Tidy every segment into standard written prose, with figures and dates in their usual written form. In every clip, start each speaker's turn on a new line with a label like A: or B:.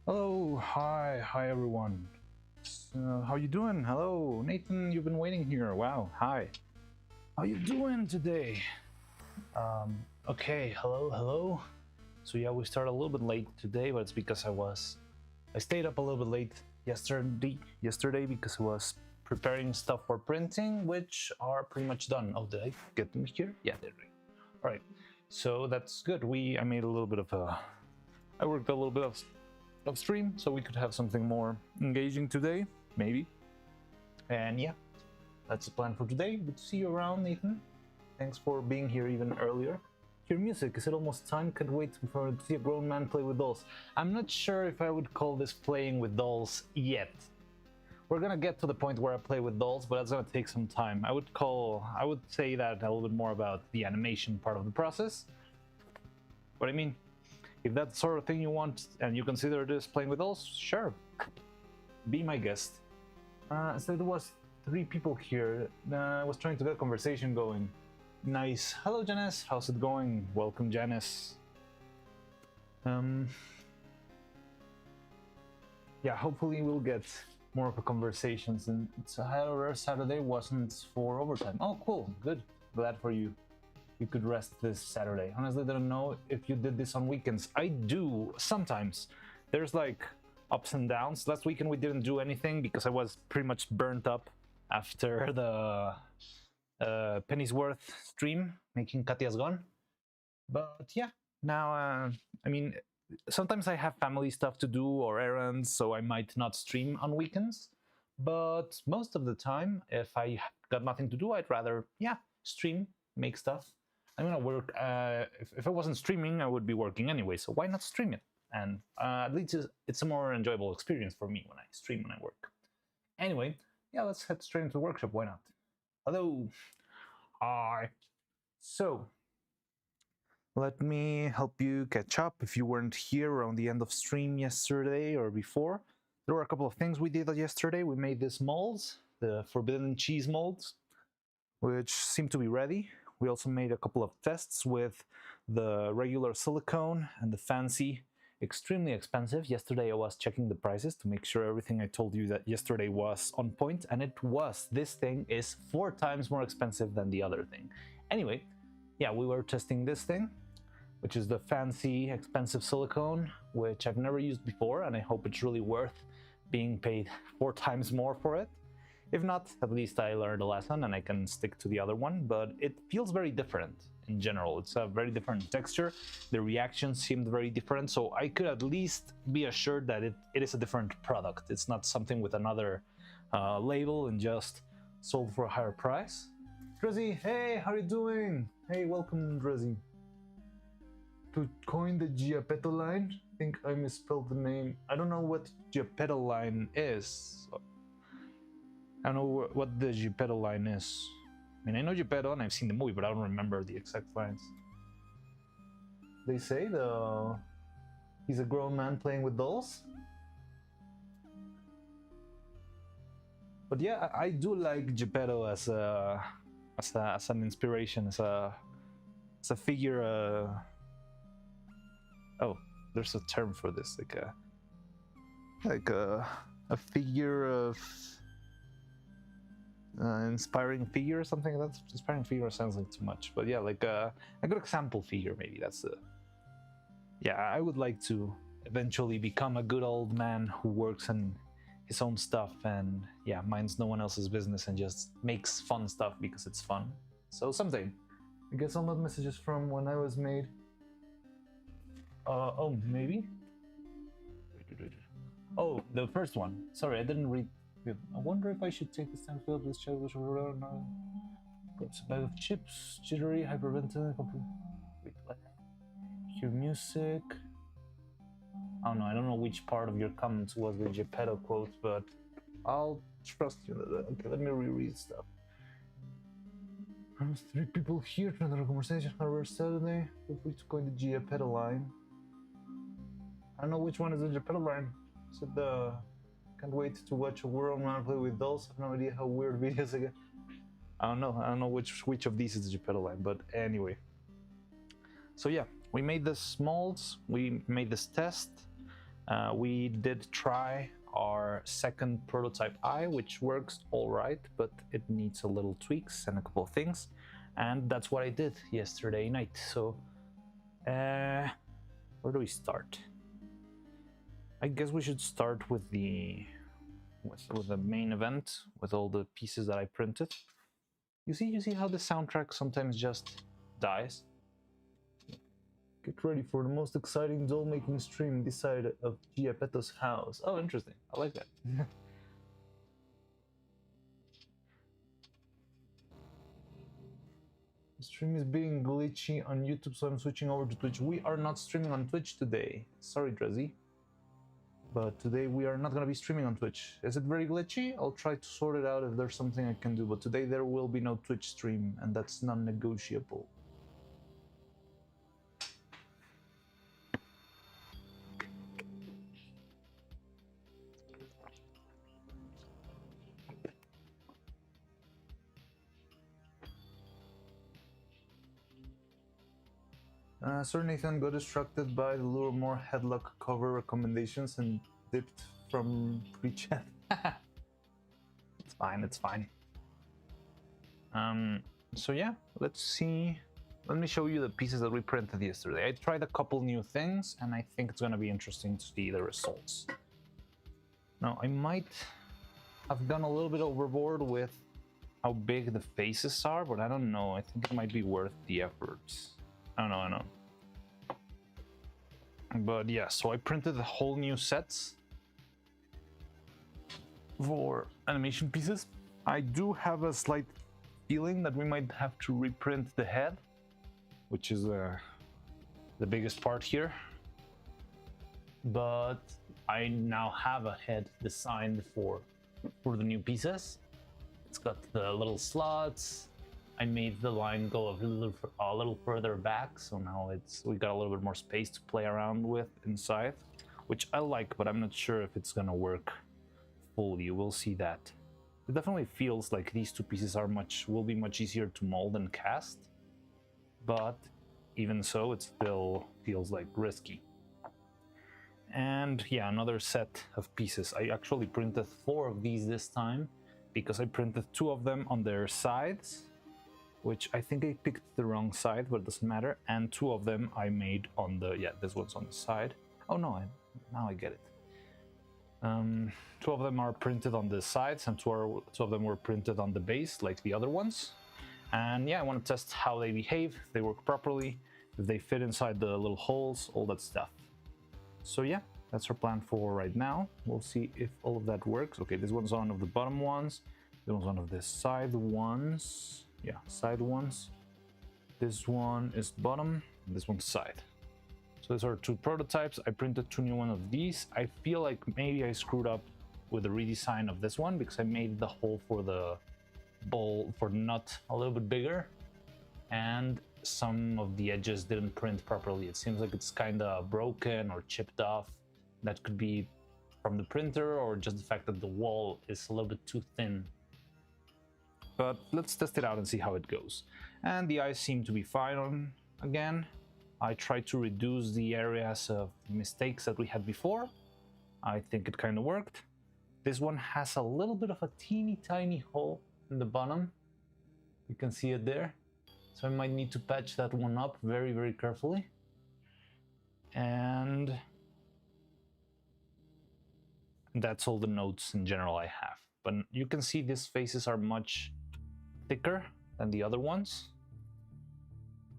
A: Hello, hi everyone. How you doing? Hello, Nathan. You've been waiting here. Wow, hi. How you doing today? Okay. Hello. So yeah, we started a little bit late today, but it's because I stayed up a little bit late yesterday because I was preparing stuff for printing, which are pretty much done. Oh, did I get them here? Yeah, they're right. All right. So that's good. I made a little bit of a. I worked a little bit of stream so we could have something more engaging today, maybe. And yeah, that's the plan for today. Good to see you around, Nathan. Thanks for being here even earlier. Your music, is it almost time? Can't wait to see a grown man play with dolls. I'm not sure if I would call this playing with dolls yet. We're gonna get to the point where I play with dolls, but that's gonna take some time. I would say that a little bit more about the animation part of the process. But I mean, if that's the sort of thing you want and you consider this playing with dolls, sure, be my guest. So there was 3 people here. I was trying to get a conversation going. Nice. Hello, Janice. How's it going? Welcome, Janice. Yeah, hopefully we'll get more of a conversation. And however, Saturday wasn't for overtime. Oh, cool. Good. Glad for you. You could rest this Saturday. Honestly, I don't know if you did this on weekends. I do sometimes. There's like ups and downs. Last weekend we didn't do anything because I was pretty much burnt up after the Pennyworth stream making Katya's Gone. But yeah, now I mean, sometimes I have family stuff to do or errands, so I might not stream on weekends. But most of the time, if I got nothing to do, I'd rather stream, make stuff. I'm gonna work. If I wasn't streaming, I would be working anyway. So why not stream it? And at least it's a more enjoyable experience for me when I stream when I work. Anyway, yeah, let's head straight into the workshop. Why not? Hello. Hi. So let me help you catch up if you weren't here around the end of stream yesterday or before. There were a couple of things we did yesterday. We made these molds, the forbidden cheese molds, which seem to be ready. We also made a couple of tests with the regular silicone and the fancy, extremely expensive. Yesterday I was checking the prices to make sure everything I told you that yesterday was on point, and it was. This thing is 4 times more expensive than the other thing. Anyway, yeah, we were testing this thing, which is the fancy, expensive silicone, which I've never used before, and I hope it's really worth being paid 4 times more for it. If not, at least I learned a lesson and I can stick to the other one, but it feels very different in general. It's a very different texture. The reactions seemed very different, so I could at least be assured that it is a different product. It's not something with another label and just sold for a higher price. Drizzy, hey, how are you doing? Hey, welcome, Drizzy. To coin the Geppetto line, I think I misspelled the name. I don't know what Geppetto line is. I don't know what the Geppetto line is. I mean, I know Geppetto and I've seen the movie, but I don't remember the exact lines. They say he's a grown man playing with dolls. But yeah, I do like Geppetto as an inspiration, as a figure. Oh, there's a term for this, like a figure of inspiring figure or something. That's inspiring figure sounds like too much, but yeah, like a good example figure, maybe. That's yeah, I would like to eventually become a good old man who works on his own stuff and yeah, minds no one else's business and just makes fun stuff because it's fun. So someday, I guess I'll not messages from when I was made. Oh, maybe. Oh, the first one. Sorry, I didn't read. I wonder if I should take this time to fill up this chat with a bag of chips, jittery, hyperventilating. Wait, what? Hear music. Oh no, I don't know which part of your comments was the Geppetto quote, but I'll trust you. Okay, let me reread stuff. There's 3 people here to another conversation. However, Saturday, feel free to coin the Geppetto line. I don't know which one is the Geppetto line. Is it the can't wait to watch a world man play with dolls? I have no idea how weird videos again. I don't know which of these is the Geppetto line, but anyway. So yeah, we made this molds, we made this test. We did try our second prototype eye, which works all right, but it needs a little tweaks and a couple of things. And that's what I did yesterday night. So, where do we start? I guess we should start with the main event, with all the pieces that I printed. You see how the soundtrack sometimes just dies? Get ready for the most exciting doll making stream this side of Giappetto's house. Oh, interesting. I like that. The stream is being glitchy on YouTube, so I'm switching over to Twitch. We are not streaming on Twitch today. Sorry, Drezzy. But today we are not going to be streaming on Twitch. Is it very glitchy? I'll try to sort it out if there's something I can do. But today there will be no Twitch stream, and that's non-negotiable. Sir Nathan got distracted by the Lure More headlock cover recommendations and dipped from pre-chat. It's fine, it's fine. So yeah, let's see. Let me show you the pieces that we printed yesterday. I tried a couple new things, and I think it's gonna be interesting to see the results. Now, I might have gone a little bit overboard with how big the faces are, but I don't know. I think it might be worth the efforts. I don't know. But yeah, so I printed the whole new sets for animation pieces. I do have a slight feeling that we might have to reprint the head, which is the biggest part here. But I now have a head designed for the new pieces. It's got the little slots. I made the line go a little further back, so now we got a little bit more space to play around with inside, which I like, but I'm not sure if it's gonna work fully. We'll see that. It definitely feels like these two pieces will be much easier to mold and cast, but even so, it still feels like risky. And yeah, another set of pieces. I actually printed 4 of these this time because I printed 2 of them on their sides, which I think I picked the wrong side, but it doesn't matter. And 2 of them I made on this one's on the side. Oh no, now I get it. 2 of them are printed on the sides, and 2 of them were printed on the base, like the other ones. And yeah, I want to test how they behave, if they work properly, if they fit inside the little holes, all that stuff. So yeah, that's our plan for right now. We'll see if all of that works. Okay, this one's one of the bottom ones. This one's one of the side ones. Yeah, side ones. This one is bottom, and this one's side. So these are 2 prototypes. I printed 2 new ones of these. I feel like maybe I screwed up with the redesign of this one because I made the hole for the bowl, for the nut, a little bit bigger, and some of the edges didn't print properly. It seems like it's kind of broken or chipped off. That could be from the printer or just the fact that the wall is a little bit too thin. But let's test it out and see how it goes. And the eyes seem to be fine again. I tried to reduce the areas of mistakes that we had before. I think it kind of worked. This one has a little bit of a teeny tiny hole in the bottom. You can see it there. So I might need to patch that one up very, very carefully. And that's all the notes in general I have. But you can see these faces are much thicker than the other ones,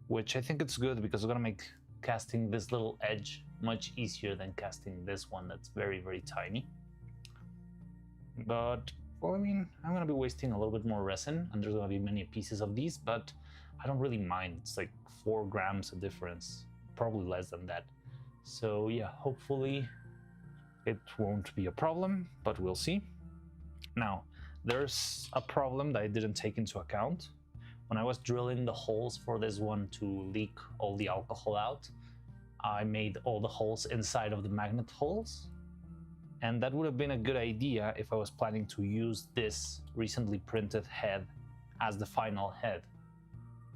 A: which I think it's good because it's gonna make casting this little edge much easier than casting this one that's very, very tiny. But, well, I mean, I'm gonna be wasting a little bit more resin, and there's gonna be many pieces of these, but I don't really mind. It's like 4 grams of difference, probably less than that. So yeah, hopefully it won't be a problem, but we'll see. Now, there's a problem that I didn't take into account. When I was drilling the holes for this one to leak all the alcohol out, I made all the holes inside of the magnet holes. And that would have been a good idea if I was planning to use this recently printed head as the final head.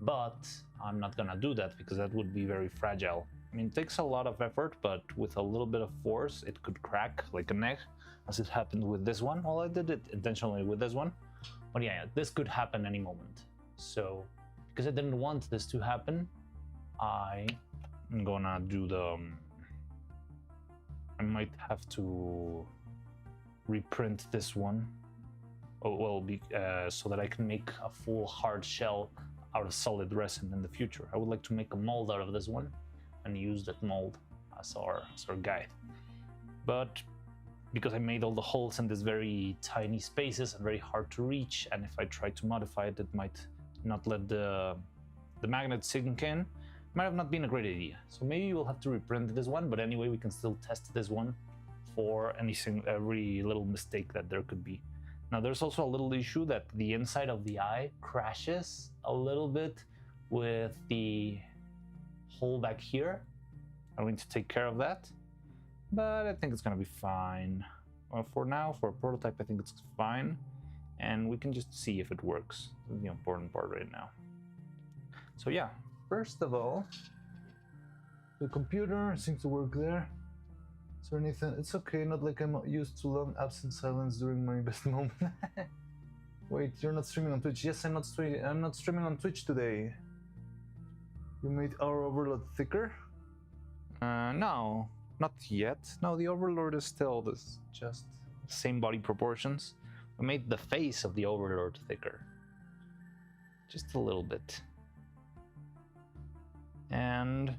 A: But I'm not gonna do that because that would be very fragile. I mean, it takes a lot of effort, but with a little bit of force, it could crack like an egg, as it happened with this one. Well, I did it intentionally with this one. But yeah, this could happen any moment. So, because I didn't want this to happen, I'm gonna do the... I might have to reprint this one. Oh, well, so that I can make a full hard shell out of solid resin in the future. I would like to make a mold out of this one and use that mold as our guide. But because I made all the holes in these very tiny spaces and very hard to reach, and if I try to modify it, it might not let the magnet sink in, might have not been a great idea. So maybe we'll have to reprint this one, but anyway, we can still test this one for every little mistake that there could be. Now, there's also a little issue that the inside of the eye crashes a little bit with the hole back here. I'm going to take care of that, but I think it's going to be fine. Well, for now, for a prototype, I think it's fine, and we can just see if it works. That's the important part right now. So yeah, first of all, the computer seems to work there. Is there anything? It's okay, not like I'm used to long absent silence during my best moment. Wait, you're not streaming on Twitch? Yes, I'm not streaming on Twitch today. You made our overload thicker? No, not yet. No, the overlord is still just same body proportions. We made the face of the overlord thicker. Just a little bit. And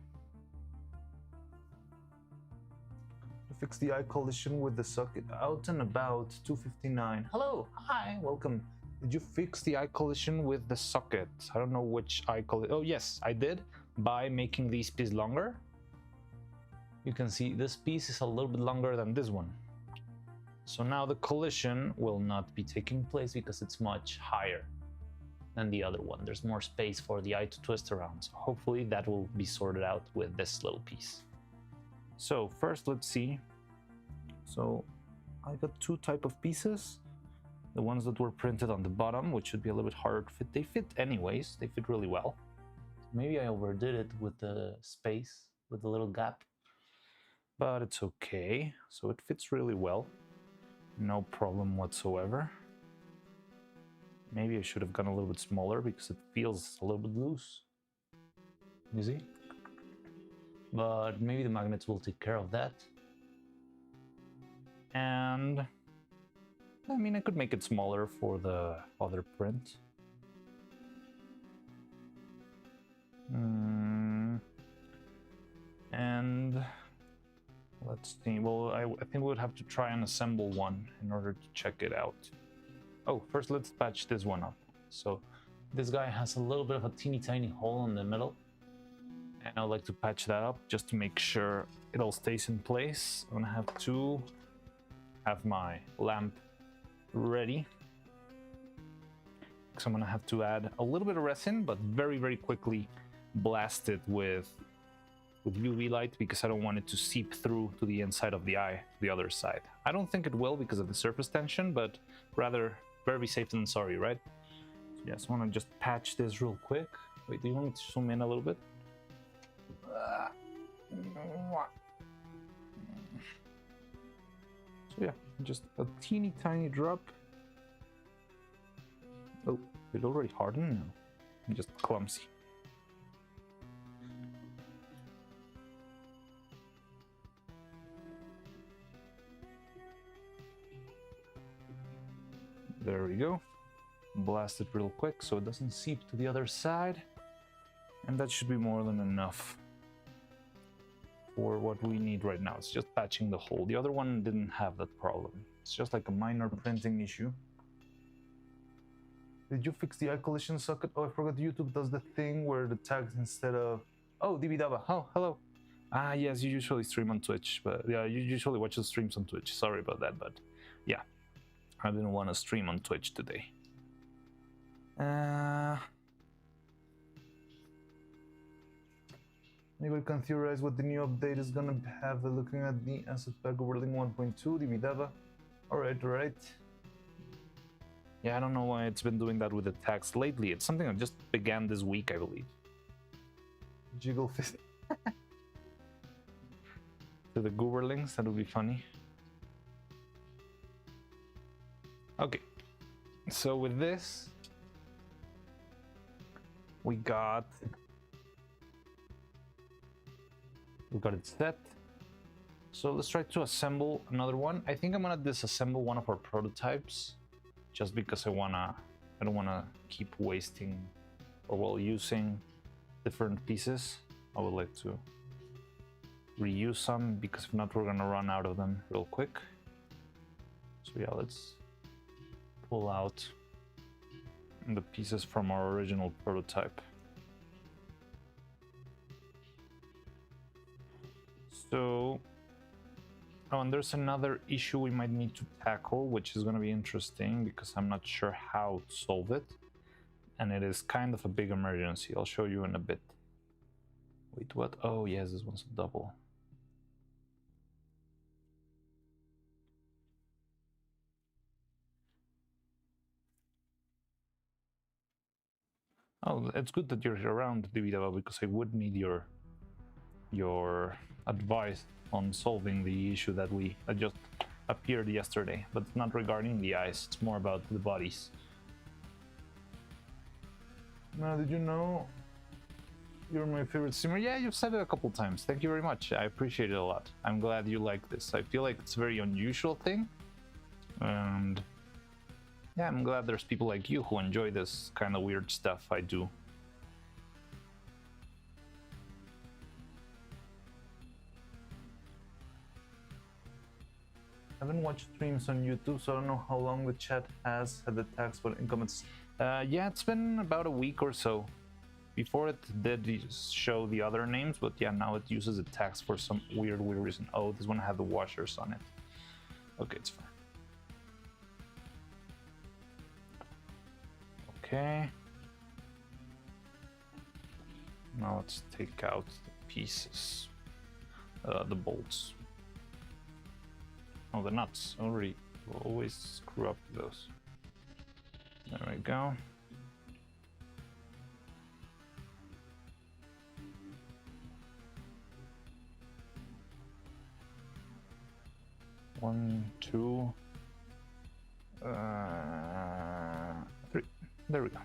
A: fix the eye collision with the socket out and about 2:59. Hello, hi, welcome. Did you fix the eye collision with the socket? I don't know which eye collision. Oh yes, I did, by making these pieces longer. You can see this piece is a little bit longer than this one. So now the collision will not be taking place because it's much higher than the other one. There's more space for the eye to twist around. So hopefully that will be sorted out with this little piece. So first, let's see. So I got two type of pieces. The ones that were printed on the bottom, which should be a little bit harder to fit. They fit anyways, they fit really well. Maybe I overdid it with the space, with the little gap. But it's okay. So it fits really well. No problem whatsoever. Maybe I should have gone a little bit smaller because it feels a little bit loose. You see? But maybe the magnets will take care of that. And I mean, I could make it smaller for the other print. And let's see. Well, I think we would have to try and assemble one in order to check it out. Oh, first let's patch this one up. So this guy has a little bit of a teeny tiny hole in the middle. And I'd like to patch that up just to make sure it all stays in place. I'm gonna have to have my lamp ready. So I'm gonna have to add a little bit of resin, but very, very quickly blast it with UV light because I don't want it to seep through to the inside of the eye, the other side. I don't think it will because of the surface tension, but rather very safe than sorry, right? So yes, I want to just patch this real quick. Wait, do you want me to zoom in a little bit? So yeah, just a teeny tiny drop. Oh, it already hardened? No, I'm just clumsy. There we go. Blast it real quick so it doesn't seep to the other side. And that should be more than enough for what we need right now. It's just patching the hole. The other one didn't have that problem. It's just like a minor printing issue. Did you fix the eye collision socket? Oh, I forgot YouTube does the thing where the tags instead of... Oh, Dibidaba. Oh, hello. Ah, yes, you usually stream on Twitch. But yeah, you usually watch the streams on Twitch. Sorry about that, but yeah. I didn't want to stream on Twitch today. Anybody can theorize what the new update is gonna have looking at the asset pack overlaying 1.2, Dibidaba. Alright. Yeah, I don't know why it's been doing that with the tags lately. It's something that just began this week, I believe. Jiggle fist. to the gooberlings. That would be funny. Okay, so with this, we got it set. So let's try to assemble another one. I think I'm gonna disassemble one of our prototypes, just because I don't wanna keep wasting or using different pieces. I would like to reuse some, because if not, we're gonna run out of them real quick. So yeah, let's pull out the pieces from our original prototype. So, oh, and there's another issue we might need to tackle, which is going to be interesting because I'm not sure how to solve it. And it is kind of a big emergency. I'll show you in a bit. Wait, what? Oh, yes, this one's a double. Oh, it's good that you're around, Divida, because I would need your advice on solving the issue that just appeared yesterday, but it's not regarding the eyes, it's more about the bodies. Now, did you know you're my favorite streamer? Yeah, you've said it a couple times. Thank you very much. I appreciate it a lot. I'm glad you like this. I feel like it's a very unusual thing, and yeah, I'm glad there's people like you who enjoy this kind of weird stuff I do. I haven't watched streams on YouTube, so I don't know how long the chat has had the tags for in comments. Yeah, it's been about a week or so. Before it did show the other names, but yeah, now it uses the tags for some weird reason. Oh, this one had the washers on it. Okay, it's fine. Okay. Now let's take out the pieces, the bolts. Oh, the nuts. Already, we'll always screw up those. There we go. One, two, three. There we go.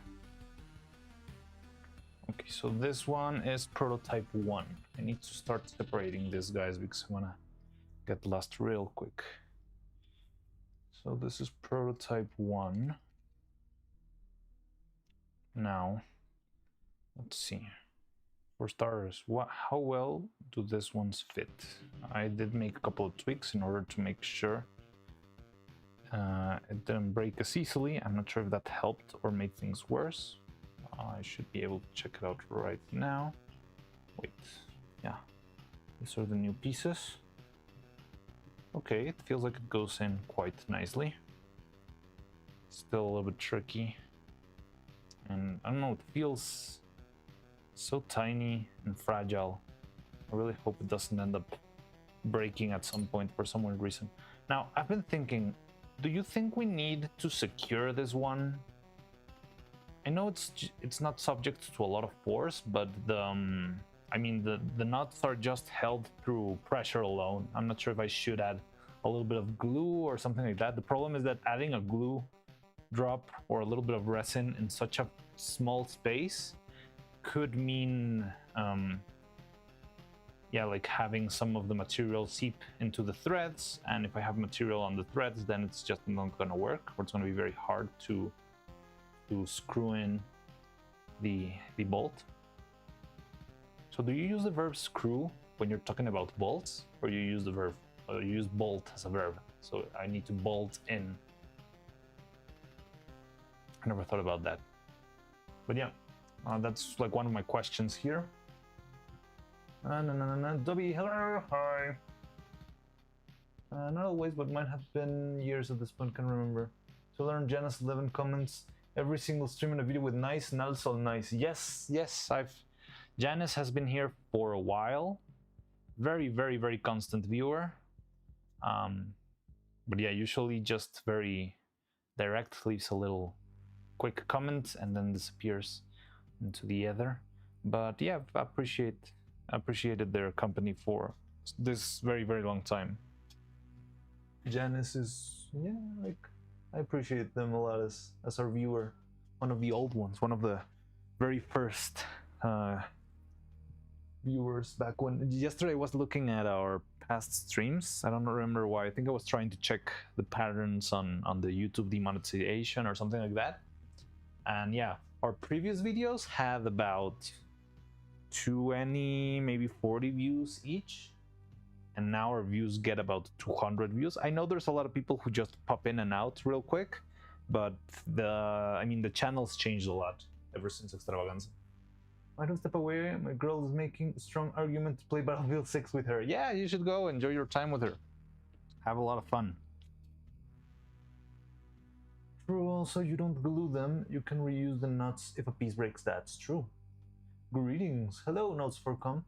A: Okay, so this one is prototype 1. I need to start separating these guys because I wanna get lost real quick. So this is prototype 1. Now, let's see. For starters, how well do these ones fit? I did make a couple of tweaks in order to make sure it didn't break as easily. I'm not sure if that helped or made things worse. I should be able to check it out right now. Wait, yeah, these are the new pieces. Okay, it feels like it goes in quite nicely. Still a little bit tricky. And I don't know, it feels so tiny and fragile. I really hope it doesn't end up breaking at some point for some weird reason. Now, I've been thinking, do you think we need to secure this one? I know it's not subject to a lot of force, but I mean the nuts are just held through pressure alone. I'm not sure if I should add a little bit of glue or something like that. The problem is that adding a glue drop or a little bit of resin in such a small space could mean yeah, like having some of the material seep into the threads, and if I have material on the threads, then it's just not going to work, or it's going to be very hard to screw in the bolt. So do you use the verb screw when you're talking about bolts, or you use the verb, or you use bolt as a verb? So I need to bolt in. I never thought about that, but yeah, that's like one of my questions here. Dobby, hello, hi. Not always, but might have been years at this point, can't remember. To learn Janice 11 comments every single stream in a video with nice and also nice. Yes, Janice has been here for a while. Very, very, very constant viewer. But yeah, usually just very direct, leaves a little quick comment and then disappears into the ether. But yeah, appreciated their company for this very, very long time. Janice is, yeah, like, I appreciate them a lot as our viewer. One of the old ones, one of the very first viewers back when. Yesterday I was looking at our past streams. I don't remember why. I think I was trying to check the patterns on the YouTube demonetization or something like that. And yeah, our previous videos had about 20, maybe 40 views each. And now our views get about 200 views. I know there's a lot of people who just pop in and out real quick, but the channel's changed a lot ever since Extravaganza. Why don't step away? My girl is making a strong argument to play Battlefield 6 with her. Yeah, you should go enjoy your time with her. Have a lot of fun. True, also you don't glue them. You can reuse the nuts if a piece breaks. That's true. Greetings. Hello, Notes for Com.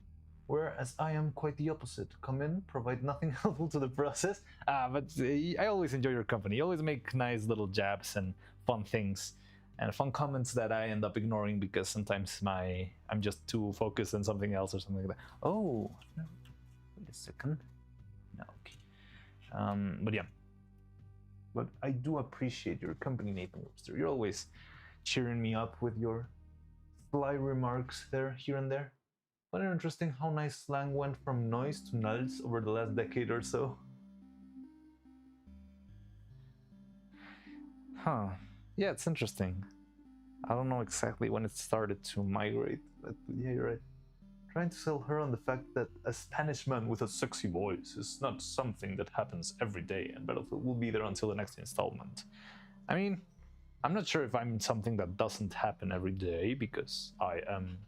A: Whereas I am quite the opposite. Come in, provide nothing helpful to the process. But I always enjoy your company. You always make nice little jabs and fun things and fun comments that I end up ignoring because sometimes I'm just too focused on something else or something like that. Oh, no. Wait a second. No, okay. But yeah. But I do appreciate your company, Nathan Webster. You're always cheering me up with your sly remarks there, here and there. But interesting how nice slang went from noise to nulls over the last decade or so. Huh. Yeah, it's interesting. I don't know exactly when it started to migrate, but yeah, you're right. Trying to sell her on the fact that a Spanish man with a sexy voice is not something that happens every day, and Battlefield will be there until the next installment. I mean, I'm not sure if I'm something that doesn't happen every day, because I am...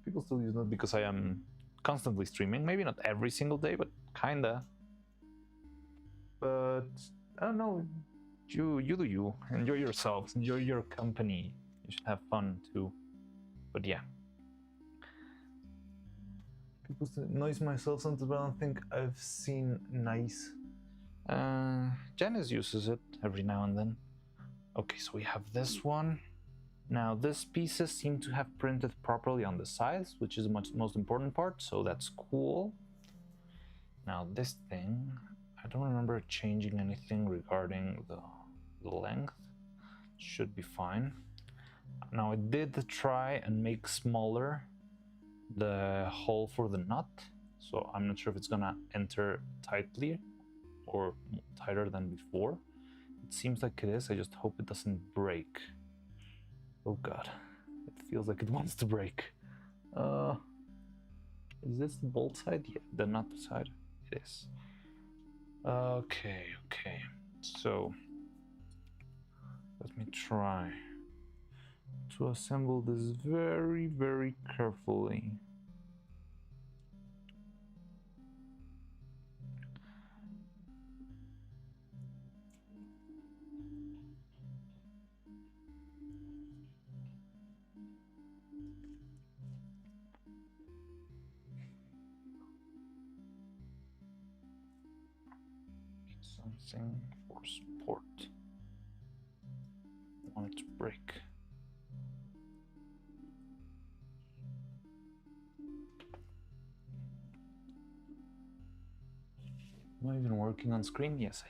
A: people still use it because I am constantly streaming. Maybe not every single day, but kinda. But I don't know. You do you. Enjoy yourselves. Enjoy your company. You should have fun too. But yeah. People say noise myself sometimes, but I don't think I've seen nice. Janice uses it every now and then. Okay, so we have this one. Now, these pieces seem to have printed properly on the sides, which is the most important part, so that's cool. Now, this thing, I don't remember changing anything regarding the length. Should be fine. Now, I did try and make smaller the hole for the nut, so I'm not sure if it's gonna enter tightly or tighter than before. It seems like it is. I just hope it doesn't break. Oh god, it feels like it wants to break. Is this the bolt side? Yeah, the nut side. It is. Okay, so let me try to assemble this very, very carefully. Something for support. I want it to break. Am I even working on screen? Yes,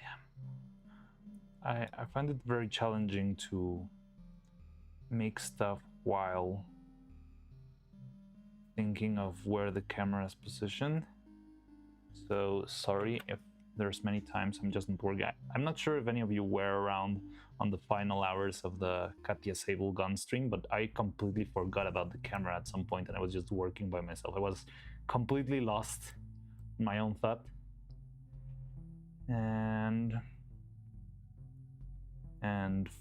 A: I am. I find it very challenging to make stuff while thinking of where the camera is positioned. So sorry if there's many times I'm just not working. I'm not sure if any of you were around on the final hours of the Katia Sable gun stream, but I completely forgot about the camera at some point and I was just working by myself. I was completely lost in my own thought. And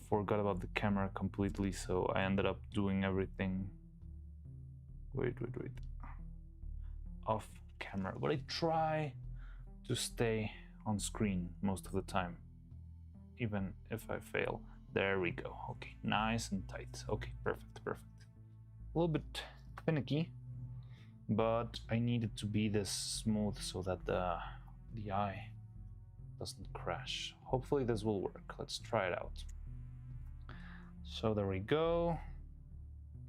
A: forgot about the camera completely, so I ended up doing everything. Wait. Off camera. But I try to stay on screen most of the time, even if I fail. There we go. Okay, nice and tight. Okay, perfect. A little bit finicky, but I need it to be this smooth so that the eye doesn't crash. Hopefully this will work. Let's try it out. So there we go.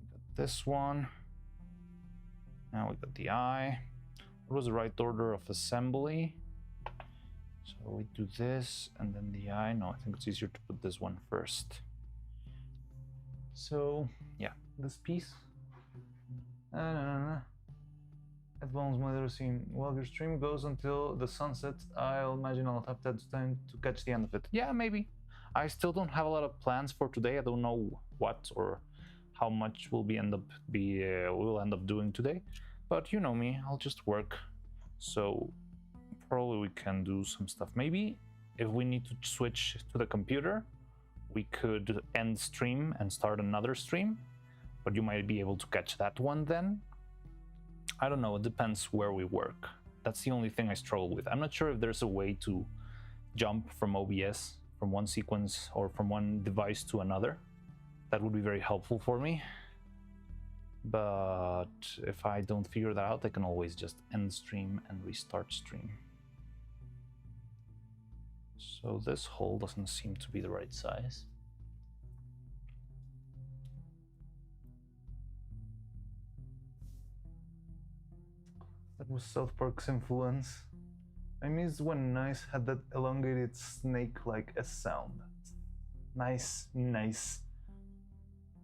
A: We got this one. Now we got the eye. What was the right order of assembly? So we do this and then the eye. No, I think it's easier to put this one first. So yeah, this piece. Advanced mother scene. While your stream goes until the sunset, I'll imagine I'll have that time to catch the end of it. Yeah, maybe. I still don't have a lot of plans for today. I don't know what or how much we'll end up doing today. But you know me, I'll just work. So probably we can do some stuff. Maybe if we need to switch to the computer, we could end stream and start another stream. But you might be able to catch that one then. I don't know, it depends where we work. That's the only thing I struggle with. I'm not sure if there's a way to jump from OBS, from one sequence or from one device to another. That would be very helpful for me. But if I don't figure that out, I can always just end stream and restart stream. So this hole doesn't seem to be the right size. That was South Park's influence. I miss when Nice had that elongated snake-like S sound. Nice, nice.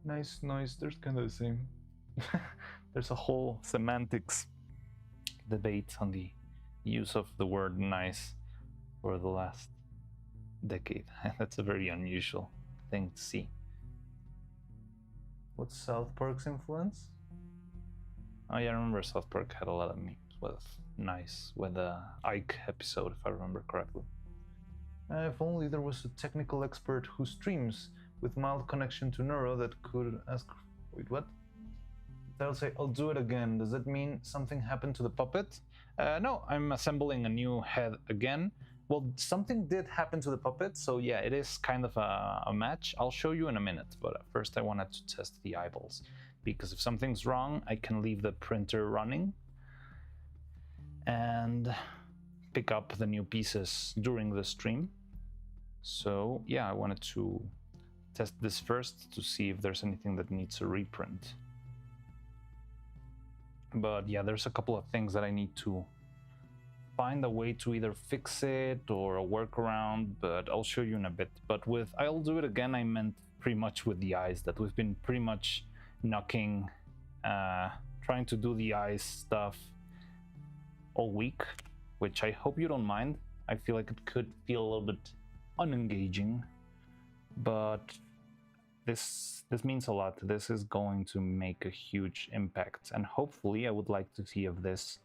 A: Nice, noise, there's kind of the same. There's a whole semantics debate on the use of the word nice for the last decade. That's a very unusual thing to see. What's South Park's influence? Oh yeah, I remember South Park had a lot of memes with nice, with the Ike episode, if I remember correctly. If only there was a technical expert who streams with mild connection to Neuro that could ask, wait, what? They'll say, I'll do it again. Does that mean something happened to the puppet? No, I'm assembling a new head again. Well, something did happen to the puppet, so yeah, it is kind of a match. I'll show you in a minute, but first I wanted to test the eyeballs, because if something's wrong, I can leave the printer running and pick up the new pieces during the stream. So yeah, I wanted to test this first to see if there's anything that needs a reprint. But yeah, there's a couple of things that I need to find a way to either fix it or a workaround, but I'll show you in a bit. But with I'll do it again, I meant pretty much with the eyes, that we've been pretty much knocking, trying to do the eyes stuff all week, which I hope you don't mind. I feel like it could feel a little bit unengaging, but this means a lot. This is going to make a huge impact, and hopefully I would like to see if this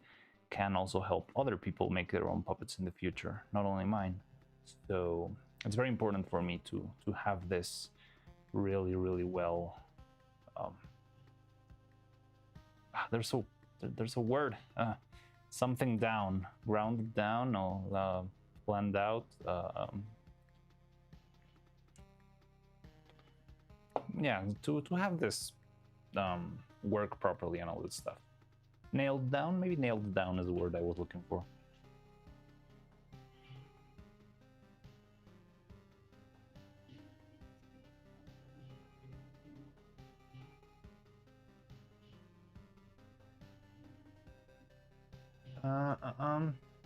A: can also help other people make their own puppets in the future, not only mine. So it's very important for me to have this really, really well. There's a word, something down, grounded down, or planned out. Yeah, to have this work properly and all this stuff. Nailed down? Maybe nailed down is the word I was looking for.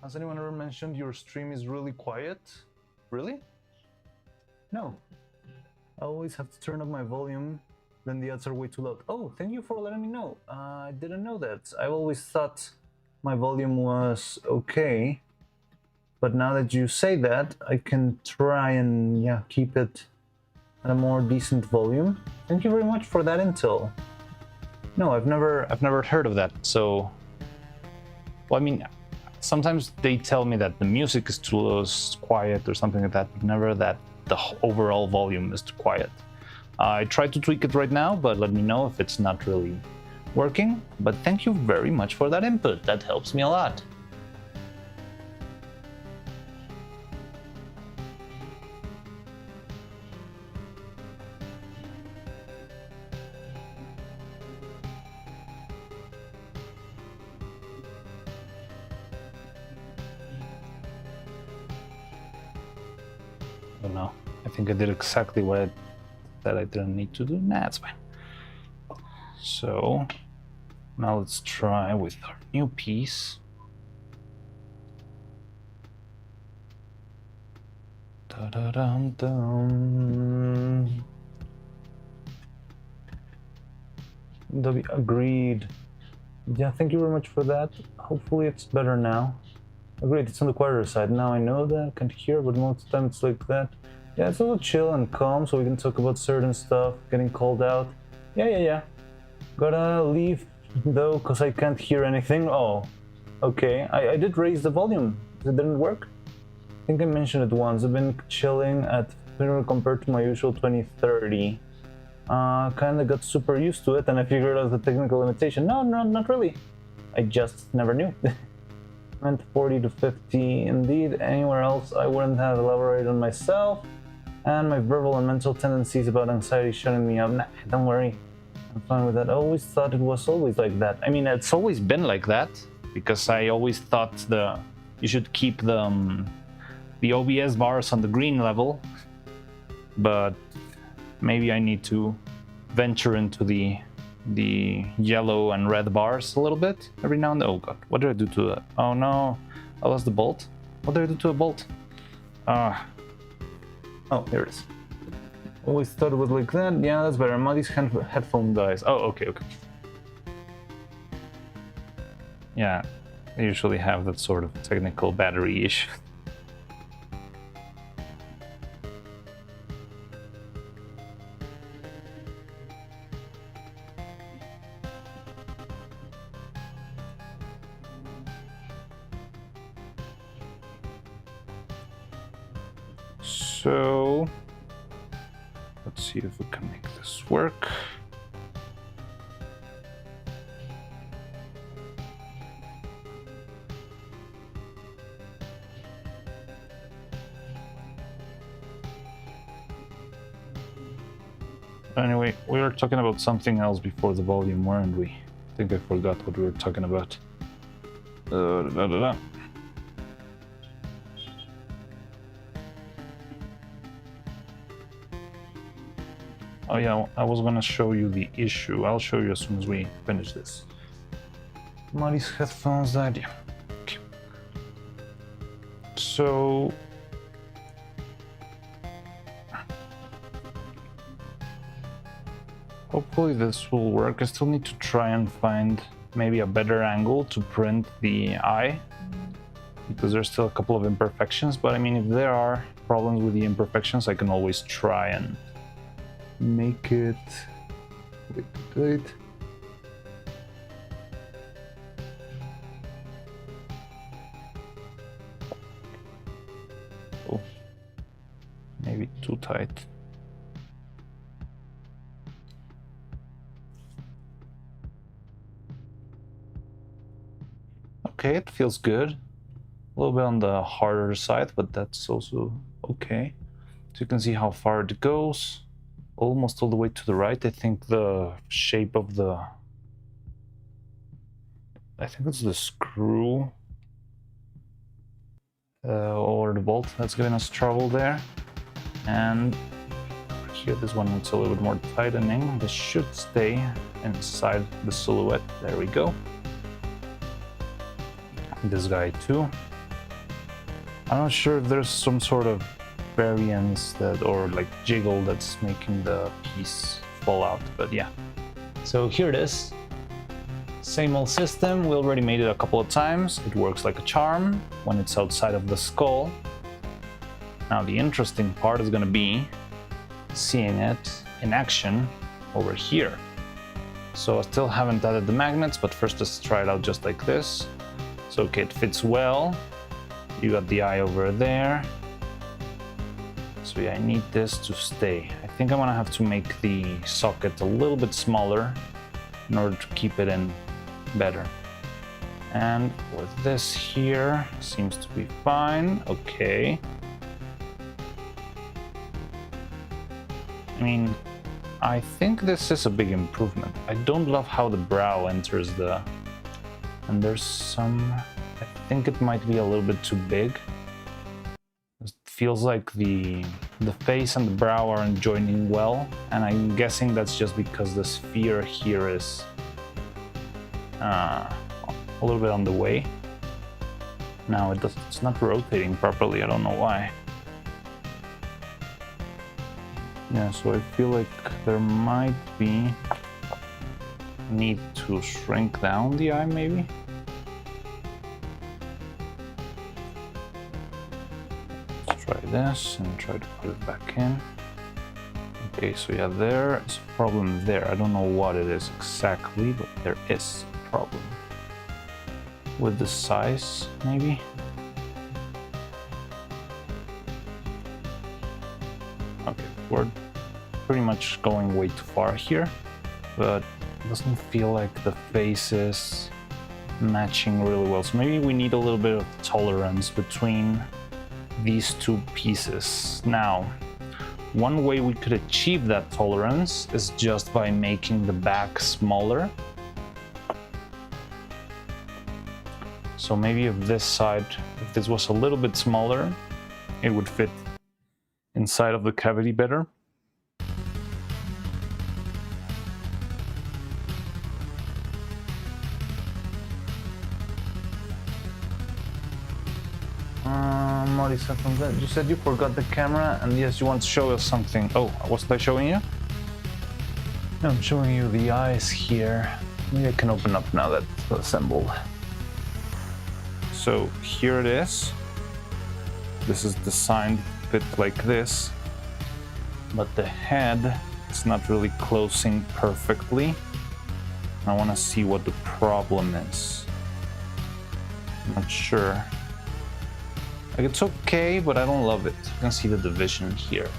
A: Has anyone ever mentioned your stream is really quiet? Really? No. I always have to turn up my volume, then the ads are way too loud. Oh, thank you for letting me know. I didn't know that. I always thought my volume was okay, but now that you say that, I can try and keep it at a more decent volume. Thank you very much for that intel. No, I've never heard of that. So, well, I mean, sometimes they tell me that the music is too low, quiet, or something like that, but never that the overall volume is too quiet. I tried to tweak it right now, but let me know if it's not really working. But thank you very much for that input. That helps me a lot. Oh no, I think I did exactly what I said I didn't need to do. Nah, it's fine. So now let's try with our new piece. Da-da-dum-dum. Agreed. Yeah, thank you very much for that. Hopefully it's better now. Agreed, it's on the quieter side. Now I know that, can't hear, but most of the time it's like that. Yeah, it's a little chill and calm, so we can talk about certain stuff, getting called out. Yeah. Gotta leave, though, because I can't hear anything. Oh, okay. I did raise the volume. It didn't work? I think I mentioned it once. I've been chilling at, compared to my usual 20-30. Kinda got super used to it, and I figured out the technical limitation. No, not really. I just never knew. Meant 40 to 50. Indeed, anywhere else I wouldn't have elaborated on myself and my verbal and mental tendencies about anxiety shutting me up. Nah, don't worry. I'm fine with that. I always thought it was always like that. I mean, it's always been like that because I always thought you should keep the OBS bars on the green level, but maybe I need to venture into the yellow and red bars a little bit every now and then. Oh god, what did I do to that? Oh no, I lost the bolt. What did I do to a bolt? Oh, here it is. Always thought it was like that. Yeah, that's better. Muddy's headphone dies. Oh, okay. Yeah, I usually have that sort of technical battery issue. So let's see if we can make this work. Anyway, we were talking about something else before the volume, weren't we? I think I forgot what we were talking about. Oh yeah, I was gonna show you the issue. I'll show you as soon as we finish this. Muddy's headphones died. Yeah. Okay. So hopefully this will work. I still need to try and find maybe a better angle to print the eye, because there's still a couple of imperfections. But I mean, if there are problems with the imperfections, I can always try and make it. Wait. Oh, maybe too tight. Okay, it feels good. A little bit on the harder side, but that's also okay. So you can see how far it goes. Almost all the way to the right. I think the shape of I think it's the screw or the bolt that's giving us trouble there. And here, this one needs a little bit more tightening. This should stay inside the silhouette. There we go. This guy too. I'm not sure if there's some sort of variance or like jiggle that's making the piece fall out, but yeah. So here it is. Same old system. We already made it a couple of times. It works like a charm when it's outside of the skull. Now the interesting part is going to be seeing it in action over here. So I still haven't added the magnets, but first let's try it out just like this. So okay, it fits well. You got the eye over there. So yeah, I need this to stay. I think I'm gonna have to make the socket a little bit smaller in order to keep it in better. And with this here, seems to be fine. Okay. I mean, I think this is a big improvement. I don't love how the brow enters and there's some, I think it might be a little bit too big. It feels like the face and the brow aren't joining well, and I'm guessing that's just because the sphere here is a little bit on the way. Now it's not rotating properly, I don't know why.
B: Yeah, so I feel like there might be need to shrink down the eye, maybe. Let's try this and try to put it back in. Okay, so yeah, there is a problem there. I don't know what it is exactly, but there is a problem. With the size, maybe? Okay, we're pretty much going way too far here, but it doesn't feel like the face is matching really well. So maybe we need a little bit of tolerance between these two pieces. Now, one way we could achieve that tolerance is just by making the back smaller. So maybe if this side, if this was a little bit smaller, it would fit inside of the cavity better. Marisa from that, you said you forgot the camera, and yes, you want to show us something. Oh, wasn't I showing you? No, I'm showing you the eyes here. Maybe I can open up now that it's assembled. So here it is. This is designed to fit like this, but the head is not really closing perfectly. I want to see what the problem is. I'm not sure. Like, it's okay, but I don't love it. You can see the division here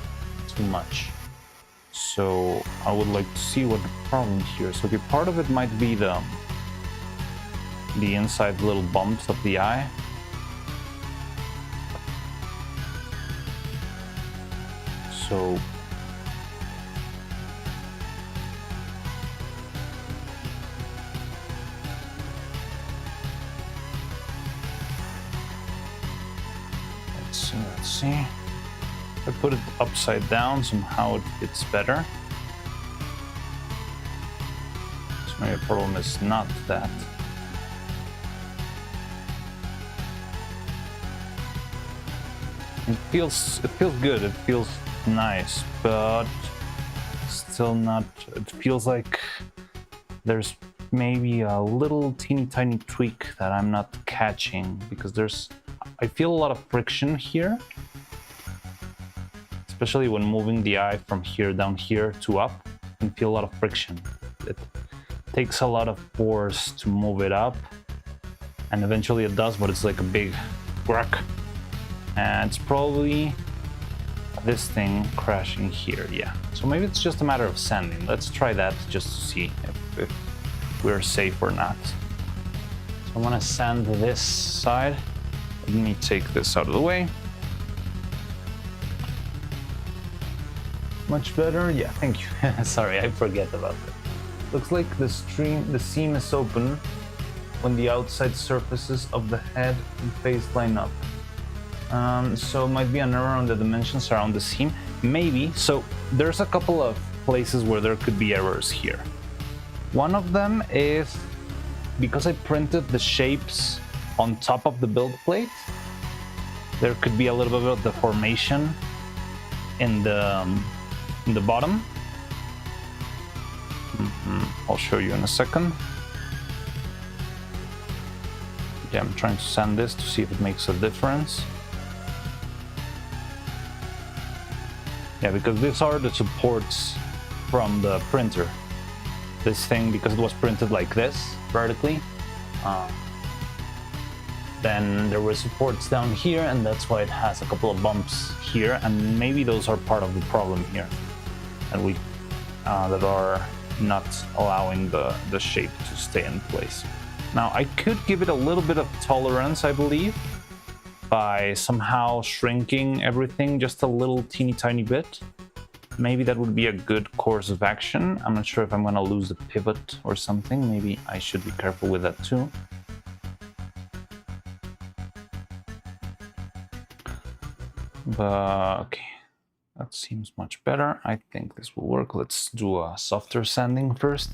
B: too much. So I would like to see what the problem here is. Okay, part of it might be the inside little bumps of the eye. So let's see. If I put it upside down, somehow it fits better. So maybe the problem is not that. It feels good, it feels nice, but still not. It feels like there's maybe a little teeny tiny tweak that I'm not catching, because I feel a lot of friction here, especially when moving the eye from here down here to up. I can feel a lot of friction. It takes a lot of force to move it up, and eventually it does, but it's like a big crack. And it's probably this thing crashing here, yeah. So maybe it's just a matter of sanding. Let's try that just to see if we're safe or not. So I'm gonna sand this side. Let me take this out of the way. Much better, yeah, thank you. Sorry, I forget about that. Looks like the seam is open when the outside surfaces of the head and face line up. So it might be an error on the dimensions around the seam. Maybe. So there's a couple of places where there could be errors here. One of them is because I printed the shapes on top of the build plate. There could be a little bit of deformation in the bottom. I'll show you in a second. Yeah, I'm trying to sand this to see if it makes a difference. Yeah, because these are the supports from the printer. This thing, because it was printed like this, vertically, then there were supports down here, and that's why it has a couple of bumps here, and maybe those are part of the problem here, and that are not allowing the shape to stay in place. Now, I could give it a little bit of tolerance, I believe, by somehow shrinking everything just a little teeny tiny bit. Maybe that would be a good course of action. I'm not sure if I'm gonna lose the pivot or something. Maybe I should be careful with that too. But okay, that seems much better. I think this will work. Let's do a softer sanding first.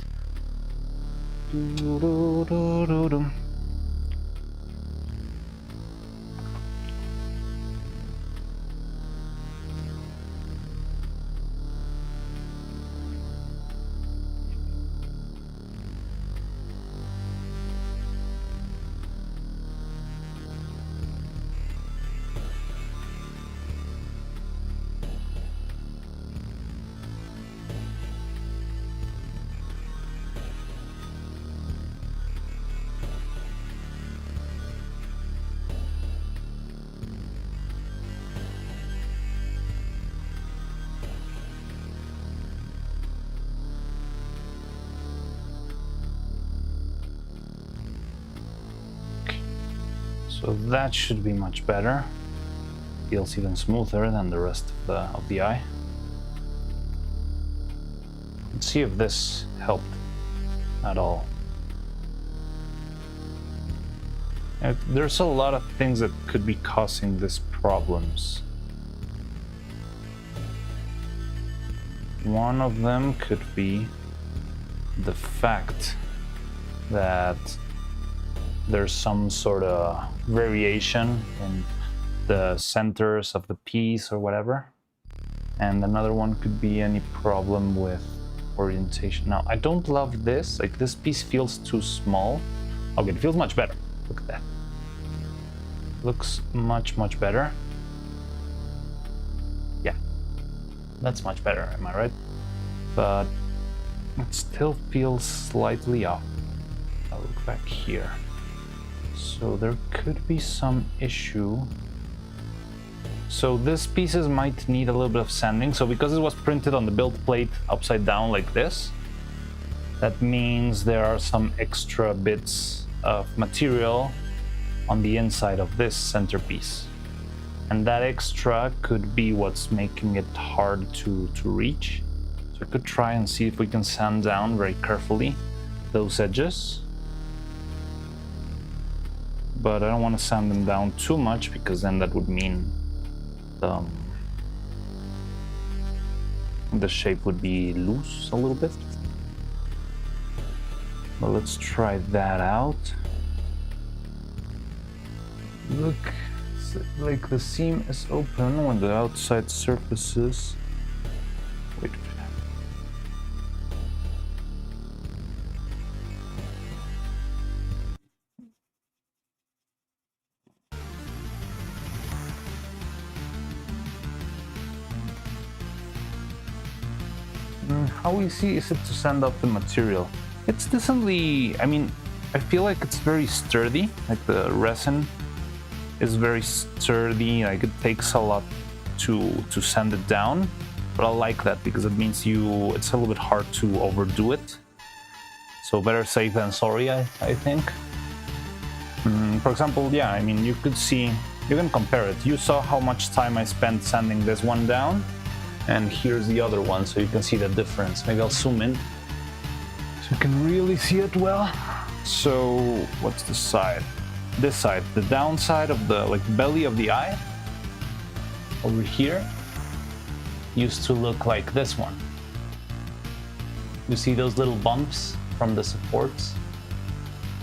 B: So that should be much better. Feels even smoother than the rest of the eye. Let's see if this helped at all. There's a lot of things that could be causing these problems. One of them could be the fact that there's some sort of variation in the centers of the piece or whatever. And another one could be any problem with orientation. Now, I don't love this. Like, this piece feels too small. Okay, it feels much better. Look at that. Looks much, much better. Yeah, that's much better, am I right? But it still feels slightly off. I'll look back here. So there could be some issue. So these pieces might need a little bit of sanding. So because it was printed on the build plate upside down like this, that means there are some extra bits of material on the inside of this centerpiece. And that extra could be what's making it hard to reach. So I could try and see if we can sand down very carefully those edges. But I don't want to sand them down too much, because then that would mean the shape would be loose a little bit. But let's try that out. Look, like the seam is open when the outside surfaces. Wait. How easy is it to sand off the material? It's decently, I mean, I feel like it's very sturdy, like the resin is very sturdy, like it takes a lot to sand it down, but I like that because it means it's a little bit hard to overdo it. So better safe than sorry, I think. For example, yeah, I mean, you could see, you can compare it. You saw how much time I spent sanding this one down, and here's the other one, so you can see the difference. Maybe I'll zoom in so you can really see it well. So what's the side? This side, the downside of the belly of the eye over here used to look like this one. You see those little bumps from the supports?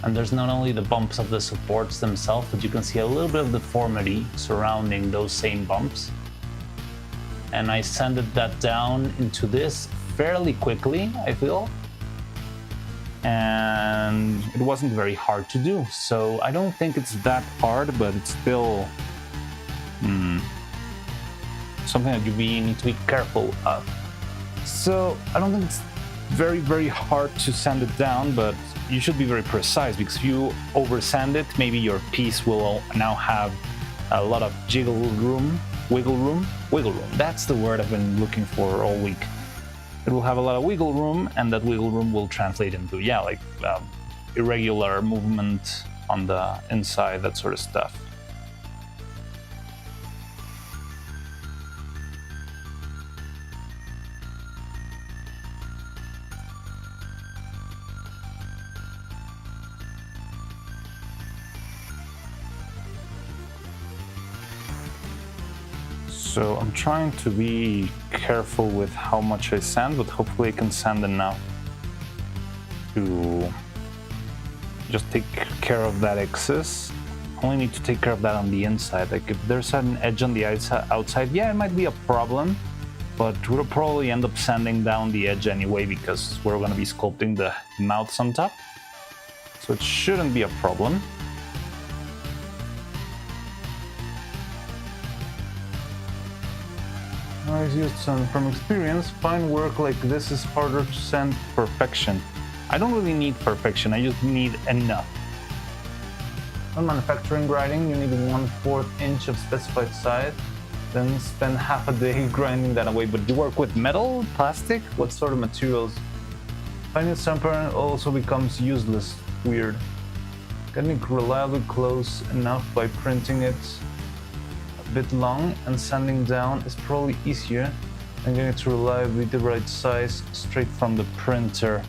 B: And there's not only the bumps of the supports themselves, but you can see a little bit of deformity surrounding those same bumps. And I sanded that down into this fairly quickly, I feel. And it wasn't very hard to do. So I don't think it's that hard, but it's still something that you need to be careful of. So I don't think it's very, very hard to sand it down, but you should be very precise, because if you over sand it, maybe your piece will now have a lot of wiggle room. That's the word I've been looking for all week. It will have a lot of wiggle room, and that wiggle room will translate into, irregular movement on the inside, that sort of stuff. So I'm trying to be careful with how much I sand, but hopefully I can sand enough to just take care of that excess. Only need to take care of that on the inside. Like if there's an edge on the outside, yeah, it might be a problem, but we'll probably end up sanding down the edge anyway, because we're going to be sculpting the mouths on top. So it shouldn't be a problem. I've used some from experience. Fine work like this is harder to sand perfection. I don't really need perfection, I just need enough. On manufacturing grinding, you need 1/4 inch of specified size, then spend half a day grinding that away. But you work with metal, plastic? What sort of materials? Finding sample also becomes useless. Weird. Getting reliably close enough by printing it a bit long and sanding down is probably easier than getting it to reliably the right size straight from the printer.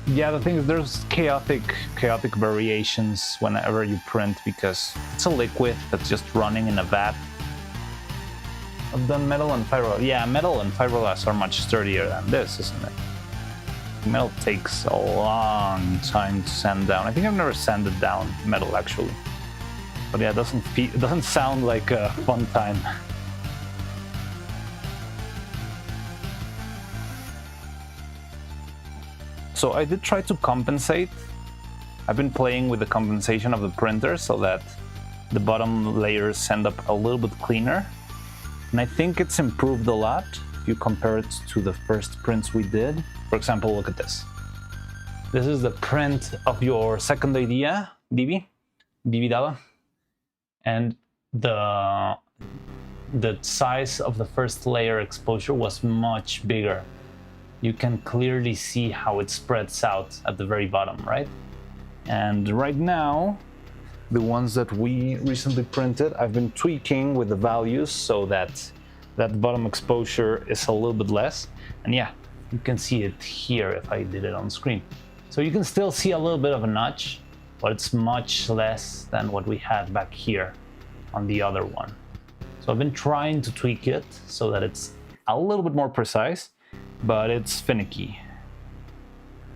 B: Yeah, the thing is there's chaotic variations whenever you print because it's a liquid that's just running in a vat. I've done metal and fiberglass. Yeah, metal and fiberglass are much sturdier than this, isn't it? Metal takes a long time to sand down. I think I've never sanded down metal actually. But yeah, it doesn't sound like a fun time. So I did try to compensate. I've been playing with the compensation of the printer so that the bottom layers end up a little bit cleaner. And I think it's improved a lot if you compare it to the first prints we did. For example, look at this. This is the print of your second idea, Divi Dava. And the size of the first layer exposure was much bigger. You can clearly see how it spreads out at the very bottom, right? And right now, the ones that we recently printed, I've been tweaking with the values so that that bottom exposure is a little bit less. And yeah, you can see it here if I did it on screen. So you can still see a little bit of a notch, but it's much less than what we had back here on the other one. So I've been trying to tweak it so that it's a little bit more precise, but it's finicky.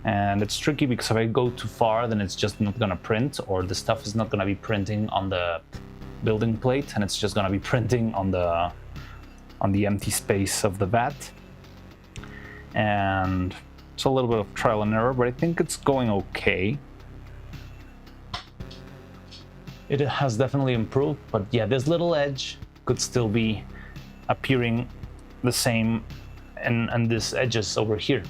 B: And it's tricky because if I go too far, then it's just not gonna print, or the stuff is not gonna be printing on the building plate, and it's just gonna be printing on the empty space of the vat. And it's a little bit of trial and error, but I think it's going okay. It has definitely improved, but yeah, this little edge could still be appearing the same and these edges over here.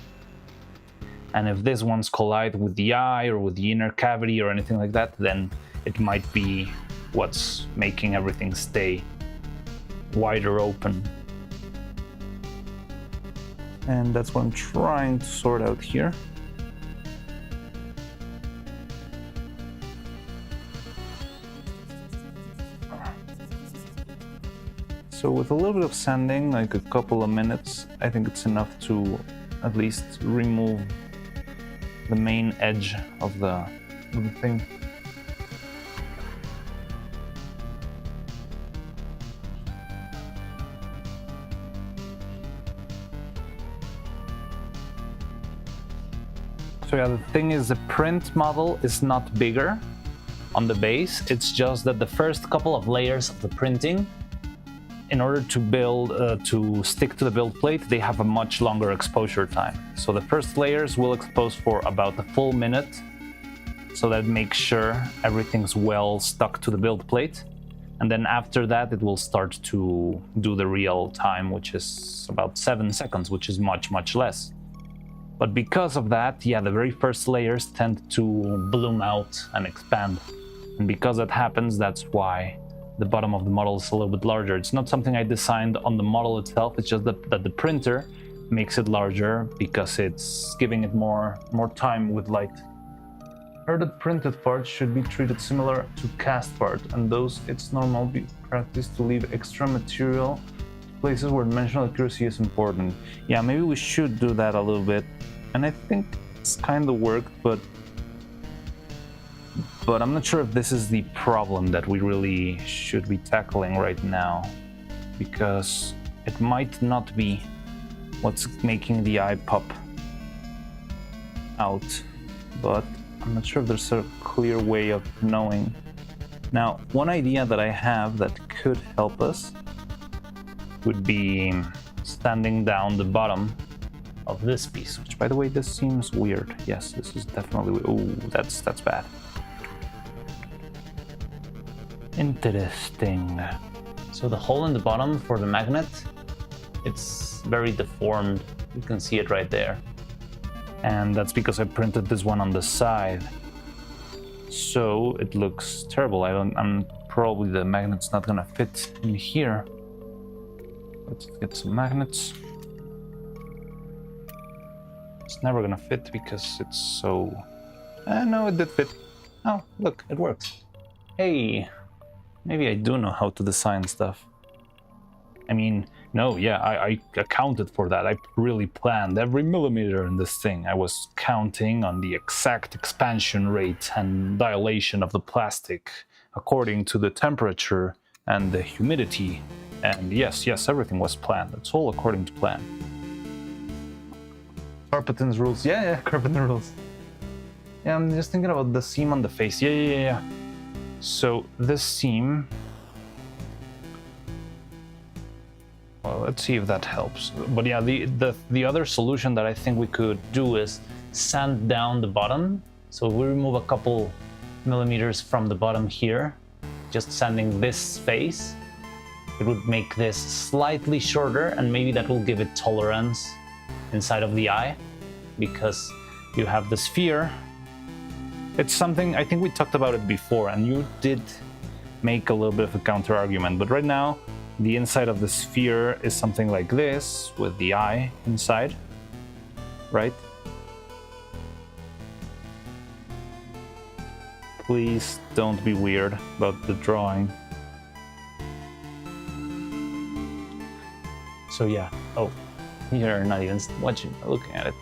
B: And if these ones collide with the eye or with the inner cavity or anything like that, then it might be what's making everything stay wider open. And that's what I'm trying to sort out here. So with a little bit of sanding, like a couple of minutes, I think it's enough to at least remove the main edge of the thing. So yeah, the thing is the print model is not bigger on the base. It's just that the first couple of layers of the printing, in order to build, to stick to the build plate, they have a much longer exposure time. So the first layers will expose for about a full minute, so that makes sure everything's well stuck to the build plate. And then after that, it will start to do the real time, which is about 7 seconds, which is much, much less. But because of that, yeah, the very first layers tend to bloom out and expand. And because that happens, that's why the bottom of the model is a little bit larger. It's not something I designed on the model itself, it's just that the printer makes it larger because it's giving it more time with light. Heard that printed parts should be treated similar to cast part, and those it's normal practice to leave extra material places where dimensional accuracy is important. Yeah, maybe we should do that a little bit. And I think it's kind of worked, but I'm not sure if this is the problem that we really should be tackling right now, because it might not be what's making the eye pop out, but I'm not sure if there's a clear way of knowing. Now, one idea that I have that could help us would be sanding down the bottom of this piece, which, by the way, this seems weird. Yes, this is definitely, oh, that's bad. Interesting. So the hole in the bottom for the magnet, it's very deformed. You can see it right there. And that's because I printed this one on the side. So it looks terrible. I'm probably the magnet's not gonna fit in here. Let's get some magnets. It's never gonna fit because it's so... no, it did fit. Oh, look, it works. Hey, maybe I do know how to design stuff. I mean, no, yeah, I accounted for that. I really planned every millimeter in this thing. I was counting on the exact expansion rate and dilation of the plastic according to the temperature and the humidity. And yes, everything was planned. It's all according to plan. Carpenter's rules. Yeah, Carpenter rules. Yeah, I'm just thinking about the seam on the face. Yeah. So this seam... Well, let's see if that helps. But yeah, the other solution that I think we could do is sand down the bottom. So we remove a couple millimeters from the bottom here, just sanding this face. It would make this slightly shorter, and maybe that will give it tolerance inside of the eye, because you have the sphere. It's something, I think we talked about it before, and you did make a little bit of a counter argument, but right now, the inside of the sphere is something like this, with the eye inside, right? Please don't be weird about the drawing. So yeah, oh, you're not even watching, looking at it.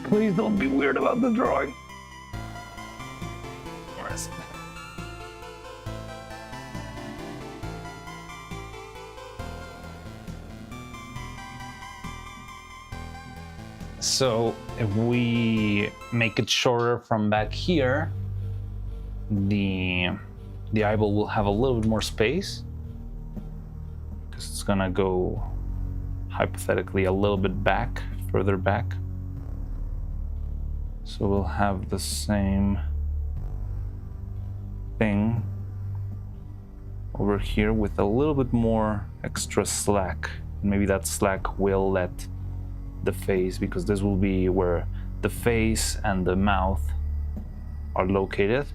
B: Please don't be weird about the drawing. Where is it? So if we make it shorter from back here, the eyeball will have a little bit more space, because it's gonna go hypothetically a little bit back, further back. So we'll have the same thing over here with a little bit more extra slack. Maybe that slack will let the face, because this will be where the face and the mouth are located,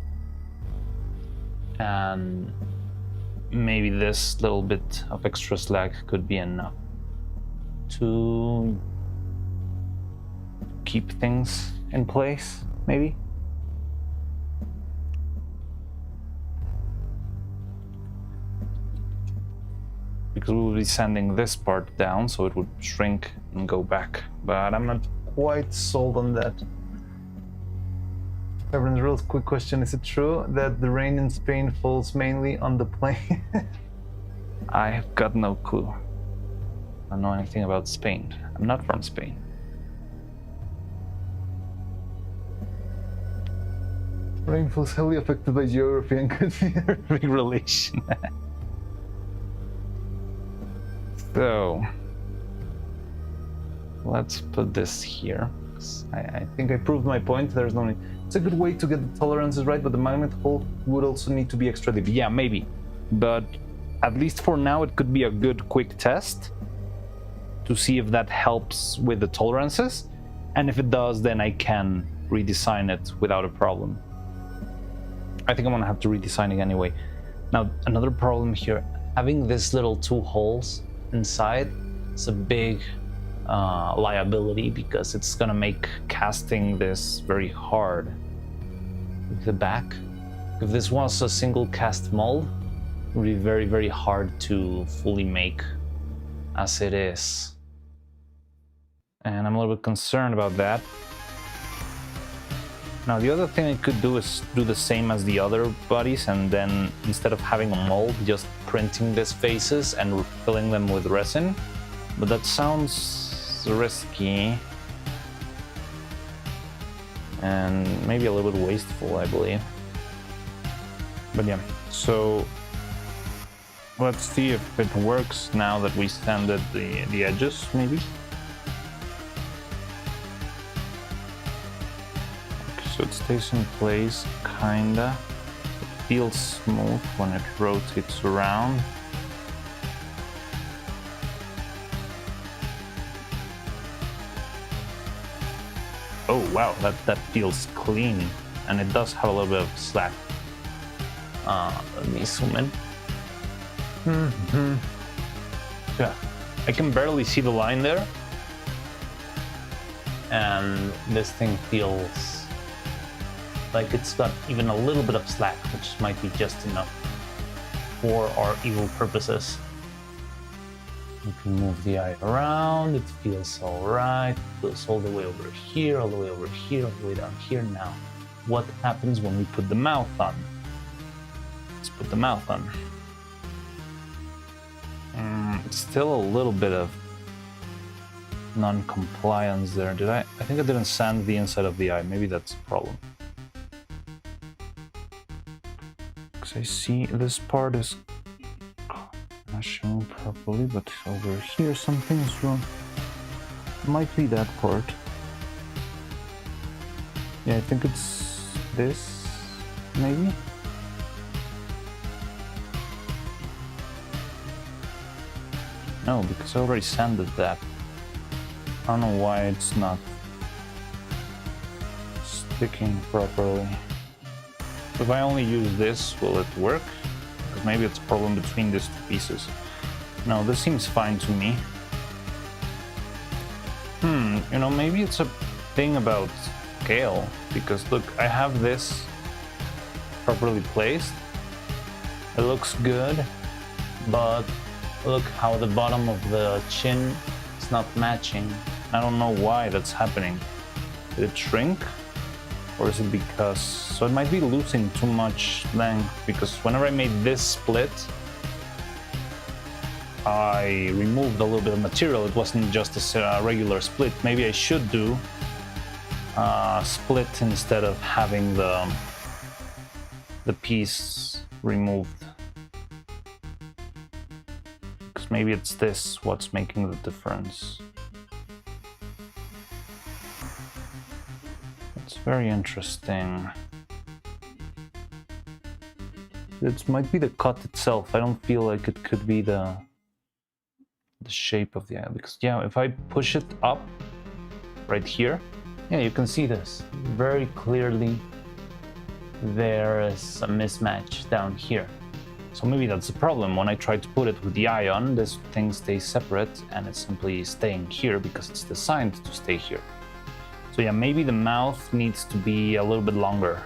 B: and maybe this little bit of extra slack could be enough to keep things in place, maybe. Because we will be sanding this part down, so it would shrink and go back. But I'm not quite sold on that. Everyone's real quick question, is it true that the rain in Spain falls mainly on the plain? I have got no clue. I don't know anything about Spain. I'm not from Spain.
A: Rainfall is heavily affected by geography and could be a
B: Big relation. So let's put this here. I think I proved my point. There's no need. It's a good way to get the tolerances right, but the magnet hole would also need to be extra deep. Yeah, maybe. But at least for now, it could be a good quick test to see if that helps with the tolerances. And if it does, then I can redesign it without a problem. I think I'm gonna have to redesign it anyway. Now, another problem here, having these little two holes inside is a big liability, because it's gonna make casting this very hard. With the back, if this was a single cast mold, it would be very, very hard to fully make as it is. And I'm a little bit concerned about that. Now, the other thing I could do is do the same as the other bodies, and then instead of having a mold, just printing these faces and filling them with resin. But that sounds risky and maybe a little bit wasteful, I believe. But yeah, so let's see if it works now that we sanded the edges, maybe. So it stays in place, kinda. It feels smooth when it rotates around. Oh wow, that feels clean. And it does have a little bit of slack. Let me zoom in. Yeah, I can barely see the line there. And this thing feels like it's got even a little bit of slack, which might be just enough for our evil purposes. You can move the eye around, it feels alright, it feels all the way over here, all the way over here, all the way down here. Now, what happens when we put the mouth on? Let's put the mouth on. Still a little bit of non-compliance there. I think I didn't sand the inside of the eye. Maybe that's a problem. Because I see this part is not shown properly, but over here something is wrong. Might be that part. Yeah, I think it's this, maybe? No, because I already sanded that. I don't know why it's not sticking properly. If I only use this, will it work? Because maybe it's a problem between these two pieces. No, this seems fine to me. You know, maybe it's a thing about scale. Because look, I have this properly placed. It looks good, but look how the bottom of the chin is not matching. I don't know why that's happening. Did it shrink? Or is it because... So it might be losing too much length, because whenever I made this split, I removed a little bit of material. It wasn't just a regular split. Maybe I should do a split instead of having the piece removed. Because maybe it's this what's making the difference. It's very interesting. It might be the cut itself. I don't feel like it could be the shape of the eye, because yeah, if I push it up right here, yeah, you can see this very clearly. There is a mismatch down here. So maybe that's the problem. When I try to put it with the eye on, this thing stays separate and it's simply staying here because it's designed to stay here. So yeah, maybe the mouth needs to be a little bit longer.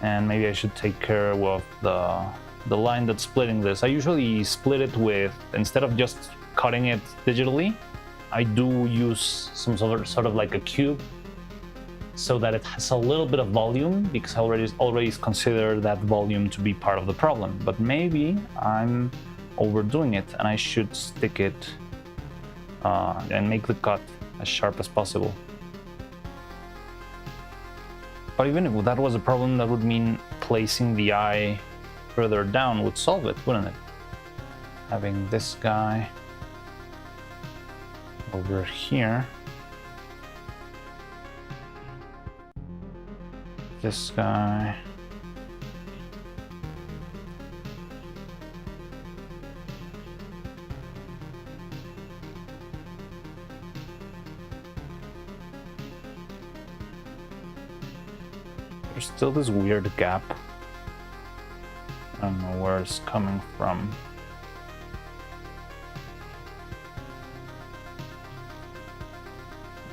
B: And maybe I should take care of the line that's splitting this. I usually split it with, instead of just cutting it digitally, I do use some sort of like a cube, so that it has a little bit of volume, because I already consider that volume to be part of the problem. But maybe I'm overdoing it and I should stick it and make the cut as sharp as possible. But even if that was a problem, that would mean placing the eye further down would solve it, wouldn't it? Having this guy over here. This guy. There's still this weird gap. I don't know where it's coming from.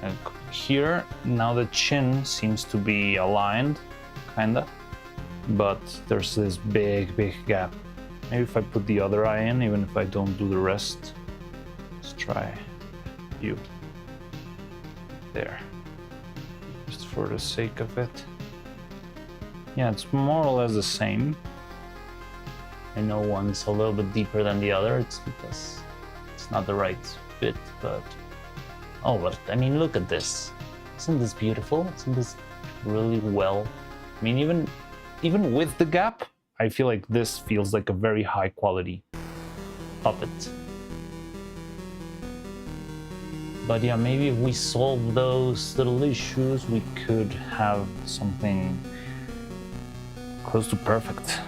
B: And here, now the chin seems to be aligned, kinda, but there's this big gap. Maybe if I put the other eye in, even if I don't do the rest. Let's try you. There. Just for the sake of it. Yeah, it's more or less the same. I know one's a little bit deeper than the other. It's because it's not the right fit, but... Oh, but I mean, look at this. Isn't this beautiful? Isn't this really well? I mean, even with the gap, I feel like this feels like a very high quality puppet. But yeah, maybe if we solve those little issues, we could have something close to perfect.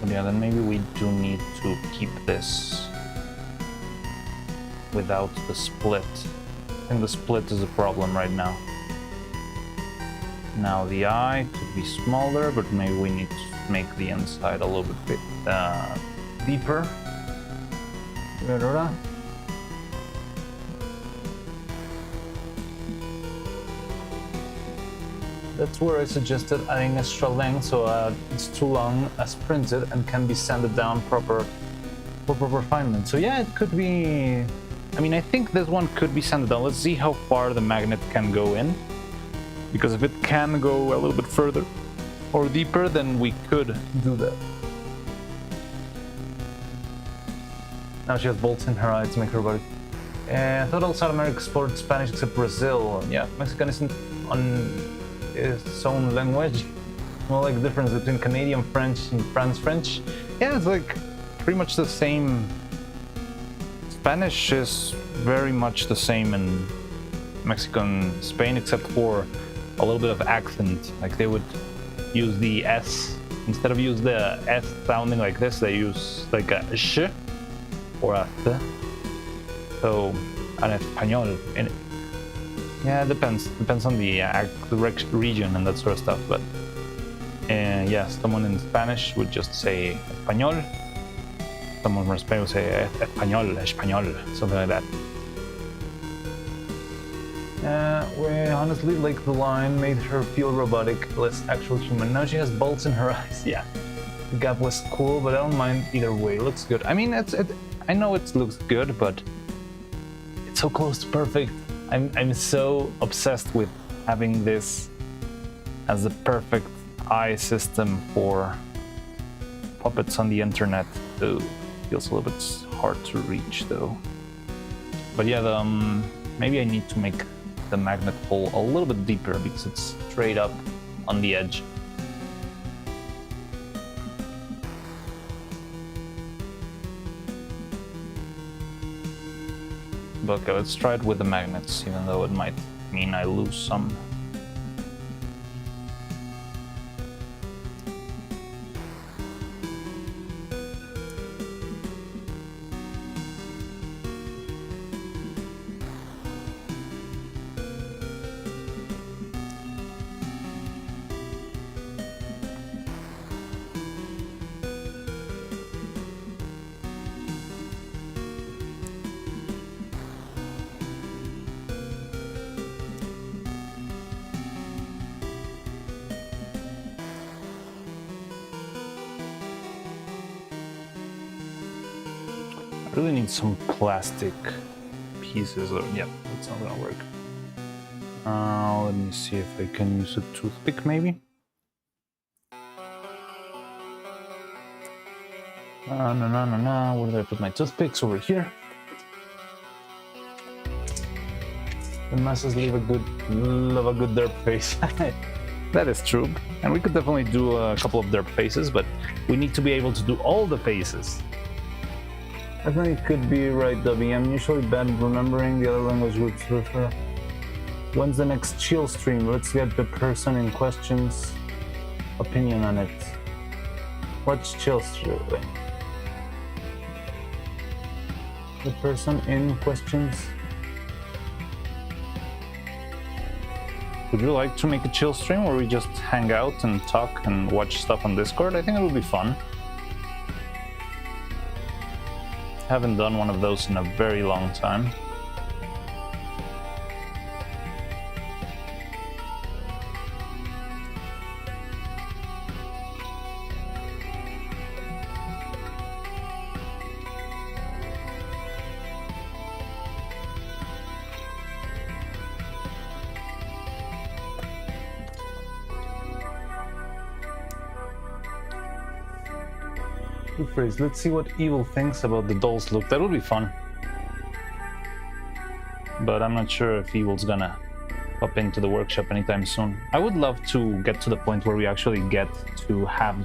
B: But yeah, then maybe we do need to keep this without the split. I think the split is a problem right now. Now the eye could be smaller, but maybe we need to make the inside a little bit deeper.
A: Aurora. That's where I suggested adding extra length so it's too long as printed and can be sanded down for proper refinement. So yeah, it could be... I mean, I think this one could be sanded down. Let's see how far the magnet can go in. Because if it can go a little bit further or deeper, then we could do that. Now she has bolts in her eye to make her body. I thought all South America spoke Spanish except Brazil. Yeah, Mexican isn't on its own language. More like the difference between Canadian French and France French. Yeah, it's like pretty much the same. Spanish is very much the same in Mexican Spain, except for a little bit of accent. Like they would use the S instead of use the S sounding like this. They use like a sh or a th. So an español in it. Yeah, it depends on the region and that sort of stuff. But yeah, someone in Spanish would just say español. Someone from Spain would say español, something like that. We honestly like the line made her feel robotic, less actual human. Now she has bolts in her eyes. Yeah, the gap was cool, but I don't mind either way. It looks good. I mean, I know it looks good, but it's so close to perfect. I'm so obsessed with having this as the perfect eye system for puppets on the internet. So it feels a little bit hard to reach though. But yeah, maybe I need to make the magnet hole a little bit deeper because it's straight up on the edge. But okay, let's try it with the magnets, even though it might mean I lose some. I really need some plastic pieces. Yeah, that's not gonna work. Let me see if I can use a toothpick, maybe. No. Where did I put my toothpicks? Over here. The masses leave a good derp face. That is true. And we could definitely do a couple of derp faces, but we need to be able to do all the faces. I think it could be right, Dubby. I'm usually bad at remembering the other language words to refer. When's the next chill stream? Let's get the person in question's opinion on it. What's chill stream? The person in questions. Would you like to make a chill stream where we just hang out and talk and watch stuff on Discord? I think it would be fun. Haven't done one of those in a very long time. Good phrase. Let's see what Evil thinks about the doll's look. That would be fun. But I'm not sure if Evil's gonna pop into the workshop anytime soon. I would love to get to the point where we actually get to have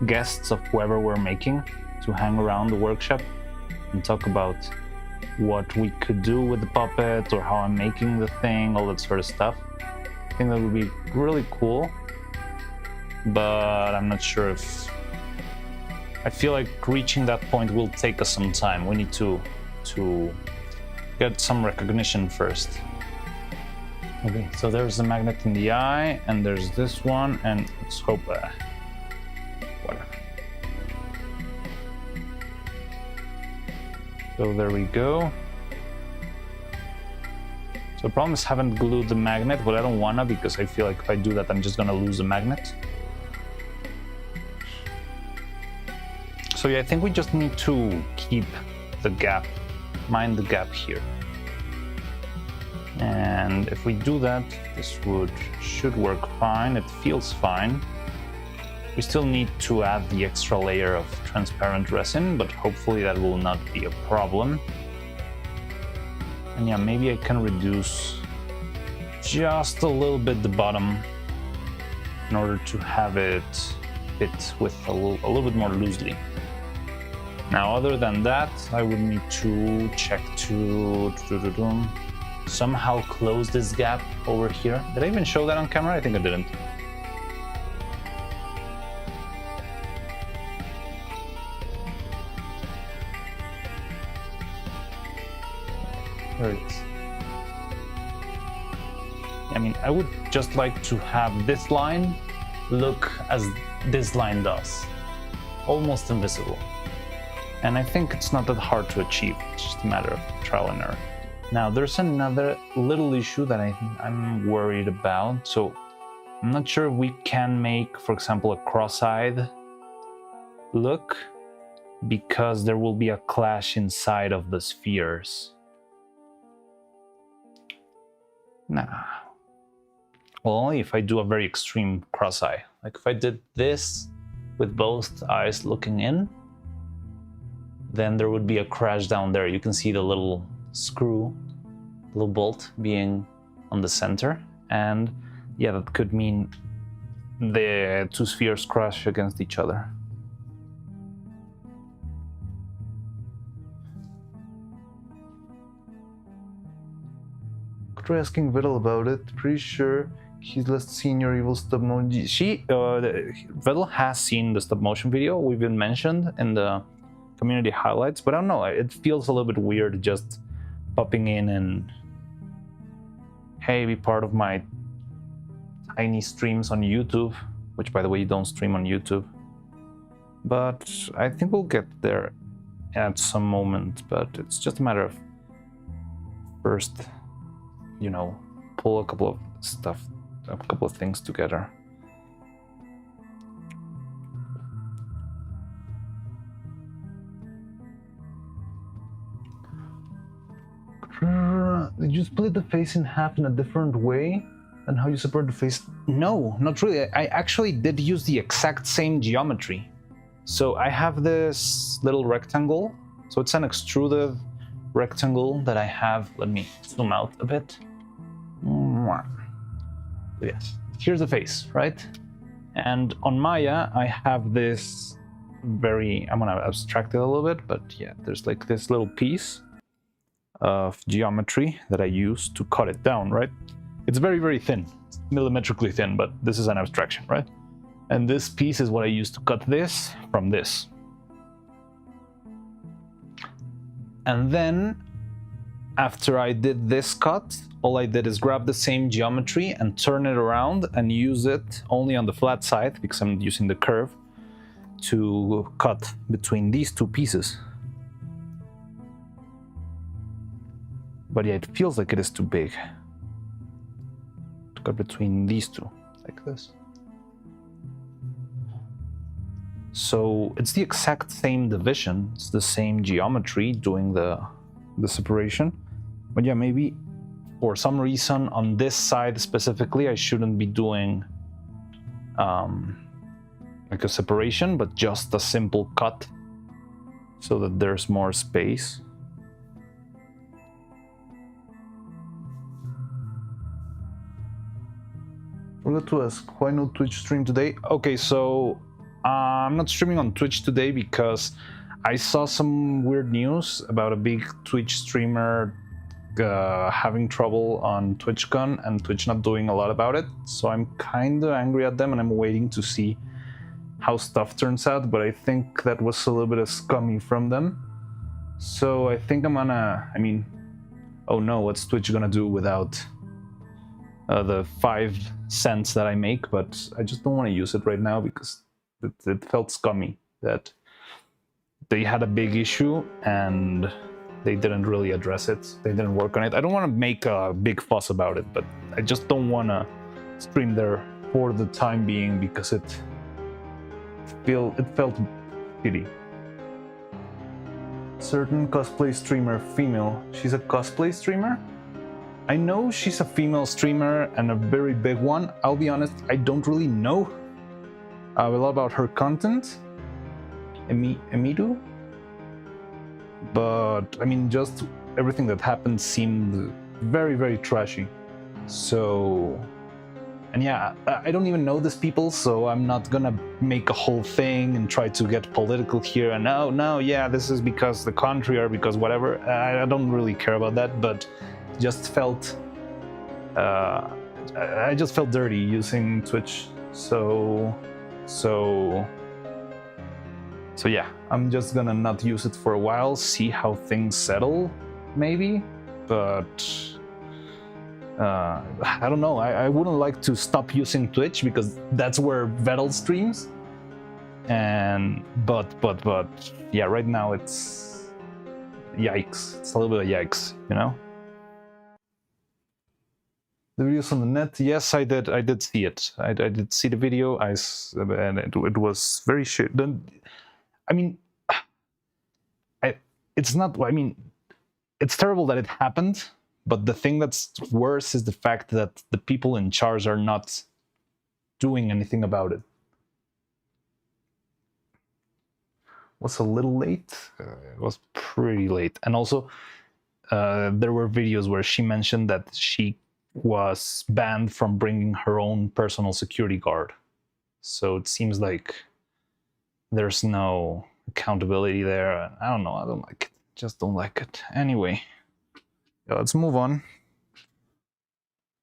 A: guests of whoever we're making to hang around the workshop and talk about what we could do with the puppet or how I'm making the thing, all that sort of stuff. I think that would be really cool. But I'm not sure if... I feel like reaching that point will take us some time. We need to get some recognition first. Okay, so there's the magnet in the eye, and there's this one, and let's hope whatever.
B: So there we go. So the problem is I haven't glued the magnet, but I don't wanna because I feel like if I do that, I'm just gonna lose the magnet. So yeah, I think we just need to keep the gap, mind the gap here. And if we do that, this should work fine. It feels fine. We still need to add the extra layer of transparent resin, but hopefully that will not be a problem. And yeah, maybe I can reduce just a little bit the bottom in order to have it fit with a little bit more loosely. Now, other than that, I would need to check to somehow close this gap over here. Did I even show that on camera? I think I didn't. There it is. I mean, I would just like to have this line look as this line does. Almost invisible. And I think it's not that hard to achieve. It's just a matter of trial and error. Now, there's another little issue that I'm worried about. So I'm not sure we can make, for example, a cross-eyed look because there will be a clash inside of the spheres. Nah. Well, only if I do a very extreme cross-eye. Like if I did this with both eyes looking in, then there would be a crash down there. You can see the little screw, little bolt being on the center. And yeah, that could mean the two spheres crash against each other.
A: Try asking Vettel about it. Pretty sure he's last seen your evil stop motion.
B: Vettel has seen the stop motion video. We've been mentioned in the community highlights, but I don't know. It feels a little bit weird just popping in and hey, be part of my tiny streams on YouTube, which by the way, you don't stream on YouTube. But I think we'll get there at some moment, but it's just a matter of first, you know, pull a couple of things together.
A: Did you split the face in half in a different way than how you separate the face?
B: No, not really. I actually did use the exact same geometry. So I have this little rectangle. So it's an extruded rectangle that I have. Let me zoom out a bit. Yes, here's the face, right? And on Maya, I have this I'm gonna abstract it a little bit, but yeah, there's like this little piece of geometry that I use to cut it down, right? It's very, very thin, millimetrically thin, but this is an abstraction, right? And this piece is what I use to cut this from this. And then after I did this cut, all I did is grab the same geometry and turn it around and use it only on the flat side because I'm using the curve to cut between these two pieces. But yeah, it feels like it is too big to cut between these two, like this. So it's the exact same division, it's the same geometry doing the separation. But yeah, maybe for some reason on this side specifically, I shouldn't be doing like a separation, but just a simple cut so that there's more space.
A: Forgot to ask, why no Twitch stream today?
B: Okay, so I'm not streaming on Twitch today because I saw some weird news about a big Twitch streamer having trouble on TwitchCon and Twitch not doing a lot about it. So I'm kind of angry at them and I'm waiting to see how stuff turns out, but I think that was a little bit of scummy from them. So I think I'm gonna, oh no, what's Twitch gonna do without the 5 cents that I make? But I just don't want to use it right now because it felt scummy that they had a big issue and They didn't really address it. They didn't work on it. I don't want to make a big fuss about it, but I just don't want to stream there for the time being because it felt shitty. Certain cosplay streamer, female. She's a cosplay streamer? I know she's a female streamer and a very big one. I'll be honest, I don't really know a lot about her content. Emidu? But I mean, just everything that happened seemed very, very trashy. So, and yeah, I don't even know these people, so I'm not gonna make a whole thing and try to get political here. And no, yeah, this is because the country or because whatever. I don't really care about that, but just felt, I just felt dirty using Twitch. So yeah, I'm just gonna not use it for a while, see how things settle, maybe. But I don't know. I wouldn't like to stop using Twitch because that's where Vettel streams. And but yeah, right now it's yikes. It's a little bit of yikes, you know. The videos on the net, yes, I did see it. I did see the video. And it was very shit. I mean, it's not. I mean, it's terrible that it happened. But the thing that's worse is the fact that the people in charge are not doing anything about it. Was a little late. It was pretty late, and also there were videos where she mentioned that she was banned from bringing her own personal security guard. So it seems like there's no accountability there. I don't know. I don't like it. Just don't like it. Anyway, yeah, let's move on.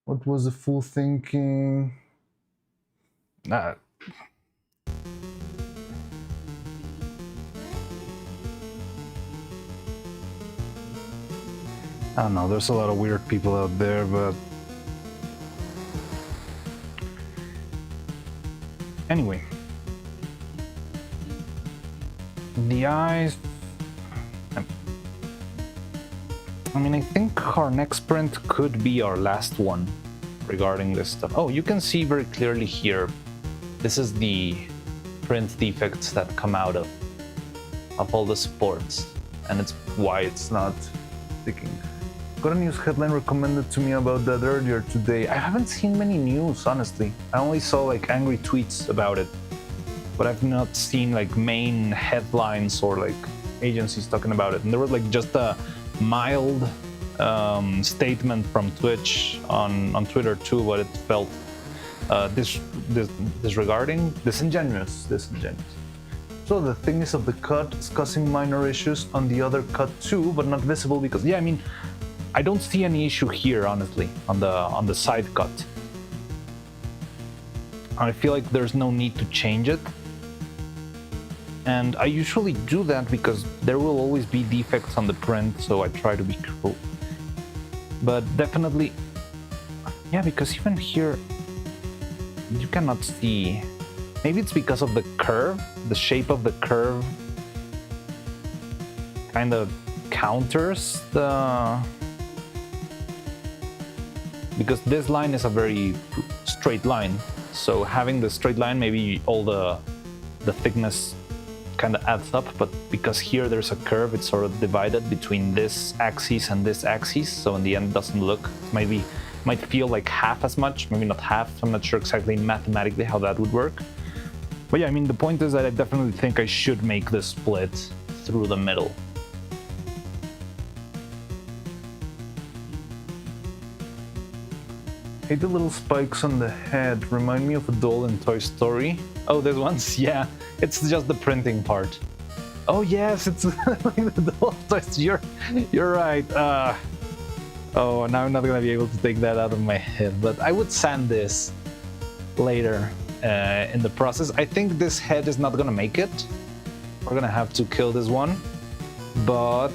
B: What was the fool thinking? I don't know. There's a lot of weird people out there, but anyway, the eyes. I mean, I think our next print could be our last one regarding this stuff. Oh, you can see very clearly here. This is the print defects that come out of all the supports, and it's why it's not sticking. Got a news headline recommended to me about that earlier today. I haven't seen many news, honestly. I only saw like angry tweets about it, but I've not seen like main headlines or like agencies talking about it. And there was like just a mild statement from Twitch on Twitter too, but it felt disregarding, disingenuous. So the thickness of the cut is causing minor issues on the other cut too, but not visible because, yeah, I mean, I don't see any issue here, honestly, on the side cut. I feel like there's no need to change it. And I usually do that because there will always be defects on the print, so I try to be careful. But definitely, yeah, because even here, you cannot see. Maybe it's because of the curve, the shape of the curve kind of counters the... Because this line is a very straight line, so having the straight line, maybe all the thickness kind of adds up, but because here there's a curve, it's sort of divided between this axis and this axis, so in the end it doesn't look, might feel like half as much, maybe not half. I'm not sure exactly mathematically how that would work. But yeah, I mean, the point is that I definitely think I should make the split through the middle. Hey, the little spikes on the head remind me of a doll in Toy Story. Oh, these ones? Yeah, it's just the printing part. Oh yes, it's like the doll of Toy Story. You're right. Oh, now I'm not gonna be able to take that out of my head, but I would sand this later in the process. I think this head is not gonna make it. We're gonna have to kill this one, but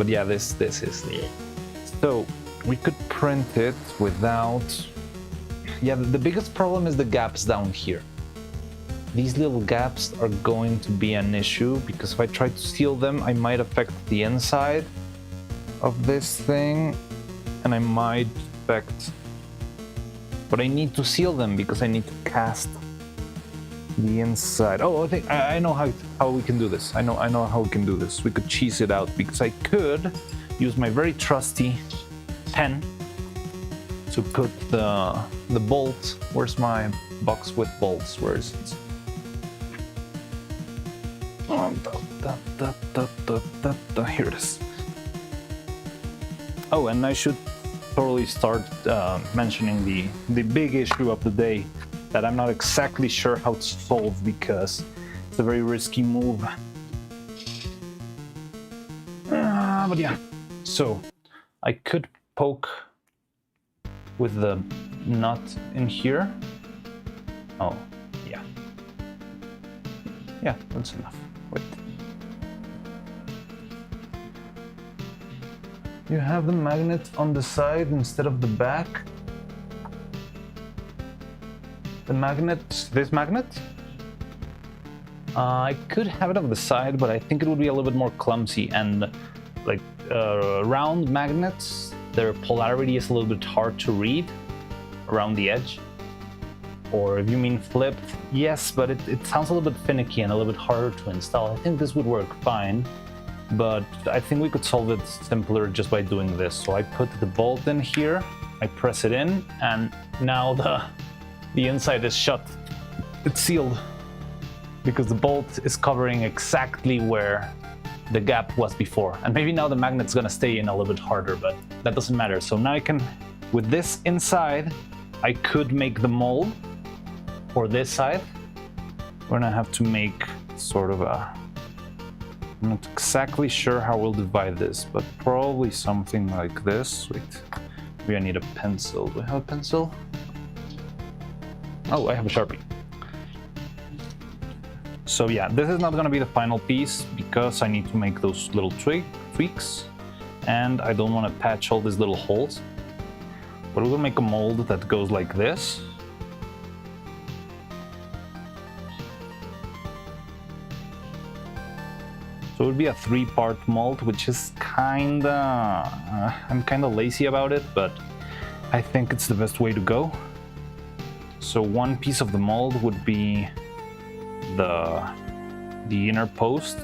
B: yeah, this is the... So we could print it without... Yeah, the biggest problem is the gaps down here. these little gaps are going to be an issue, because if I try to seal them, I might affect the inside of this thing, and I might affect... But I need to seal them because I need to cast the inside. Oh, I think I know how we can do this. I know how we can do this. We could cheese it out, because I could use my very trusty pen to put the bolt. Where's my box with bolts? Where is it? Here it is. Oh, and I should totally start mentioning the big issue of the day that I'm not exactly sure how to solve, because it's a very risky move. But yeah, so I could poke with the nut in here. Oh, yeah. Yeah, that's enough. Wait. You have the magnet on the side instead of the back. The magnet, this magnet? I could have it on the side, but I think it would be a little bit more clumsy, and like round magnets, their polarity is a little bit hard to read around the edge. Or if you mean flipped, yes, but it sounds a little bit finicky and a little bit harder to install. I think this would work fine, but I think we could solve it simpler just by doing this. So I put the bolt in here, I press it in, and now the inside is shut. It's sealed because the bolt is covering exactly where the gap was before. And maybe now the magnet's gonna stay in a little bit harder, but that doesn't matter. So now I can, with this inside, I could make the mold for this side. We're gonna have to make sort of a... I'm not exactly sure how we'll divide this, but probably something like this. Wait, maybe I need a pencil. Do I have a pencil? Oh, I have a Sharpie. So yeah, this is not gonna be the final piece because I need to make those little tweaks, and I don't want to patch all these little holes. But we're gonna make a mold that goes like this. So it would be a 3-part mold, which is kinda... I'm kinda lazy about it, but I think it's the best way to go. So one piece of the mold would be the inner post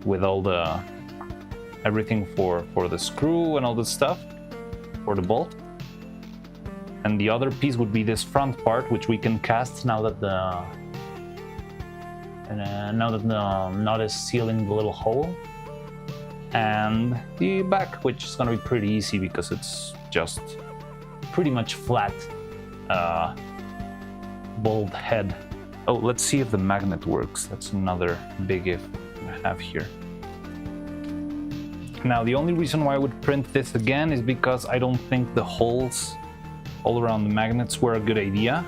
B: with all the everything for the screw and all this stuff for the bolt. And the other piece would be this front part, which we can cast now that the knot is sealing the little hole. And the back, which is gonna be pretty easy because it's just pretty much flat bolt head. Oh, let's see if the magnet works. That's another big if I have here. Now, the only reason why I would print this again is because I don't think the holes all around the magnets were a good idea.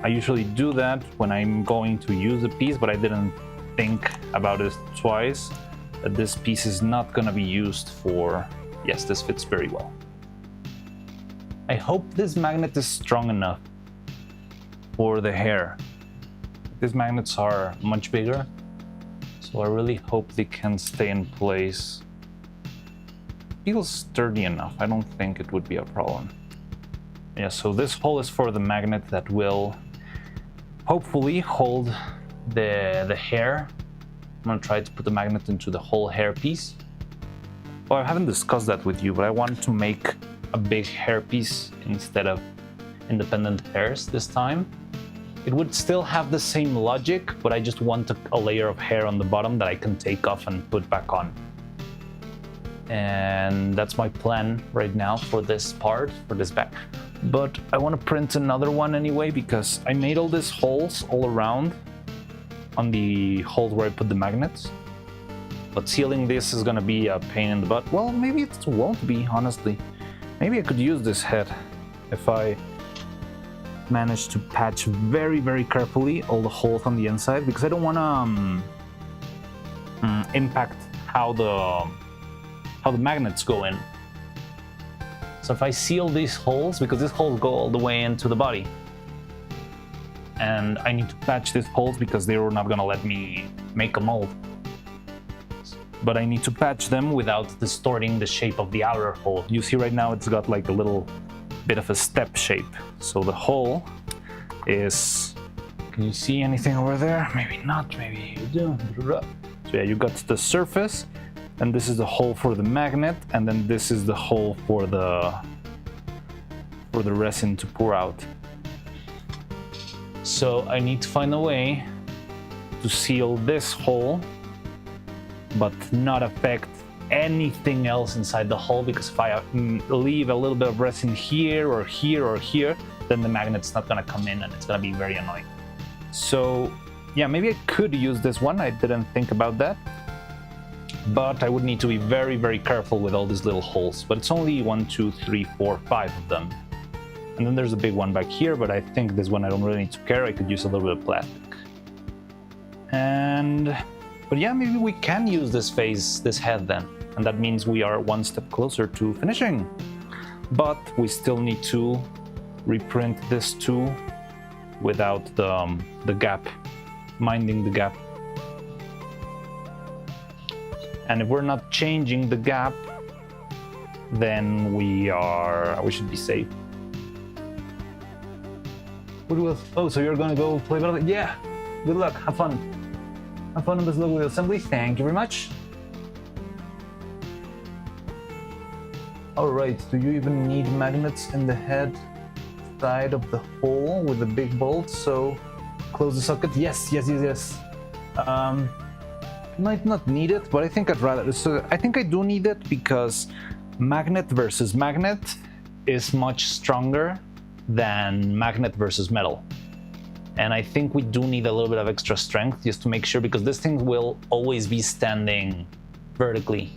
B: I usually do that when I'm going to use a piece, but I didn't think about it twice, that this piece is not gonna be used for... Yes, this fits very well. I hope this magnet is strong enough for the hair. These magnets are much bigger, so I really hope they can stay in place. Feels sturdy enough. I don't think it would be a problem. Yeah, so this hole is for the magnet that will hopefully hold the hair. I'm gonna try to put the magnet into the whole hair piece. Well, I haven't discussed that with you, but I want to make a big hair piece instead of independent hairs this time. It would still have the same logic, but I just want a layer of hair on the bottom that I can take off and put back on. And that's my plan right now for this part, for this back. But I want to print another one anyway, because I made all these holes all around on the holes where I put the magnets. But sealing this is gonna be a pain in the butt. Well, maybe it won't be, honestly. Maybe I could use this head if I manage to patch very, very carefully all the holes on the inside, because I don't want to impact how the magnets go in. So if I seal these holes, because these holes go all the way into the body, and I need to patch these holes because they were not gonna let me make a mold. But I need to patch them without distorting the shape of the outer hole. You see right now it's got like a little bit of a step shape. So the hole is, can you see anything over there? Maybe not, maybe you do. So yeah, you got the surface, and this is the hole for the magnet, and then this is the hole for the resin to pour out. So I need to find a way to seal this hole, but not affect anything else inside the hole, because if I leave a little bit of resin here or here or here, then the magnet's not gonna come in and it's gonna be very annoying. So yeah, maybe I could use this one. I didn't think about that. But I would need to be very, very careful with all these little holes. But it's only 1, 2, 3, 4, 5 of them. And then there's a big one back here, but I think this one I don't really need to care. I could use a little bit of plastic. But yeah, maybe we can use this face, this head then. And that means we are one step closer to finishing. But we still need to reprint this too without the gap, minding the gap. And if we're not changing the gap, then we should be safe. Oh, so you're gonna go play battle? Yeah. Good luck. Have fun. Have fun and best luck with the assembly. Thank you very much. All right. Do you even need magnets in the head side of the hole with the big bolt? So close the socket. Yes. Might not need it, but I think I'd rather. So I think I do need it because magnet versus magnet is much stronger than magnet versus metal. And I think we do need a little bit of extra strength just to make sure, because this thing will always be standing vertically.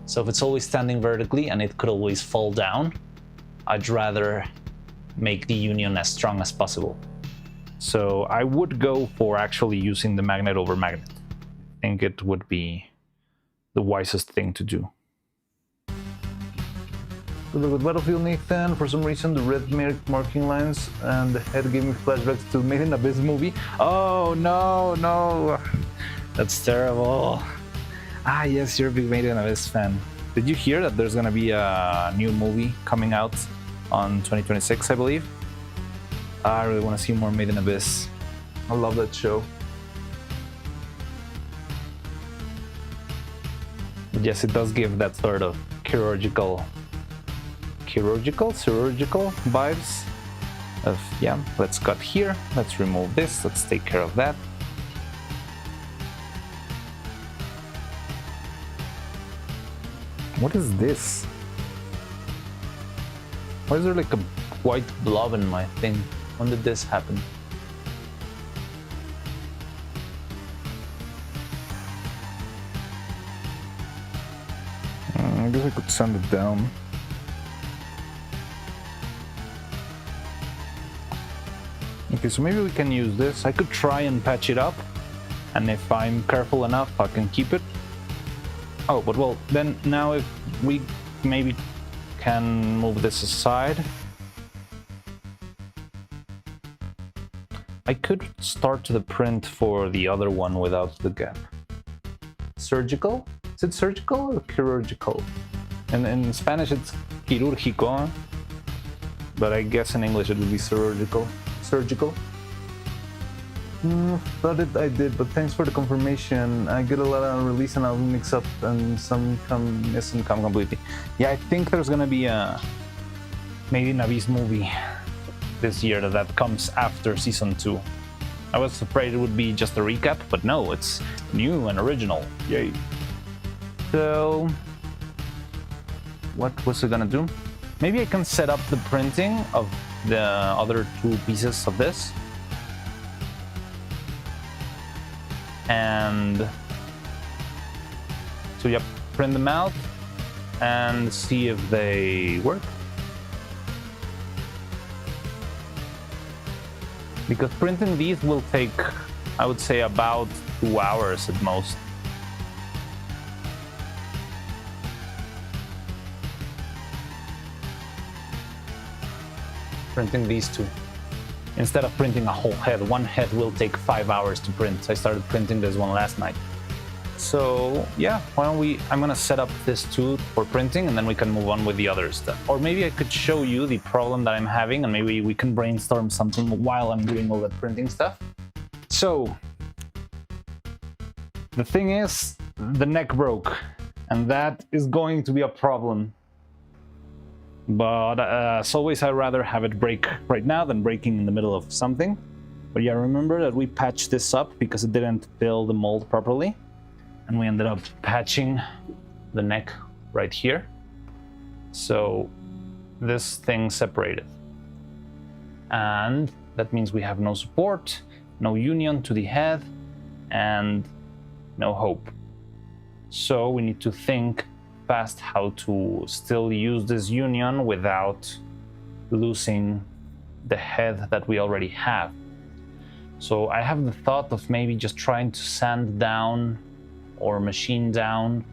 B: So if it's always standing vertically and it could always fall down, I'd rather make the union as strong as possible. So I would go for actually using the magnet over magnet. I think it would be the wisest thing to do. Good luck with Battlefield, Nathan. For some reason, the red marking lines and the head gave me flashbacks to Made in Abyss movie. Oh no, that's terrible. Ah yes, you're a big Made in Abyss fan. Did you hear that there's gonna be a new movie coming out on 2026, I believe? I really want to see more Made in Abyss. I love that show. But yes, it does give that sort of chirurgical vibes of, yeah, let's cut here, let's remove this, let's take care of that. What is this? Why is there like a white blob in my thing? When did this happen? I guess I could sand it down. Okay, so maybe we can use this. I could try and patch it up, and if I'm careful enough, I can keep it. Oh, but well, then now if we maybe can move this aside. I could start the print for the other one without the gap. Surgical? Is it surgical or chirurgical? And in Spanish it's quirúrgico, but I guess in English it would be surgical. Thought it I did, but thanks for the confirmation. I get a lot on release and I'll mix up and some isn't come completely. Yeah, I think there's gonna be a Made in Abyss movie this year that comes after season 2. I was afraid it would be just a recap, but no, it's new and original. Yay. So what was I gonna do? Maybe I can set up the printing of the other 2 pieces of this. And so yeah, print them out and see if they work. Because printing these will take, I would say, about 2 hours at most. Printing these 2. instead of printing a whole head. One head will take 5 hours to print. I started printing this one last night. So yeah, why don't we, I'm gonna set up this too for printing, and then we can move on with the other stuff. Or maybe I could show you the problem that I'm having, and maybe we can brainstorm something while I'm doing all that printing stuff. So the thing is, the neck broke, and that is going to be a problem. But as always, I'd rather have it break right now than breaking in the middle of something. But yeah, remember that we patched this up because it didn't fill the mold properly. And we ended up patching the neck right here. So this thing separated. And that means we have no support, no union to the head, and no hope. So we need to think fast how to still use this union without losing the head that we already have. So I have the thought of maybe just trying to sand down or machine down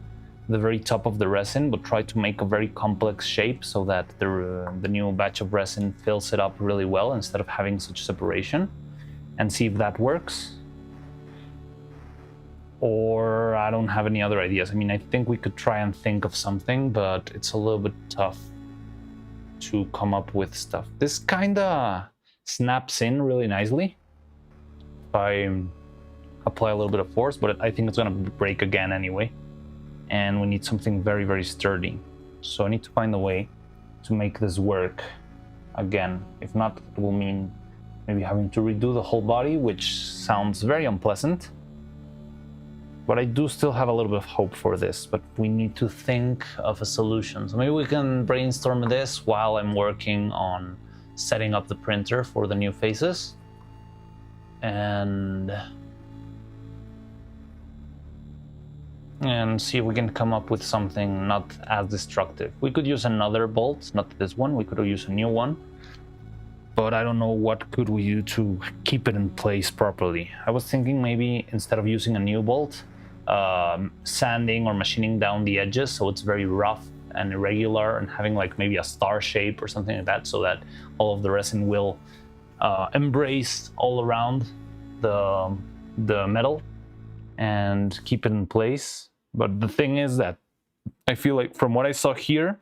B: the very top of the resin, but try to make a very complex shape so that the new batch of resin fills it up really well instead of having such separation, and see if that works. Or I don't have any other ideas. I mean, I think we could try and think of something, but it's a little bit tough to come up with stuff. This kinda snaps in really nicely if I apply a little bit of force, but I think it's gonna break again anyway. And we need something very, very sturdy. So I need to find a way to make this work again. If not, it will mean maybe having to redo the whole body, which sounds very unpleasant. But I do still have a little bit of hope for this, but we need to think of a solution. So maybe we can brainstorm this while I'm working on setting up the printer for the new faces. And see if we can come up with something not as destructive. We could use another bolt, not this one, we could use a new one. But I don't know what could we do to keep it in place properly. I was thinking maybe instead of using a new bolt, sanding or machining down the edges so it's very rough and irregular, and having like maybe a star shape or something like that, so that all of the resin will embrace all around the metal and keep it in place. But the thing is that I feel like from what I saw here,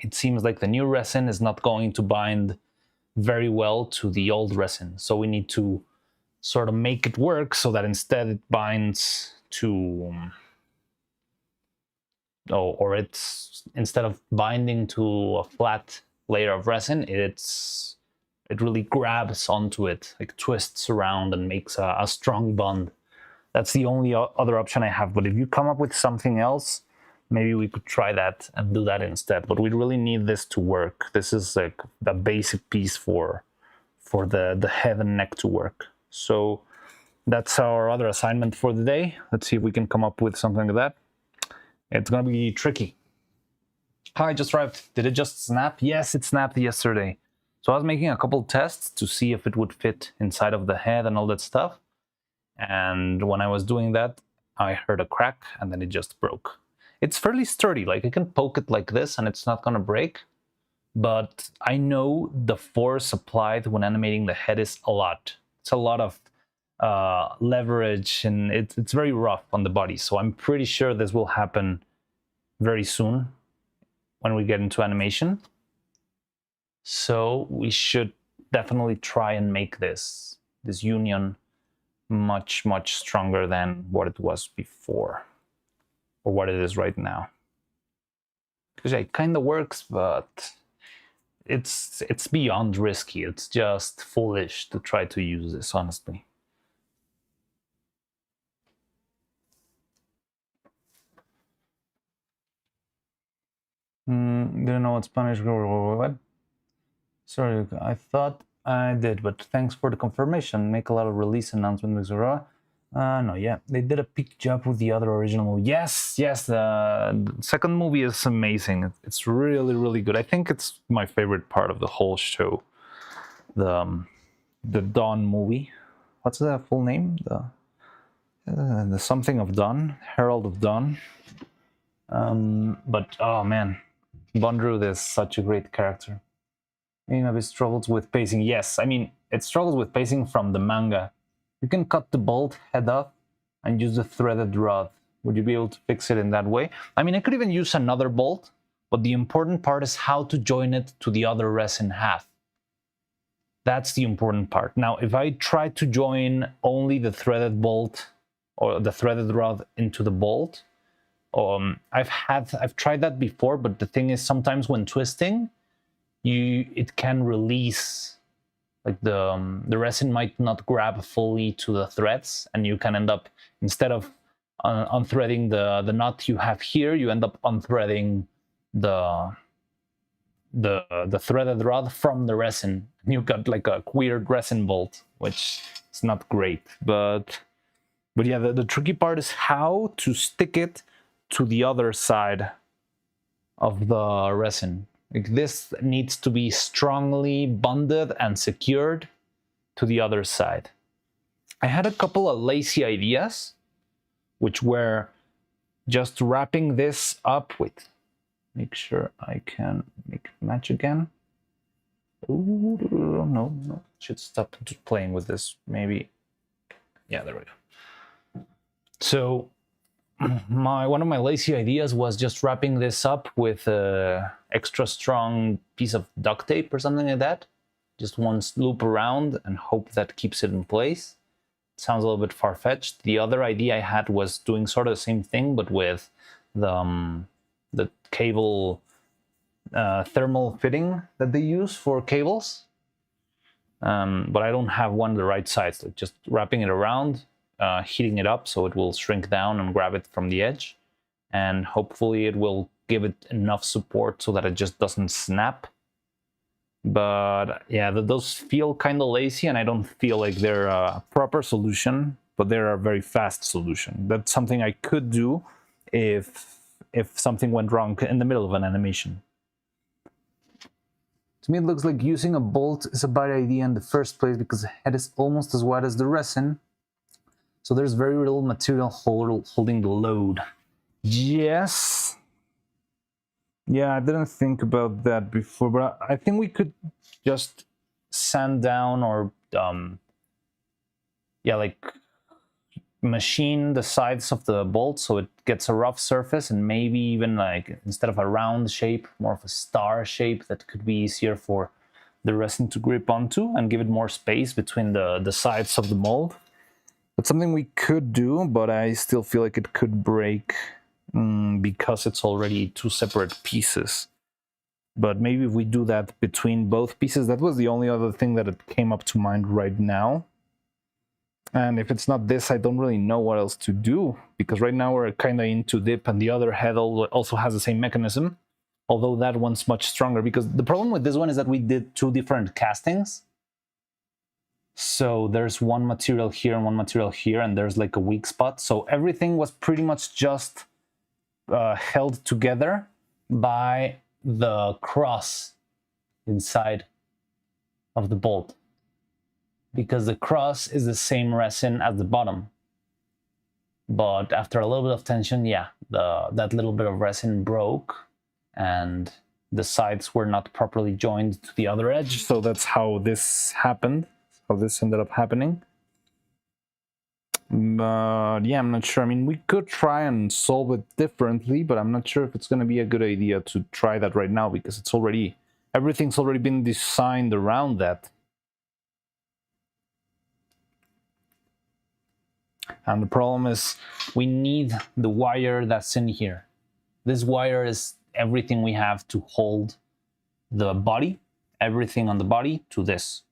B: it seems like the new resin is not going to bind very well to the old resin. So we need to sort of make it work so that instead it binds to, or it's, instead of binding to a flat layer of resin, it really grabs onto it, like twists around and makes a strong bond. That's the only other option I have. But if you come up with something else, maybe we could try that and do that instead. But we really need this to work. This is like the basic piece for the head and neck to work. So that's our other assignment for the day. Let's see if we can come up with something like that. It's gonna be tricky. Hi, I just arrived. Did it just snap? Yes, it snapped yesterday. So I was making a couple tests to see if it would fit inside of the head and all that stuff. And when I was doing that, I heard a crack and then it just broke. It's fairly sturdy, like I can poke it like this and it's not gonna break. But I know the force applied when animating the head is a lot. It's a lot of leverage, and it's very rough on the body. So I'm pretty sure this will happen very soon when we get into animation. So we should definitely try and make this union much, much stronger than what it was before, or what it is right now. Because it kind of works, but it's beyond risky. It's just foolish to try to use this, honestly. Didn't know what Spanish what? Sorry, I thought I did, but thanks for the confirmation. Make a lot of release announcements, Mixura. No, yeah, they did a peak job with the other original movie. Yes, the second movie is amazing. It's really, really good. I think it's my favorite part of the whole show. The Dawn movie. What's the full name? The something of Dawn, Herald of Dawn. But oh man, Bondrewd is such a great character. Maybe struggles with pacing. Yes, I mean, it struggles with pacing from the manga. You can cut the bolt head off and use the threaded rod. Would you be able to fix it in that way? I mean, I could even use another bolt, but the important part is how to join it to the other resin half. That's the important part. Now, if I try to join only the threaded bolt or the threaded rod into the bolt, I've tried that before, but the thing is sometimes when twisting, it can release, like the resin might not grab fully to the threads, and you can end up, instead of unthreading the knot you have here, you end up unthreading the threaded rod from the resin. You got like a weird resin bolt, which is not great. But yeah, the tricky part is how to stick it to the other side of the resin. Like this needs to be strongly bonded and secured to the other side. I had a couple of lazy ideas, which were just wrapping this up with, make sure I can make it match again. Ooh, no, should stop playing with this, maybe. Yeah, there we go. So one of my lazy ideas was just wrapping this up with a extra strong piece of duct tape or something like that. Just one loop around and hope that keeps it in place. It sounds a little bit far-fetched. The other idea I had was doing sort of the same thing, but with the cable thermal fitting that they use for cables. But I don't have one the right size. So just wrapping it around, heating it up so it will shrink down and grab it from the edge, and hopefully it will give it enough support so that it just doesn't snap. But yeah, those feel kind of lazy, and I don't feel like they're a proper solution, but they're a very fast solution. That's something I could do if something went wrong in the middle of an animation. To me, it looks like using a bolt is a bad idea in the first place because the head is almost as wide as the resin. So there's very little material holding the load. Yes. Yeah, I didn't think about that before, but I think we could just sand down or, like machine the sides of the bolt so it gets a rough surface, and maybe even like instead of a round shape, more of a star shape that could be easier for the resin to grip onto and give it more space between the sides of the mold. That's something we could do, but I still feel like it could break because it's already two separate pieces. But maybe if we do that between both pieces, that was the only other thing that it came up to mind right now. And if it's not this, I don't really know what else to do, because right now we're kind of into dip, and the other head also has the same mechanism, although that one's much stronger, because the problem with this one is that we did two different castings. So there's one material here and one material here, and there's like a weak spot. So everything was pretty much just held together by the cross inside of the bolt, because the cross is the same resin as the bottom. But after a little bit of tension, yeah, that little bit of resin broke and the sides were not properly joined to the other edge. So that's how this happened, how this ended up happening. But yeah, I'm not sure. I mean, we could try and solve it differently, but I'm not sure if it's going to be a good idea to try that right now, because everything's already been designed around that. And the problem is we need the wire that's in here. This wire is everything we have to hold the body, everything on the body, to this.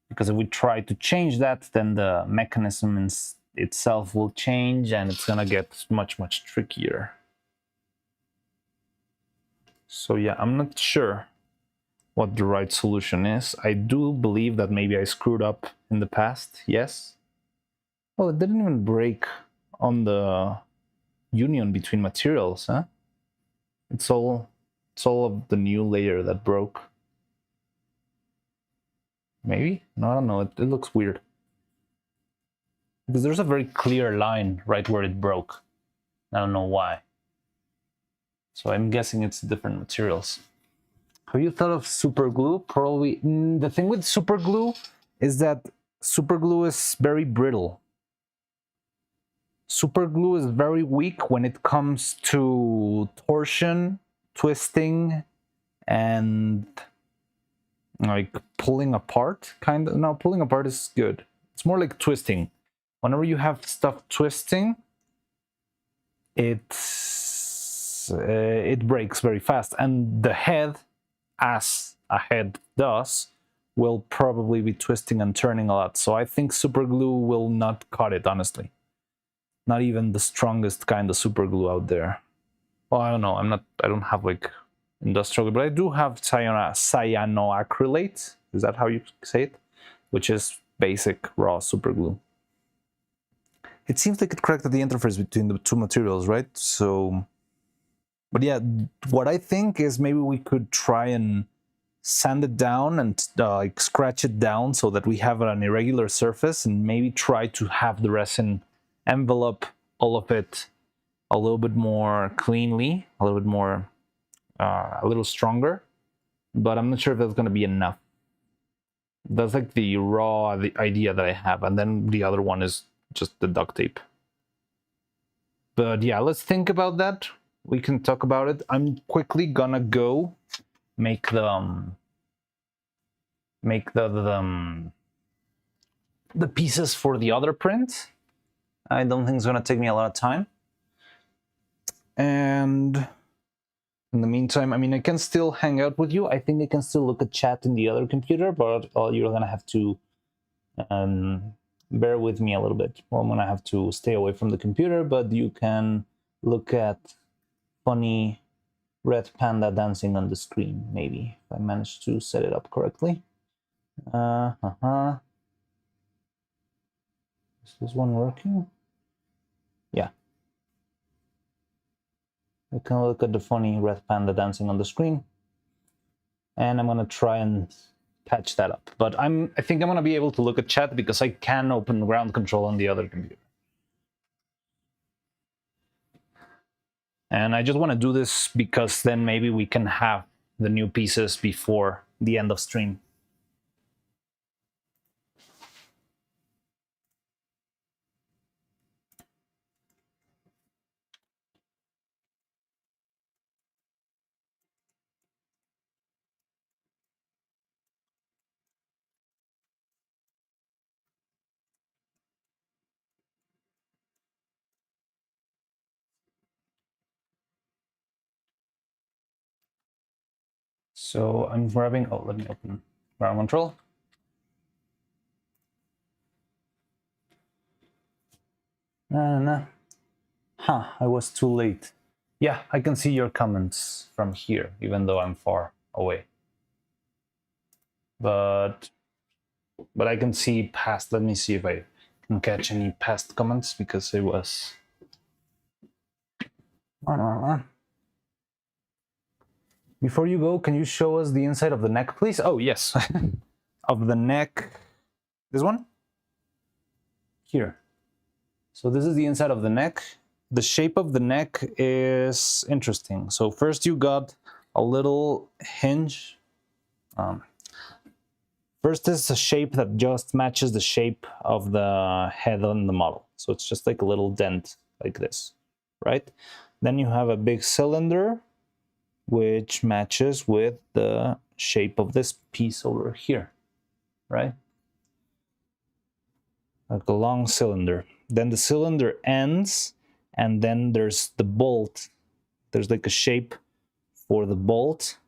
B: Because if we try to change that, then the mechanism itself will change, and it's gonna get much, much trickier. So yeah, I'm not sure what the right solution is. I do believe that maybe I screwed up in the past, yes. Well, it didn't even break on the union between materials, huh? It's all of the new layer that broke. Maybe? No, I don't know. It looks weird. Because there's a very clear line right where it broke. I don't know why. So I'm guessing it's different materials.
A: Have you thought of super glue? Probably. The thing with super glue is that super glue is very brittle. Super glue is very weak when it comes to torsion, twisting, and like pulling apart. Kind of. No, pulling apart is good. It's more like twisting. Whenever you have stuff twisting, it breaks very fast, and the head, as a head does, will probably be twisting and turning a lot. So I think super glue will not cut it, honestly. Not even the strongest kind of super glue out there. Well, I don't know. I don't have like industrial, but I do have cyanoacrylate. Is that how you say it? Which is basic raw super glue. It seems like it corrected the interface between the two materials, right? So, but yeah, what I think is maybe we could try and sand it down and like scratch it down so that we have an irregular surface, and maybe try to have the resin envelope all of it a little bit more cleanly, a little bit more, a little stronger. But I'm not sure if that's going to be enough. That's like the idea that I have, and then the other one is just the duct tape. But yeah, let's think about that. We can talk about it. I'm quickly gonna go make the pieces for the other print. I don't think it's gonna take me a lot of time. And in the meantime, I mean, I can still hang out with you. I think I can still look at chat in the other computer, but you're gonna have to bear with me a little bit. Well, I'm gonna have to stay away from the computer, but you can look at funny red panda dancing on the screen, maybe, if I manage to set it up correctly. Is this one working? Yeah. We can look at the funny red panda dancing on the screen. And I'm gonna try and patch that up. But I think I'm gonna be able to look at chat because I can open ground control on the other computer. And I just want to do this because then maybe we can have the new pieces before the end of stream. So I'm grabbing, oh, let me open ground control. No. Huh, I was too late. Yeah, I can see your comments from here, even though I'm far away. But I can see past, let me see if I can catch any past comments because it was... Before you go, can you show us the inside of the neck, please? Oh, yes. Of the neck. This one? Here. So this is the inside of the neck. The shape of the neck is interesting. So first you got a little hinge. First is a shape that just matches the shape of the head on the model. So it's just like a little dent like this, right? Then you have a big cylinder, which matches with the shape of this piece over here, right? Like a long cylinder. Then the cylinder ends, and then there's the bolt. There's like a shape for the bolt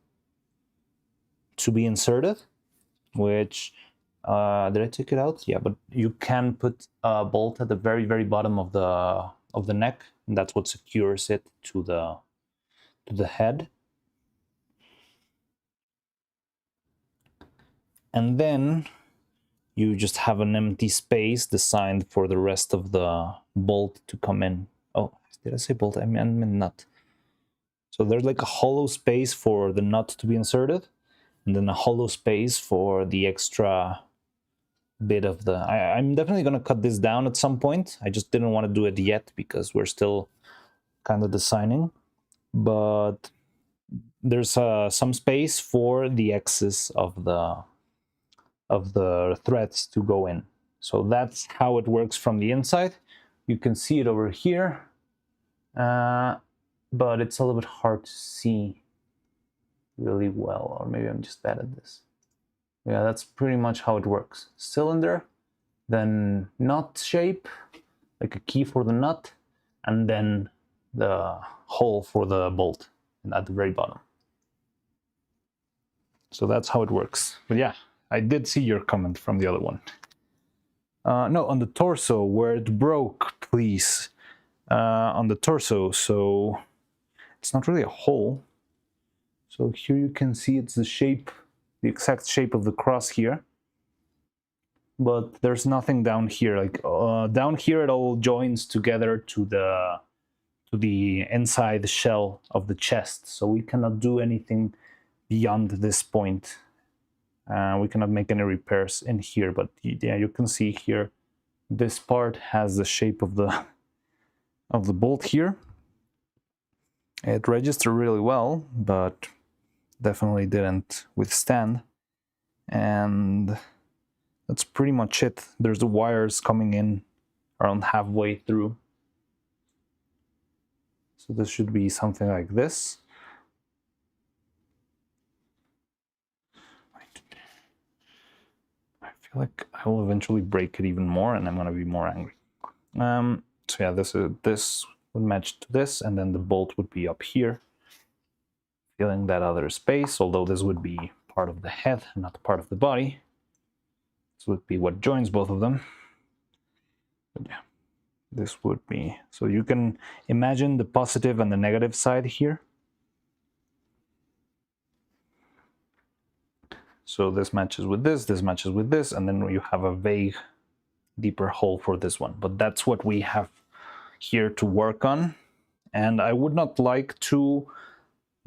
A: to be inserted, which, did I take it out? Yeah, but you can put a bolt at the very, very bottom of the neck, and that's what secures it to the head. And then you just have an empty space designed for the rest of the bolt to come in. Oh, did I say bolt? I meant nut. So there's like a hollow space for the nut to be inserted, and then a hollow space for the extra bit of the... I'm definitely going to cut this down at some point. I just didn't want to do it yet because we're still kind of designing. But
B: there's some space for the X's of the threads to go in. So that's how it works from the inside. You can see it over here, but it's a little bit hard to see really well, or maybe I'm just bad at this. Yeah, that's pretty much how it works. Cylinder, then nut shape, like a key for the nut, and then the hole for the bolt at the very bottom. So that's how it works. But yeah, I did see your comment from the other one. No, on the torso, where it broke, please. On the torso, so it's not really a hole. So here you can see it's the shape, the exact shape of the cross here. But there's nothing down here. Like down here, it all joins together to the inside shell of the chest. So we cannot do anything beyond this point. We cannot make any repairs in here. But yeah, you can see here, this part has the shape of the bolt here. It registered really well, but definitely didn't withstand. And that's pretty much it. There's the wires coming in around halfway through. So this should be something like this. I feel like I will eventually break it even more, and I'm gonna be more angry. So yeah, this would match to this, and then the bolt would be up here, filling that other space, although this would be part of the head, not part of the body. This would be what joins both of them. But yeah, this would be, so you can imagine the positive and the negative side here. So this matches with this matches with this, and then you have a vague, deeper hole for this one. But that's what we have here to work on. And I would not like to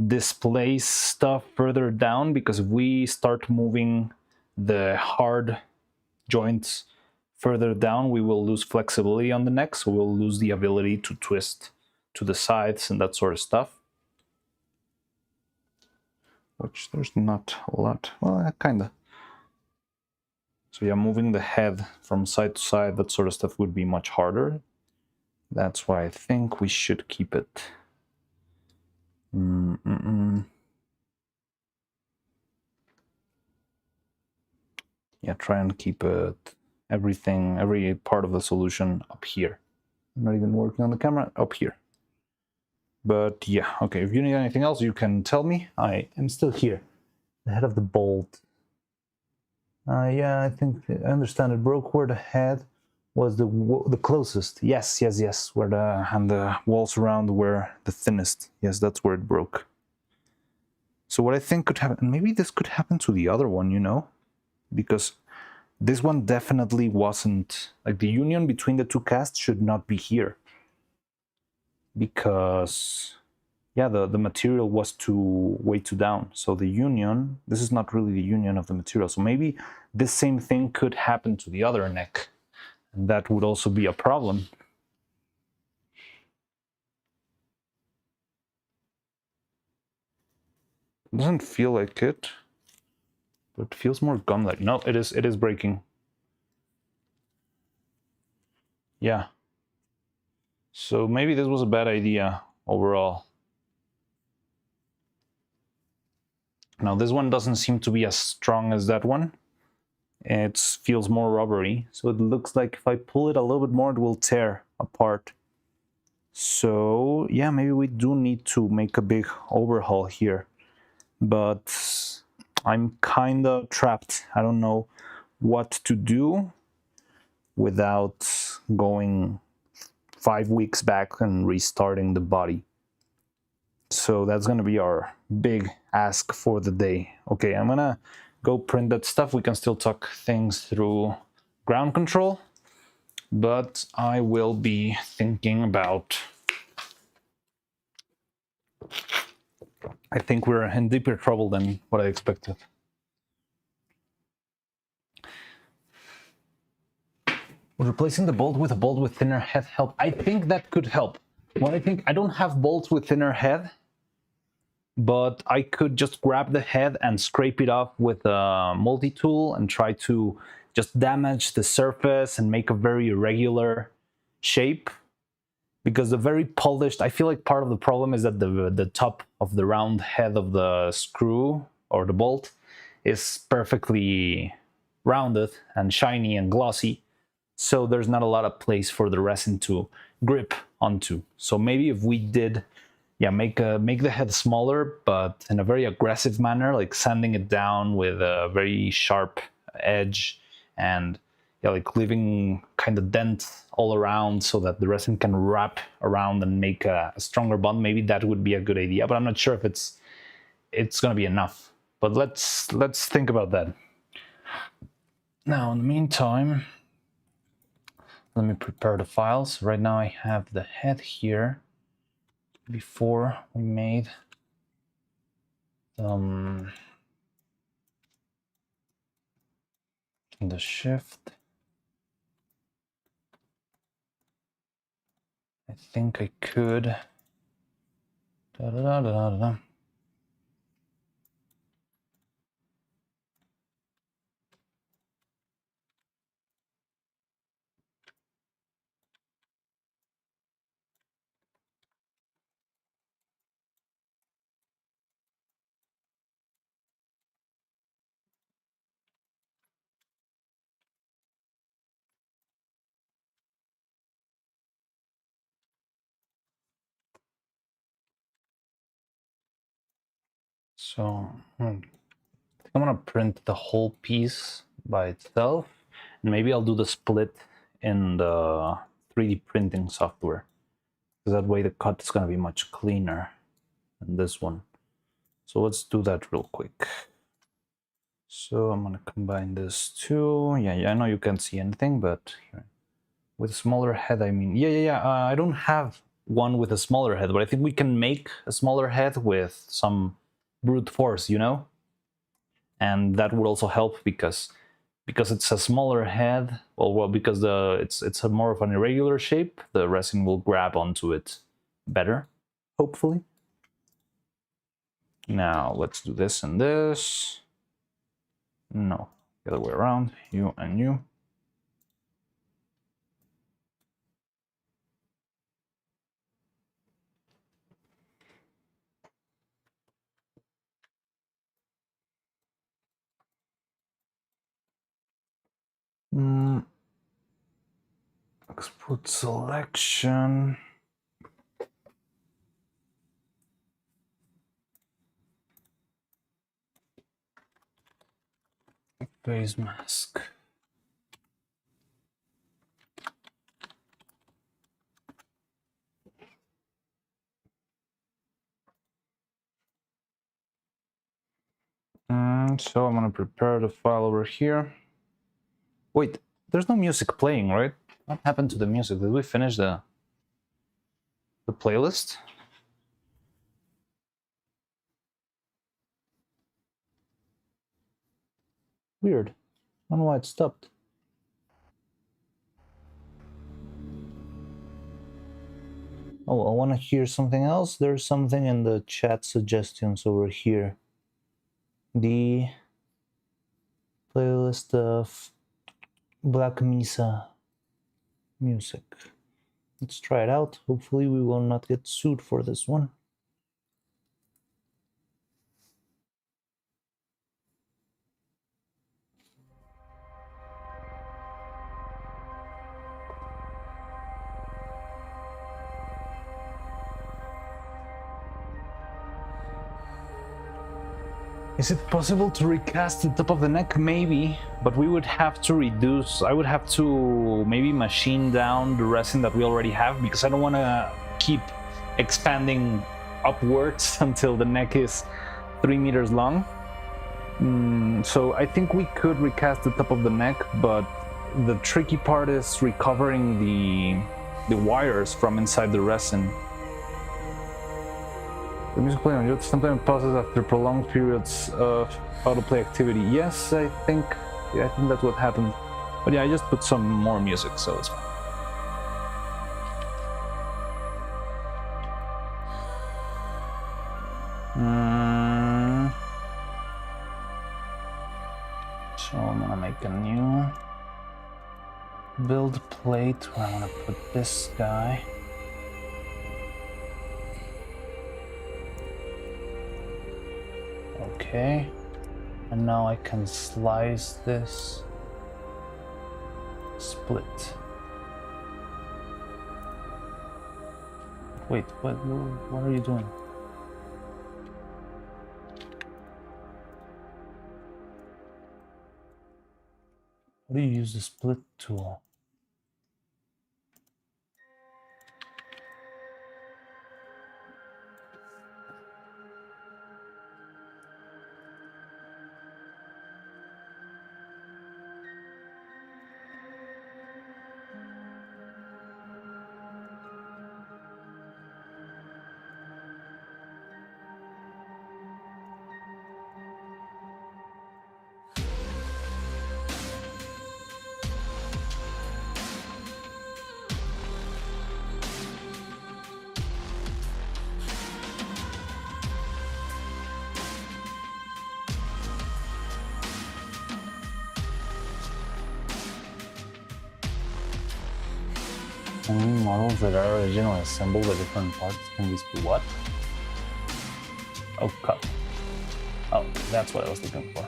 B: displace stuff further down, because if we start moving the hard joints further down, we will lose flexibility on the neck, so we'll lose the ability to twist to the sides and that sort of stuff. Which there's not a lot, well, kinda. So yeah, moving the head from side to side, that sort of stuff would be much harder. That's why I think we should keep it. Yeah, try and keep it, everything, every part of the solution up here. I'm not even working on the camera, up here. But yeah, okay, if you need anything else, you can tell me. I am still here. The head of the bolt. Yeah, I think I understand. It broke where the head was the closest. Yes, where the walls around were the thinnest. Yes, that's where it broke. So what I think could happen, and maybe this could happen to the other one, you know? Because this one definitely wasn't, like, the union between the two casts should not be here. Because, yeah, the material was way too down. So the union, this is not really the union of the material. So maybe this same thing could happen to the other neck. And that would also be a problem. It doesn't feel like it, but it feels more gum-like. No, it is breaking. Yeah. So maybe this was a bad idea overall. Now this one doesn't seem to be as strong as that one. It feels more rubbery. So it looks like if I pull it a little bit more, it will tear apart. So yeah, maybe we do need to make a big overhaul here. But I'm kind of trapped. I don't know what to do without going 5 weeks back and restarting the body. So that's going to be our big ask for the day. Okay, I'm going to go print that stuff. We can still talk things through ground control, but I will be thinking about... I think we're in deeper trouble than what I expected. Would replacing the bolt with a bolt with thinner head help? I think that could help. What I think, I don't have bolts with thinner head, but I could just grab the head and scrape it off with a multi-tool and try to just damage the surface and make a very irregular shape. Because the very polished, I feel like part of the problem is that the top of the round head of the screw or the bolt is perfectly rounded and shiny and glossy. So there's not a lot of place for the resin to grip onto. So maybe if we did, make the head smaller, but in a very aggressive manner, like sanding it down with a very sharp edge and like leaving kind of dents all around so that the resin can wrap around and make a stronger bond. Maybe that would be a good idea, but I'm not sure if it's gonna be enough. But let's think about that. Now, in the meantime, let me prepare the files. Right now I have the head here. Before we made the shift. I think I could. So I'm gonna print the whole piece by itself, and maybe I'll do the split in the 3D printing software, because that way the cut is gonna be much cleaner than this one. So let's do that real quick. So I'm gonna combine this too. Yeah, I know you can't see anything, but here. With a smaller head, I mean, I don't have one with a smaller head, but I think we can make a smaller head with some brute force, and that would also help because it's a smaller head. Well, because it's a more of an irregular shape, the resin will grab onto it better, hopefully. Now let's do this and this. No, the other way around. You and you. Export selection. Face mask. And so I'm gonna prepare the file over here. Wait, there's no music playing, right? What happened to the music? Did we finish the playlist? Weird. I don't know why it stopped. Oh, I want to hear something else. There's something in the chat suggestions over here. The playlist of Black Mesa music. Let's try it out. Hopefully we will not get sued for this one. Is it possible to recast the top of the neck? Maybe, but we would have to reduce. I would have to maybe machine down the resin that we already have, because I don't want to keep expanding upwards until the neck is 3 meters long. So I think we could recast the top of the neck, but the tricky part is recovering the wires from inside the resin. The music playing on YouTube sometimes pauses after prolonged periods of autoplay activity. Yes, I think that's what happened. But yeah, I just put some more music, so it's fine. build plate where I want to put this guy. Okay, and now I can slice this, split. Wait, what are you doing? How do you use the split tool? Only models that are originally assembled with different parts can be split. What? Oh, cut. Oh, that's what I was looking for.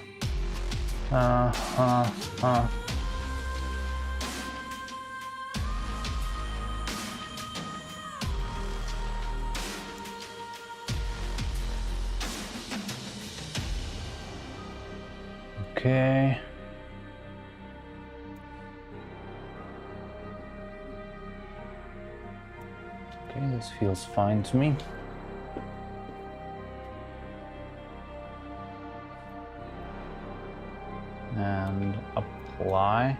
B: Okay. Okay, this feels fine to me. And apply.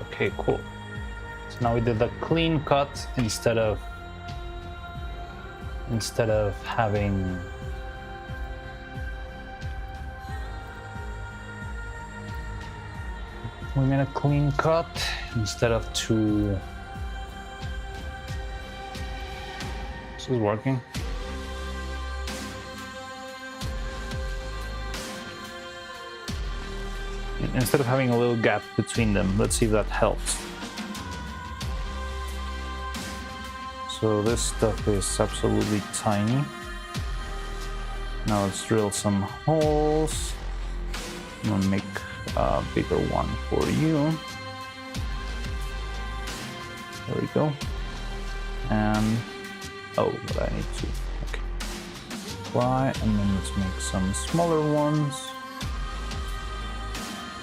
B: Okay, cool. So now we did a clean cut instead of having we made a clean cut instead of two. This is working. Instead of having a little gap between them, let's see if that helps. So this stuff is absolutely tiny. Now let's drill some holes. I'm gonna make a bigger one for you. There we go. And oh, but I need to. Okay. Apply, and then let's make some smaller ones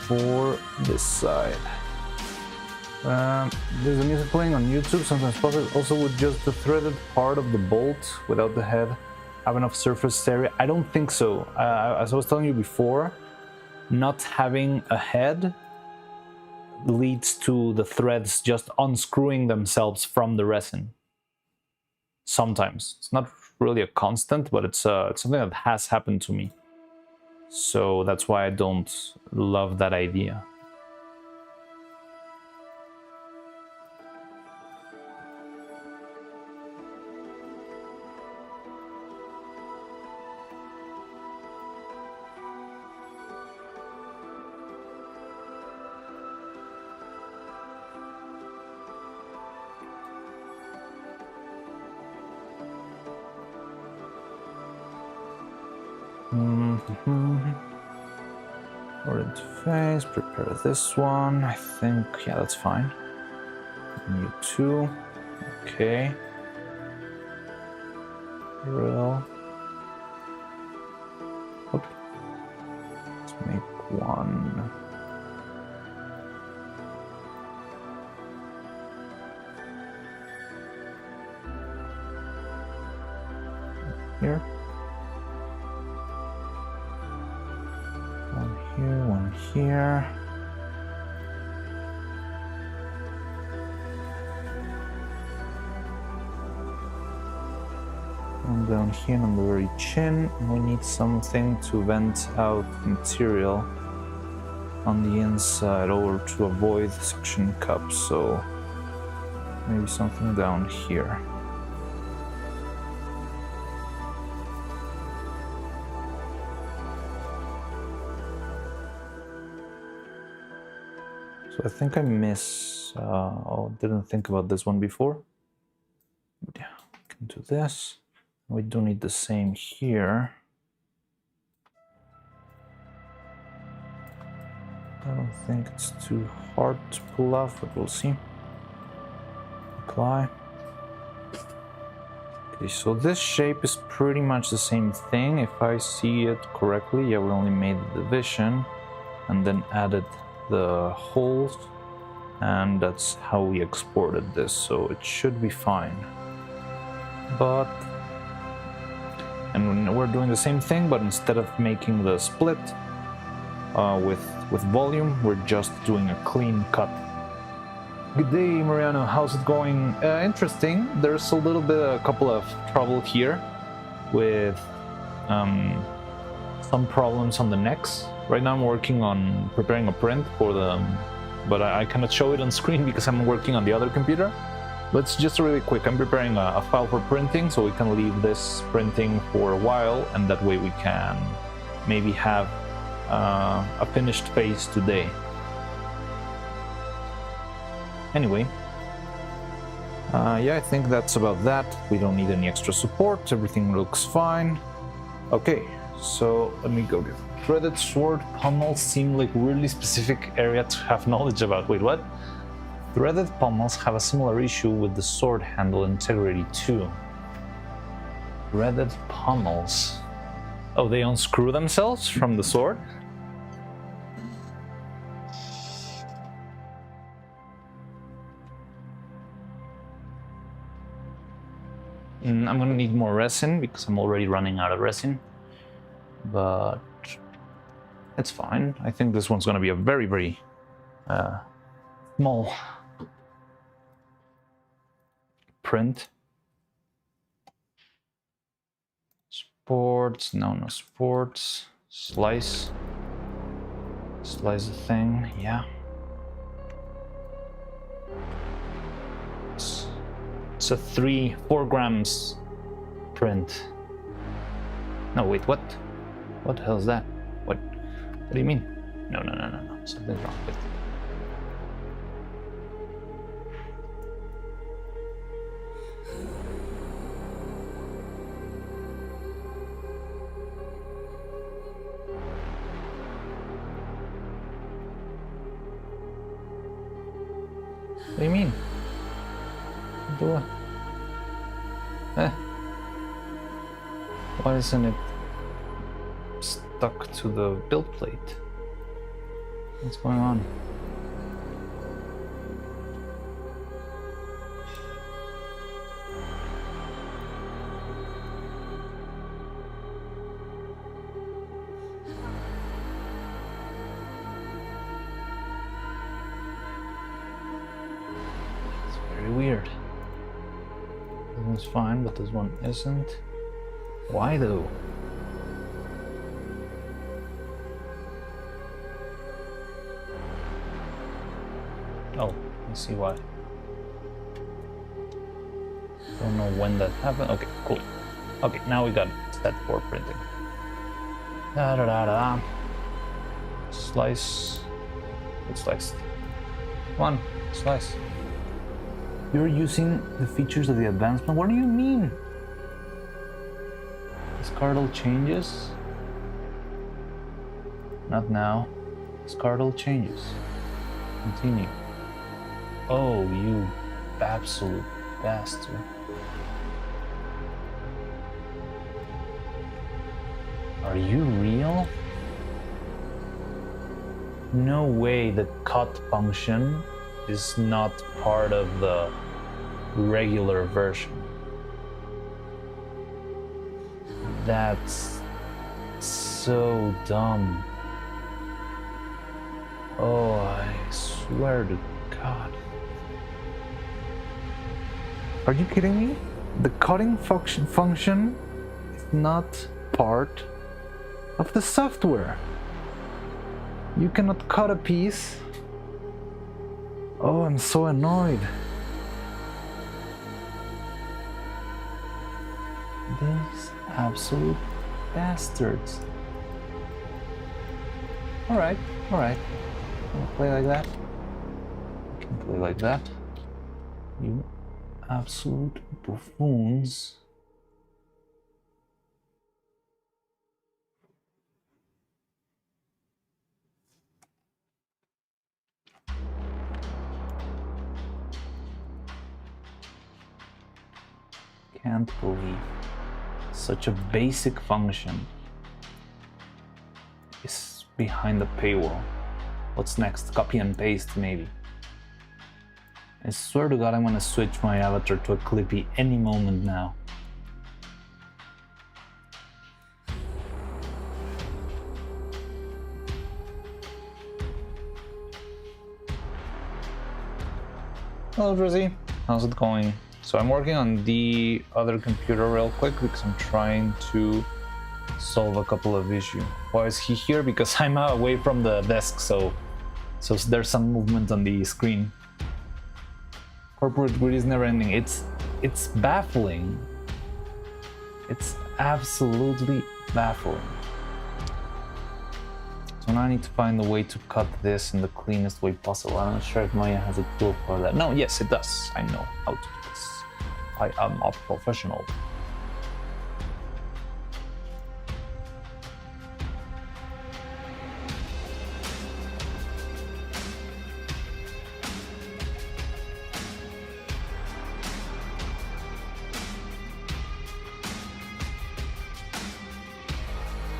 B: for this side. There's a music playing on YouTube. Sometimes possible. Also, with just the threaded part of the bolt without the head, have enough surface area? I don't think so. As I was telling you before, not having a head leads to the threads just unscrewing themselves from the resin. Sometimes. It's not really a constant, but it's something that has happened to me. So that's why I don't love that idea. Or interface, prepare this one. I think, yeah, that's fine. New two. Okay. Drill. Oop. Let's make one. Here. One here. One down here on the very chin. We need something to vent out material on the inside or to avoid suction cups, so maybe something down here. So I think I didn't think about this one before. But yeah, we can do this. We do need the same here. I don't think it's too hard to pull off, but we'll see. Apply. Okay, so this shape is pretty much the same thing. If I see it correctly, yeah, we only made the division and then added the holes, and that's how we exported this, so it should be fine. And we're doing the same thing, but instead of making the split with volume, we're just doing a clean cut. Good day, Mariano. How's it going? Interesting. There's a couple of trouble here with some problems on the necks. Right now I'm working on preparing a print for them, but I cannot show it on screen because I'm working on the other computer. But it's just really quick. I'm preparing a file for printing, so we can leave this printing for a while, and that way we can maybe have a finished face today. Anyway, yeah, I think that's about that. We don't need any extra support. Everything looks fine. Okay, so let me go get threaded sword pommels seem like a really specific area to have knowledge about. Wait, what? Threaded pommels have a similar issue with the sword handle integrity too. Threaded pommels. Oh, they unscrew themselves from the sword? I'm gonna need more resin because I'm already running out of resin, but it's fine. I think this one's gonna be a very, very small print. Sports, no sports. Slice the thing, yeah. It's a 4 grams print. No, wait, what? What the hell is that? What do you mean? No. Something's wrong with it. What do you mean? Do why isn't it stuck to the build plate? What's going on? It's very weird. This one's fine, but this one isn't. Why though? Oh, I see why. Don't know when that happened. Okay, cool. Okay, now we got set for printing. Slice. It's sliced. Come on, slice. You're using the features of the advancement? What do you mean? Discardal changes? Not now. Discardal changes. Continue. Oh, you absolute bastard. Are you real? No way the cut function is not part of the regular version. That's so dumb. Oh, I swear to God. Are you kidding me? The cutting function is not part of the software. You cannot cut a piece. Oh, I'm so annoyed. These absolute bastards. Alright. Wanna play like that? carefully like that. You absolute buffoons. Can't believe such a basic function is behind the paywall. What's next? Copy and paste, maybe. I swear to God, I'm gonna switch my avatar to a Clippy any moment now. Hello, Drizzy. How's it going? So I'm working on the other computer real quick because I'm trying to solve a couple of issues. Why is he here? Because I'm away from the desk, so there's some movement on the screen. Corporate greed is never ending. It's baffling. It's absolutely baffling. So now I need to find a way to cut this in the cleanest way possible. I'm not sure if Maya has a tool for that. No, yes, it does. I know how to do this. I am a professional.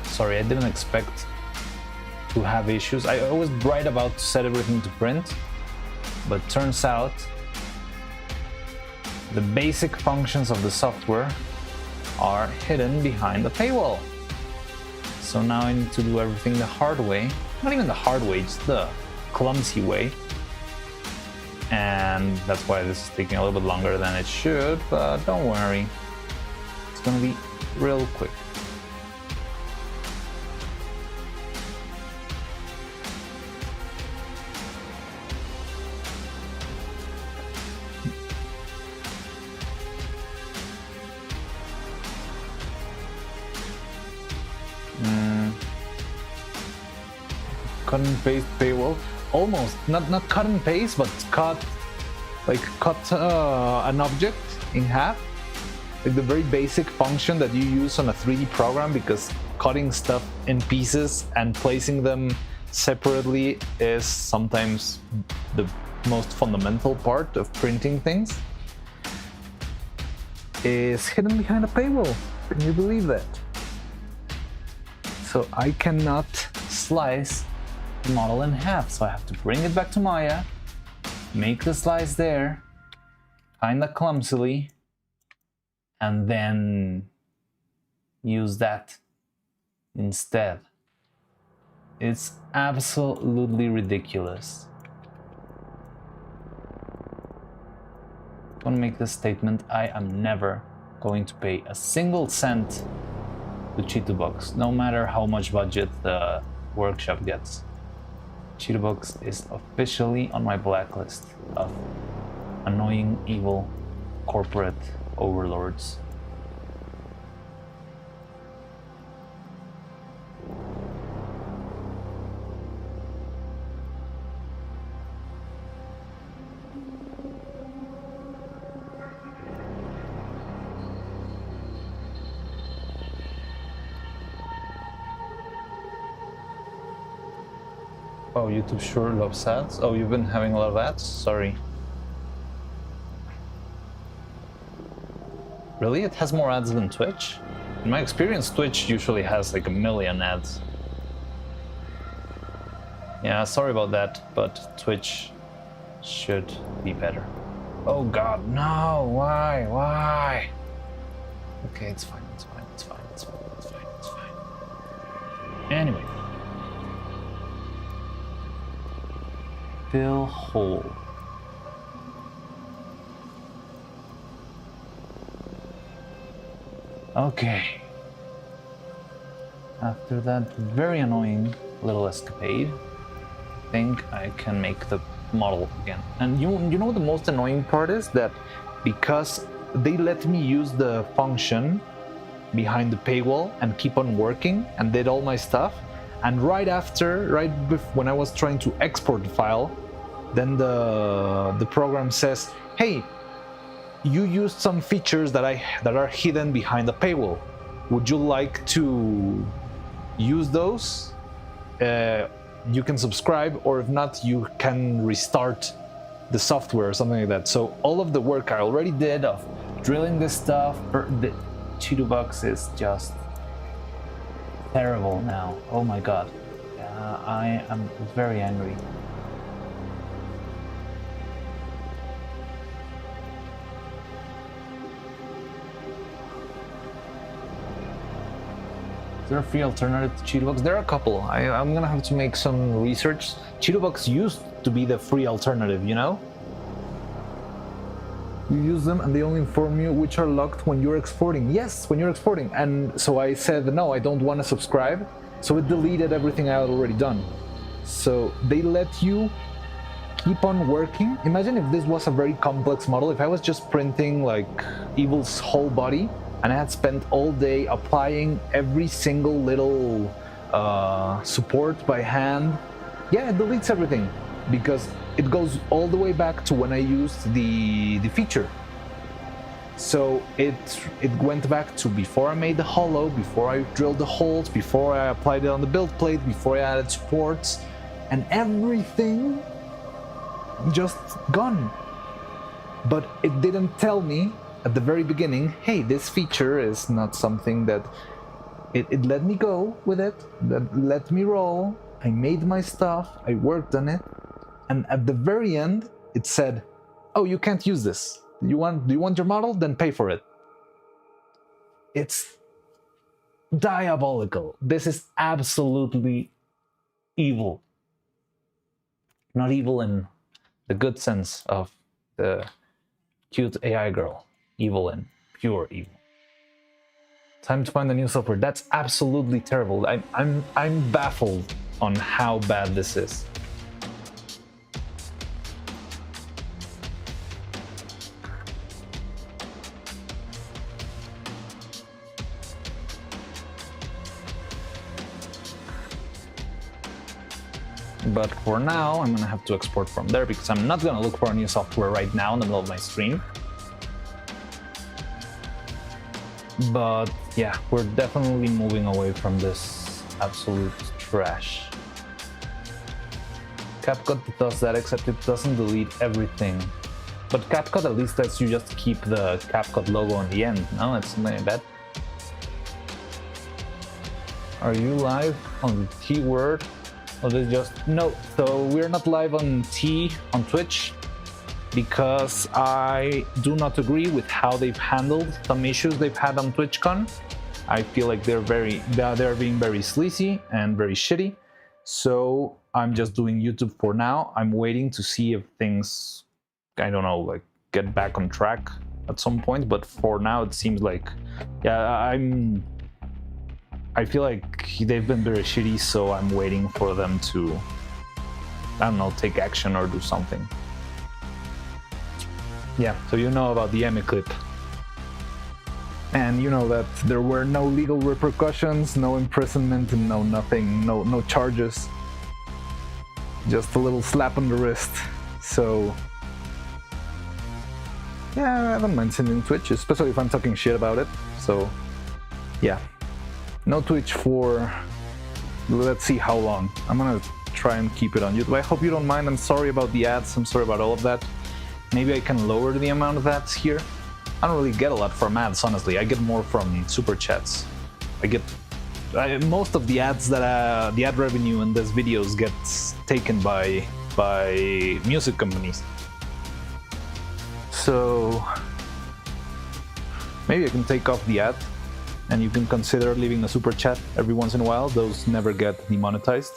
B: Sorry, I didn't expect to have issues. I was right about to set everything to print, but turns out the basic functions of the software are hidden behind the paywall. So now I need to do everything the hard way. Not even the hard way, just the clumsy way. And that's why this is taking a little bit longer than it should, but don't worry. It's gonna be real quick. Cut and paste paywall, almost not cut and paste, but cut an object in half, like the very basic function that you use on a 3D program, because cutting stuff in pieces and placing them separately is sometimes the most fundamental part of printing things, is hidden behind a paywall. Can you believe that? So I cannot slice the model in half, so I have to bring it back to Maya, make the slice there, kinda clumsily, and then use that instead. It's absolutely ridiculous. I want to make this statement: I am never going to pay a single cent to Cheetahbox, no matter how much budget the workshop gets. Cheetahbox is officially on my blacklist of annoying, evil corporate overlords. Oh, YouTube sure loves ads. Oh, you've been having a lot of ads? Sorry. Really? It has more ads than Twitch? In my experience, Twitch usually has like 1 million ads. Yeah, sorry about that, but Twitch should be better. Oh God, no! Why? Why? Okay, it's fine. It's fine. It's fine. It's fine. It's fine. It's fine. Anyway. Fill hole. Okay. After that very annoying little escapade, I think I can make the model again. And you know what the most annoying part is? That because they let me use the function behind the paywall and keep on working and did all my stuff, and right after, when I was trying to export the file,
A: then the program says, hey, you used some features that are hidden behind the paywall. Would you like to use those? You can subscribe, or if not, you can restart the software or something like that. So all of the work I already did of drilling this stuff, the Cheetahbox is just terrible now. Oh my god. I am very angry. Is there a free alternative to Cheetahbox? There are a couple. I'm gonna have to make some research. Cheetahbox used to be the free alternative, you know? You use them and they only inform you which are locked when you're exporting. Yes, when you're exporting. And so I said, no, I don't want to subscribe. So it deleted everything I had already done. So they let you keep on working. Imagine if this was a very complex model. If I was just printing like Evil's whole body, and I had spent all day applying every single little support by hand. Yeah, it deletes everything because it goes all the way back to when I used the feature. So it went back to before I made the hollow, before I drilled the holes, before I applied it on the build plate, before I added supports, and everything just gone. But it didn't tell me at the very beginning, hey, this feature is not something that... It let me go with it, that let me roll, I made my stuff, I worked on it, and at the very end, it said, oh, you can't use this. Do you want your model? Then pay for it. It's diabolical. This is absolutely evil. Not evil in the good sense of the cute AI girl. Evil in pure evil. Time to find the new software. That's absolutely terrible. I'm baffled on how bad this is. But for now, I'm gonna have to export from there because I'm not gonna look for a new software right now in the middle of my stream. But yeah, we're definitely moving away from this absolute trash. CapCut does that, except it doesn't delete everything. But CapCut at least lets you just keep the CapCut logo on the end. No, it's something like that. Are you live on the T word? Or is just no? So we're not live on T on Twitch because I do not agree with how they've handled some issues they've had on TwitchCon. I feel like they're being very sleazy and very shitty. So I'm just doing YouTube for now. I'm waiting to see if things, I don't know, like get back on track at some point. But for now, it seems like, yeah, I feel like they've been very shitty, so I'm waiting for them to, I don't know, take action or do something. Yeah, so you know about the Emmy clip. And you know that there were no legal repercussions, no imprisonment, and no nothing, no charges. Just a little slap on the wrist. So yeah, I don't mind sending Twitch, especially if I'm talking shit about it. So yeah. No Twitch for, let's see how long. I'm gonna try and keep it on YouTube. I hope you don't mind. I'm sorry about the ads. I'm sorry about all of that. Maybe I can lower the amount of ads here. I don't really get a lot from ads, honestly. I get more from super chats. Most of the ads that the ad revenue in these videos gets taken by music companies. So maybe I can take off the ad. And you can consider leaving a super chat every once in a while. Those never get demonetized.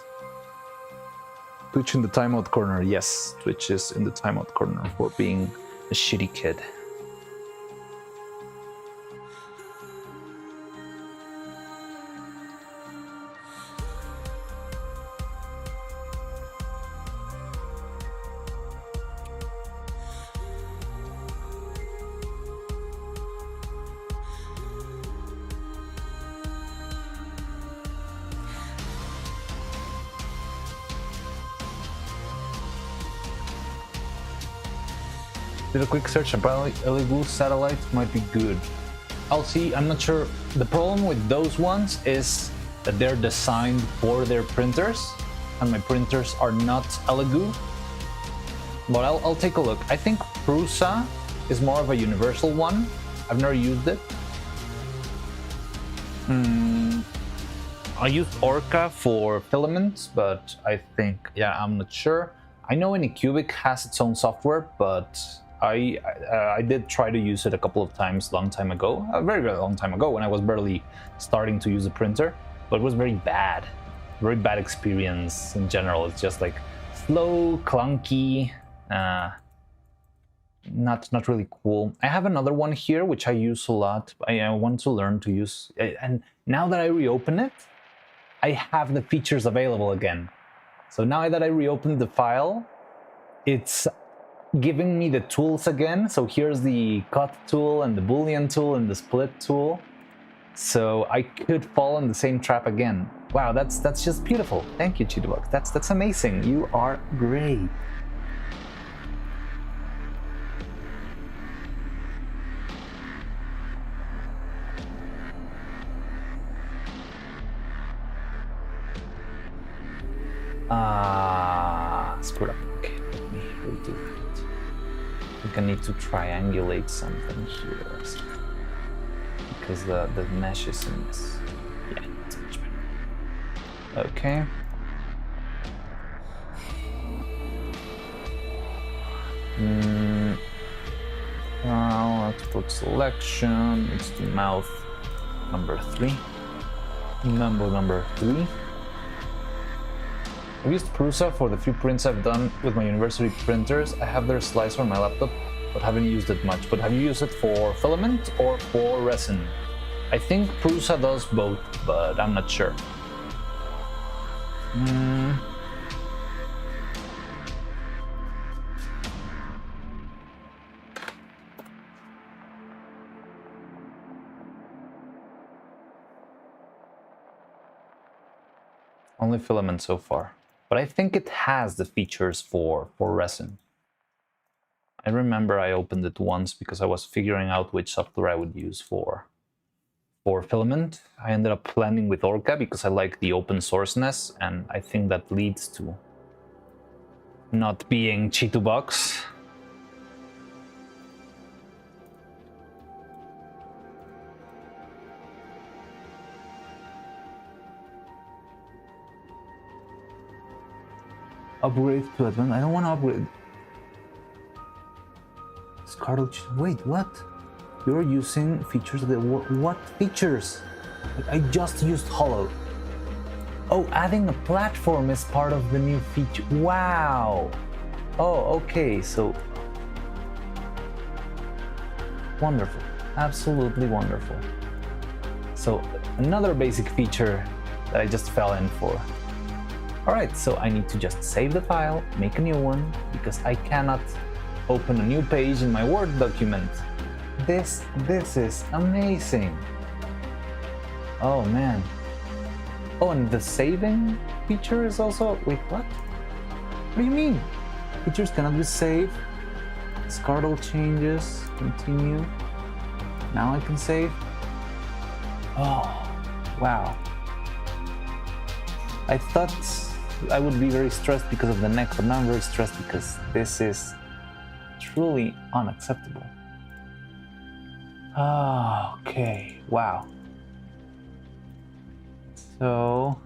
A: Twitch in the timeout corner. Yes, Twitch is in the timeout corner for being a shitty kid. Did a quick search. Apparently, Elegoo satellite might be good. I'll see. I'm not sure. The problem with those ones is that they're designed for their printers, and my printers are not Elegoo. But I'll take a look. I think Prusa is more of a universal one. I've never used it. I used Orca for filaments, but I think, yeah, I'm not sure. I know Anycubic has its own software, but I did try to use it a couple of times long time ago, a very, very long time ago when I was barely starting to use a printer, but it was very bad experience in general. It's just like slow, clunky, not really cool. I have another one here which I use a lot. I want to learn to use, and now that I reopen it, I have the features available again. So now that I reopened the file, it's giving me the tools again. So here's the cut tool and the boolean tool and the split tool. So I could fall in the same trap again. Wow, that's just beautiful. Thank you, Cheetahbox. That's amazing. You are great. Screwed up. Okay, let me redo that. I think I need to triangulate something here because the mesh is in this. Yeah, that's much better. Okay. Now let's put selection. It's the mouth number 3. Number 3. I've used Prusa for the few prints I've done with my university printers. I have their slicer on my laptop, but haven't used it much. But have you used it for filament or for resin? I think Prusa does both, but I'm not sure. Only filament so far. But I think it has the features for resin. I remember I opened it once because I was figuring out which software I would use for filament. I ended up landing with Orca because I like the open sourceness, and I think that leads to not being Cheetahbox. Upgrade to advanced. I don't want to upgrade. Cartridge. Wait, what? You're using features that what features? I just used Hollow. Oh, adding a platform is part of the new feature. Wow. Oh, okay. So wonderful. Absolutely wonderful. So another basic feature that I just fell in for. Alright, so I need to just save the file, make a new one, because I cannot open a new page in my Word document. This is amazing. Oh man. Oh, and the saving feature is also... Wait, what? What do you mean? Features cannot be saved. Discard all changes, continue. Now I can save. Oh, wow. I thought I would be very stressed because of the neck, but now I'm very stressed because this is truly unacceptable. Ah, okay, wow. So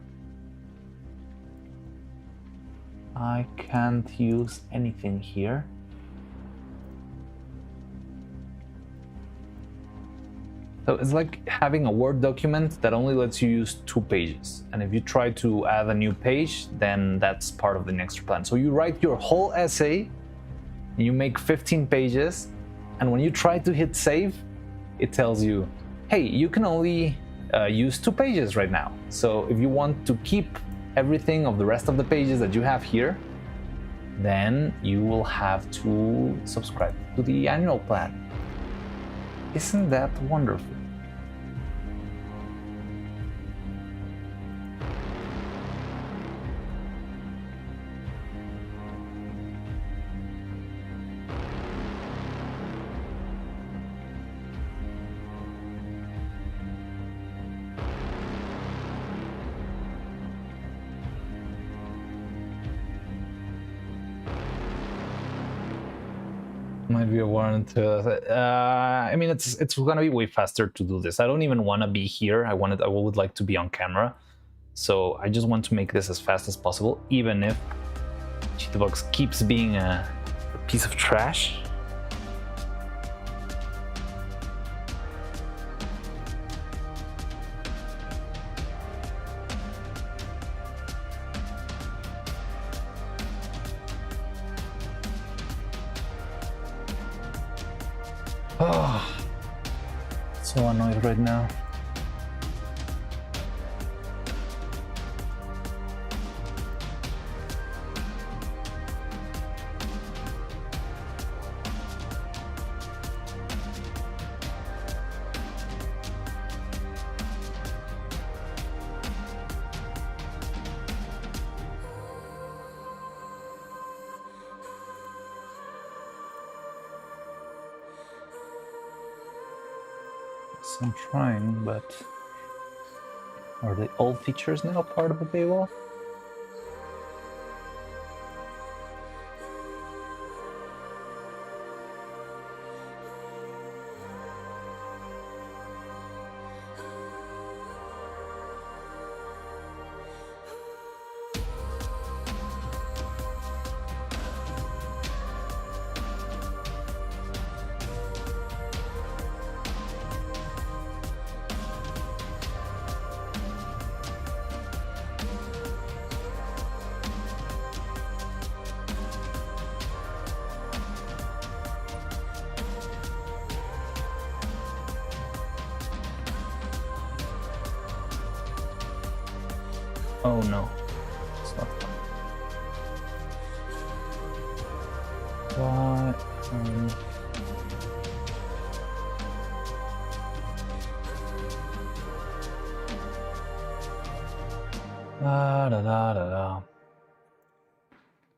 A: I can't use anything here. So it's like having a Word document that only lets you use 2 pages. And if you try to add a new page, then that's part of the extra plan. So you write your whole essay, you make 15 pages, and when you try to hit save, it tells you, hey, you can only use 2 pages right now. So if you want to keep everything of the rest of the pages that you have here, then you will have to subscribe to the annual plan. Isn't that wonderful?
B: Might be a warrant. I mean, it's gonna be way faster to do this. I don't even want to be here. I would like to be on camera, so I just want to make this as fast as possible, even if Cheetahbox keeps being a piece of trash. Oh, so annoyed right now. I'm trying, but are the old features now part of the paywall? Oh no, it's not fun. Why?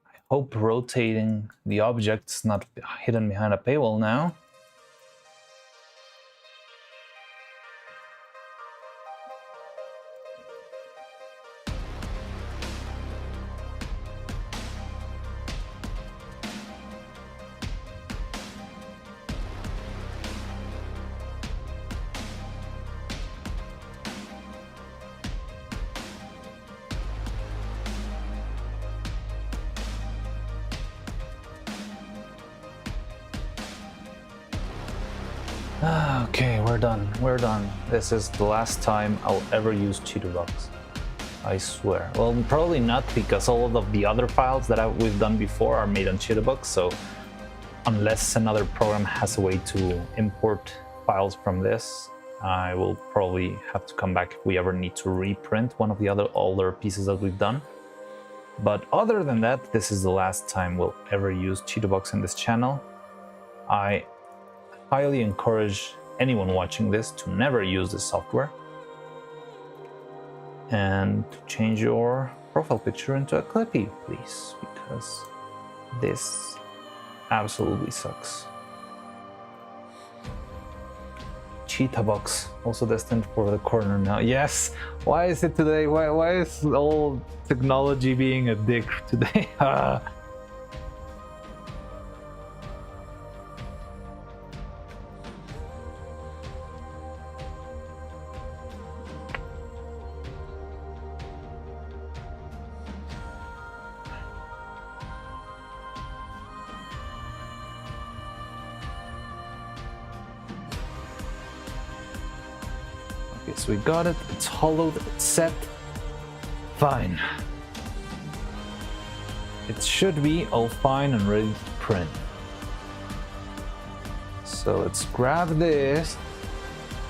B: I hope rotating the object's not hidden behind a paywall now. Okay, we're done. We're done. This is the last time I'll ever use Cheetahbox. I swear. Well, probably not, because all of the other files that we've done before are made on Cheetahbox, so unless another program has a way to import files from this, I will probably have to come back if we ever need to reprint one of the other older pieces that we've done. But other than that, this is the last time we'll ever use Cheetahbox in this channel. I highly encourage anyone watching this to never use this software and to change your profile picture into a Clippy, please, because this absolutely sucks. Cheetahbox, also destined for the corner now. Yes, why is it today? Why is all technology being a dick today? So we got it, it's hollowed, it's set. Fine. It should be all fine and ready to print. So let's grab this,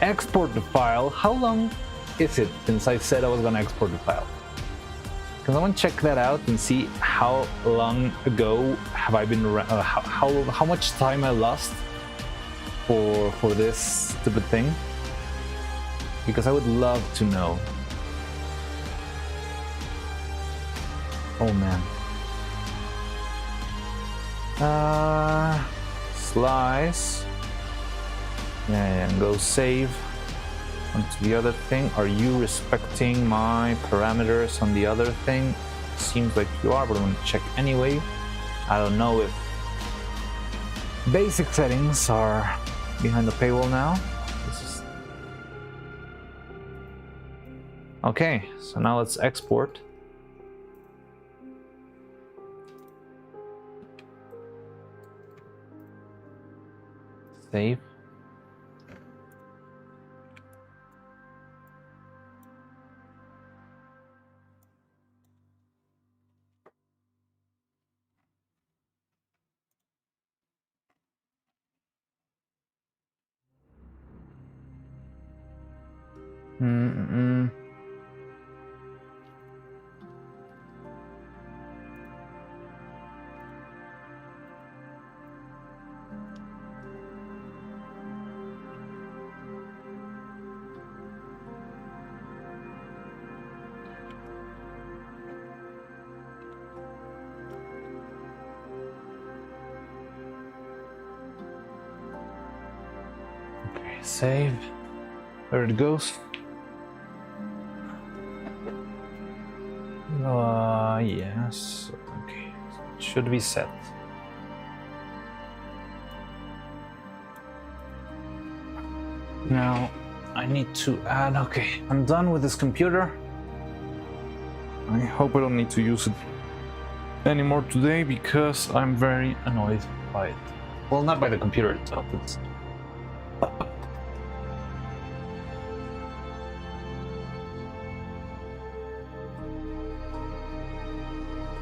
B: export the file. How long is it since I said I was gonna export the file? Because I want to check that out and see how long ago have I been around, how much time I lost for this stupid thing. Because I would love to know. Oh man. Slice. Yeah, and go save onto the other thing. Are you respecting my parameters on the other thing? Seems like you are, but I'm gonna check anyway. I don't know if
A: basic settings are behind the paywall now. Okay, so now let's export. Save. Okay, save. There it goes. Yes. Okay, it should be set. Now I need to add. Okay, I'm done with this computer. I hope I don't need to use it anymore today because I'm very annoyed by it. Well, not by the computer itself. It's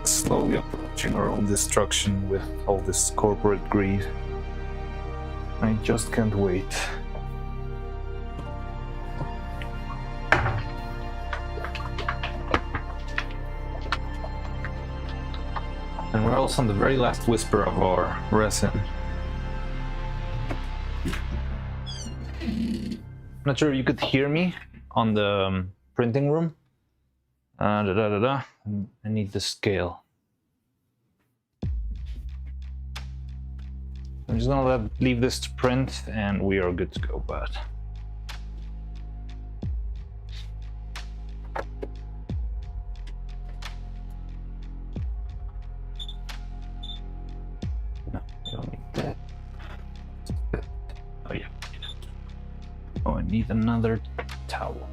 A: slowly approaching our own destruction with all this corporate greed. I just can't wait. And we're also on the very last whisper of our resin. Not sure if you could hear me on the printing room. I need the scale. I'm just gonna leave this to print and we are good to go, but no, I don't need that. Oh yeah. Oh, I need another towel.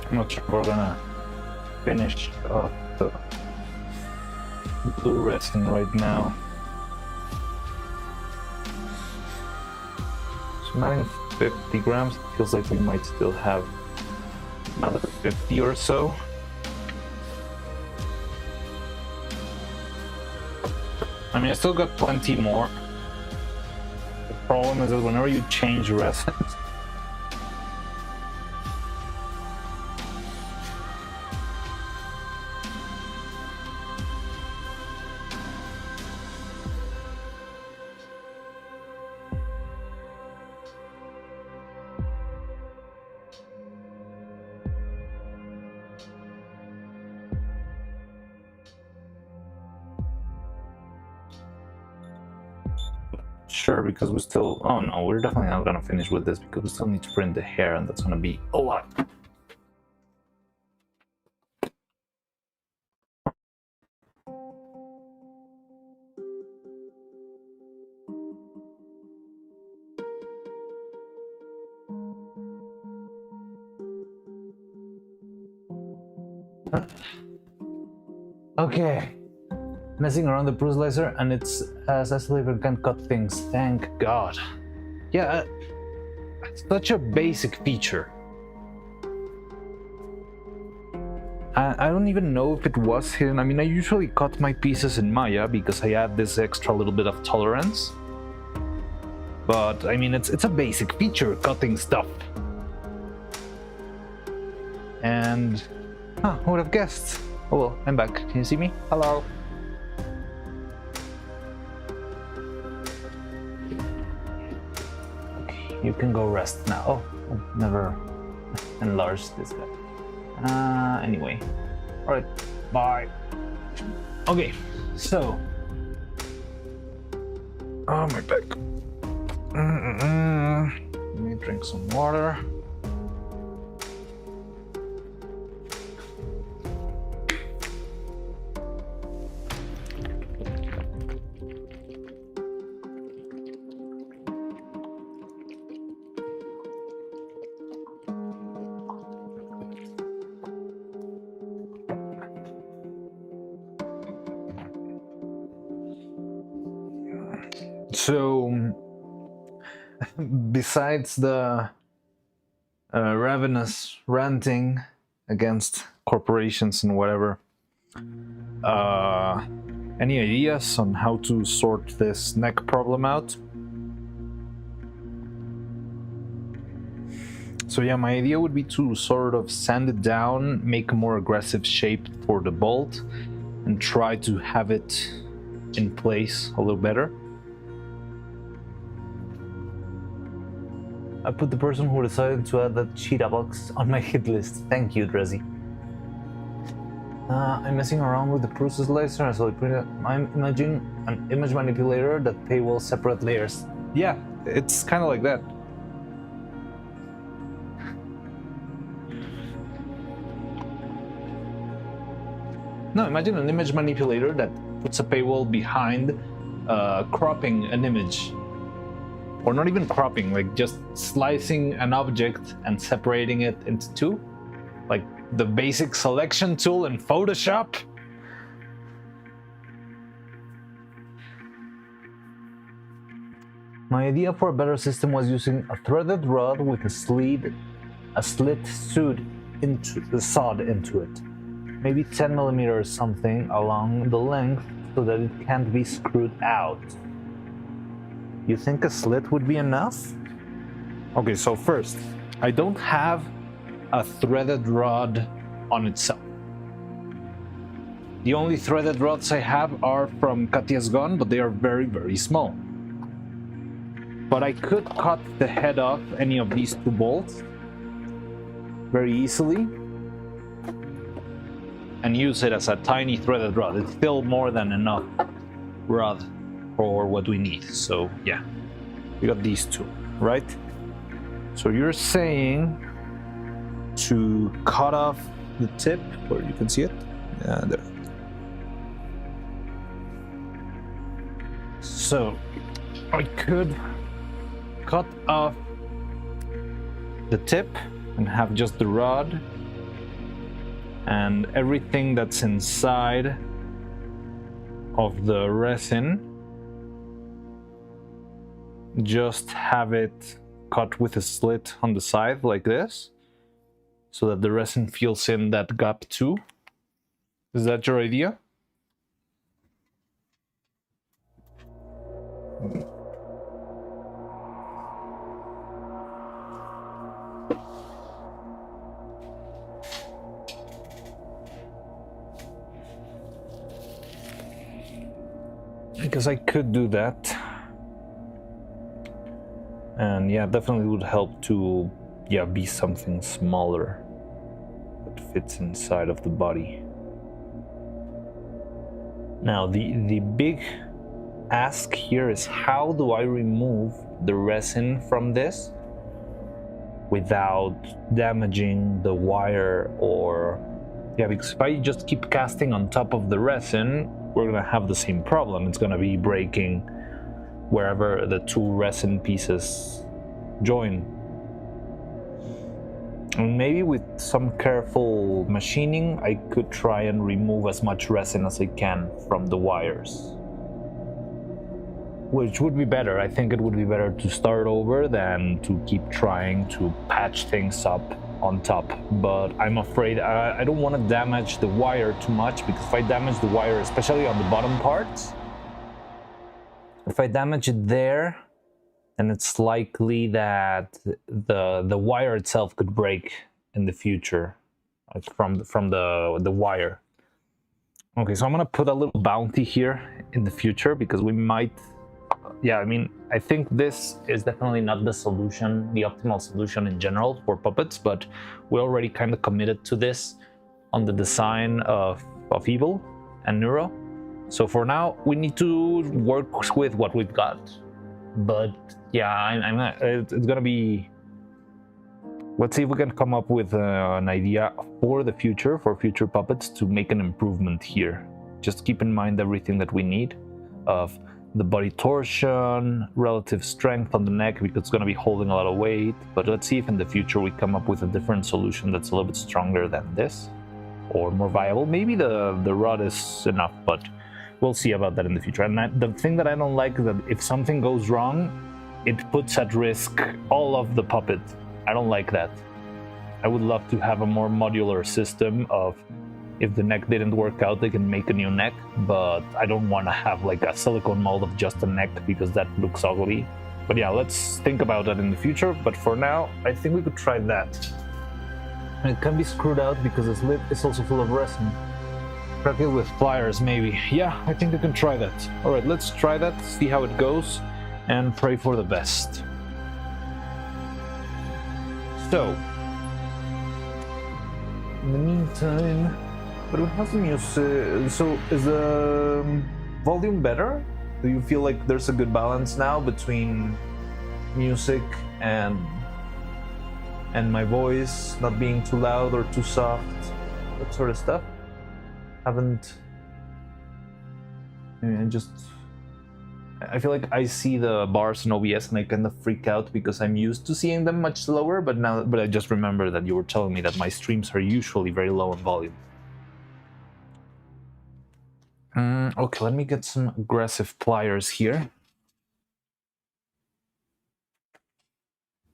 A: I'm not sure we're gonna finish the blue resin right now. So I'm adding 50 grams. It feels like we might still have another 50 or so. I mean, I still got plenty more. The problem is that whenever you change resins, sure, because we still, oh no, we're definitely not gonna finish with this because we still need to print the hair and that's gonna be a lot. Okay. Messing around the Bruce laser and it's Cecily can cut things, thank God. Yeah, it's such a basic feature.
B: I don't even know if it was hidden. I mean, I usually cut my pieces in Maya because I add this extra little bit of tolerance. But I mean, it's a basic feature, cutting stuff. And who would have guessed? Oh well, I'm back. Can you see me? Hello. Okay, you can go rest now. Oh, never enlarged this guy. Anyway. Alright, bye. Okay, so. Oh, my back. Let me drink some water. So, besides the ravenous ranting against corporations and whatever, any ideas on how to sort this neck problem out? So yeah, my idea would be to sort of sand it down, make a more aggressive shape for the bolt, and try to have it in place a little better. I put the person who decided to add that cheetah box on my hit list. Thank you, Drezzy. I'm messing around with the process slicer, so I'm imagining an image manipulator that paywall separate layers. Yeah, it's kind of like that. No, imagine an image manipulator that puts a paywall behind cropping an image. Or not even cropping, like just slicing an object and separating it into two. Like the basic selection tool in Photoshop. My idea for a better system was using a threaded rod with a slit sewed into it. Maybe 10 millimeters something along the length so that it can't be screwed out. You think a slit would be enough? Okay, so first, I don't have a threaded rod on itself. The only threaded rods I have are from Katya's gun, but they are very, very small. But I could cut the head off any of these two bolts very easily and use it as a tiny threaded rod. It's still more than enough rod for what we need. So yeah, we got these two, right? So you're saying to cut off the tip where you can see it? Yeah, there. So I could cut off the tip and have just the rod and everything that's inside of the resin, just have it cut with a slit on the side like this, so that the resin fills in that gap too. Is that your idea? Because I could do that. And yeah, definitely would help to be something smaller that fits inside of the body. Now the big ask here is, how do I remove the resin from this without damaging the wire? Or because if I just keep casting on top of the resin, we're gonna have the same problem. It's gonna be breaking wherever the two resin pieces join. And maybe with some careful machining, I could try and remove as much resin as I can from the wires. Which would be better. I think it would be better to start over than to keep trying to patch things up
A: on top, but I'm afraid I don't want to damage the wire too much, because if I damage the wire, especially on the bottom parts, if I damage it there, then it's likely that the wire itself could break in the future, like from the wire. Okay, so I'm gonna put a little bounty here in the future, because we might. Yeah, I mean, I think this is definitely not the solution, the optimal solution in general for puppets, but we already kind of committed to this on the design of Evil and Neuro. So for now, we need to work with what we've got. But yeah, it's gonna be. Let's see if we can come up with an idea for the future, for future puppets, to make an improvement here. Just keep in mind everything that we need of the body torsion, relative strength on the neck, because it's going to be holding a lot of weight. But let's see if in the future we come up with a different solution that's a little bit stronger than this, or more viable. Maybe the rod is enough, but we'll see about that in the future. And the thing that I don't like is that if something goes wrong, it puts at risk all of the puppet. I don't like that. I would love to have a more modular system of, if the neck didn't work out, they can make a new neck, but I don't want to have like a silicone mold of just a neck, because that looks ugly. But yeah, let's think about that in the future. But for now, I think we could try that. And it can be screwed out because its lip is also full of resin. Crack it with pliers, maybe. Yeah, I think we can try that. All right, let's try that, see how it goes, and pray for the best. So, in the meantime, but we have some use. So, is the volume better? Do you feel like there's a good balance now between music and my voice not being too loud or too soft, that sort of stuff? I feel like I see the bars in OBS and I kind of freak out because I'm used to seeing them much slower, but I just remember that you were telling me that my streams are usually very low in volume. Okay, let me get some aggressive pliers here.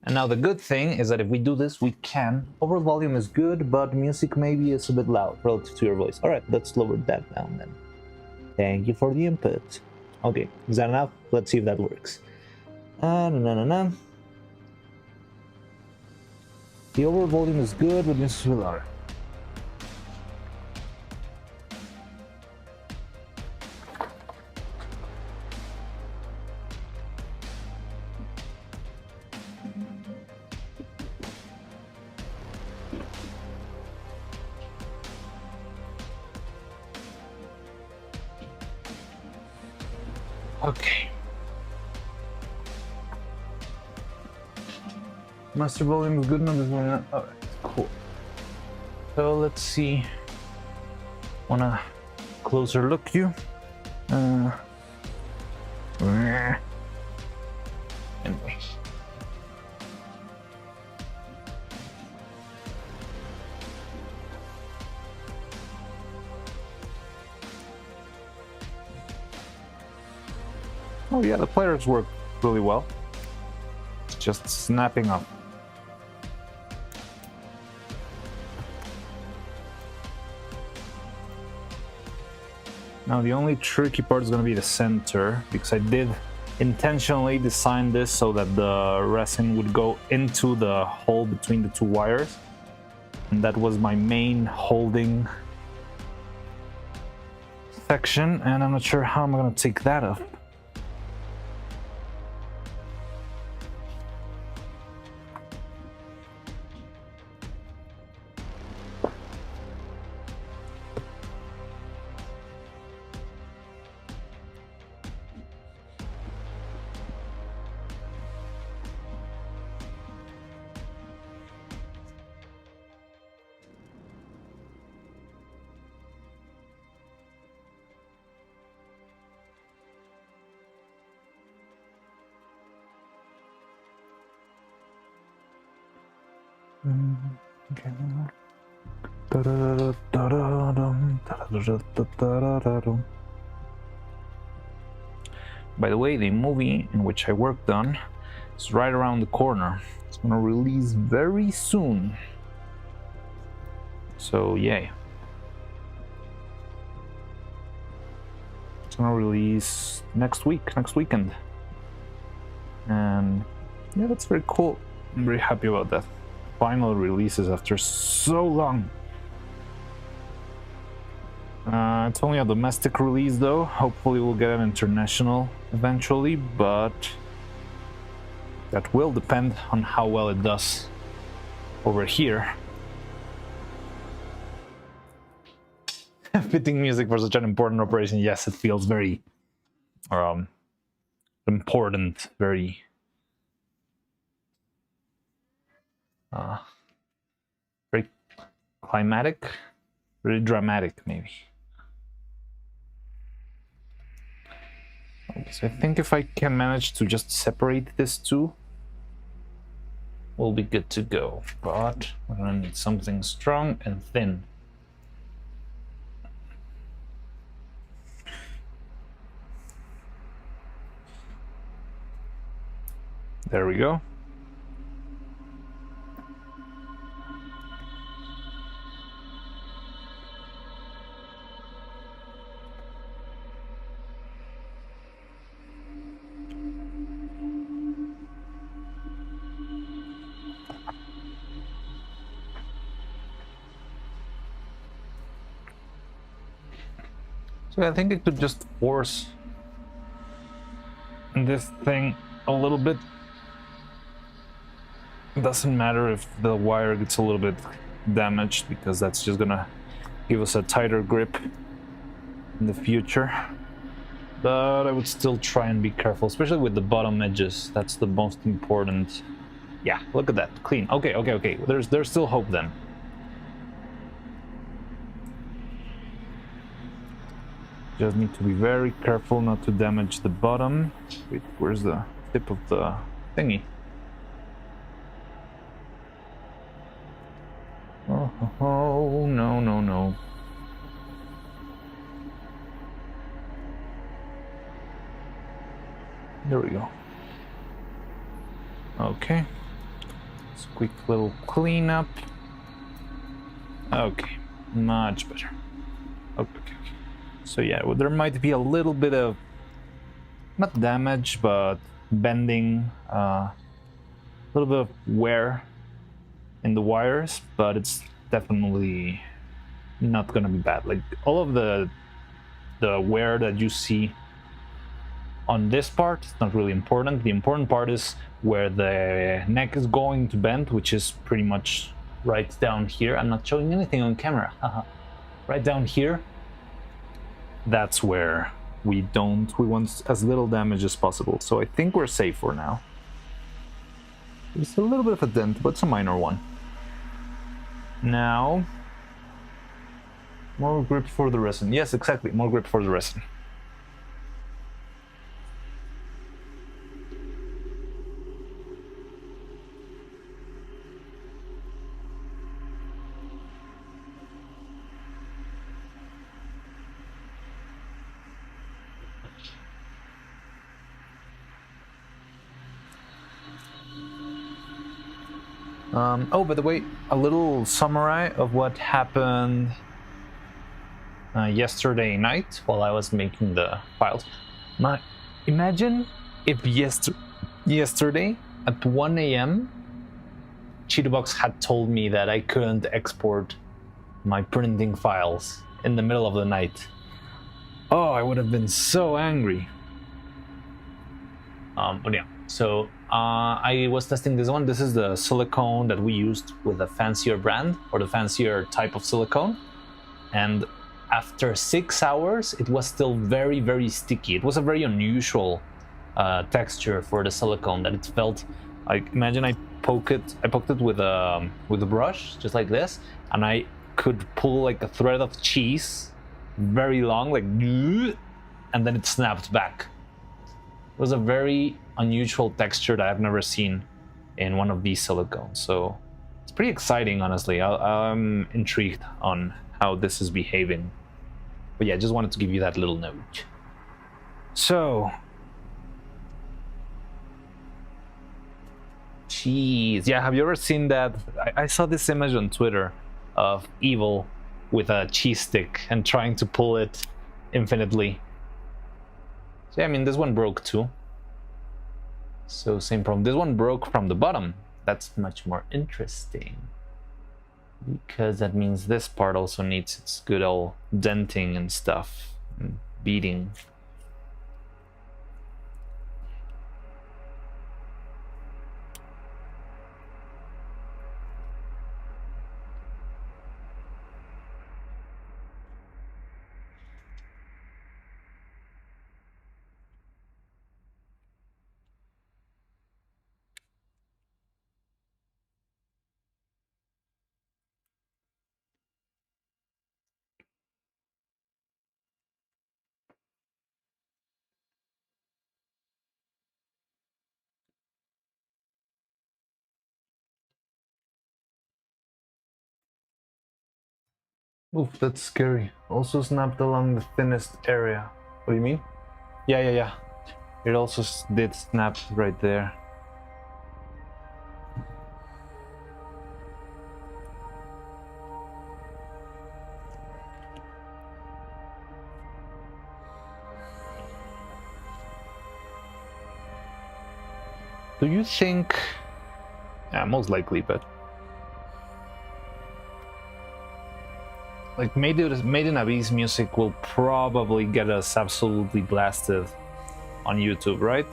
A: And now the good thing is that if we do this, we can. Overall volume is good, but music maybe is a bit loud relative to your voice. All right, let's lower that down then. Thank you for the input. Okay, is that enough? Let's see if that works. The overall volume is good, but music is louder. Okay. Master volume is good enough. Alright, cool. So let's see. Wanna closer look you? Anyway. Oh yeah, the pliers work really well. It's just snapping up. Now the only tricky part is going to be the center, because I did intentionally design this so that the resin would go into the hole between the two wires. And that was my main holding section, and I'm not sure how I'm going to take that up. By the way, the movie in which I worked on is right around the corner. It's going to release very soon.
B: So yay. It's gonna release next weekend. And yeah, that's very cool. I'm very happy about that. Final releases after so long. It's only a domestic release though. Hopefully we'll get an international eventually, but that will depend on how well it does over here. Fitting music for such an important operation. Yes, it feels very important, very very climatic, very dramatic maybe. Okay, so I think if I can manage to just separate this two, we'll be good to go. But we're gonna need something strong and thin. There we go. So I think I could just force this thing a little bit. It doesn't matter if the wire gets a little bit damaged, because that's just gonna give us a tighter grip in the future. But I would still try and be careful, especially with the bottom edges. That's the most important. Yeah, look at that, clean. Okay. There's still hope then. Just need to be very careful not to damage the bottom. Wait, where's the tip of the thingy? Oh, no. There we go. Okay. Just a quick little cleanup. Okay, much better. Okay. So yeah, well, there might be a little bit of, not damage, but bending, a little bit of wear in the wires, but it's definitely not gonna be bad. Like all of the wear that you see on this part is not really important. The important part is where the neck is going to bend, which is pretty much right down here. I'm not showing anything on camera. Right down here. That's where we want as little damage as possible. So I think we're safe for now. There's a little bit of a dent, but it's a minor one. Now, more grip for the resin. Yes, exactly, more grip for the resin. Oh, by the way, a little summary of what happened yesterday night while I was making the files. Imagine if yesterday at 1 a.m. Cheetahbox had told me that I couldn't export my printing files in the middle of the night. Oh, I would have been so angry. But yeah, so I was testing this one. This is the silicone that we used with a fancier brand, or the fancier type of silicone. And after 6 hours, it was still very, very sticky. It was a very unusual texture for the silicone, that it felt like, imagine I poked it with a brush, just like this, and I could pull like a thread of cheese, very long, like, and then it snapped back. It was a very unusual texture that I've never seen in one of these silicones. So it's pretty exciting, honestly. I'm intrigued on how this is behaving. But yeah, I just wanted to give you that little note. So, cheese. Yeah, have you ever seen that? I saw this image on Twitter of evil with a cheese stick and trying to pull it infinitely. So yeah, I mean, this one broke too. So same problem. This one broke from the bottom. That's much more interesting, because that means this part also needs its good old denting and stuff and beating. Oof, that's scary. Also snapped along the thinnest area. What do you mean? Yeah. It also did snap right there. Do you think... Yeah, most likely, but... Like, Made in Abyss music will probably get us absolutely blasted on YouTube, right?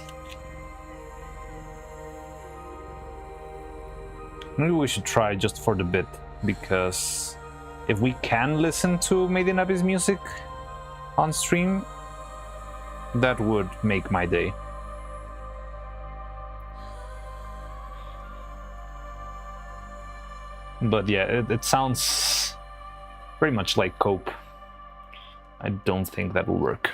B: Maybe we should try just for the bit, because if we can listen to Made in Abyss music on stream, that would make my day. But yeah, it sounds pretty much like Cope. I don't think that will work.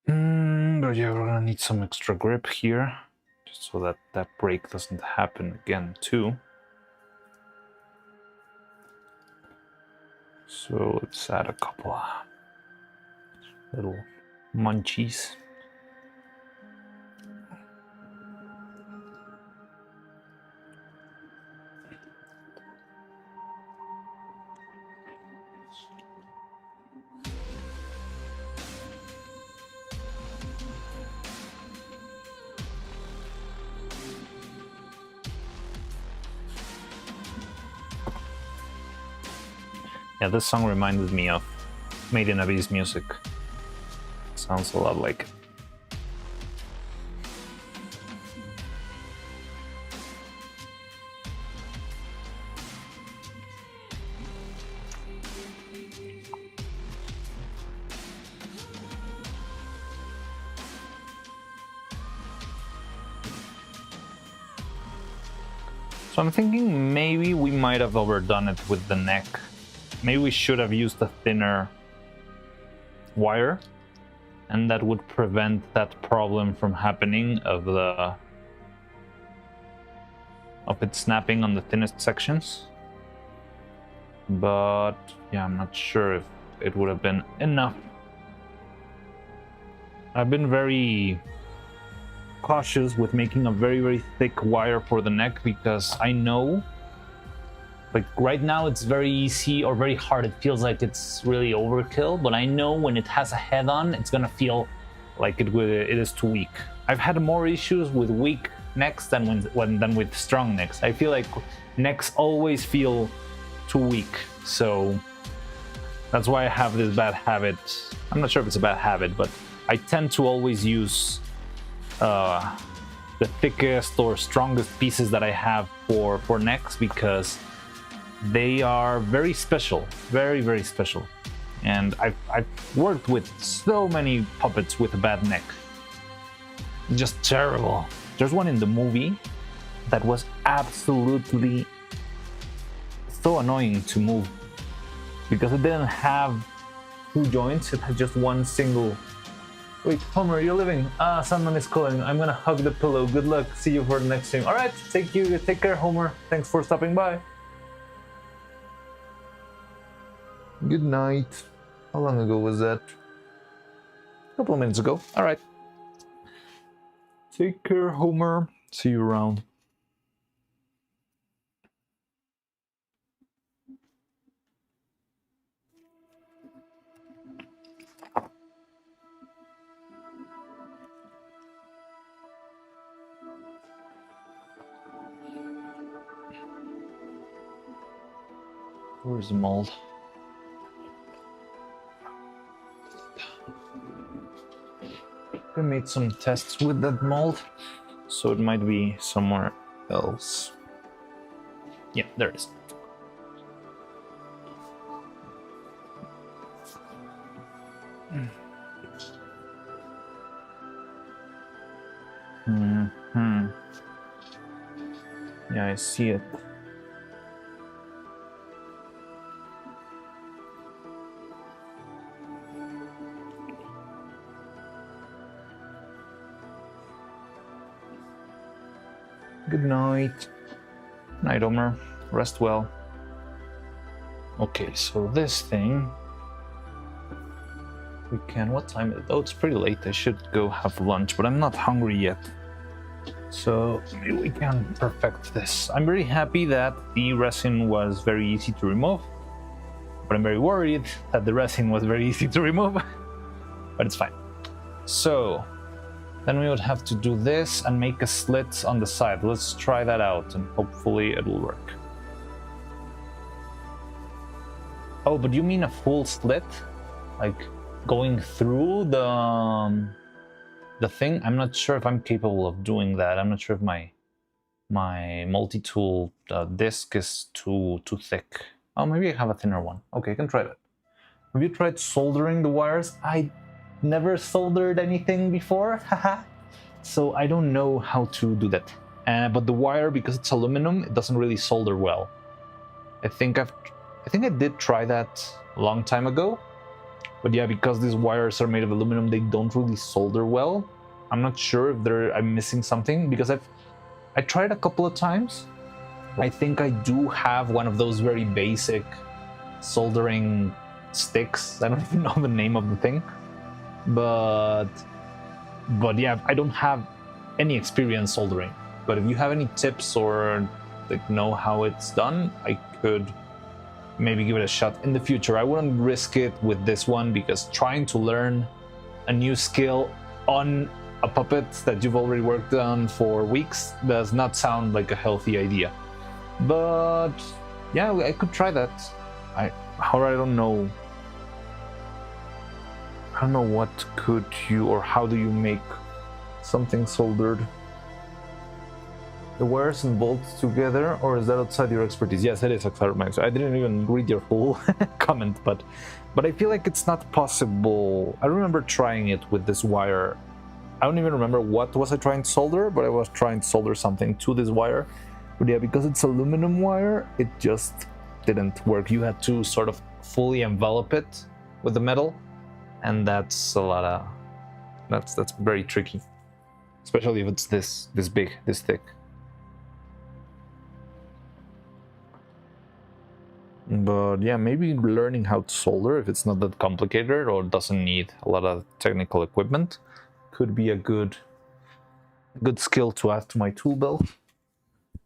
B: But yeah, we're gonna need some extra grip here, just so that that break doesn't happen again too. So let's add a couple of little munchies. Yeah, this song reminded me of Made in Abyss music. Sounds a lot like it. So I'm thinking maybe we might have overdone it with the neck. Maybe we should have used a thinner wire, and that would prevent that problem from happening of it snapping on the thinnest sections. But yeah, I'm not sure if it would have been enough. I've been very cautious with making a very thick wire for the neck, because I know, like right now it's very easy or very hard. It feels like it's really overkill, but I know when it has a head on, it's gonna feel like it is too weak. I've had more issues with weak necks than with strong necks. I feel like necks always feel too weak, so that's why I have this bad habit. I'm not sure if it's a bad habit, but I tend to always use the thickest or strongest pieces that I have for necks, because they are very special, very special. And I've worked with so many puppets with a bad neck. Just terrible. There's one in the movie that was absolutely so annoying to move.
A: because it didn't have two joints, it had just one single. Wait, Homer, you're living. Someone is calling. I'm gonna hug the pillow. Good luck. See you for the next stream. All right, take care, Homer. Thanks for stopping by. Good night. How long ago was that? A couple of minutes ago. All right. Take care, Homer. See you around. Where's the mold? We made some tests with that mold, so it might be somewhere else. Yeah, there it is. Yeah, I see it. Good night. Night, Homer. Rest well. Okay, so this thing... We can... What time is it? Oh, it's pretty late. I should go have lunch, but I'm not hungry yet. So maybe we can perfect this. I'm very happy that the resin was very easy to remove, but I'm very worried that the resin was very easy to remove, but it's fine. So then we would have to do this and make a slit on the side. Let's try that out and hopefully it will work. Oh, but you mean a full slit? Like going through the thing? I'm not sure if I'm capable of doing that. I'm not sure if my multi-tool disc is too thick. Oh, maybe I have a thinner one. Okay, I can try that. Have you tried soldering the wires? I never soldered anything before, haha. So I don't know how to do that. But the wire, because it's aluminum, it doesn't really solder well. I think I did try that a long time ago. But yeah, because these wires are made of aluminum, they don't really solder well. I'm not sure if I'm missing something, because I tried a couple of times. I think I do have one of those very basic soldering sticks. I don't even know the name of the thing. But yeah, I don't have any experience soldering. But if you have any tips or like know how it's done, I could maybe give it a shot in the future. I wouldn't risk it with this one, because trying to learn a new skill on a puppet that you've already worked on for weeks does not sound like a healthy idea. But yeah, I could try that. I don't know what could you, or how do you make something soldered? The wires and bolts together, or is that outside your expertise? Yes, it is outside my expertise. I didn't even read your full comment, but I feel like it's not possible. I remember trying it with this wire. I don't even remember what was I trying to solder, but I was trying to solder something to this wire. But yeah, because it's aluminum wire, it just didn't work. You had to sort of fully envelop it with the metal, and that's a lot of... That's very tricky, especially if it's this big, this thick. But yeah, maybe learning how to solder, if it's not that complicated or doesn't need a lot of technical equipment, could be a good skill to add to my tool belt.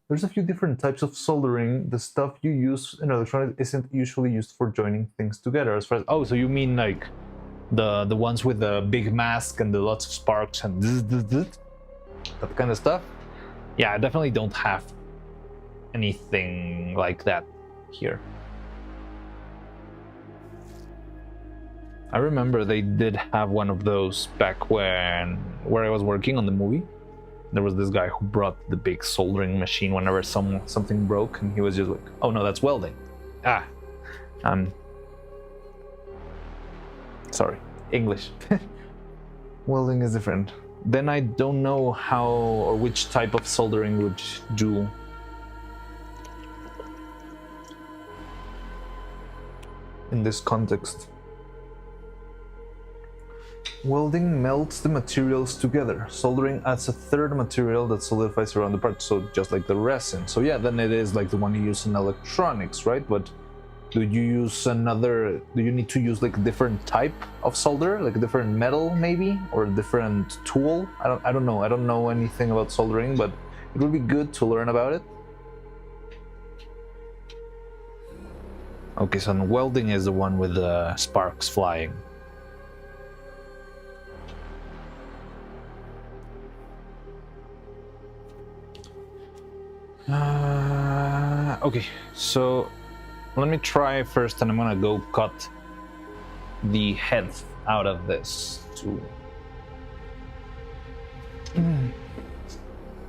A: There's a few different types of soldering. The stuff you use in electronics isn't usually used for joining things together. As far as... Oh, so you mean like the ones with the big mask and the lots of sparks and that kind of stuff? Yeah, I definitely don't have anything like that here. I remember they did have one of those back where I was working on the movie. There was this guy who brought the big soldering machine whenever something broke, and he was just like, "Oh no, that's welding." Sorry, English. Welding is different. Then I don't know how or which type of soldering would do.
B: in this context. Welding melts the materials together. Soldering adds a third material that solidifies around the part, so just like the resin. So yeah, then it is like the one you use in electronics, right? But do you need to use like a different type of solder, like a different metal maybe, or a different tool? I don't know. I don't know anything about soldering, but it would be good to learn about it. Okay, so welding is the one with the sparks flying. Okay, so let me try first, and I'm gonna go cut the head out of this too.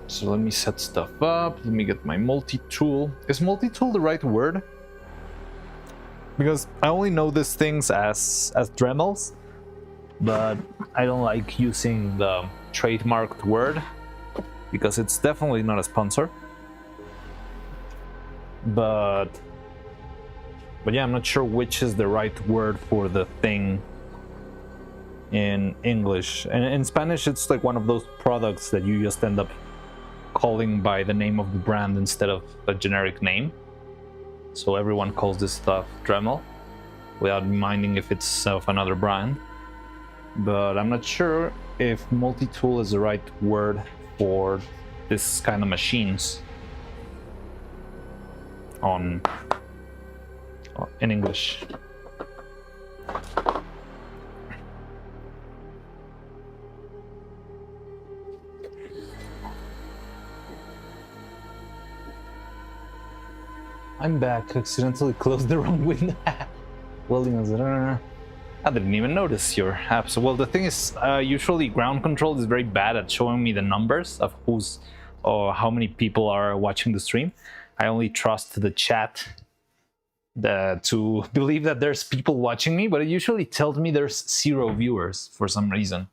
B: So let me set stuff up. Let me get my multi-tool. Is multi-tool the right word? Because I only know these things as Dremels, but I don't like using the trademarked word because it's definitely not a sponsor. But yeah, I'm not sure which is the right word for the thing in English. And in Spanish, it's like one of those products that you just end up calling by the name of the brand instead of a generic name. So everyone calls this stuff Dremel without minding if it's of another brand. But I'm not sure if multi-tool is the right word for this kind of machines in English. I'm back. Accidentally closed the wrong window. Welding as I didn't even notice your app. So, well, the thing is, usually ground control is very bad at showing me the numbers of who's or how many people are watching the stream. I only trust the chat to believe that there's people watching me, but it usually tells me there's 0 viewers for some reason.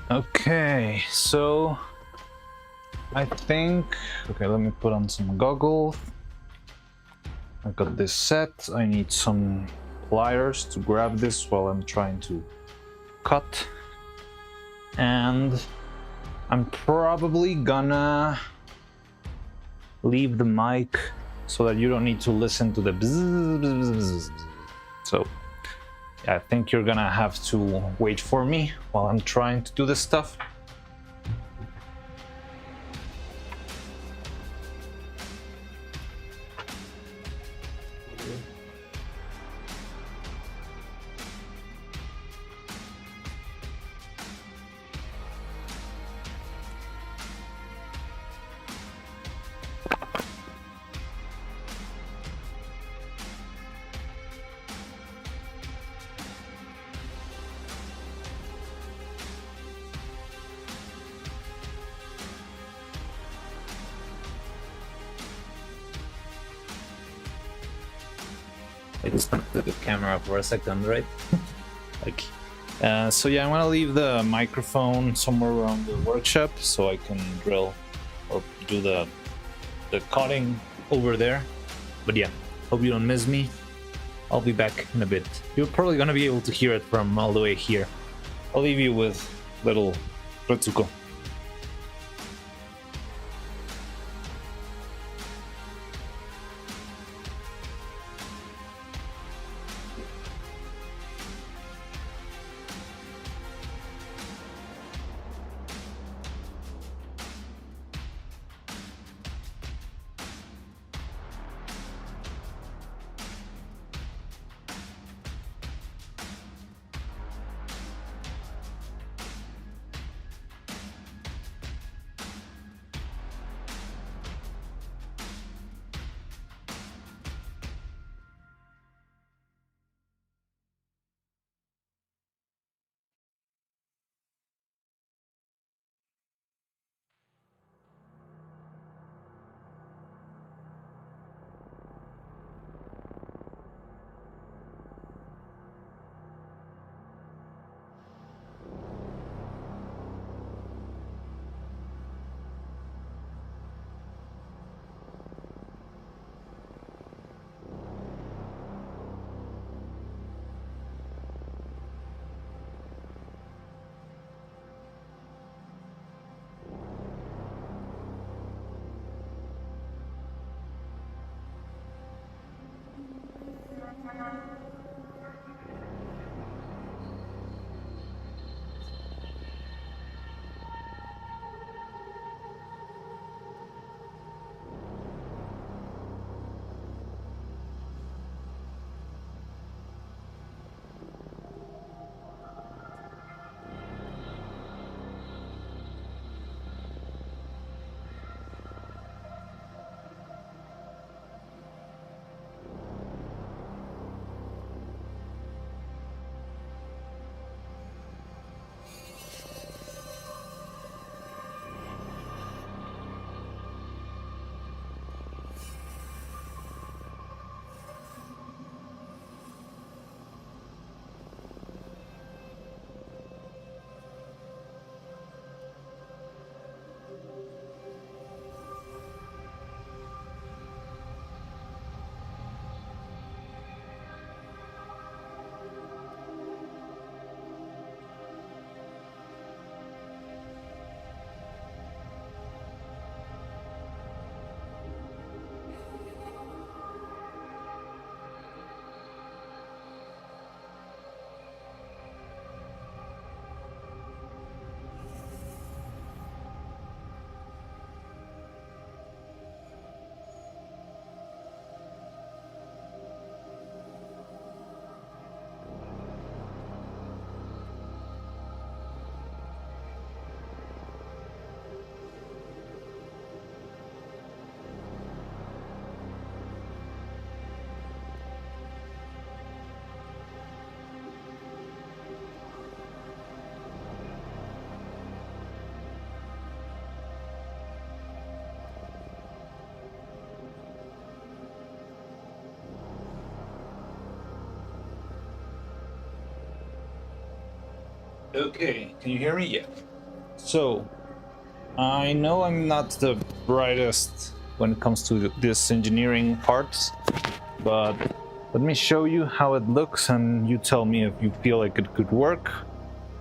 B: Okay, so I think, okay, let me put on some goggles. I got this set. I need some pliers to grab this while I'm trying to cut. And I'm probably gonna leave the mic so that you don't need to listen to the bzzz, bzzz, bzzz. So I think you're gonna have to wait for me while I'm trying to do this stuff. I disconnected the camera for a second, right? Like, so yeah, I want to leave the microphone somewhere around the workshop so I can drill or do the cutting over there. But yeah, hope you don't miss me. I'll be back in a bit. You're probably gonna be able to hear it from all the way here. I'll leave you with little Retsuko.
A: Okay, can you hear me? Yeah. So, I know I'm not the brightest when it comes to this engineering parts, but let me show you how it looks and you tell me if you feel like it could work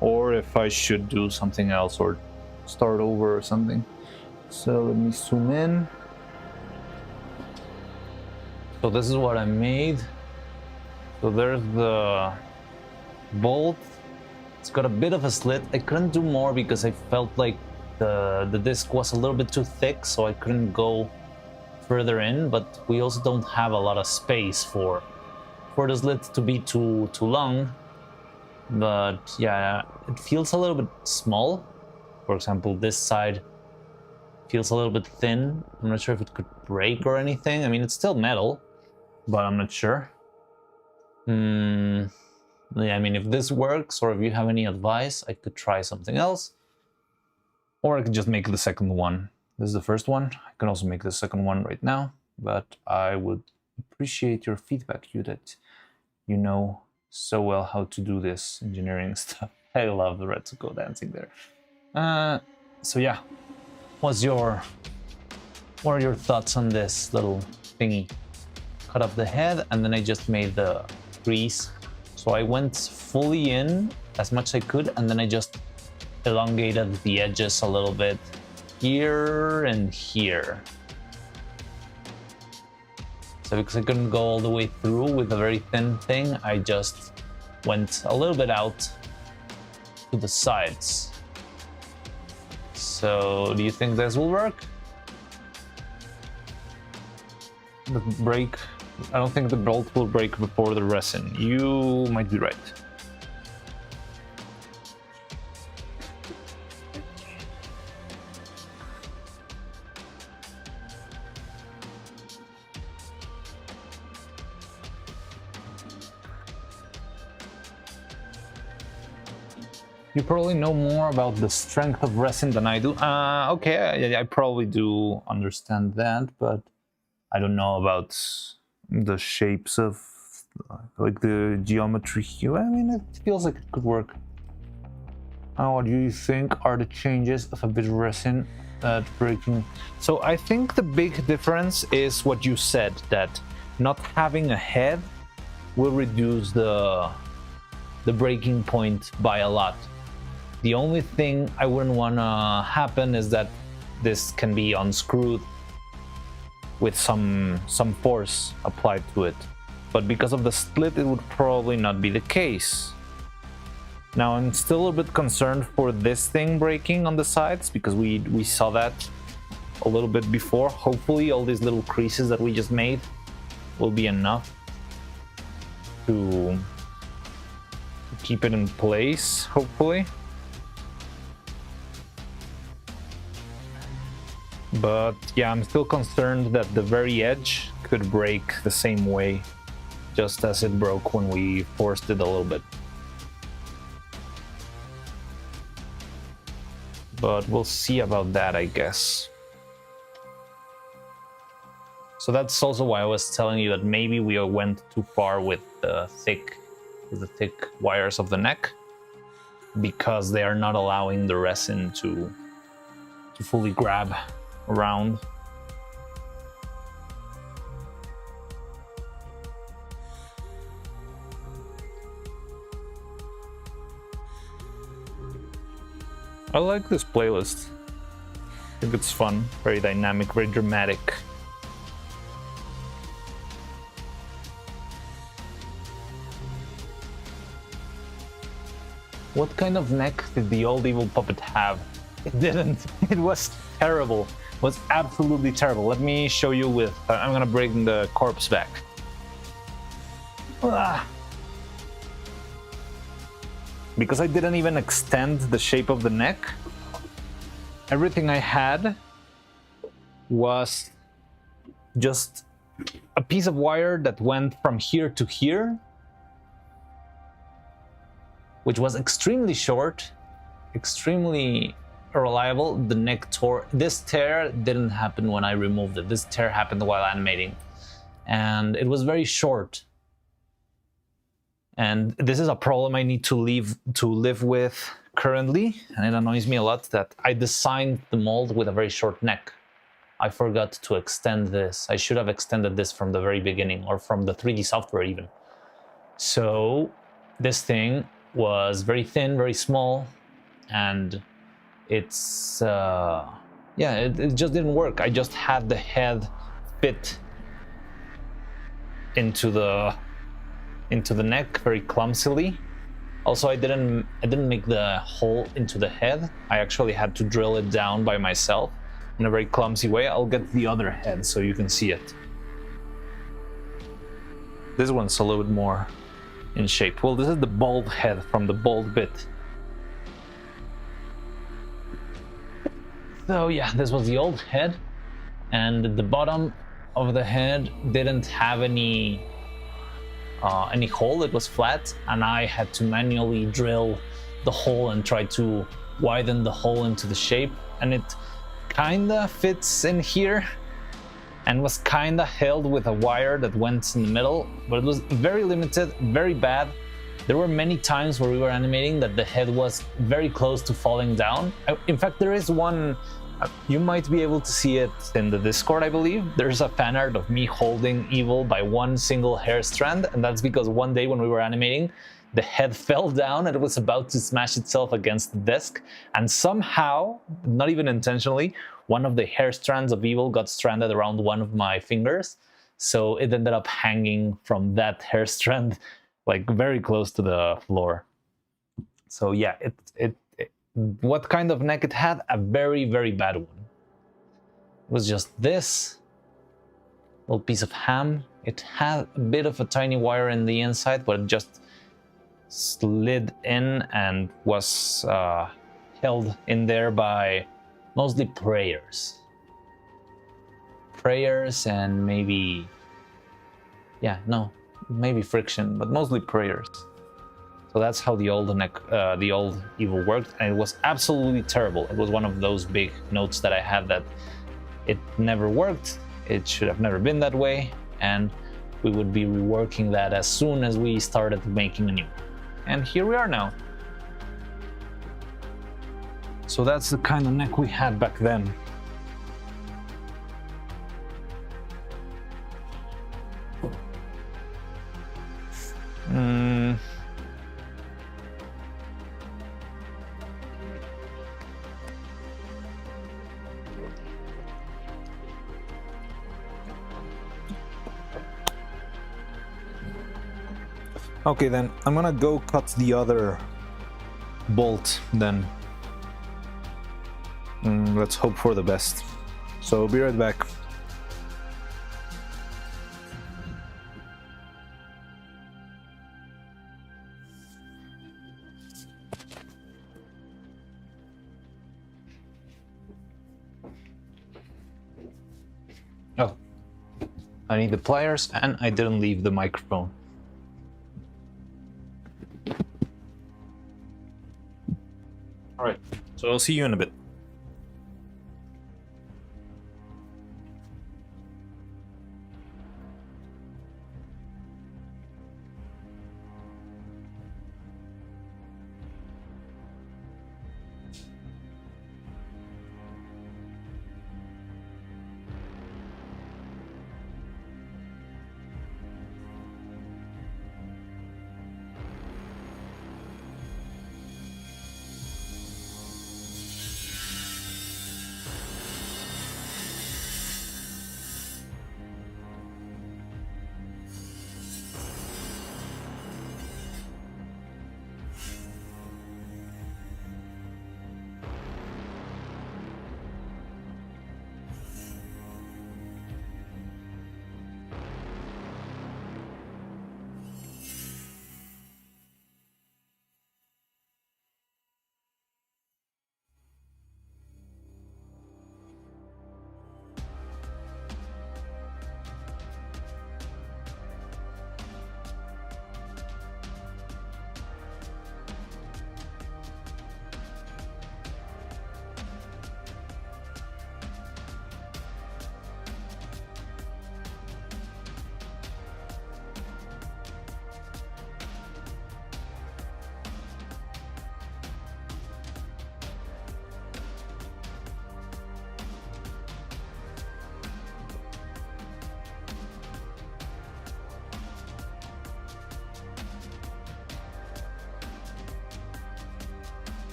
A: or if I should do something else or start over or something. So let me zoom in. So this is what I made. So there's the bolt. It's got a bit of a slit. I couldn't do more because I felt like the disc was a little bit too thick, so I couldn't go further in, but we also don't have a lot of space for the slit to be too long. But yeah, it feels a little bit small. For example, this side feels a little bit thin. I'm not sure if it could break or anything. I mean, it's still metal, but I'm not sure. Yeah, I mean, if this works or if you have any advice, I could try something else. Or I could just make the second one. This is the first one. I can also make the second one right now, but I would appreciate your feedback, you that you know so well how to do this engineering stuff. I love the Retsuko dancing there. So yeah, what are your thoughts on this little thingy? Cut off the head and then I just made the crease. So I went fully in as much as I could and then I just elongated the edges a little bit here and here. So because I couldn't go all the way through with a very thin thing, I just went a little bit out to the sides. So do you think this will work? The break, I don't think the bolt will break before the resin. You might be right. You probably know more about the strength of resin than I do. Okay, I probably do understand that, but I don't know about the shapes of like the geometry here. I mean, it feels like it could work. What do you think are the changes of a bit of resin at breaking? So I think the big difference is what you said, that not having a head will reduce the breaking point by a lot. The only thing I wouldn't want to happen is that this can be unscrewed with some force applied to it.
B: but because of the split, it would probably not be the case. Now, I'm still a little bit concerned for this thing breaking on the sides, because we saw that a little bit before. Hopefully, all these little creases that we just made will be enough to keep it in place, hopefully. But yeah, I'm still concerned that the very edge could break the same way, just as it broke when we forced it a little bit. But we'll see about that, I guess. So that's also why I was telling you that maybe we went too far with the thick wires of the neck, because they are not allowing the resin to fully grab around. I like this playlist. I think it's fun, very dynamic, very dramatic. What kind of neck did the old evil puppet have? It didn't. It was terrible. It was absolutely terrible. Let me show you with... I'm gonna bring the corpse back. Because I didn't even extend the shape of the neck, everything I had was just a piece of wire that went from here to here, which was extremely short, extremely reliable. The neck tore. This tear didn't happen when I removed it. This tear happened while animating, and it was very short. And this is a problem I need to live with currently, and it annoys me a lot that I designed the mold with a very short neck. I forgot to extend this. I should have extended this from the very beginning, or from the 3D software even. So this thing was very thin, very small, and it's it just didn't work. I just had the head fit into the neck very clumsily. Also, I didn't make the hole into the head. I actually had to drill it down by myself in a very clumsy way. I'll get the other head so you can see it. This one's a little bit more in shape. Well, this is the bald head from the bald bit. So yeah, this was the old head, and the bottom of the head didn't have any hole. It was flat, and I had to manually drill the hole and try to widen the hole into the shape, and it kinda fits in here and was kinda held with a wire that went in the middle, but it was very limited, very bad. There were many times where we were animating that the head was very close to falling down. In fact, there is one, you might be able to see it in the Discord, I believe. There's a fan art of me holding Evil by one single hair strand, and that's because one day when we were animating, the head fell down and it was about to smash itself against the desk, and somehow, not even intentionally, one of the hair strands of Evil got stranded around one of my fingers, so it ended up hanging from that hair strand like very close to the floor. So yeah, what kind of neck it had? A very, very bad one. It was just this little piece of ham. It had a bit of a tiny wire in the inside, but it just slid in and was held in there by mostly prayers. Prayers and maybe, maybe friction, but mostly prayers. So that's how the old Evil worked, and it was absolutely terrible. It was one of those big notes that I had that it never worked, it should have never been that way, and we would be reworking that as soon as we started making a new one. And here we are now. So that's the kind of neck we had back then. Okay, then I'm gonna go cut the other bolt then. Let's hope for the best. So be right back. Oh, I need the pliers and I didn't leave the microphone. All right, so I'll see you in a bit.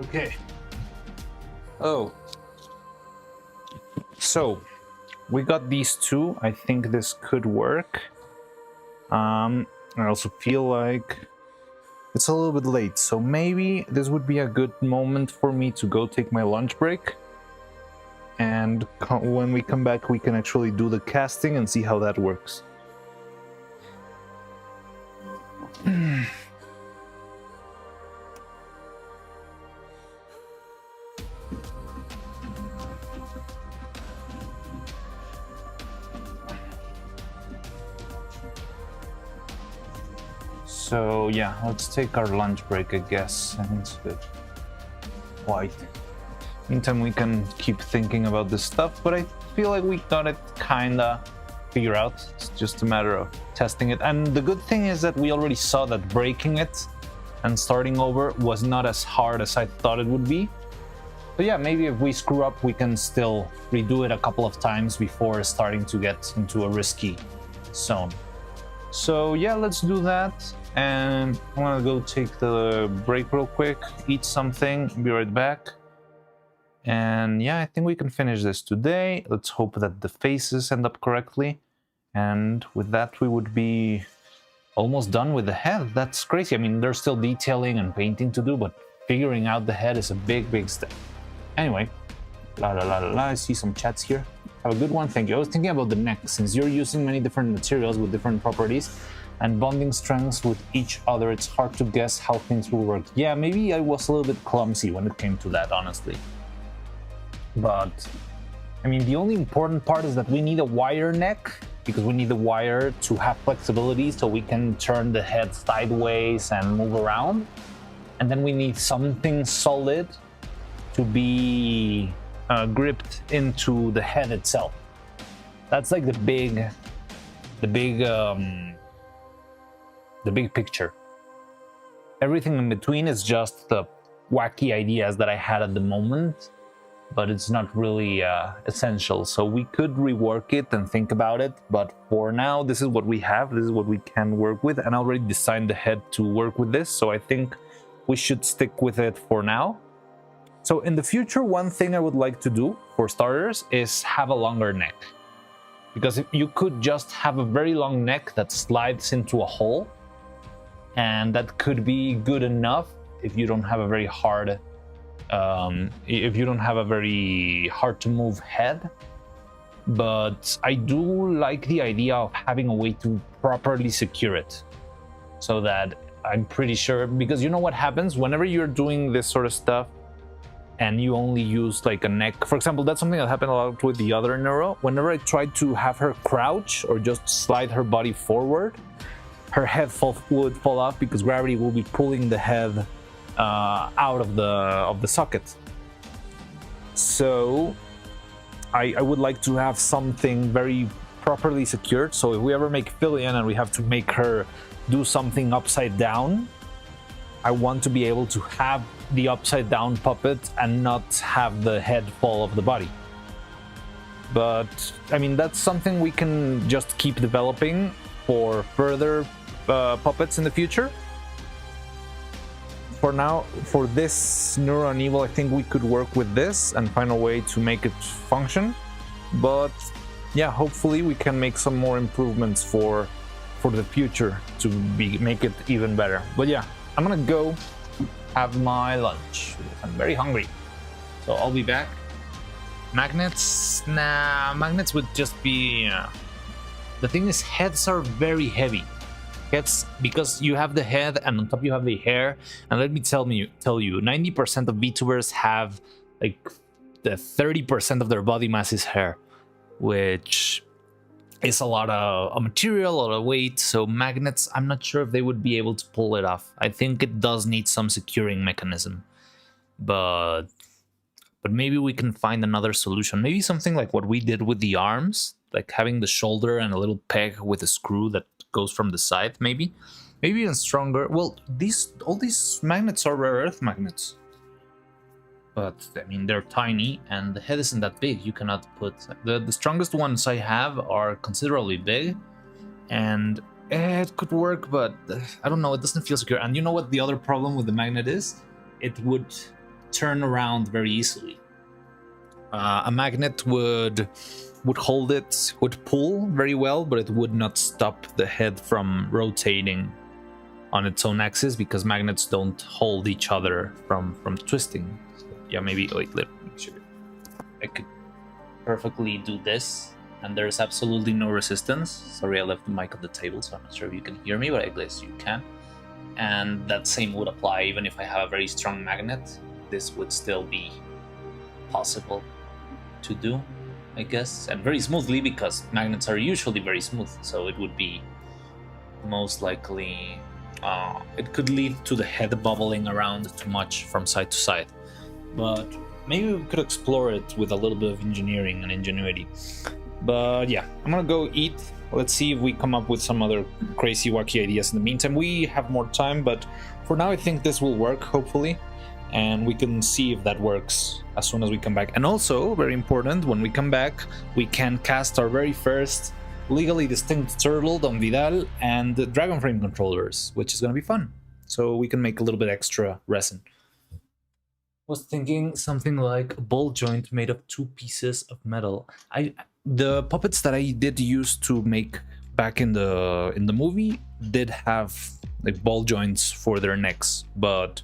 B: Okay. Oh. So, we got these two. I think this could work. I also feel like it's a little bit late, so maybe this would be a good moment for me to go take my lunch break. And when we come back, we can actually do the casting and see how that works. So yeah, let's take our lunch break, I guess, and it's good. White. Meantime, we can keep thinking about this stuff, but I feel like we got it kinda figured out. It's just a matter of testing it. And the good thing is that we already saw that breaking it and starting over was not as hard as I thought it would be. But yeah, maybe if we screw up, we can still redo it a couple of times before starting to get into a risky zone. So yeah, let's do that. And I'm gonna go take the break real quick, eat something, be right back. And yeah, I think we can finish this today. Let's hope that the faces end up correctly. And with that, we would be almost done with the head. That's crazy. I mean, there's still detailing and painting to do, but figuring out the head is a big, big step. Anyway, I see some chats here. Have a good one, thank you. I was thinking about the neck, since you're using many different materials with different properties and bonding strengths with each other, it's hard to guess how things will work. Yeah, maybe I was a little bit clumsy when it came to that, honestly. But, I mean, the only important part is that we need a wire neck, because we need the wire to have flexibility so we can turn the head sideways and move around. And then we need something solid to be gripped into the head itself. That's like the big picture. Everything in between is just the wacky ideas that I had at the moment, but it's not really essential. So we could rework it and think about it, but for now, this is what we have. This is what we can work with, and I already designed the head to work with this, so I think we should stick with it for now. So in the future, one thing I would like to do, for starters, is have a longer neck. Because if you could just have a very long neck that slides into a hole, and that could be good enough if you don't have a very hard to move head. But I do like the idea of having a way to properly secure it, so that I'm pretty sure, because you know what happens whenever you're doing this sort of stuff and you only use like a neck. For example, that's something that happened a lot with the other Neuro. Whenever I tried to have her crouch or just slide her body forward, her head would fall off because gravity will be pulling the head out of the socket. So I would like to have something very properly secured. So if we ever make Fillion and we have to make her do something upside down, I want to be able to have the upside down puppet and not have the head fall off the body. But I mean, that's something we can just keep developing for further puppets in the future. For now, for this Neuro and Evil, I think we could work with this and find a way to make it function. But yeah, hopefully we can make some more improvements for the future to make it even better. But yeah, I'm gonna go have my lunch. I'm very hungry, so I'll be back. Magnets? Nah, magnets would just be... The thing is, heads are very heavy. Heads, because you have the head and on top you have the hair. And let me tell you, 90% of VTubers have like the 30% of their body mass is hair, which is a lot of material, a lot of weight. So magnets, I'm not sure if they would be able to pull it off. I think it does need some securing mechanism, but maybe we can find another solution. Maybe something like what we did with the arms, like having the shoulder and a little peg with a screw that goes from the side. Maybe even stronger. Well, all these magnets are rare earth magnets, but I mean, they're tiny and the head isn't that big. You cannot put... The strongest ones I have are considerably big, and it could work, but I don't know, it doesn't feel secure. And you know what the other problem with the magnet is? It would turn around very easily. A magnet would hold it, would pull very well, but it would not stop the head from rotating on its own axis, because magnets don't hold each other from twisting. So, yeah, maybe... Wait, let me show you. I could perfectly do this, and there's absolutely no resistance. Sorry, I left the mic on the table, so I'm not sure if you can hear me, but I guess you can. And that same would apply even if I have a very strong magnet. This would still be possible to do, I guess, and very smoothly, because magnets are usually very smooth, so it would be most likely... it could lead to the head bobbling around too much from side to side, but maybe we could explore it with a little bit of engineering and ingenuity. But yeah, I'm gonna go eat. Let's see if we come up with some other crazy, wacky ideas in the meantime. We have more time, but for now I think this will work, hopefully, and we can see if that works as soon as we come back. And also, very important, when we come back, we can cast our very first legally distinct turtle, Don Vidal, and the Dragon Frame controllers, which is going to be fun. So we can make a little bit extra resin. Was thinking something like a ball joint made of 2 pieces of metal. The puppets that I did use to make back in the movie did have like ball joints for their necks, but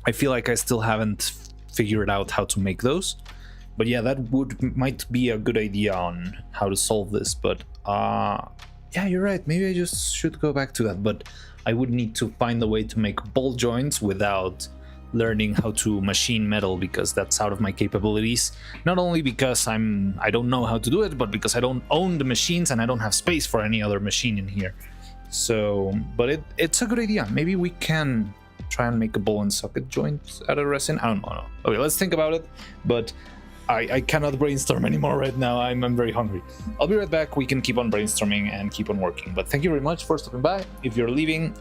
B: I feel like I still haven't figured out how to make those. But yeah, that might be a good idea on how to solve this. But yeah, you're right. Maybe I just should go back to that. But I would need to find a way to make ball joints without learning how to machine metal, because that's out of my capabilities. Not only because I don't know how to do it, but because I don't own the machines and I don't have space for any other machine in here. So, but it's a good idea. Maybe we can try and make a ball and socket joint out of resin. I don't know. Okay, let's think about it. But I cannot brainstorm anymore right now. I'm very hungry. I'll be right back. We can keep on brainstorming and keep on working. But thank you very much for stopping by. If you're leaving,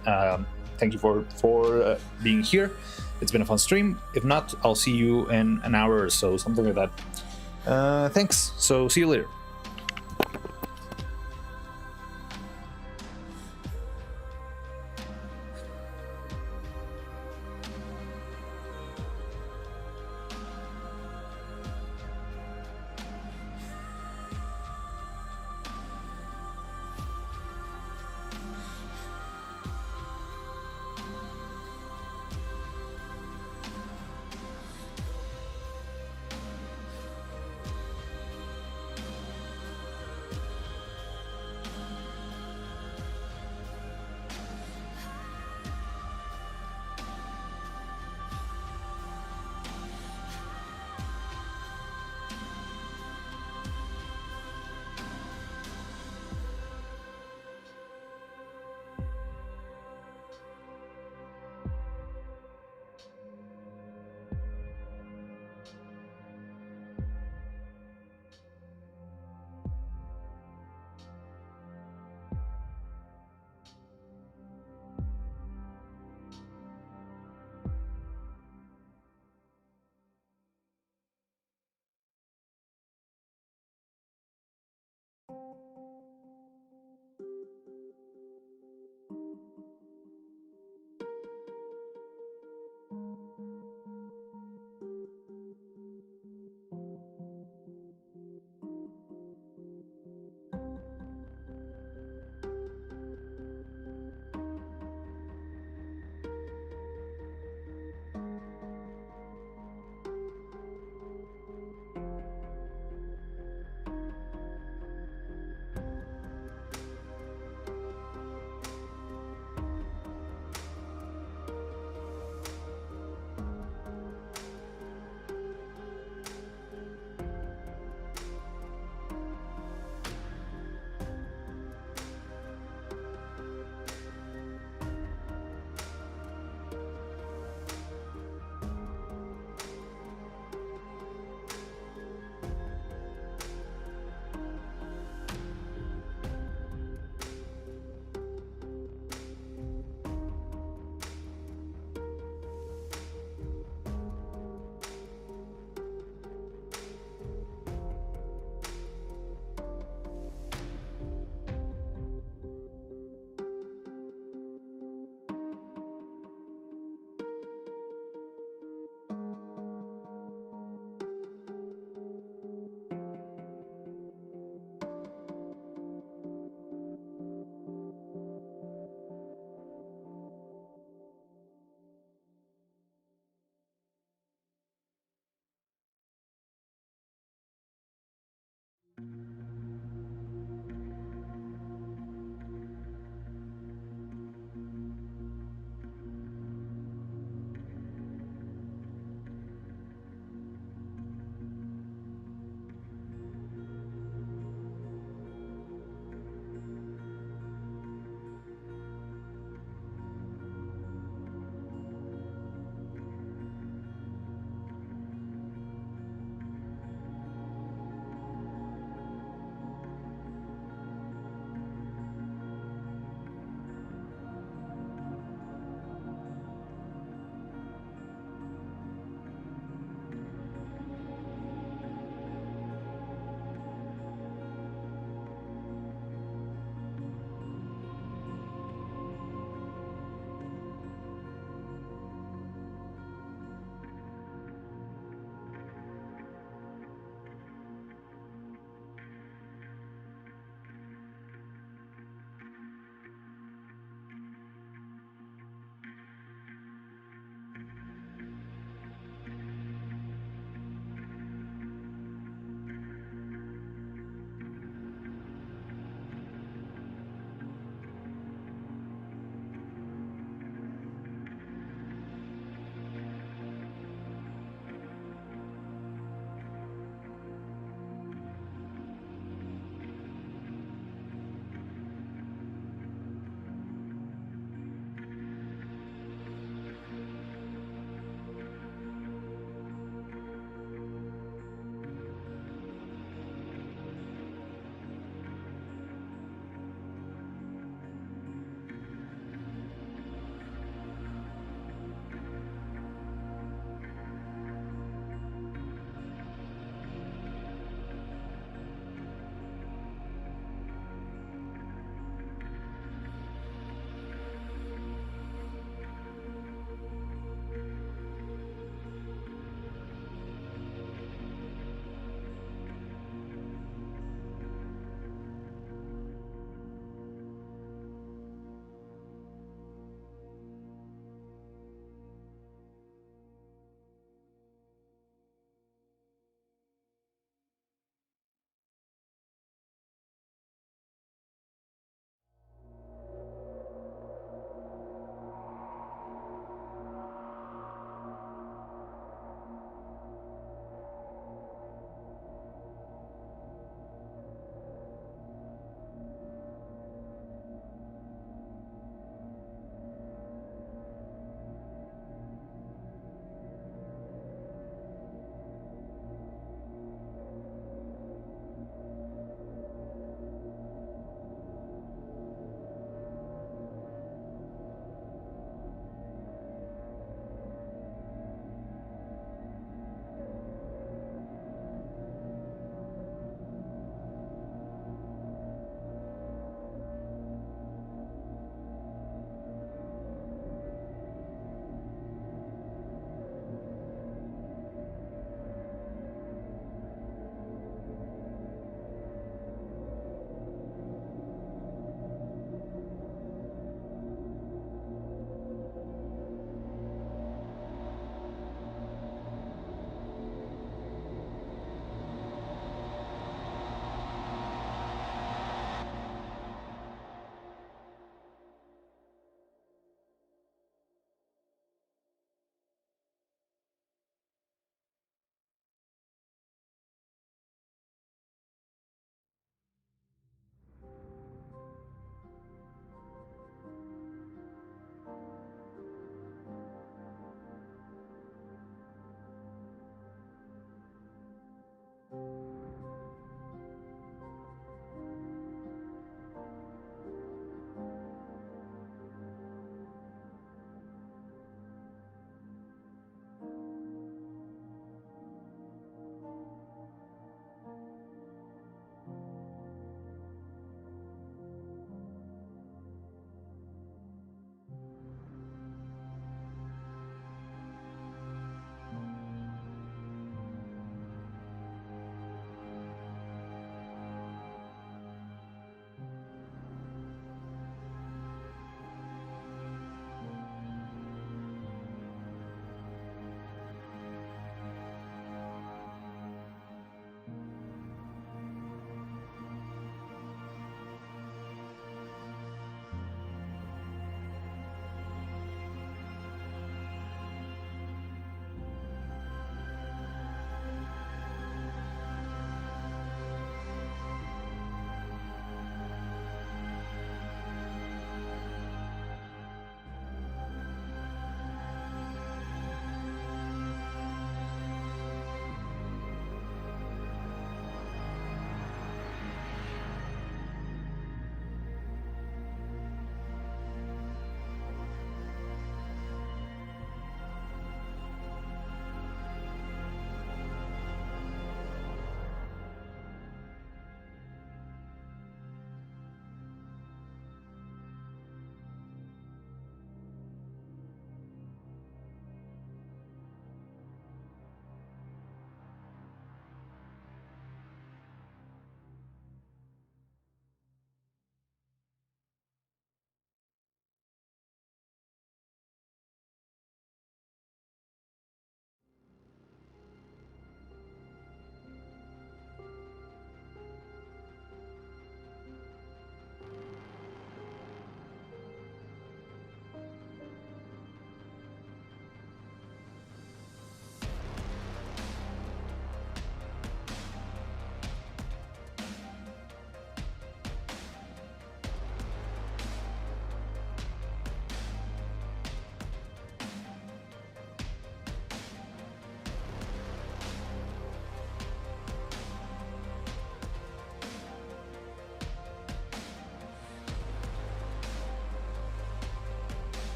B: thank you for being here. It's been a fun stream. If not, I'll see you in an hour or so, something like that. Thanks. So see you later.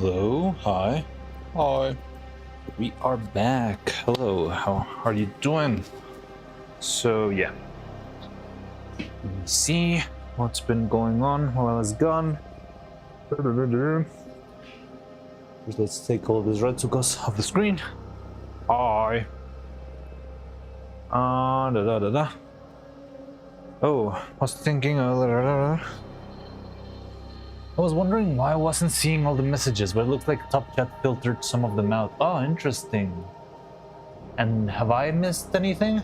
A: Hello, hi. Hi. We are back. Hello, how are you doing? So, yeah. Let me see what's been going on while I was gone. First, let's take all these red sukas off the screen. Hi. Oh, I was thinking. I was wondering why I wasn't seeing all the messages, but it looks like Top Chat filtered some of them out. Oh, interesting. And have I missed anything?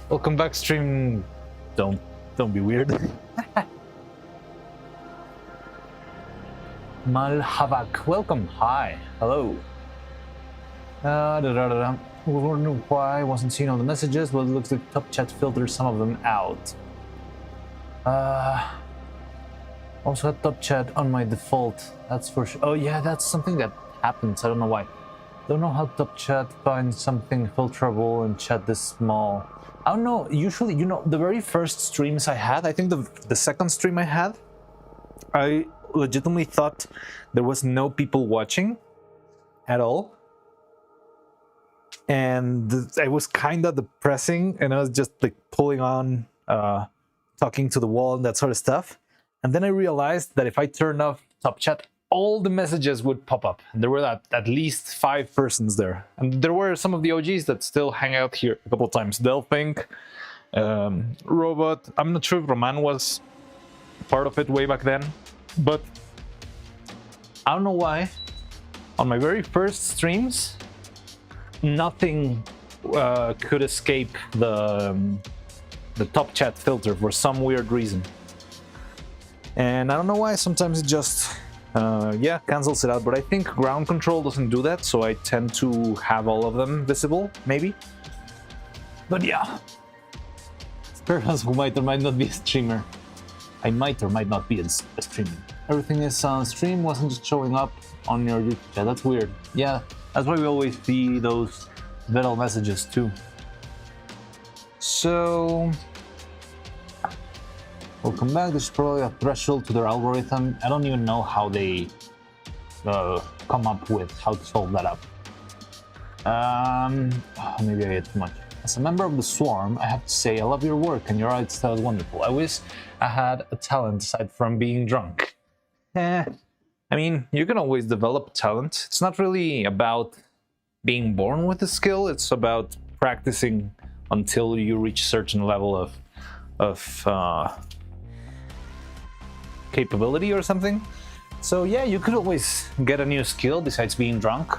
A: Welcome back, stream. Don't be weird. Malhavak, welcome. Hi, hello. I was wondering why I wasn't seeing all the messages, but it looks like Top Chat filtered some of them out. Also had Top Chat on my default, that's for sure. Oh yeah, that's something that happens, I don't know why. Don't know how Top Chat finds something filterable and chat this small. I don't know, usually, you know, the very first streams I had, I think the second stream I had, I legitimately thought there was no people watching at all. And I was kind of depressing, and I was just like pulling on, talking to the wall and that sort of stuff. And then I realized that if I turned off Top Chat, all the messages would pop up. And there were at least 5 persons there. And there were some of the OGs that still hang out here a couple of times. Delphink, Robot. I'm not sure if Roman was part of it way back then. But I don't know why. On my very first streams, nothing could escape the Top Chat filter for some weird reason. And I don't know why, sometimes it just, yeah, cancels it out. But I think ground control doesn't do that, so I tend to have all of them visible, maybe. But yeah. Sparrows who might or might not be a streamer. I might or might not be a streamer. Everything is on stream, wasn't just showing up on your YouTube chat. That's weird. Yeah, that's why we always see those vital messages too. So... welcome back. There's probably a threshold to their algorithm. I don't even know how they come up with how to solve that up. Maybe I ate too much. As a member of the Swarm, I have to say I love your work and your art style is wonderful. I wish I had a talent aside from being drunk. I mean, you can always develop talent. It's not really about being born with a skill. It's about practicing until you reach a certain level of capability or something. So yeah, you could always get a new skill besides being drunk.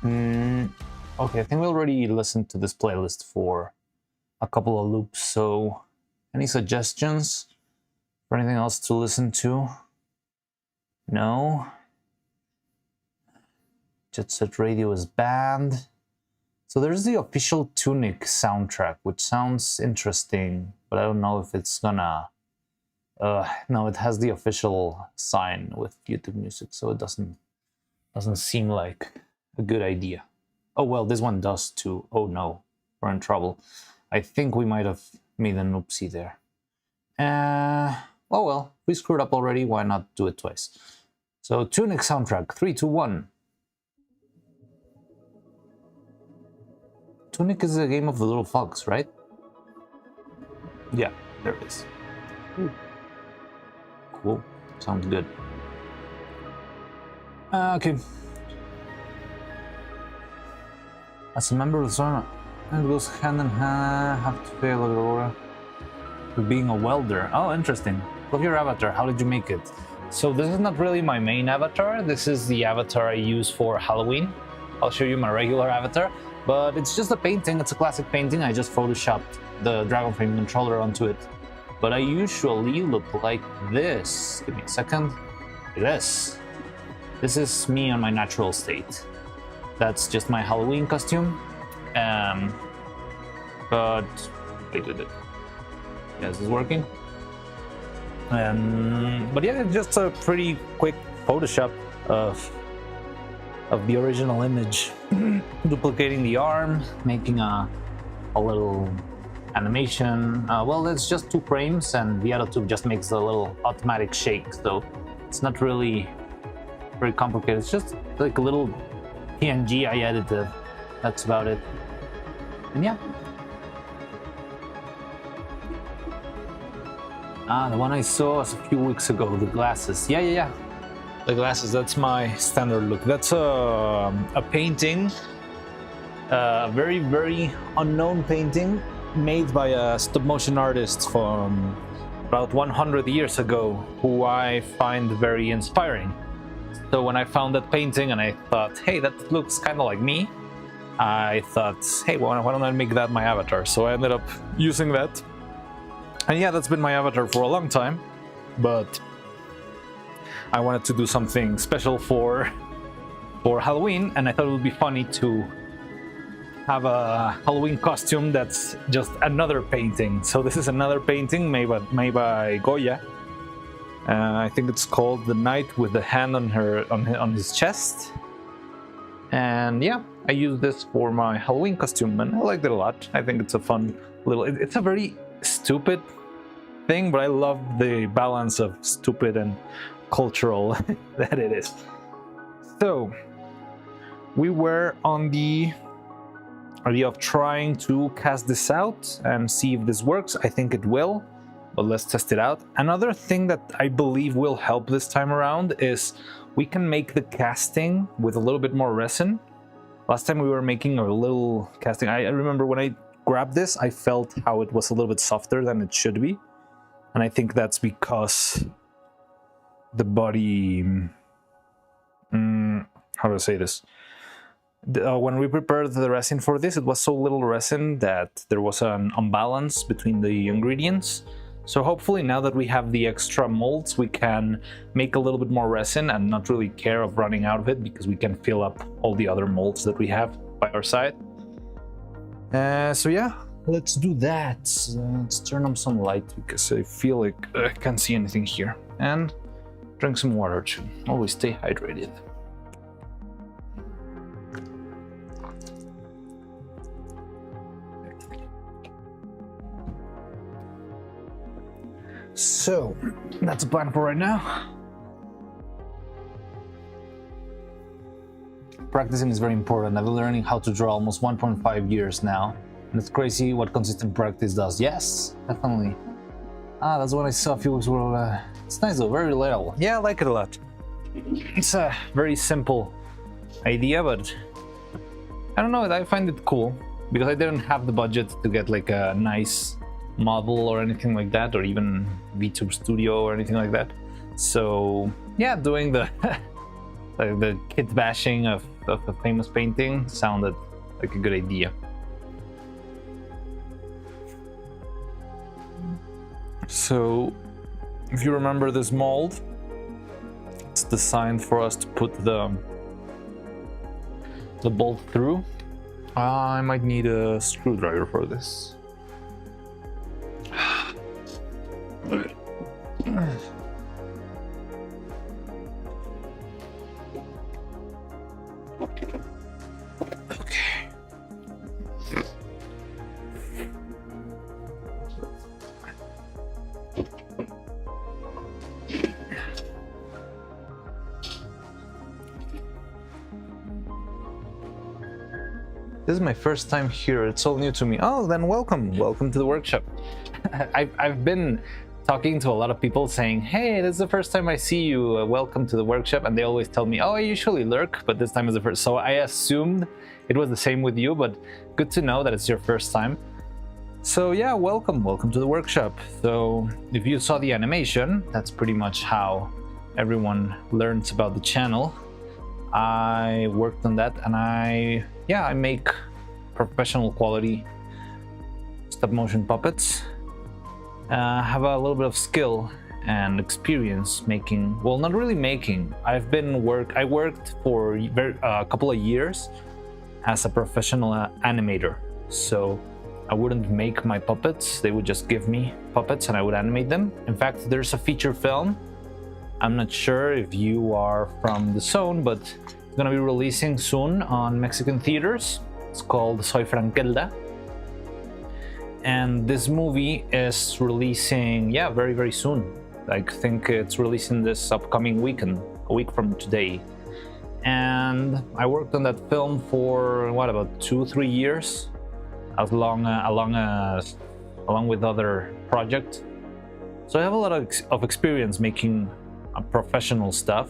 A: Okay, I think we already listened to this playlist for a couple of loops, so any suggestions for anything else to listen to? No? Jet Set Radio is banned. So there's the official Tunic soundtrack, which sounds interesting, but I don't know if it's gonna... no, it has the official sign with YouTube Music, so it doesn't seem like a good idea. Oh well, this one does too. Oh no, we're in trouble. I think we might have made an oopsie there. Oh well, we screwed up already, why not do it twice? So Tunic soundtrack, 3, 2, 1. Tunic is a game of the little fox, right? Yeah, there it is. Ooh. Cool, sounds good. Okay. As a member of the Swarm, it goes hand in hand, have to fail Aurora to being a welder. Oh, interesting. Love your avatar, how did you make it? So this is not really my main avatar, this is the avatar I use for Halloween. I'll show you my regular avatar, but it's just a painting, it's a classic painting, I just photoshopped the Dragonframe controller onto it. But I usually look like this. Give me a second. Like this. This is me on my natural state. That's just my Halloween costume. But wait, yeah, this is working. But yeah, just a pretty quick Photoshop of the original image, duplicating the arm, making a little animation. Well, it's just 2 frames, and the other 2 just makes a little automatic shake, so it's not really very complicated. It's just like a little PNG I edited. That's about it. And yeah. The one I saw was a few weeks ago, the glasses. Yeah. The glasses, that's my standard look. That's a painting, a very, very unknown painting made by a stop-motion artist from about 100 years ago, who I find very inspiring. So when I found that painting and I thought, hey, that looks kind of like me, I thought, hey, why don't I make that my avatar? So I ended up using that. And yeah, that's been my avatar for a long time, but I wanted to do something special for Halloween, and I thought it would be funny to have a Halloween costume that's just another painting. So this is another painting made by Goya. I think it's called The Knight with the Hand on his chest. And yeah, I used this for my Halloween costume, and I liked it a lot. I think it's a fun little... It's a very stupid thing, but I love the balance of stupid and cultural that it is. So we were on the idea of trying to cast this out and see if this works. I think it will, but let's test it out. Another thing that I believe will help this time around is we can make the casting with a little bit more resin. Last time we were making a little casting, I remember when I grabbed this, I felt how it was a little bit softer than it should be. And I think that's because the body... how do I say this? When we prepared the resin for this, it was so little resin that there was an imbalance between the ingredients. So hopefully now that we have the extra molds, we can make a little bit more resin and not really care of running out of it, because we can fill up all the other molds that we have by our side. So yeah, let's do that. Let's turn on some light because I feel like I can't see anything here. And drink some water too. Always stay hydrated. So that's a plan for right now. Practicing is very important. I've been learning how to draw almost 1.5 years now, and it's crazy what consistent practice does. Yes, definitely. That's what I saw a few weeks ago. It's nice though, very relatable. Yeah, I like it a lot. It's a very simple idea, but I don't know, I find it cool because I didn't have the budget to get like a nice model or anything like that, or even VTube Studio or anything like that. So yeah, doing the like the kit bashing of a famous painting sounded like a good idea. So if you remember this mold, it's designed for us to put the bolt through. I might need a screwdriver for this. Okay. This is my first time here. It's all new to me. Oh, then welcome to the workshop. I've been talking to a lot of people saying, hey, this is the first time I see you, welcome to the workshop, and they always tell me, oh, I usually lurk, but this time is the first. So I assumed it was the same with you, but good to know that it's your first time. So yeah, welcome to the workshop. So if you saw the animation, that's pretty much how everyone learns about the channel. I worked on that, and I make professional quality stop motion puppets. Have a little bit of skill and experience making, well, not really making. I worked for a couple of years as a professional animator. So I wouldn't make my puppets, they would just give me puppets and I would animate them. In fact, there's a feature film. I'm not sure if you are from the zone, but it's gonna be releasing soon on Mexican theaters. It's called Soy Frankelda.
B: and this movie is releasing, yeah, very, very soon. I think it's releasing this upcoming weekend, a week from today. And I worked on that film for what, about 2-3 years, along with other projects. So I have a lot of experience making professional stuff,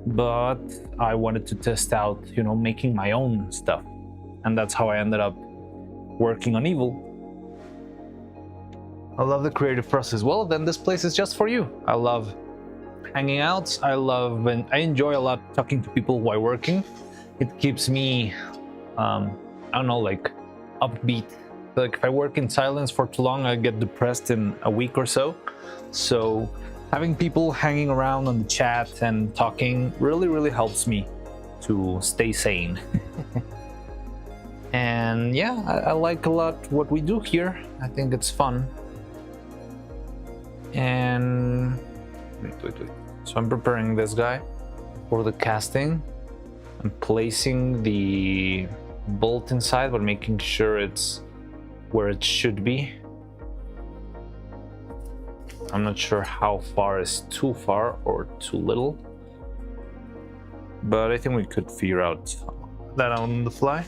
B: but I wanted to test out, making my own stuff, and that's how I ended up working on Evil. I love the creative process. Well, then this place is just for you. I love hanging out. I enjoy a lot talking to people while working. It keeps me, like upbeat. Like if I work in silence for too long, I get depressed in a week or so. So having people hanging around on the chat and talking really, really helps me to stay sane. And yeah, I like a lot what we do here. I think it's fun. And wait. So I'm preparing this guy for the casting. I'm placing the bolt inside, but making sure it's where it should be. I'm not sure how far is too far or too little, but I think we could figure out that on the fly.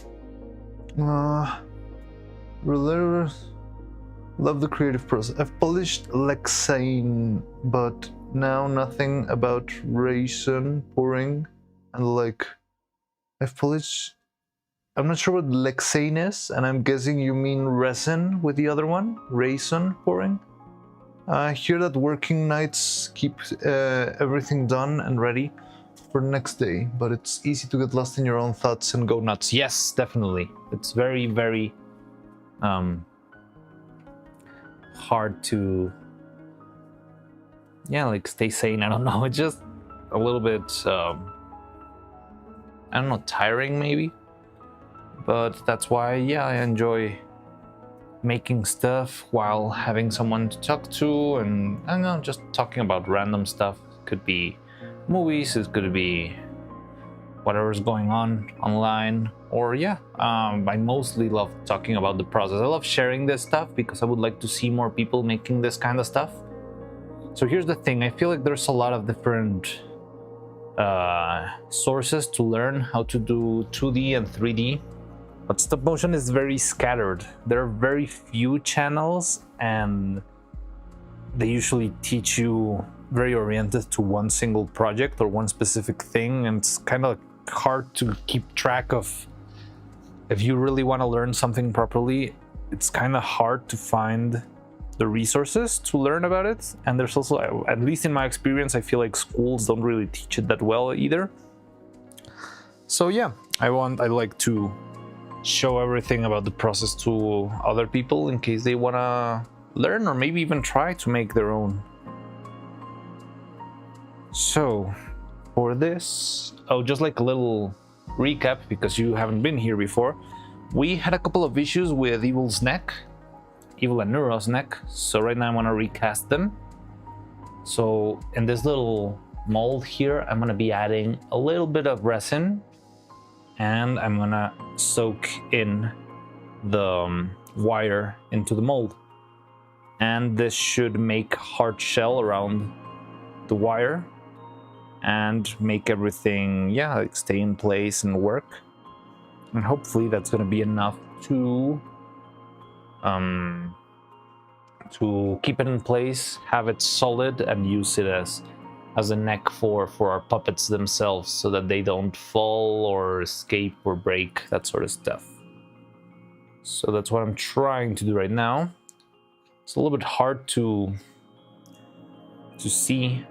B: Love the creative process. I've polished Lexane, but now nothing about resin pouring and I've polished. I'm not sure what Lexane is, and I'm guessing you mean resin with the other one, resin pouring. I hear that working nights keep everything done and ready for the next day, but it's easy to get lost in your own thoughts and go nuts. Yes, definitely. It's very, very hard to stay sane. I don't know, it's just a little bit tiring maybe, but that's why I enjoy making stuff while having someone to talk to, and I don't know, just talking about random stuff. It could be movies, it could be whatever's going on online, or I mostly love talking about the process. I love sharing this stuff because I would like to see more people making this kind of stuff. So here's the thing, I feel like there's a lot of different sources to learn how to do 2D and 3D, but stop motion is very scattered. There are very few channels, and they usually teach you very oriented to one single project or one specific thing, and it's kind of hard to keep track of. If you really want to learn something properly, it's kind of hard to find the resources to learn about it. And there's also, at least in my experience, I feel like schools don't really teach it that well either. So I like to show everything about the process to other people in case they want to learn or maybe even try to make their own. So for this, just like a little recap, because you haven't been here before, we had a couple of issues with Evil's neck, Evil and Neuro's neck, so right now I want to recast them. So in this little mold here, I'm going to be adding a little bit of resin, and I'm going to soak in the wire into the mold, and this should make a hard shell around the wire and make everything stay in place and work. And hopefully that's going to be enough to keep it in place, have it solid, and use it as a neck for our puppets themselves, so that they don't fall or escape or break, that sort of stuff. So that's what I'm trying to do right now. It's a little bit hard to see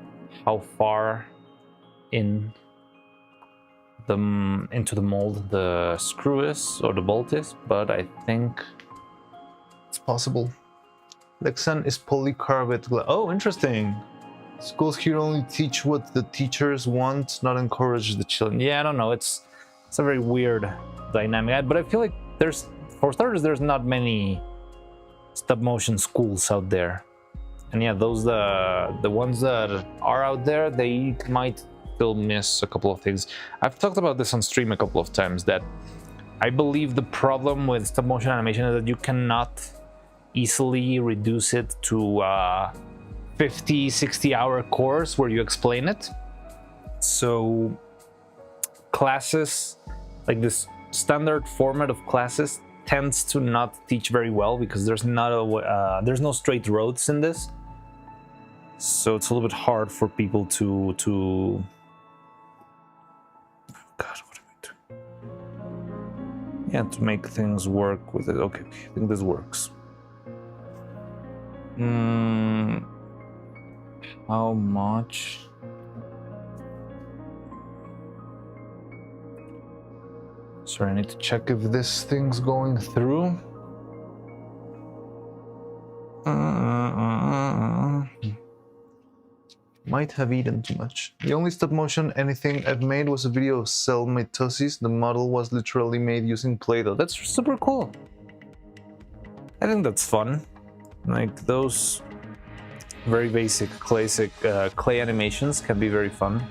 B: how far into the mold the screw is or the bolt is, but I think it's possible. Lexan is polycarbonate glass. Oh, interesting. Schools here only teach what the teachers want, not encourage the children. Yeah, I don't know. It's a very weird dynamic, but I feel like for starters, there's not many stop motion schools out there, and those the ones that are out there, they might still miss a couple of things. I've talked about this on stream a couple of times, that I believe the problem with stop motion animation is that you cannot easily reduce it to a 50-60 hour course where you explain it. So classes, like this standard format of classes, tends to not teach very well because there's no straight roads in this. So it's a little bit hard for people to God, what am I doing? Yeah, to make things work with it. Okay, I think this works. How much? Sorry, I need to check if this thing's going through. Might have eaten too much. The only stop motion anything I've made was a video of cell mitosis. The model was literally made using Play-Doh. That's super cool. I think that's fun. Like those very basic classic clay animations can be very fun.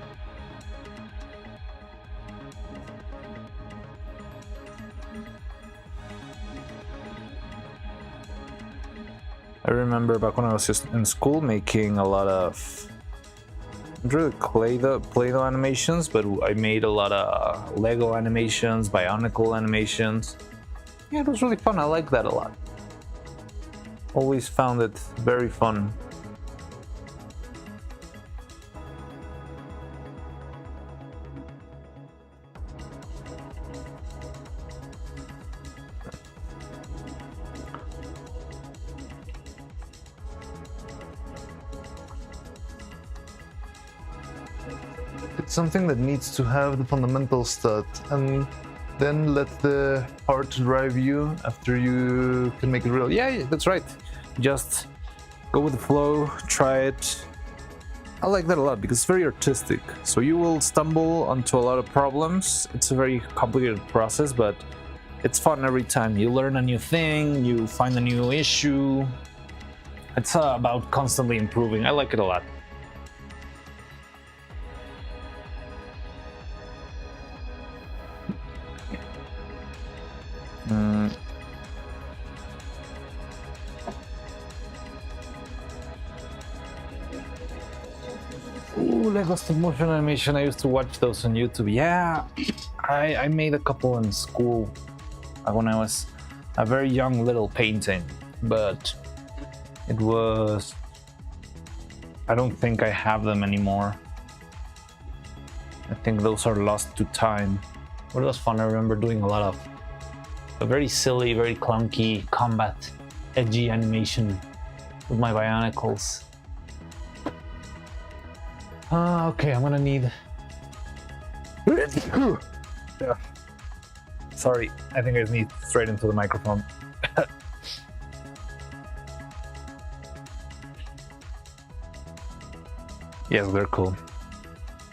B: I remember back when I was just in school making a lot of really Play-Doh animations, but I made a lot of Lego animations, Bionicle animations. Yeah, it was really fun. I like that a lot. Always found it very fun. It's something that needs to have the fundamental stat, and then let the heart drive you after you can make it real. Yeah, that's right. Just go with the flow, try it. I like that a lot because it's very artistic. So you will stumble onto a lot of problems. It's a very complicated process, but it's fun every time. You learn a new thing, you find a new issue. It's about constantly improving. I like it a lot. Ooh, Lego stop motion animation. I used to watch those on YouTube. Yeah, I made a couple in school when I was a very young little painting, but it was... I don't think I have them anymore. I think those are lost to time. But it was fun. I remember doing a lot of a very silly, very clunky combat, edgy animation with my Bionicles. Okay, I'm gonna need... Yeah. Sorry, I think I just need straight into the microphone. Yes, they're cool.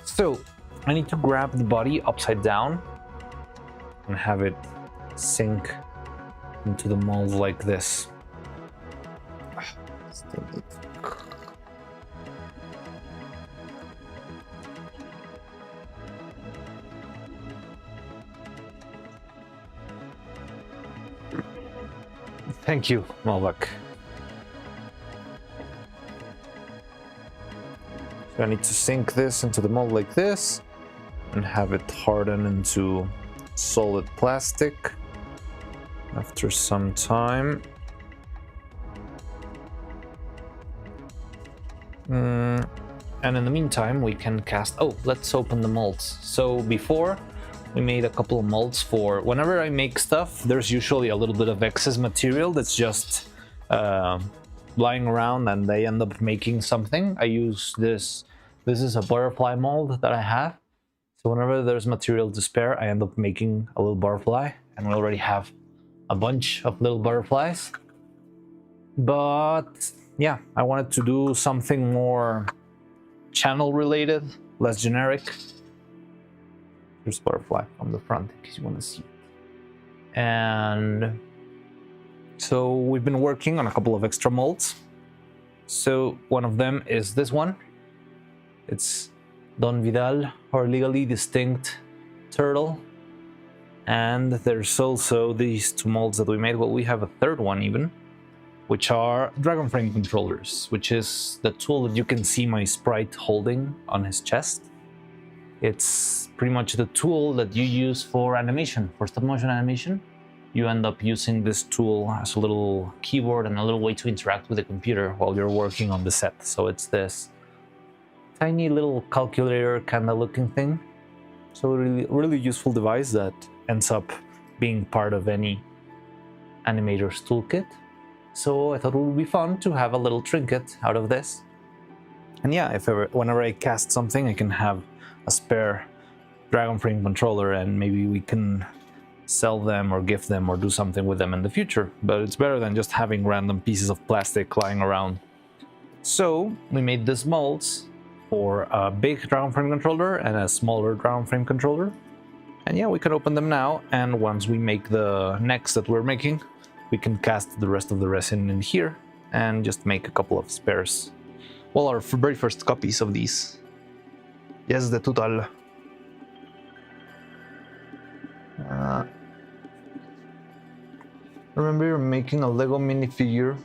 B: So, I need to grab the body upside down and have it sink into the mold like this. Thank you, Malvak. So I need to sink this into the mold like this and have it harden into solid plastic after some time. And in the meantime, we can cast... Oh, let's open the molds. So before, we made a couple of molds for... Whenever I make stuff, there's usually a little bit of excess material that's just lying around and they end up making something. I use this. This is a butterfly mold that I have. So whenever there's material to spare, I end up making a little butterfly. And we already have a bunch of little butterflies. But yeah, I wanted to do something more channel related, less generic. Here's butterfly from the front in case you want to see it. And so we've been working on a couple of extra molds. So one of them is this one. It's Don Vidal, our legally distinct turtle. And there's also these two molds that we made. Well, we have a third one even, which are Dragon Frame controllers, which is the tool that you can see my sprite holding on his chest. It's pretty much the tool that you use for animation, for stop motion animation. You end up using this tool as a little keyboard and a little way to interact with the computer while you're working on the set. So it's this tiny little calculator kind of looking thing. So really useful device that ends up being part of any animator's toolkit. So I thought it would be fun to have a little trinket out of this. And yeah, whenever I cast something, I can have a spare Dragon Frame controller, and maybe we can sell them or gift them or do something with them in the future. But it's better than just having random pieces of plastic lying around. So we made these molds for a big Dragon Frame controller and a smaller Dragon Frame controller. And yeah, we can open them now, and once we make the necks that we're making, we can cast the rest of the resin in here and just make a couple of spares. Well, our very first copies of these. Yes, the total. I remember making a Lego minifigure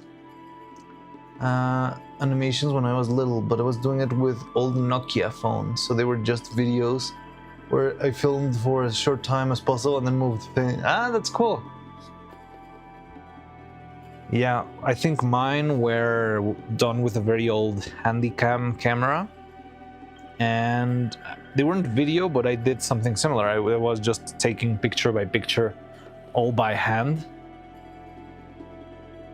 B: animations when I was little, but I was doing it with old Nokia phones, so they were just videos where I filmed for as short time as possible and then moved things. That's cool. Yeah, I think mine were done with a very old Handycam camera, and they weren't video, but I did something similar. I was just taking picture by picture, all by hand,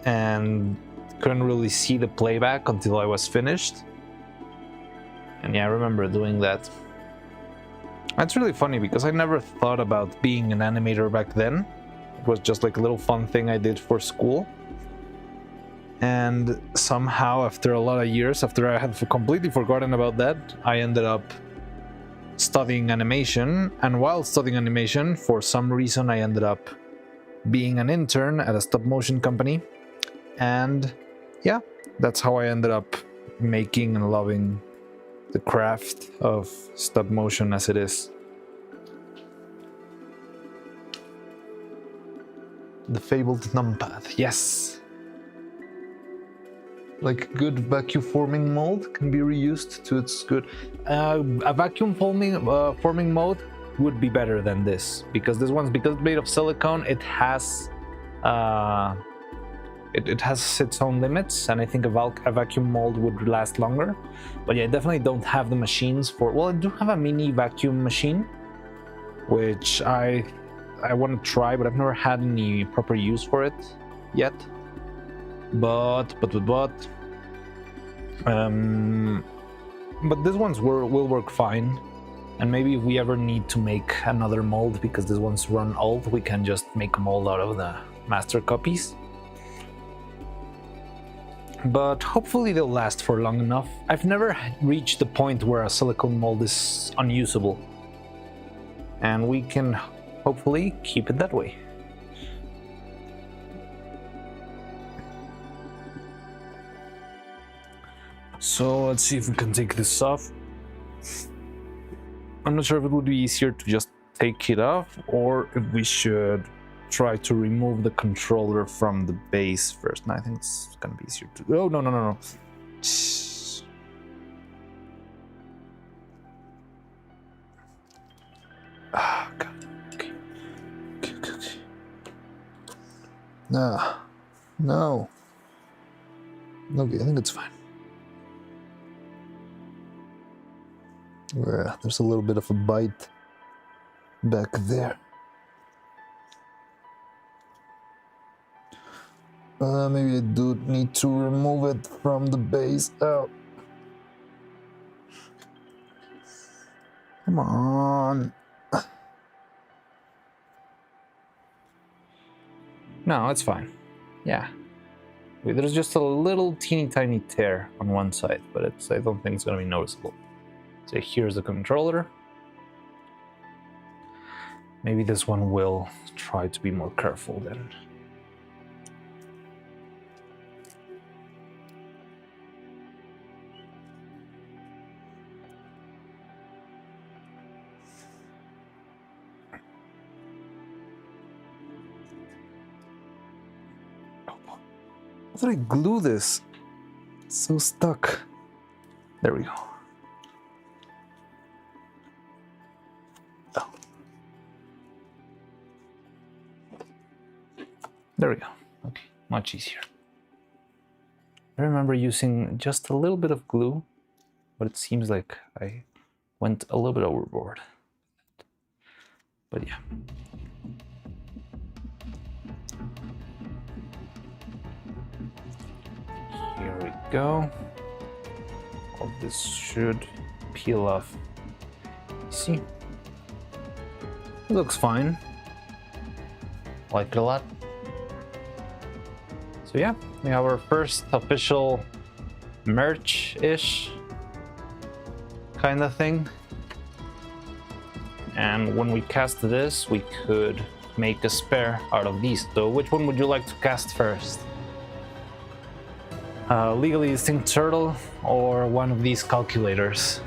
B: and couldn't really see the playback until I was finished. And yeah, I remember doing that. That's really funny because I never thought about being an animator back then. It was just like a little fun thing I did for school. And somehow, after a lot of years, after I had completely forgotten about that, I ended up studying animation. And while studying animation, for some reason, I ended up being an intern at a stop motion company. And yeah, that's how I ended up making and loving the craft of stop motion as it is. The fabled numpad, yes. Like good vacuum forming mold can be reused to its good. A vacuum forming mold would be better than this, because this one's because it's made of silicone. It has it has its own limits, and I think a vacuum mold would last longer. But yeah, I definitely don't have the machines for. Well, I do have a mini vacuum machine, which I want to try, but I've never had any proper use for it yet. But these ones will work fine, and maybe if we ever need to make another mold because these ones run old, we can just make a mold out of the master copies. But hopefully they'll last for long enough. I've never reached the point where a silicone mold is unusable, and we can hopefully keep it that way. So let's see if we can take this off. I'm not sure if it would be easier to just take it off or if we should try to remove the controller from the base first. No, I think it's gonna be easier to. Oh, no. Ah, God. Okay. No. Okay, I think it's fine. There's a little bit of a bite back there. Maybe I do need to remove it from the base. Oh. Come on. No, it's fine. Yeah. There's just a little teeny tiny tear on one side, but I don't think it's going to be noticeable. So here's the controller. Maybe this one will try to be more careful then. How did I glue this? It's so stuck. There we go. Oh. There we go. Okay, much easier. I remember using just a little bit of glue, but it seems like I went a little bit overboard. But yeah. Here we go. All this should peel off. See? It looks fine. Like it a lot. So yeah, we have our first official merch-ish kind of thing. And when we cast this, we could make a spare out of these. So which one would you like to cast first? Legally Distinct Turtle or one of these calculators?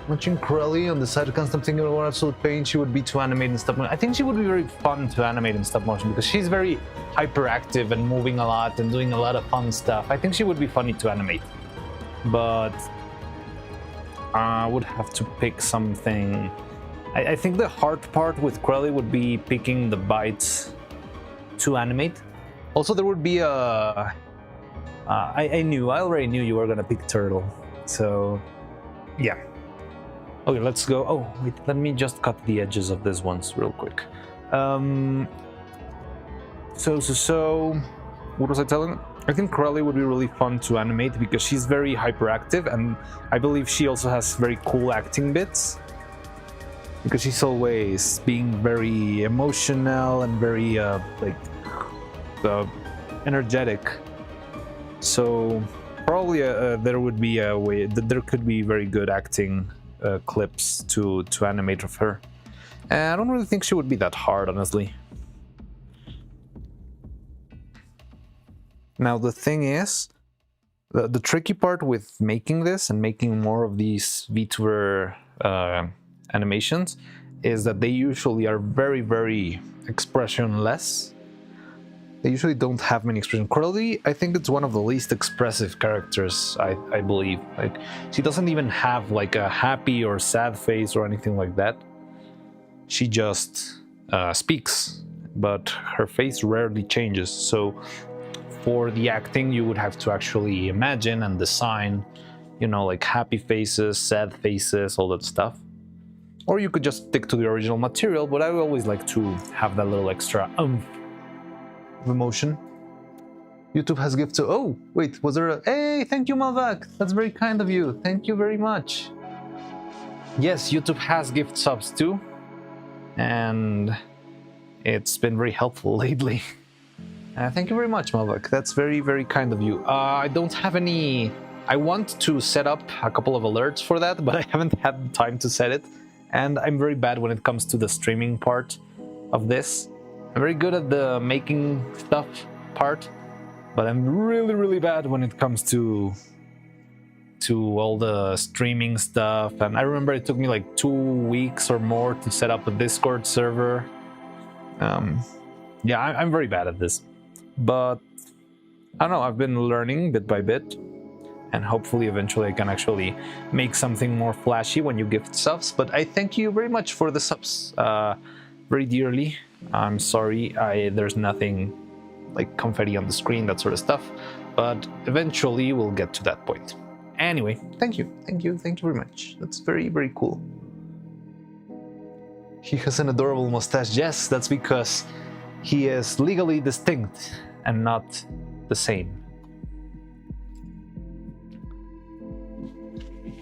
B: Watching Corelli on the side of constant thinking about absolute pain, she would be to animate in stop motion. I think she would be very fun to animate in stop motion because she's very hyperactive and moving a lot and doing a lot of fun stuff. I think she would be funny to animate. But I would have to pick something. I think the hard part with Corelli would be picking the bites to animate. Also, there would be a... I already knew you were gonna pick Turtle. So, yeah. Okay, let's go. Oh, wait, let me just cut the edges of these ones real quick. So, what was I telling? I think Corelli would be really fun to animate because she's very hyperactive, and I believe she also has very cool acting bits. Because she's always being very emotional and very, energetic. So, probably there would be a way, there could be very good acting clips to animate of her. And I don't really think she would be that hard, honestly. Now the thing is, the tricky part with making this and making more of these VTuber animations is that they usually are very, very expressionless. They usually don't have many expressions. Corelli, I think it's one of the least expressive characters, I believe. Like, she doesn't even have like a happy or sad face or anything like that. She just speaks, but her face rarely changes. So for the acting, you would have to actually imagine and design, you know, like happy faces, sad faces, all that stuff. Or you could just stick to the original material, but I always like to have that little extra of emotion. YouTube has gifts. Oh, wait, was there a... Hey, thank you, Malvak. That's very kind of you. Thank you very much. Yes, YouTube has gift subs too. And it's been very helpful lately. Thank you very much, Malvak. That's very, very kind of you. I don't have any... I want to set up a couple of alerts for that, but I haven't had time to set it. And I'm very bad when it comes to the streaming part of this. I'm very good at the making stuff part, but I'm really, really bad when it comes to all the streaming stuff. And I remember it took me like 2 weeks or more to set up a Discord server. Yeah, I'm very bad at this, but I don't know, I've been learning bit by bit, and hopefully eventually I can actually make something more flashy when you gift subs. But I thank you very much for the subs, very dearly. I'm sorry, there's nothing like confetti on the screen, that sort of stuff, but eventually we'll get to that point. Anyway, thank you very much. That's very, very cool. He has an adorable mustache. Yes, that's because he is legally distinct and not the same.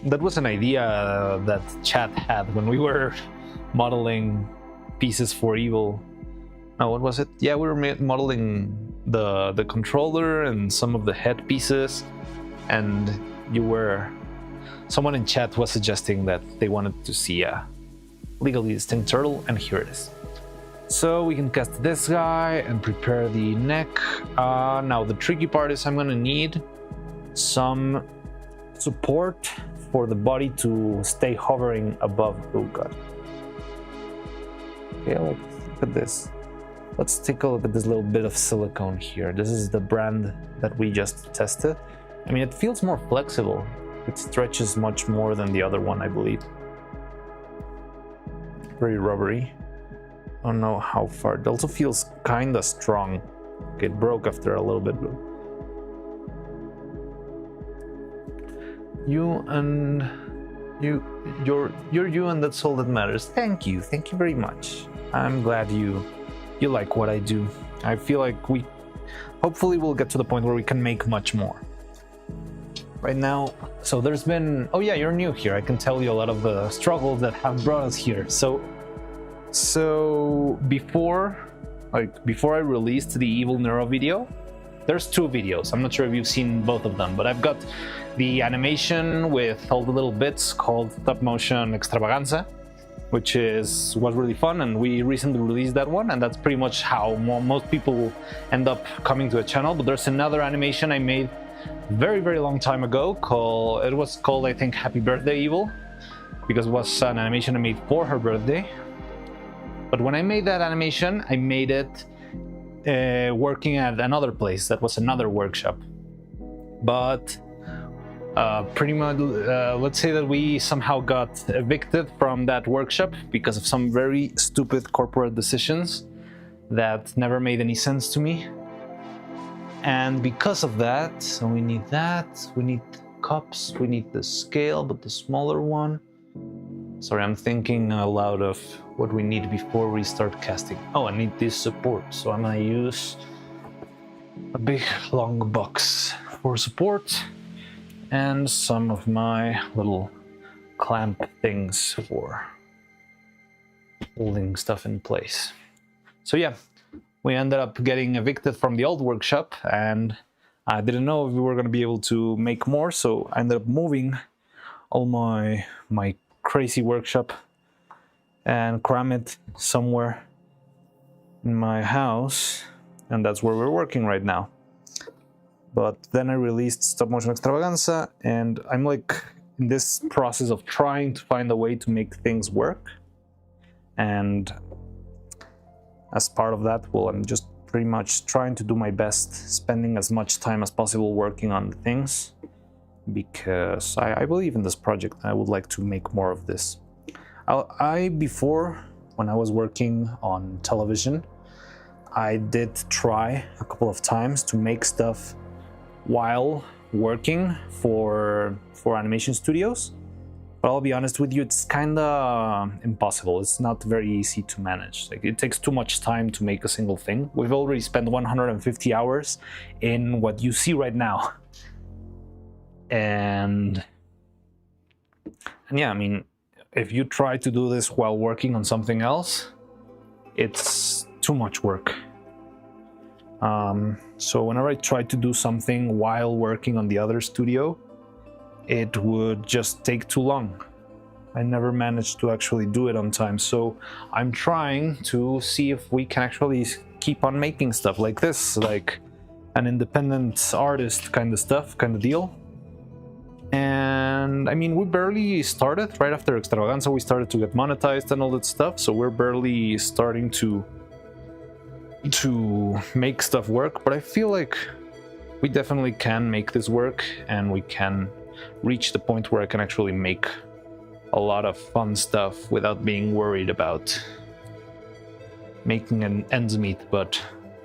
B: That was an idea that chat had when we were modeling pieces for Evil. No, what was it? Yeah, we were modeling the controller and some of the head pieces, and someone in chat was suggesting that they wanted to see a legally distinct turtle, and here it is. So we can cast this guy and prepare the neck. Now the tricky part is I'm gonna need some support for the body to stay hovering above. Oh god. Okay, look at this. Let's take a look at this little bit of silicone here. This is the brand that we just tested. I mean, it feels more flexible. It stretches much more than the other one, I believe. Very rubbery. I don't know how far. It also feels kinda strong. Okay, it broke after a little bit. You're you, and that's all that matters. Thank you very much. I'm glad you like what I do. I feel like hopefully we'll get to the point where we can make much more. Right now, so there's been, oh yeah, you're new here. I can tell you a lot of the struggles that have brought us here. So before I released the Evil Neuro video, there's 2 videos. I'm not sure if you've seen both of them, but I've got the animation with all the little bits called Stop Motion Extravaganza, which was really fun, and we recently released that one, and that's pretty much how most people end up coming to the channel. But there's another animation I made very, very long time ago it was called, I think, Happy Birthday Evil, because it was an animation I made for her birthday. But when I made that animation, I made it working at another place that was another workshop. But pretty much, let's say that we somehow got evicted from that workshop because of some very stupid corporate decisions that never made any sense to me. And because of that, so we need cups, we need the scale, but the smaller one. Sorry, I'm thinking aloud of what we need before we start casting. Oh, I need this support, so I'm gonna use a big long box for support and some of my little clamp things for holding stuff in place. So yeah, we ended up getting evicted from the old workshop, and I didn't know if we were going to be able to make more, so I ended up moving all my crazy workshop and cram it somewhere in my house, and that's where we're working right now. But then I released Stop Motion Extravaganza, and I'm like in this process of trying to find a way to make things work. And as part of that, well, I'm just pretty much trying to do my best, spending as much time as possible working on the things, because I believe in this project. I would like to make more of this. Before, when I was working on television, I did try a couple of times to make stuff while working for animation studios. But I'll be honest with you, it's kind of impossible. It's not very easy to manage. Like, it takes too much time to make a single thing. We've already spent 150 hours in what you see right now. And yeah, I mean, if you try to do this while working on something else, it's too much work. So whenever I try to do something while working on the other studio, it would just take too long. I never managed to actually do it on time. So I'm trying to see if we can actually keep on making stuff like this, like an independent artist kind of stuff, kind of deal. And I mean, we barely started. Right after Extravaganza, we started to get monetized and all that stuff. So we're barely starting to make stuff work. But I feel like we definitely can make this work, and we can reach the point where I can actually make a lot of fun stuff without being worried about making an ends meet. But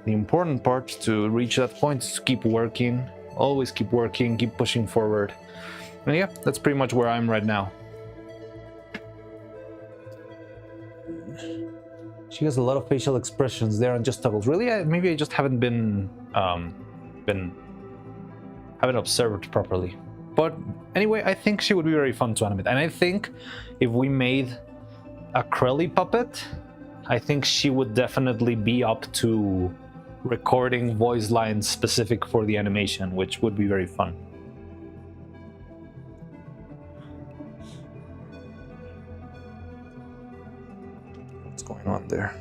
B: the important part to reach that point is to keep working, always keep working, keep pushing forward. And yeah, that's pretty much where I'm right now. She has a lot of facial expressions there and just toggles. Really? Maybe I just haven't haven't observed properly. But anyway, I think she would be very fun to animate. And I think if we made a Krelly puppet, I think she would definitely be up to recording voice lines specific for the animation, which would be very fun. What's going on there?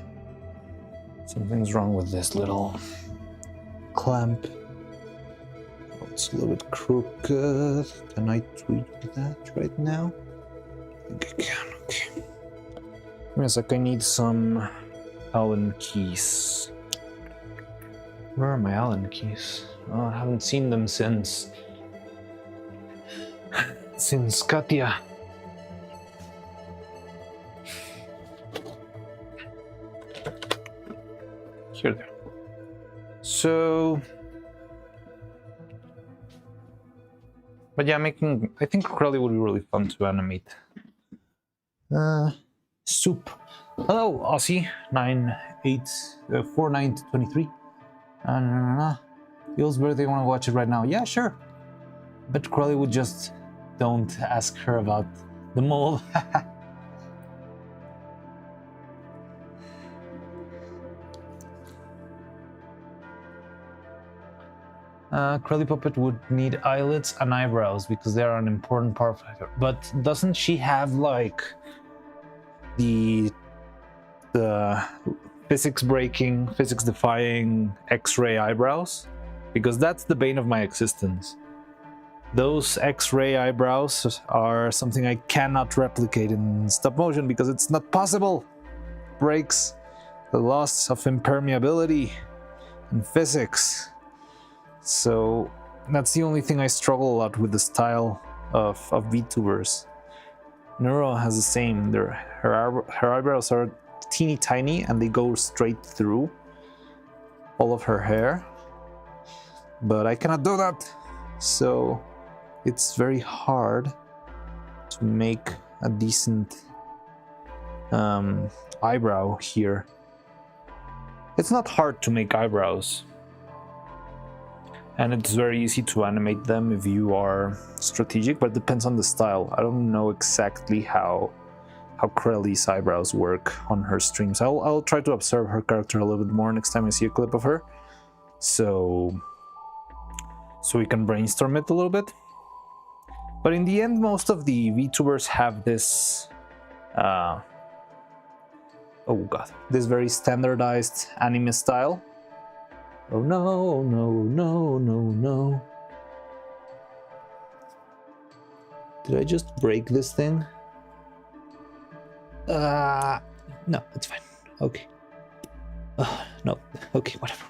B: Something's wrong with this little clamp. It's a little bit crooked. Can I tweak that right now? I think I can. Okay. Give me a sec. I need some Allen keys. Where are my Allen keys? Oh, I haven't seen them since Katya. Here they are. So, but yeah, I think Crowley would be really fun to animate. Soup. Hello, Aussie 984923. Bill's birthday, want to watch it right now? Yeah, sure. But Crowley would just don't ask her about the mole. Crowley Puppet would need eyelids and eyebrows because they are an important part of her. But doesn't she have like the physics-breaking, physics-defying X-ray eyebrows? Because that's the bane of my existence. Those X-ray eyebrows are something I cannot replicate in stop motion because it's not possible. Breaks the laws of impermeability and physics. So that's the only thing I struggle a lot with the style of VTubers. Neuro has the same. Her eyebrows are teeny tiny and they go straight through all of her hair. But I cannot do that. So it's very hard to make a decent eyebrow here. It's not hard to make eyebrows. And it's very easy to animate them if you are strategic, but it depends on the style. I don't know exactly how Crowley's eyebrows work on her streams. I'll try to observe her character a little bit more next time I see a clip of her. So we can brainstorm it a little bit. But in the end, most of the VTubers have this this very standardized anime style. Oh no, no, no, no, no. Did I just break this thing? No, it's fine. Okay. No, okay, whatever.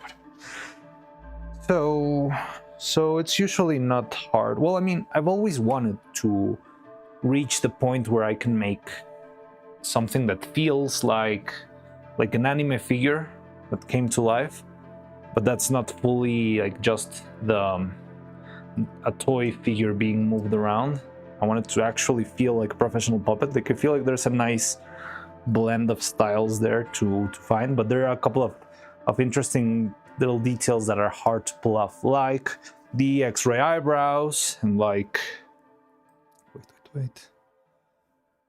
B: So it's usually not hard. Well, I mean, I've always wanted to reach the point where I can make something that feels like an anime figure that came to life. But that's not fully like just a toy figure being moved around. I want it to actually feel like a professional puppet. Like I feel like there's a nice blend of styles there to find, but there are a couple of interesting little details that are hard to pull off, like the X-ray eyebrows and like wait.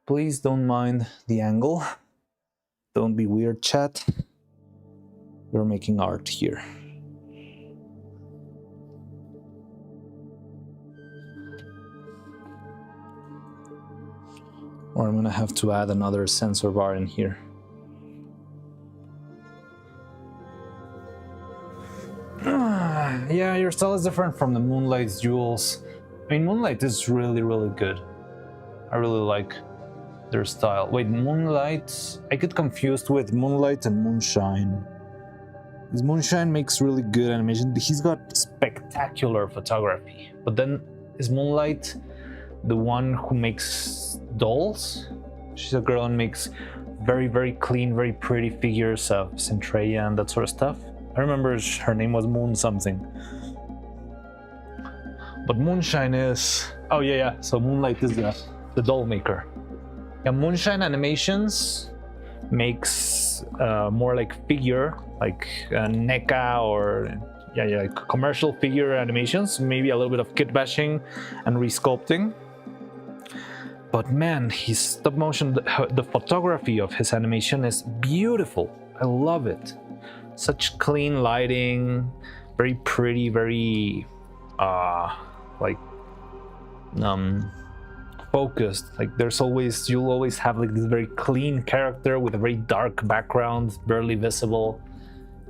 B: Please don't mind the angle. Don't be weird, chat. We're making art here. Or I'm gonna have to add another sensor bar in here. Yeah, your style is different from the Moonlight's jewels. I mean, Moonlight is really, really good. I really like their style. Wait, Moonlight? I get confused with Moonlight and Moonshine. This Moonshine makes really good animation. He's got spectacular photography. But then is Moonlight the one who makes dolls? She's a girl and makes very, very clean, very pretty figures of Centralia and that sort of stuff. I remember her name was Moon something. But Moonshine is... Oh yeah. So Moonlight is the doll maker. Yeah, Moonshine Animations makes more like figure, like NECA or like commercial figure animations, maybe a little bit of kit bashing and resculpting. But man, his stop motion, the photography of his animation is beautiful. I love it. Such clean lighting, very pretty, very focused. Like you'll always have like this very clean character with a very dark background, barely visible,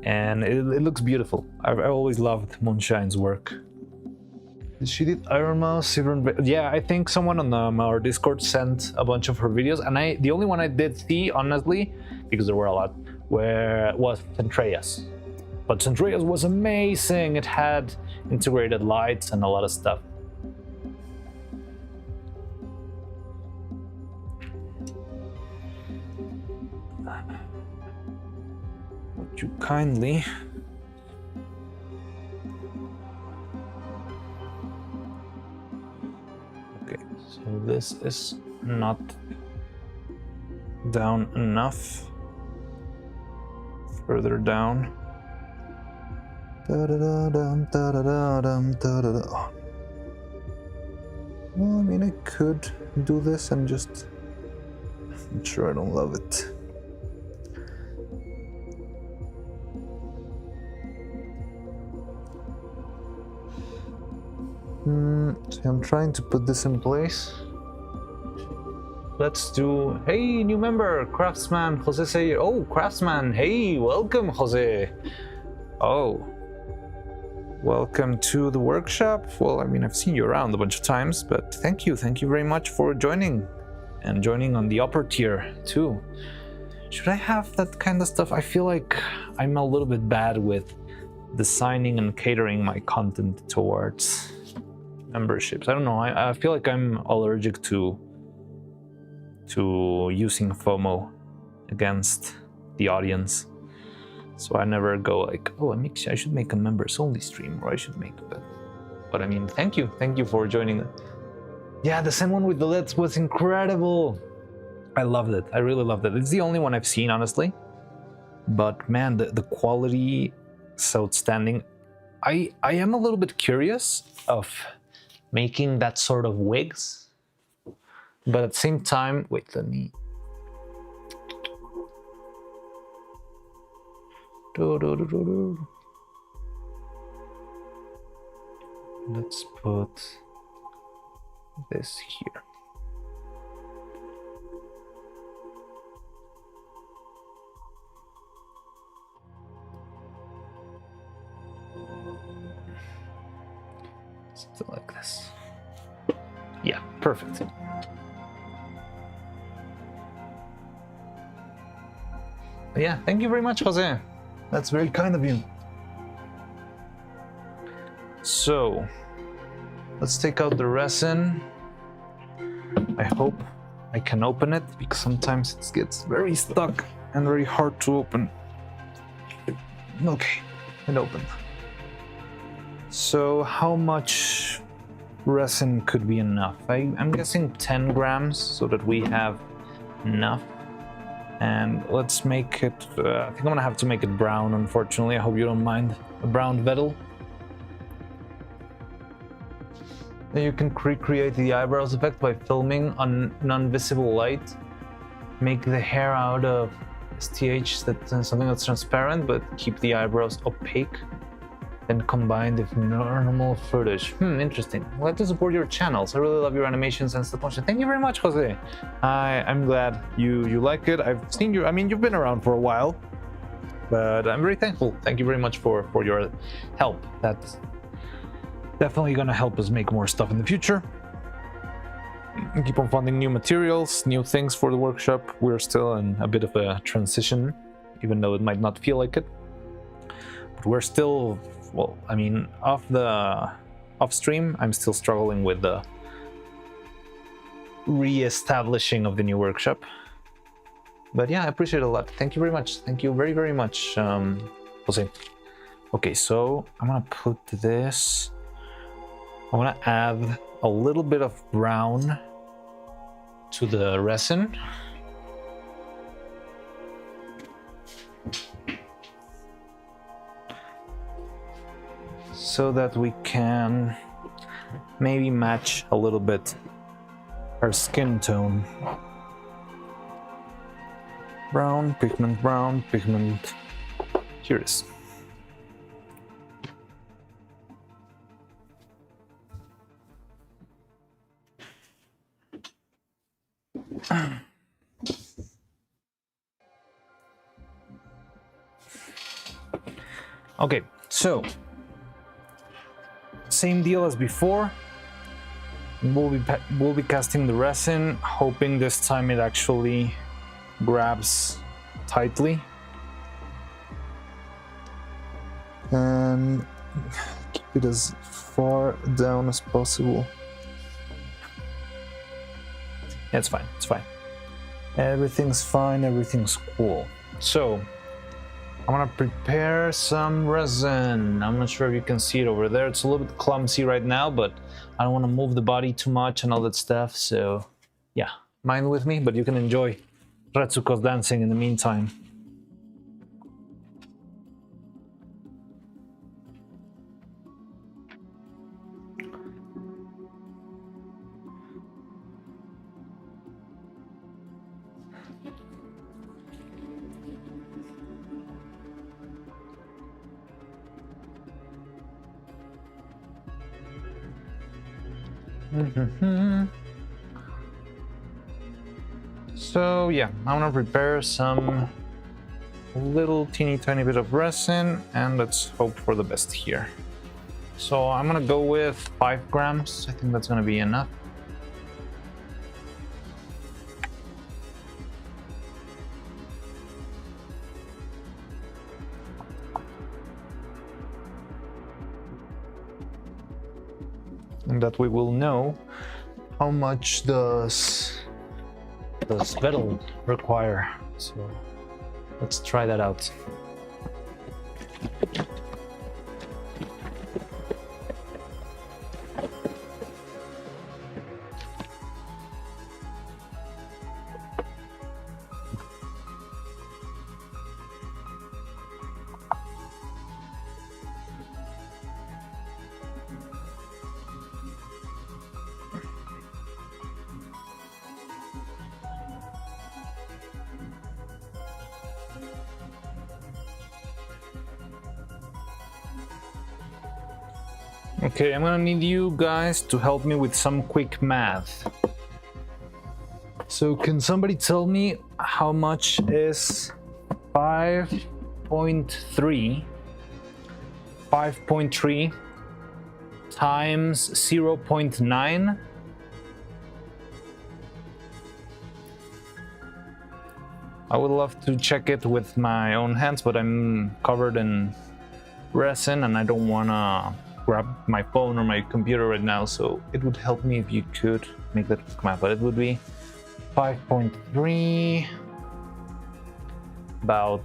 B: and it looks beautiful. I always loved Moonshine's work. She did Iron Mouse, yeah, I think someone on our Discord sent a bunch of her videos, and the only one I did see, honestly, because there were a lot, was Centraia's.
A: but Centuria's was amazing. It had integrated lights and a lot of stuff. Would you kindly... Okay, so this is not down enough. Further down. Well, I mean, I could do this and just... I'm sure I don't love it. So I'm trying to put this in place. Let's do... Hey, new member, Craftsman Jose Sayer. Oh, Craftsman. Hey, welcome, Jose. Oh. Welcome to the workshop. Well, I mean, I've seen you around a bunch of times, but thank you. Thank you very much for joining. And joining on the upper tier, too. Should I have that kind of stuff? I feel like I'm a little bit bad with designing and catering my content towards memberships. I don't know. I feel like I'm allergic to using FOMO against the audience. So I never go like, oh, I should make a members only stream, or I should make that. But I mean, thank you for joining. Yeah, the same one with the LEDs was incredible. I loved it. I really loved it. It's the only one I've seen, honestly. But man, the quality is outstanding. I am a little bit curious of making that sort of wigs. But at the same time, wait, let me... Let's put this here. Something like this. Yeah, perfect. Yeah, thank you very much, Jose. That's very kind of you. So, let's take out the resin. I hope I can open it, because sometimes it gets very stuck and very hard to open. Okay, it opened. So, how much resin could be enough? I'm guessing 10 grams, so that we have enough. And let's make it, I think I'm gonna have to make it brown, unfortunately. I hope you don't mind. A brown Vettel. Then you can recreate the eyebrows effect by filming on non-visible light. Make the hair out of STH, something that's transparent, but keep the eyebrows opaque. Then combine the normal footage. Interesting. I'd like to support your channels. I really love your animations and stop motion. Thank you very much, Jose. I'm glad you like it. I've seen you. I mean, you've been around for a while, but I'm very thankful. Thank you very much for your help. That's definitely gonna help us make more stuff in the future. Keep on funding new materials, new things for the workshop. We're still in a bit of a transition, even though it might not feel like it. But we're still... Well, I mean, off stream, I'm still struggling with the re-establishing of the new workshop. But yeah, I appreciate it a lot. Thank you very much. Thank you very, very much, Jose. Okay, so I'm gonna put this... I wanna add a little bit of brown to the resin. So that we can maybe match a little bit our skin tone. Brown, pigment. Here it is. Okay, so same deal as before. We'll be casting the resin, hoping this time it actually grabs tightly.
B: and keep it as far down as possible.
A: Yeah, it's fine. It's fine. Everything's fine. Everything's cool. So I'm gonna prepare some resin. I'm not sure if you can see it over there. It's a little bit clumsy right now, but I don't want to move the body too much and all that stuff. So yeah, mind with me, but you can enjoy Retsuko's dancing in the meantime. So yeah, I'm gonna prepare some little teeny tiny bit of resin and let's hope for the best here. So I'm gonna go with 5 grams. I think that's gonna be enough. And that we will know how much does the spittle require. So let's try that out. Okay, I'm gonna need you guys to help me with some quick math. So can somebody tell me how much is 5.3 times 0.9? I would love to check it with my own hands, but I'm covered in resin and I don't wanna grab my phone or my computer right now, so it would help me if you could make that quick math. But it would be 5.3 about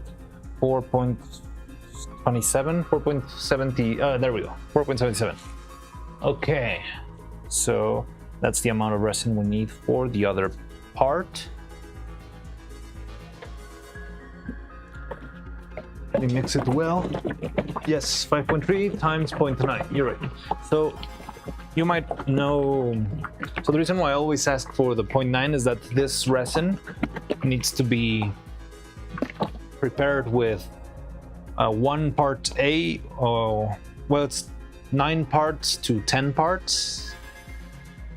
A: 4.27, 4.70, there we go, 4.77. Okay, so that's the amount of resin we need for the other part. Let me mix it well. Yes, 5.3 times 0.9, you're right. So you might know, so the reason why I always ask for the 0.9 is that this resin needs to be prepared with 1 part A, or well, it's 9 parts to 10 parts.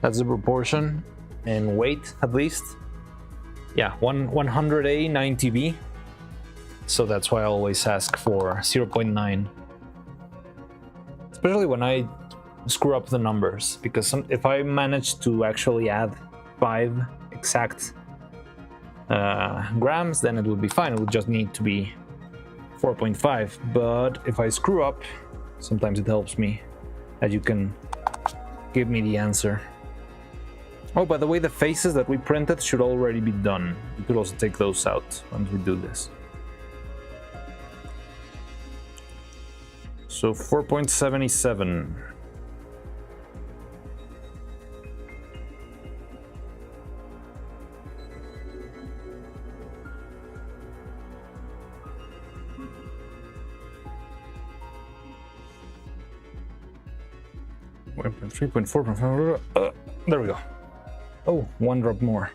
A: That's the proportion in weight, at least. Yeah, 100A, 90B. So that's why I always ask for 0.9. Especially when I screw up the numbers, because if I manage to actually add 5 exact grams, then it would be fine. It would just need to be 4.5. But if I screw up, sometimes it helps me that you can give me the answer. Oh, by the way, the faces that we printed should already be done. You could also take those out once we do this. So 4.77. There we go. Oh, 1 drop more.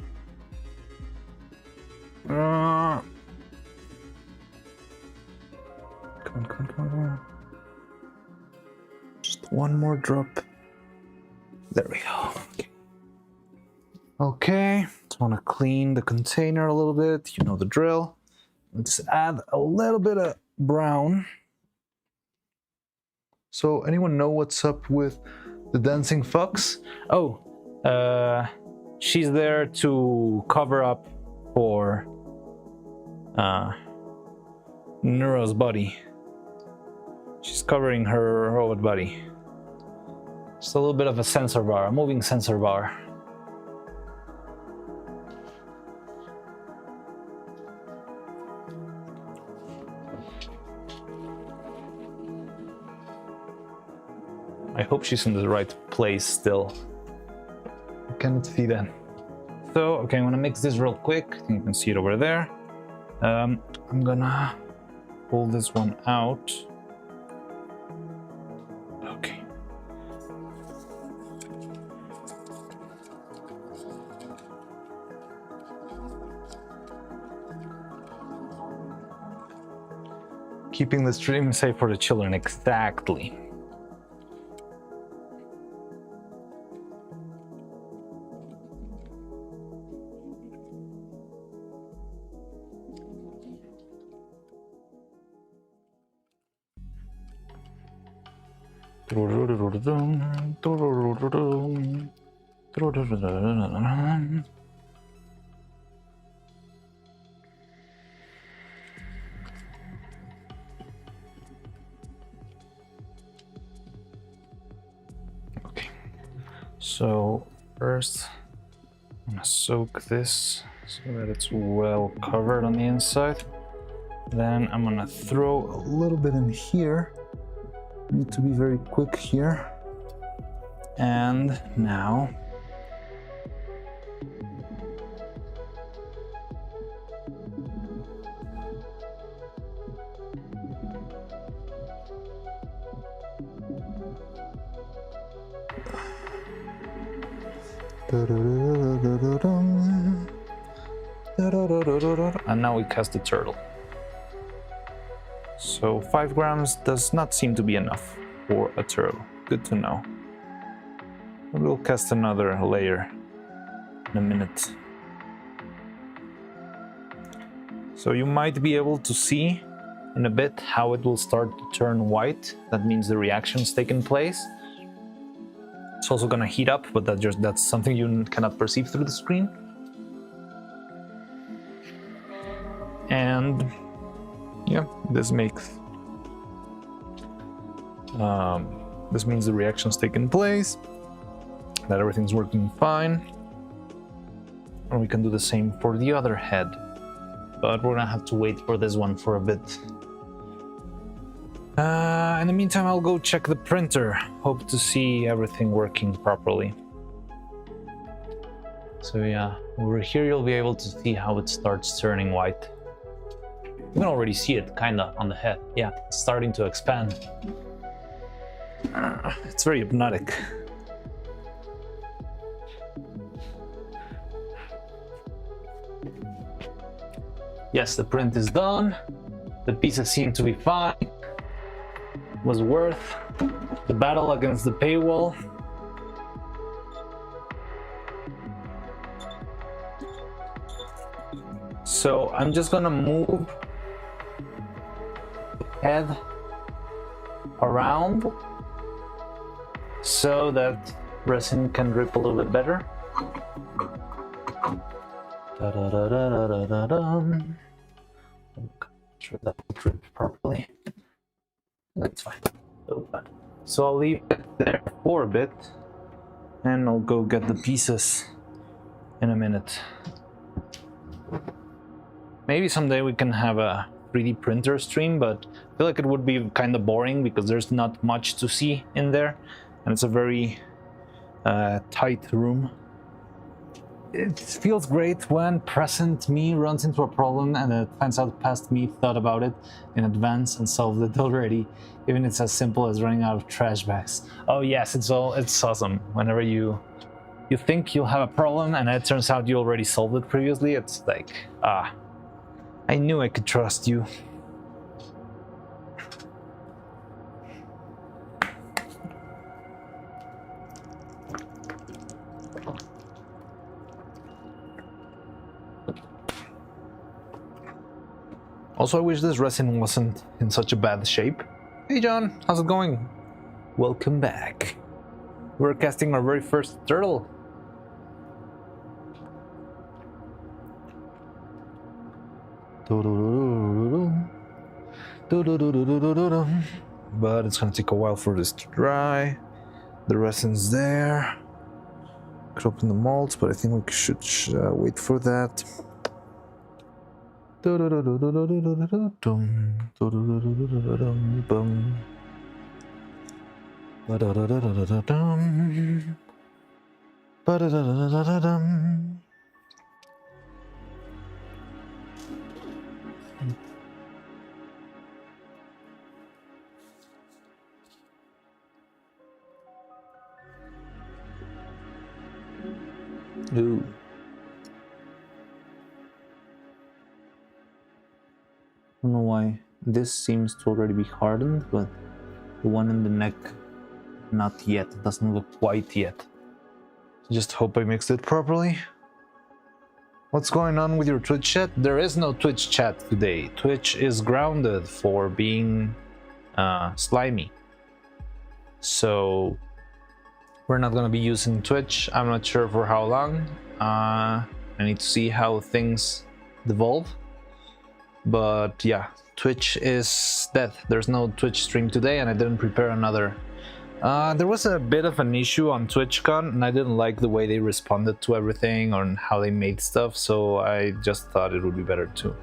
A: Come on. Just 1 more drop. There we go. Okay. Just want to clean the container a little bit. You know the drill. Let's add a little bit of brown. So, anyone know what's up with the dancing fox? Oh, she's there to cover up for Neuro's body. She's covering her robot body. Just a little bit of a sensor bar, a moving sensor bar. I hope she's in the right place still. I cannot see that. So, okay, I'm gonna mix this real quick. I think you can see it over there. I'm gonna pull this one out. Okay. Keeping the stream safe for the children, exactly. Okay, so first I'm gonna soak this so that it's well covered on the inside. Then I'm gonna throw a little bit in here. Need to be very quick here. And now and now we cast the turtle. So 5 grams does not seem to be enough for a turtle. Good to know. We'll cast another layer in a minute. So you might be able to see in a bit how it will start to turn white. That means the reaction's taken place. It's also gonna heat up, but that's something you cannot perceive through the screen. And yeah, this means the reaction's taken place, that everything's working fine, and we can do the same for the other head, but we're gonna have to wait for this one for a bit. In the meantime, I'll go check the printer. Hope to see everything working properly. So yeah, over here you'll be able to see how it starts turning white. You can already see it kinda on the head. Yeah, it's starting to expand. It's very hypnotic. Yes, the print is done. The pieces seem to be fine. Was worth the battle against the paywall. So I'm just gonna move the head around so that resin can drip a little bit better. Sure that will drip properly. That's fine. So I'll leave it there for a bit and I'll go get the pieces in a minute. Maybe someday we can have a 3D printer stream, but I feel like it would be kind of boring because there's not much to see in there and it's a very tight room. It feels great when present me runs into a problem and it finds out past me thought about it in advance and solved it already, even if it's as simple as running out of trash bags. Oh yes, it's awesome. Whenever you think you'll have a problem and it turns out you already solved it previously, it's like, I knew I could trust you. Also, I wish this resin wasn't in such a bad shape. Hey John, how's it going? Welcome back. We're casting our very first turtle. but it's gonna take a while for this to dry. The resin's there. Could open the molds, but I think we should wait for that. Ooh. I don't know why this seems to already be hardened, but the one in the neck, not yet. It doesn't look white yet. Just hope I mixed it properly. What's going on with your Twitch chat? There is no Twitch chat today. Twitch is grounded for being slimy. So we're not gonna be using Twitch. I'm not sure for how long. I need to see how things devolve. But yeah, Twitch is dead. There's no Twitch stream today, and I didn't prepare another. There was a bit of an issue on TwitchCon, and I didn't like the way they responded to everything or how they made stuff, so I just thought it would be better to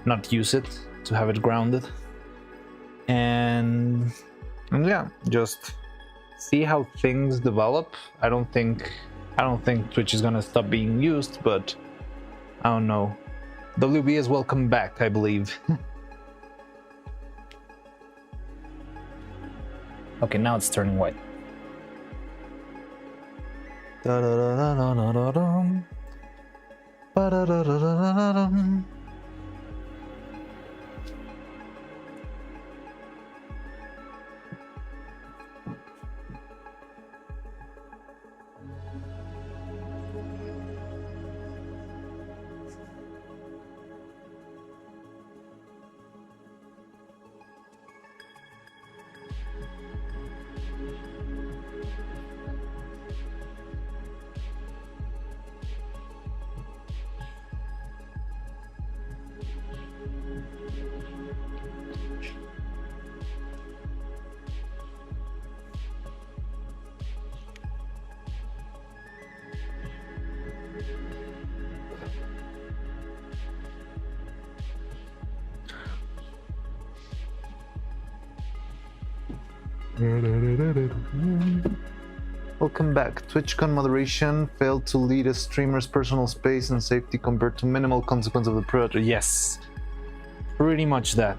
A: not use it, to have it grounded. And yeah, just see how things develop. I don't think Twitch is gonna stop being used, but I don't know. WB is welcome back, I believe. Okay, now it's turning white. Welcome back. TwitchCon moderation failed to lead a streamer's personal space and safety compared to minimal consequence of the predator. Yes, pretty much that.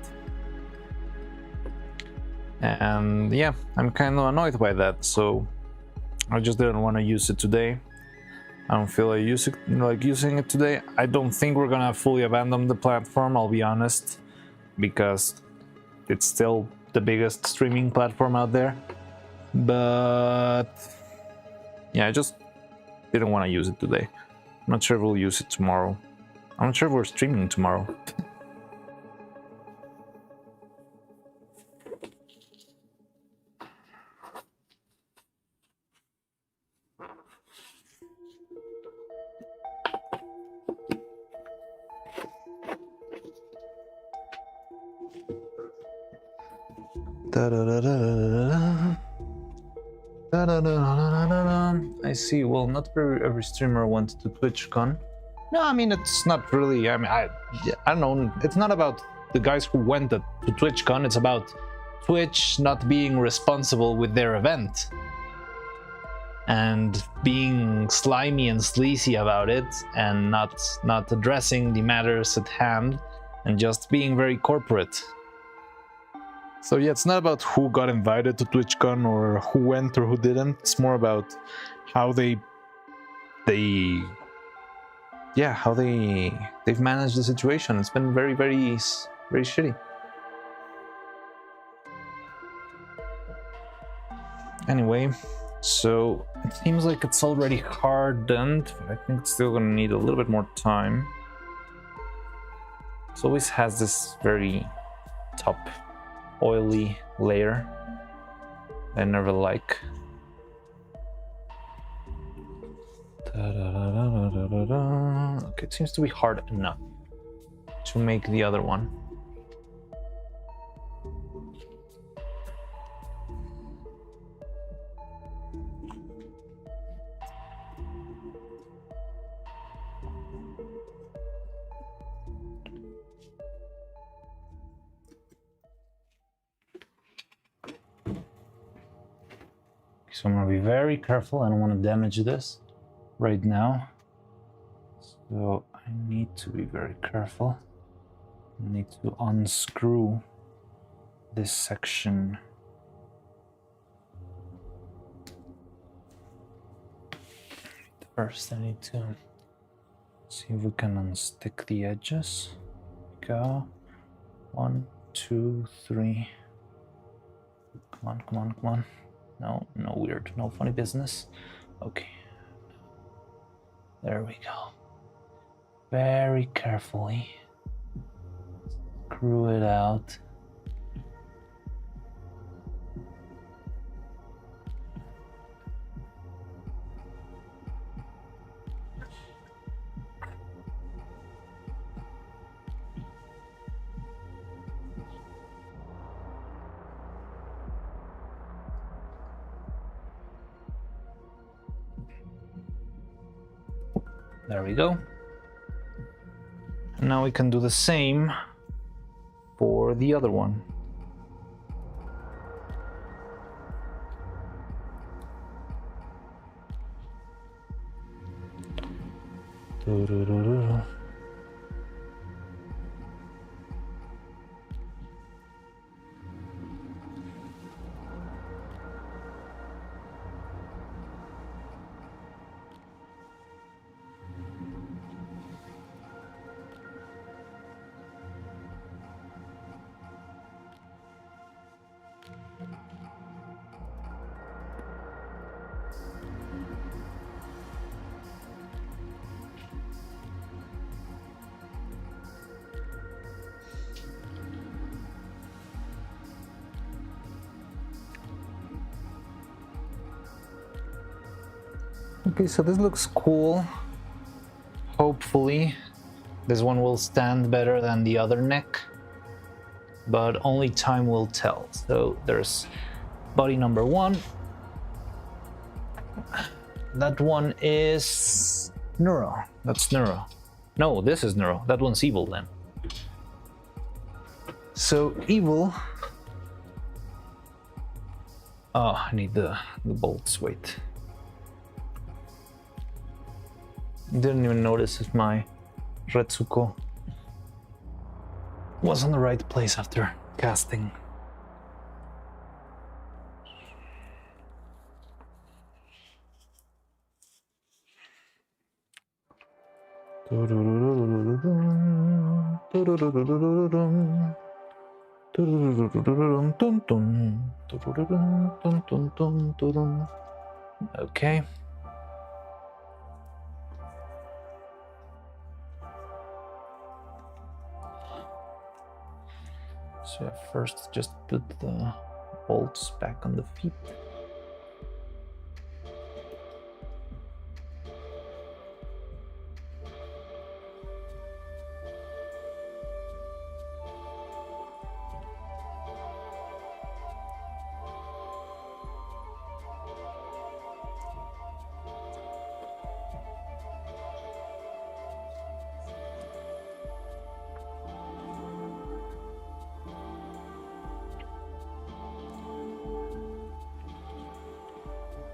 A: And yeah, I'm kind of annoyed by that, so I just didn't want to use it today. I don't feel like using it today. I don't think we're gonna fully abandon the platform, I'll be honest, because it's still the biggest streaming platform out there. But yeah, I just didn't want to use it today. I'm not sure if we'll use it tomorrow. I'm not sure if we're streaming tomorrow. I see. Well, not every streamer went to TwitchCon. No, I mean, it's not really. I mean, I don't know. It's not about the guys who went to TwitchCon. It's about Twitch not being responsible with their event and being slimy and sleazy about it, and not addressing the matters at hand, and just being very corporate. So yeah, it's not about who got invited to TwitchCon or who went or who didn't. It's more about how they've managed the situation. It's been very, very, very shitty. Anyway, so it seems like it's already hardened, but I think it's still gonna need a little bit more time. It always has this very top oily layer I never like. Okay, it seems to be hard enough to make the other one.
B: So I'm gonna be very careful. I don't want to damage this right now. So I need to be very careful. I need to unscrew this section. First, I need to see if we can unstick the edges. Go. 1, 2, 3. Come on, come on, come on. No, no weird, no funny business. Okay. There we go. Very carefully screw it out. There we go. Now we can do the same for the other one. Okay, so this looks cool. Hopefully, this one will stand better than the other neck, but only time will tell. So there's body number 1. That one is Neuro. That's Neuro. No, this is Neuro. That one's Evil then. So Evil. Oh, I need the bolts. Wait. Didn't even notice if my Retsuko was on the right place after casting. Okay. So first just put the bolts back on the feet.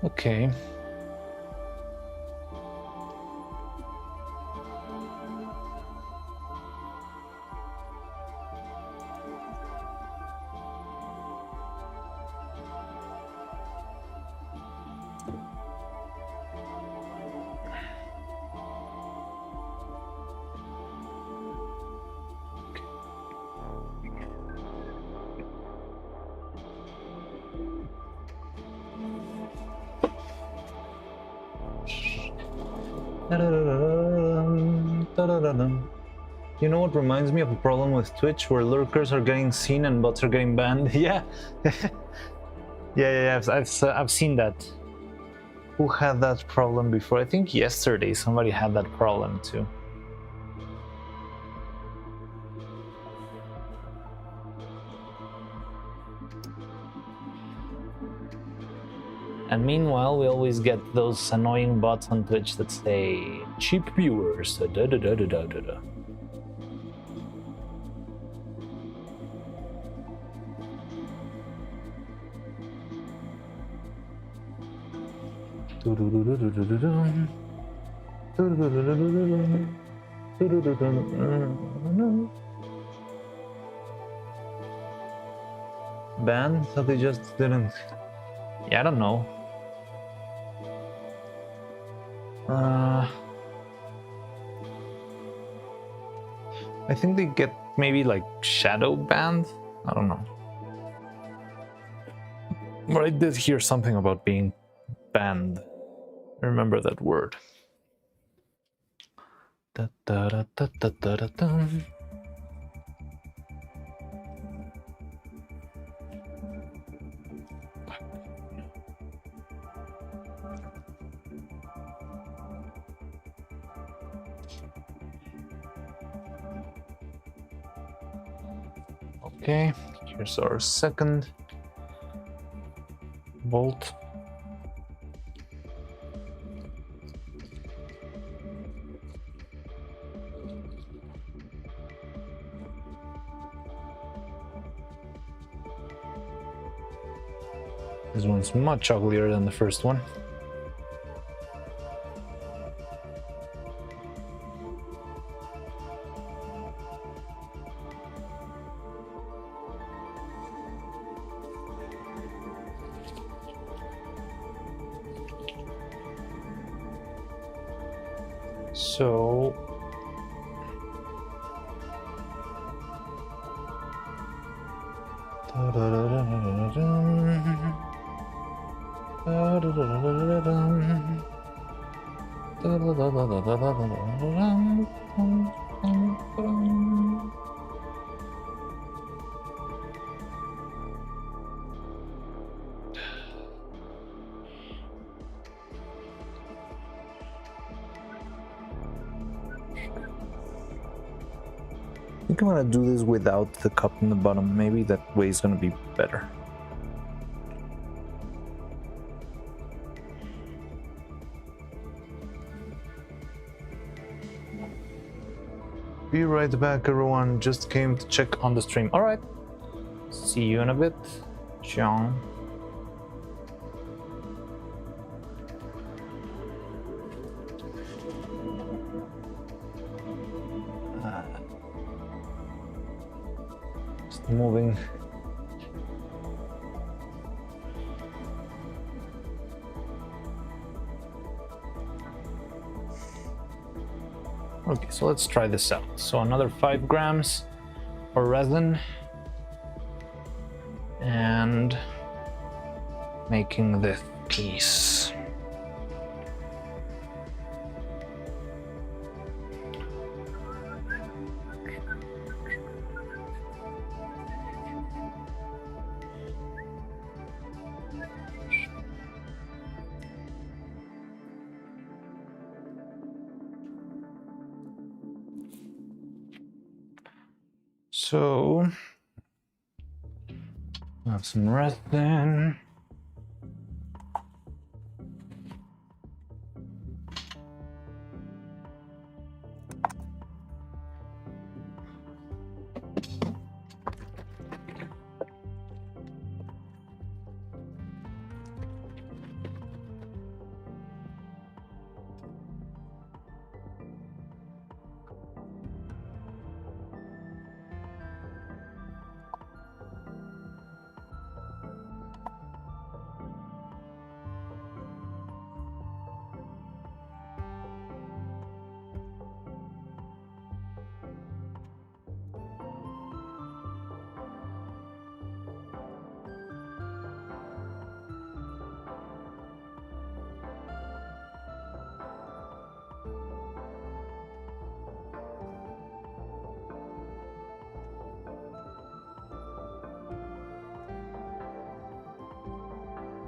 B: Okay. You know what reminds me of a problem with Twitch where lurkers are getting seen and bots are getting banned? Yeah. yeah, I've seen that. Who had that problem before? I think yesterday somebody had that problem too. And meanwhile, we always get those annoying bots on Twitch that say, cheap viewers, da da da da da da da. Band, so they just didn't. Yeah, I don't know. I think they get maybe like shadow banned. I don't know. But I did hear something about being banned. I remember that word. Da, da, da, da, da, da, da, da. Okay, here's our second bolt. This one's much uglier than the first one. So I think I'm gonna do this without the cup in the bottom. Maybe that way is gonna be better. Be right back, everyone. Just came to check on the stream. All right. See you in a bit. Ciao. Just moving. Okay, so let's try this out. So another 5 grams of resin and making this piece. So, have some resin.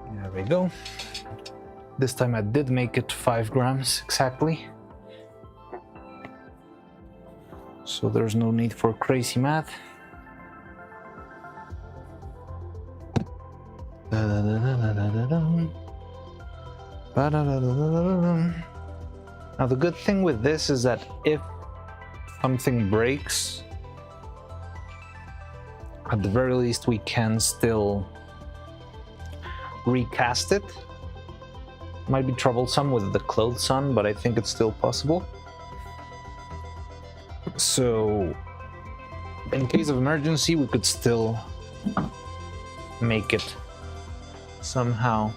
B: There we go. This time I did make it 5 grams exactly. So there's no need for crazy math. Now the good thing with this is that if something breaks, at the very least we can still recast it. Might be troublesome with the clothes on, but I think it's still possible. So, in case of emergency, we could still make it somehow.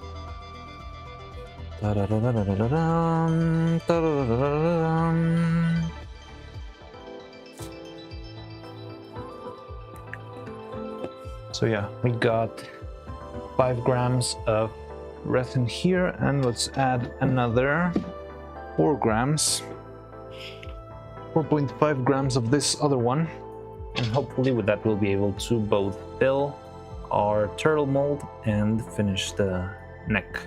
B: So yeah, we got 5 grams of resin here, and let's add another 4 grams. 4.5 grams of this other one, and hopefully with that we'll be able to both fill our turtle mold and finish the neck.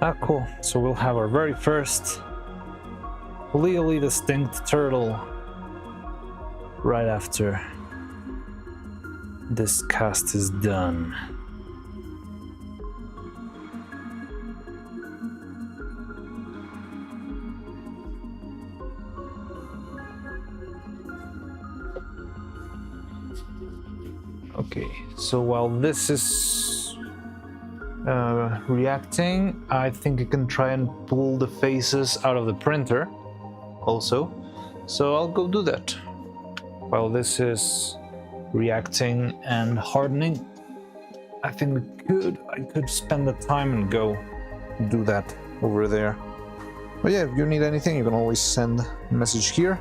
B: Ah, cool. So we'll have our very first clearly distinct turtle right after this cast is done. Okay, so while this is reacting, I think I can try and pull the faces out of the printer also. So I'll go do that. While this is reacting and hardening, I think I could spend the time and go do that over there. But yeah, if you need anything, you can always send a message here.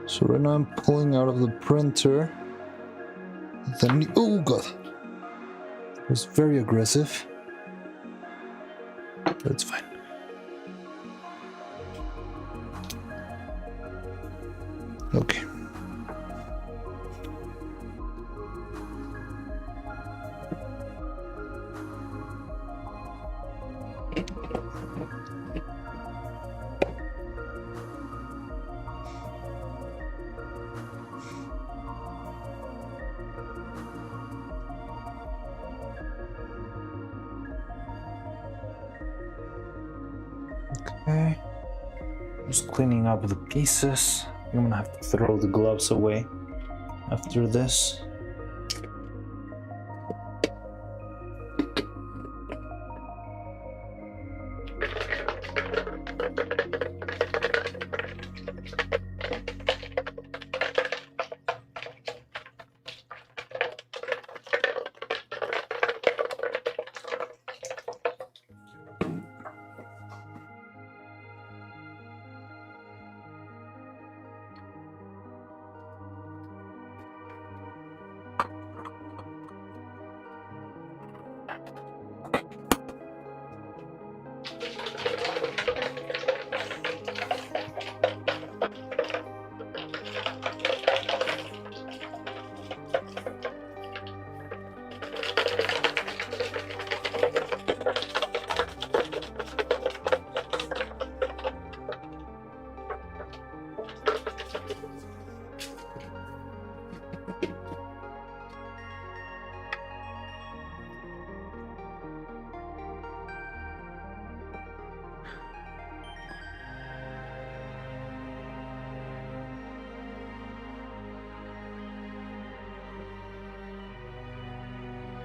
C: So right now I'm pulling out of the printer. Then, oh god, it was very aggressive. That's fine. Okay.
B: Okay. Just cleaning up the pieces. I'm gonna have to throw the gloves away after this.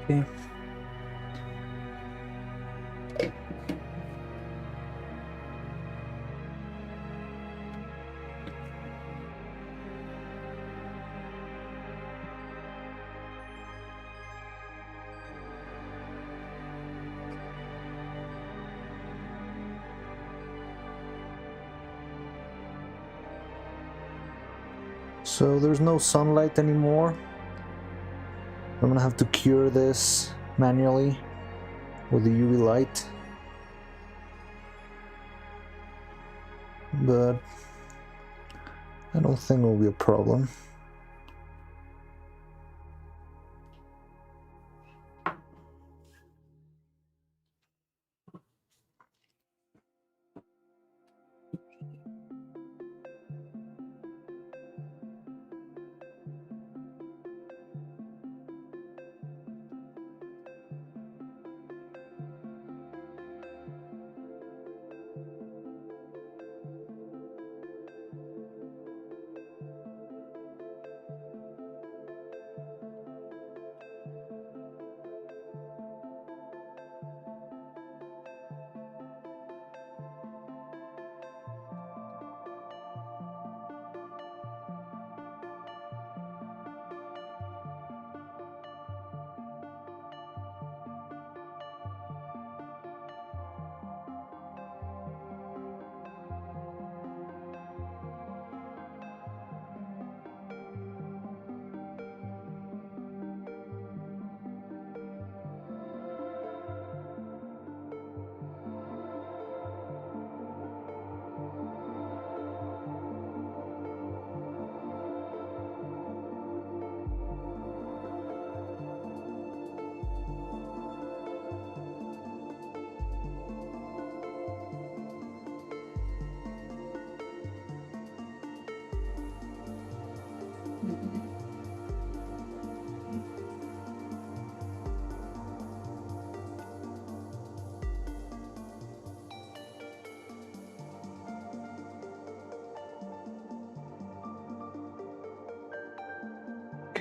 B: Okay.
C: So there's no sunlight anymore. I'm gonna have to cure this manually with the UV light. But I don't think it will be a problem.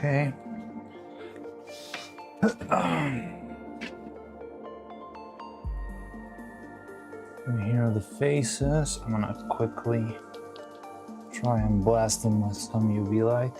B: Okay. And here are the faces. I'm gonna quickly try and blast them with some UV light.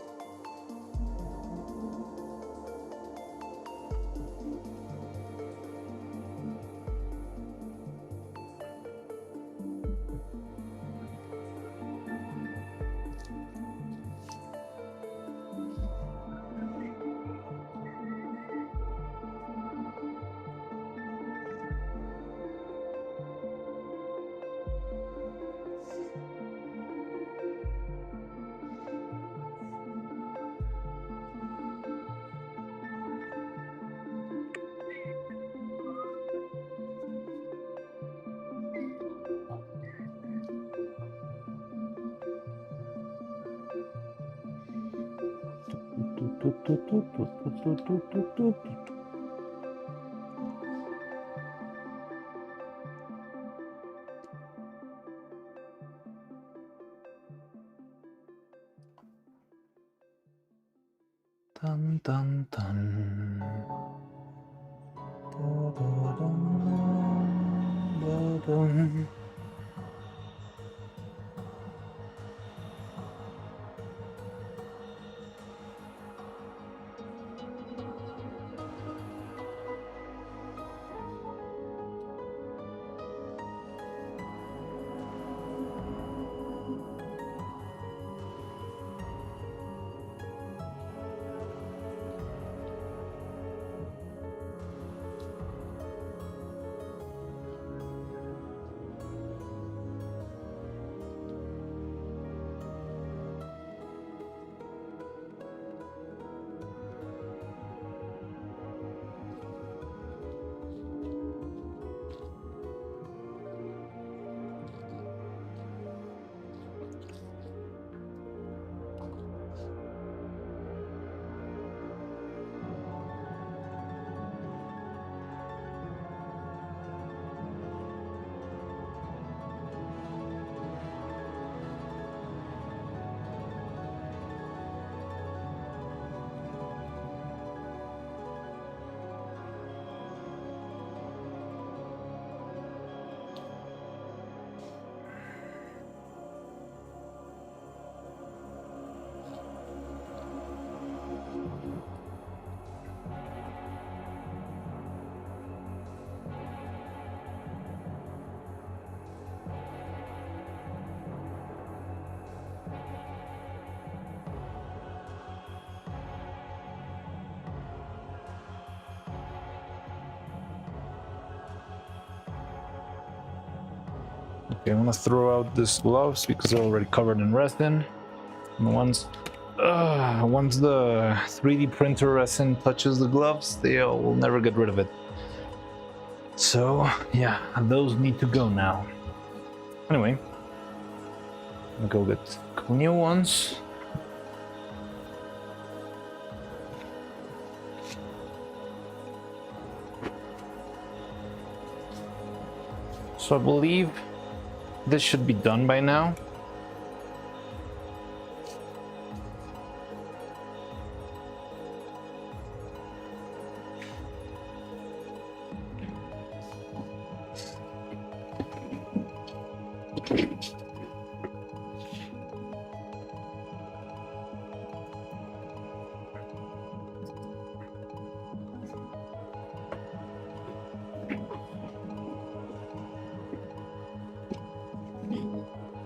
B: Dun dun dun. Dun. Okay, I'm gonna throw out these gloves because they're already covered in resin. And once the 3D printer resin touches the gloves, they'll never get rid of it. So yeah, those need to go now. Anyway, I'll go get a couple new ones. So I believe this should be done by now.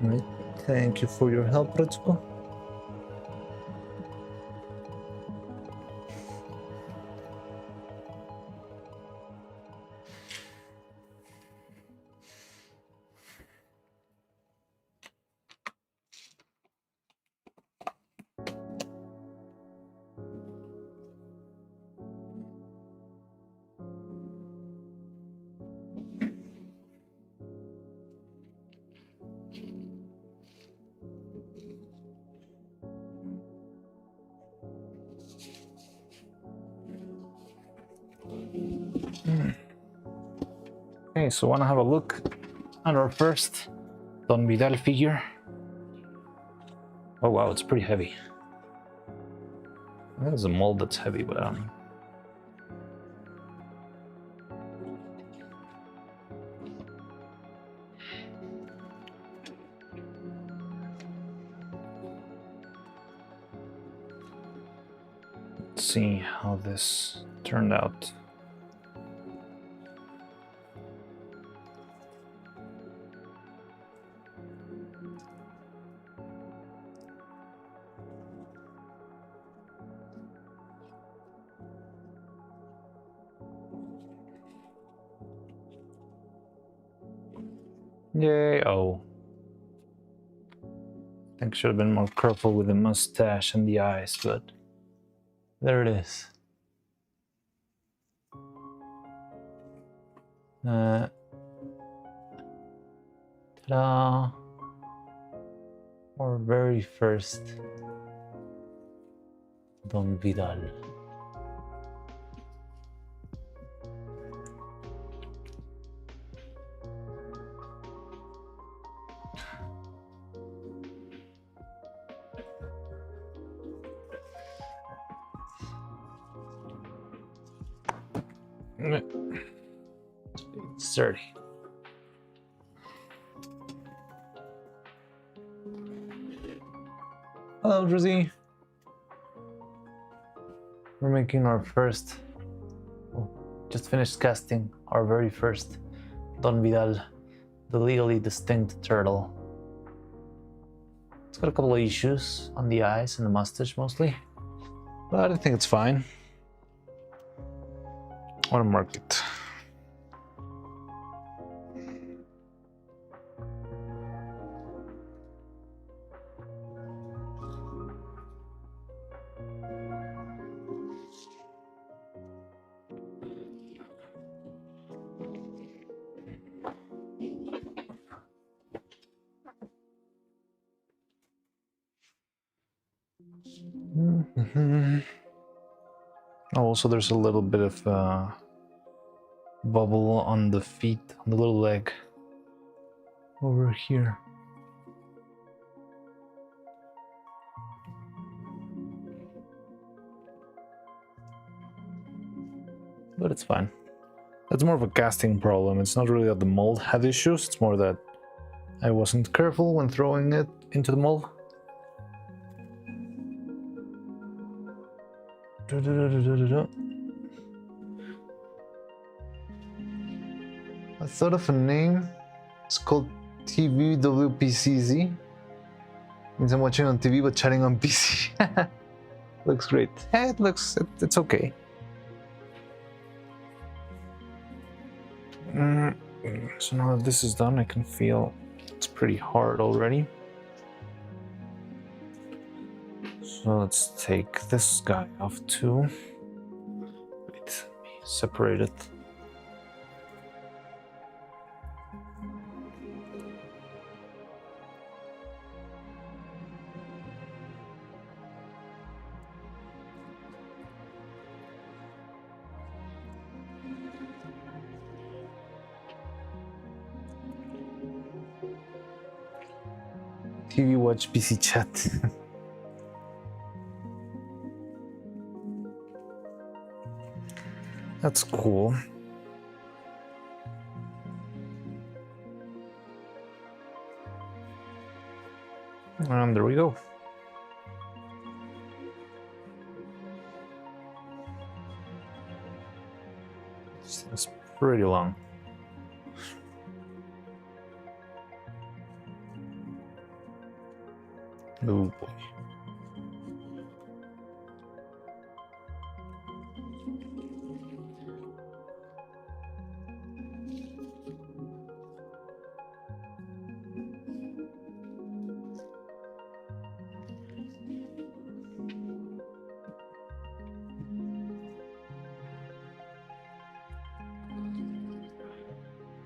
C: All right. Thank you for your help, Retsuko.
B: Okay, so wanna have a look at our first Don Vidal figure. Oh wow, it's pretty heavy. There's a mold that's heavy, but let's see how this turned out. Yay, oh. I think I should have been more careful with the mustache and the eyes, but there it is. Ta-da! Our very first Don Vidal. It's dirty.
A: Hello, Drizzy.
B: We're making our first, just finished casting our very first Don Vidal, the legally distinct turtle. It's got a couple of issues on the eyes and the mustache mostly, but I think it's fine. I want to mark it. Also, there's a little bit of bubble on the feet, on the little leg over here. But it's fine. That's more of a casting problem. It's not really that the mold had issues, it's more that I wasn't careful when throwing it into the mold. I thought of a name. It's called TVWPCZ. Means I'm watching on TV but chatting on PC. Looks great. Yeah, it's okay. So now that this is done, I can feel it's pretty hard already. So let's take this guy off too. Wait, separate it. TV watch, PC chat. That's cool. And there we go. It's pretty long. Oh boy.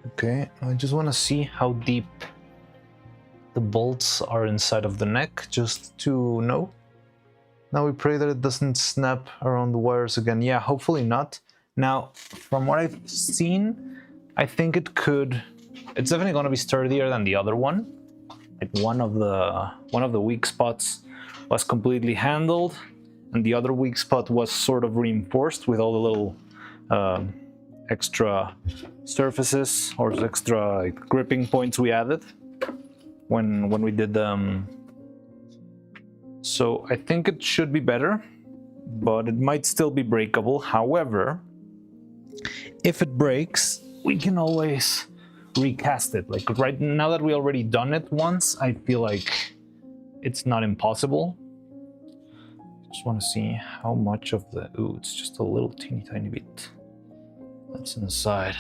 B: Okay, I just want to see how deep the bolts are inside of the neck, just to know. Now we pray that it doesn't snap around the wires again. Yeah, hopefully not. Now, from what I've seen, I think it could... It's definitely going to be sturdier than the other one. Like one of the weak spots was completely handled, and the other weak spot was sort of reinforced with all the little extra surfaces or extra like, gripping points we added when we did them. So I think it should be better, but it might still be breakable. However, if it breaks, we can always recast it. Like right now that we already done it once, I feel like it's not impossible. Just want to see how much of the... Ooh, it's just a little teeny tiny bit. That's inside.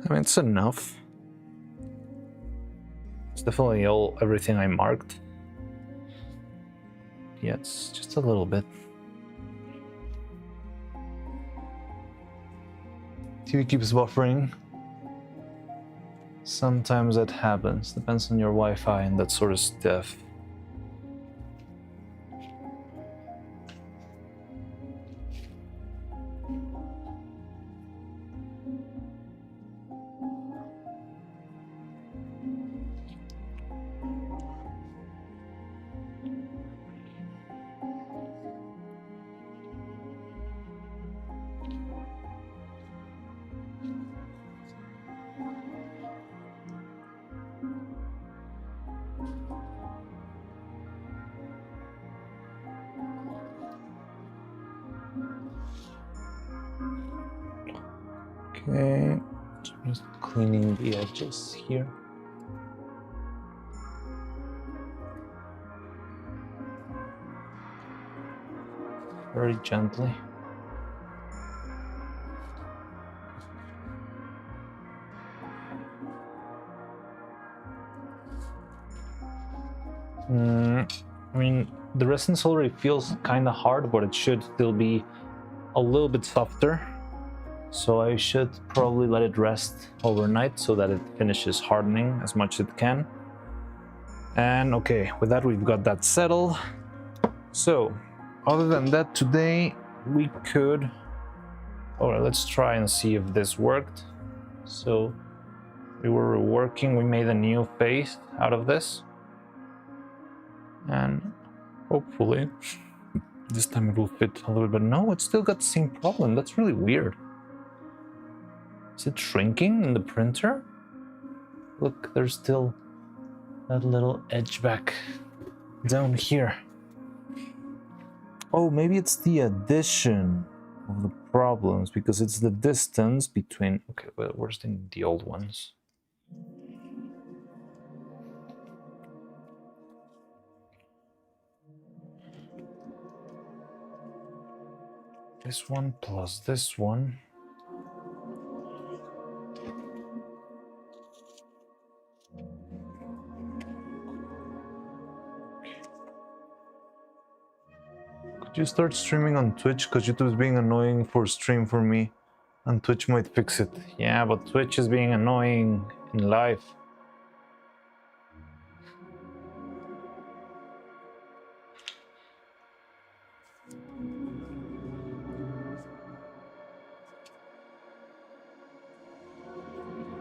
B: I mean, it's enough. It's definitely everything I marked. Yeah, it's just a little bit. TV keeps buffering. Sometimes that happens. Depends on your Wi-Fi and that sort of stuff. Okay, just cleaning the edges here. Very gently. I mean, the resin already feels kind of hard, but it should still be a little bit softer. So I should probably let it rest overnight so that it finishes hardening as much as it can. And okay, with that we've got that settled. So other than that, today we could... Alright, let's try and see if this worked. So we were reworking, we made a new face out of this. And hopefully this time it will fit a little bit. No, it's still got the same problem. That's really weird. Is it shrinking in the printer? Look, there's still that little edge back down here. Oh, maybe it's the addition of the problems, because it's the distance between... Okay, well, where's the old ones? This one plus this one. Could you start streaming on Twitch? Because YouTube's being annoying for stream for me. And Twitch might fix it. Yeah, but Twitch is being annoying in live.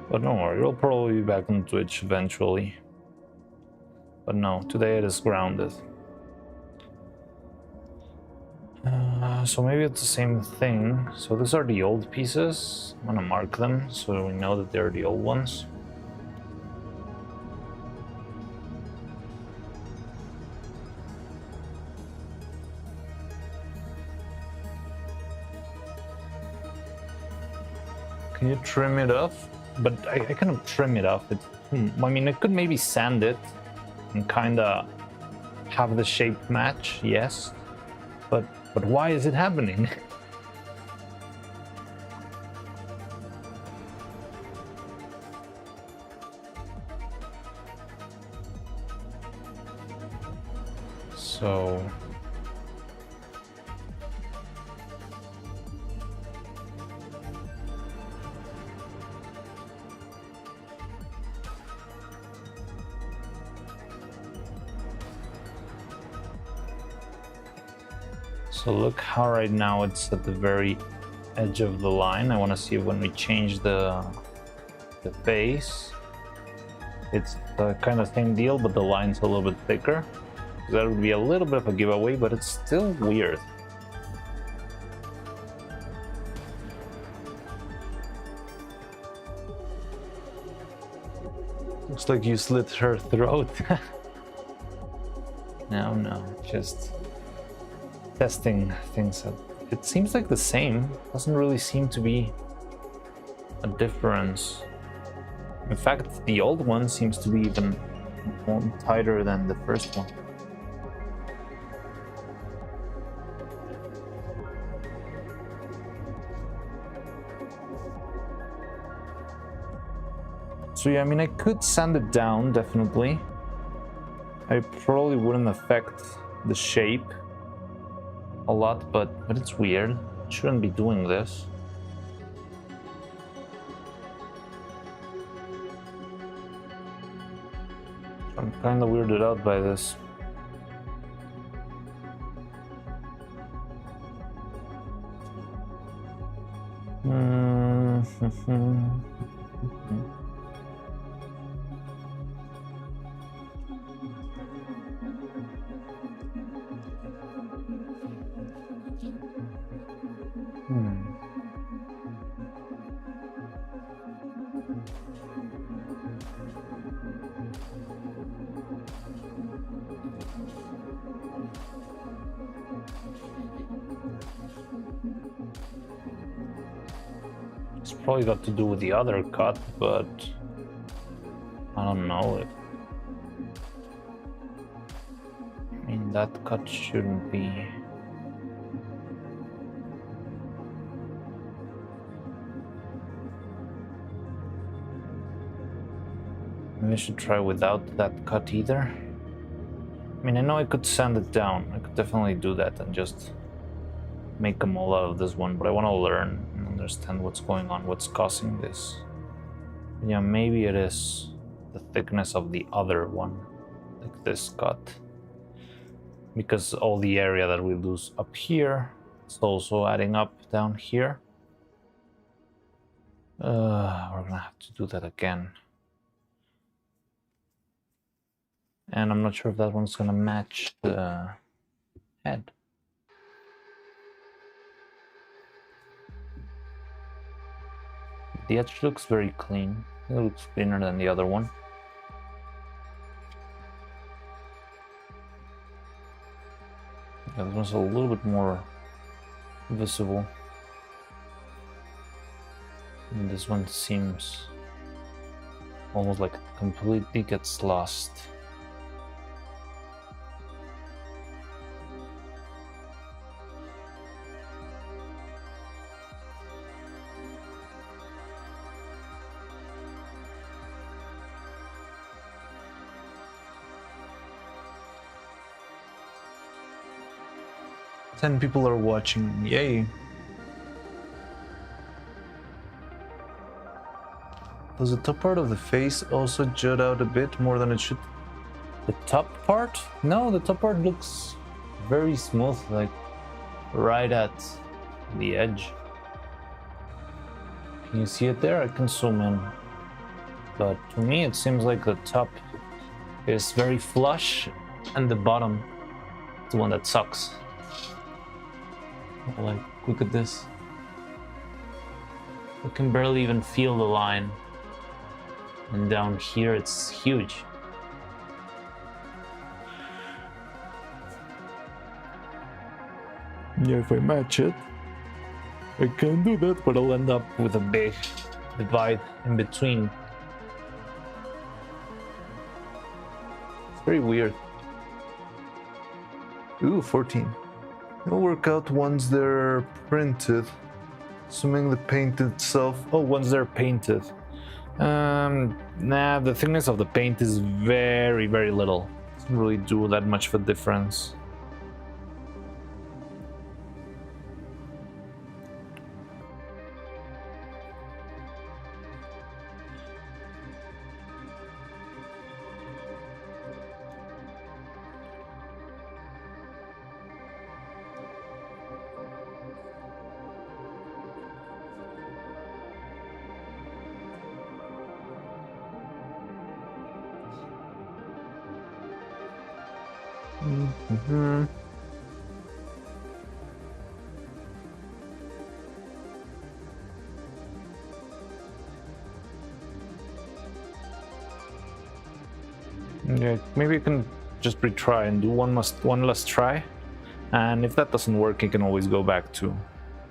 B: But don't worry, you'll probably be back on Twitch eventually. But no, today it is grounded. So maybe it's the same thing. So these are the old pieces. I'm gonna mark them so we know that they're the old ones. Can you trim it off? But I cannot trim it off. I mean, I could maybe sand it and kind of have the shape match, yes. But why is it happening? So... So look how right now it's at the very edge of the line. I want to see if when we change the face, it's the kind of same deal, but the line's a little bit thicker. That would be a little bit of a giveaway, but it's still weird. Looks like you slit her throat. No, just testing things out. It seems like the same. Doesn't really seem to be a difference. In fact, the old one seems to be even more tighter than the first one. So yeah, I mean, I could sand it down, definitely. I probably wouldn't affect the shape a lot, but it's weird. I shouldn't be doing this. I'm kind of weirded out by this. probably got to do with the other cut, but I don't know if... I mean, that cut shouldn't be... Maybe I should try without that cut either. I mean, I know I could sand it down. I could definitely do that and just make them all out of this one, but I want to learn and understand what's going on, what's causing this. Yeah, maybe it is the thickness of the other one, like this cut. Because all the area that we lose up here is also adding up down here. We're gonna have to do that again. And I'm not sure if that one's gonna match the head. The edge looks very clean. It looks cleaner than the other one. Yeah, this one's a little bit more visible. And this one seems almost like it completely gets lost.
A: Ten people are watching, yay. Does the top part of the face also jut out a bit more than it should?
B: The top part? No, the top part looks very smooth, like right at the edge. Can you see it there? I can zoom in. But to me it seems like the top is very flush and the bottom is the one that sucks. Like, look at this. You can barely even feel the line. And down here it's huge.
A: Yeah, if I match it, I can do that, but I'll end up
B: With a big divide in between. It's very weird.
A: Ooh, 14. It'll work out once they're printed. Assuming the paint itself.
B: Oh, once they're painted. Nah, the thickness of the paint is very, very little. Doesn't really do that much of a difference.
A: Mm-hmm.
B: Yeah, maybe you can just retry and do one last try. And if that doesn't work, you can always go back to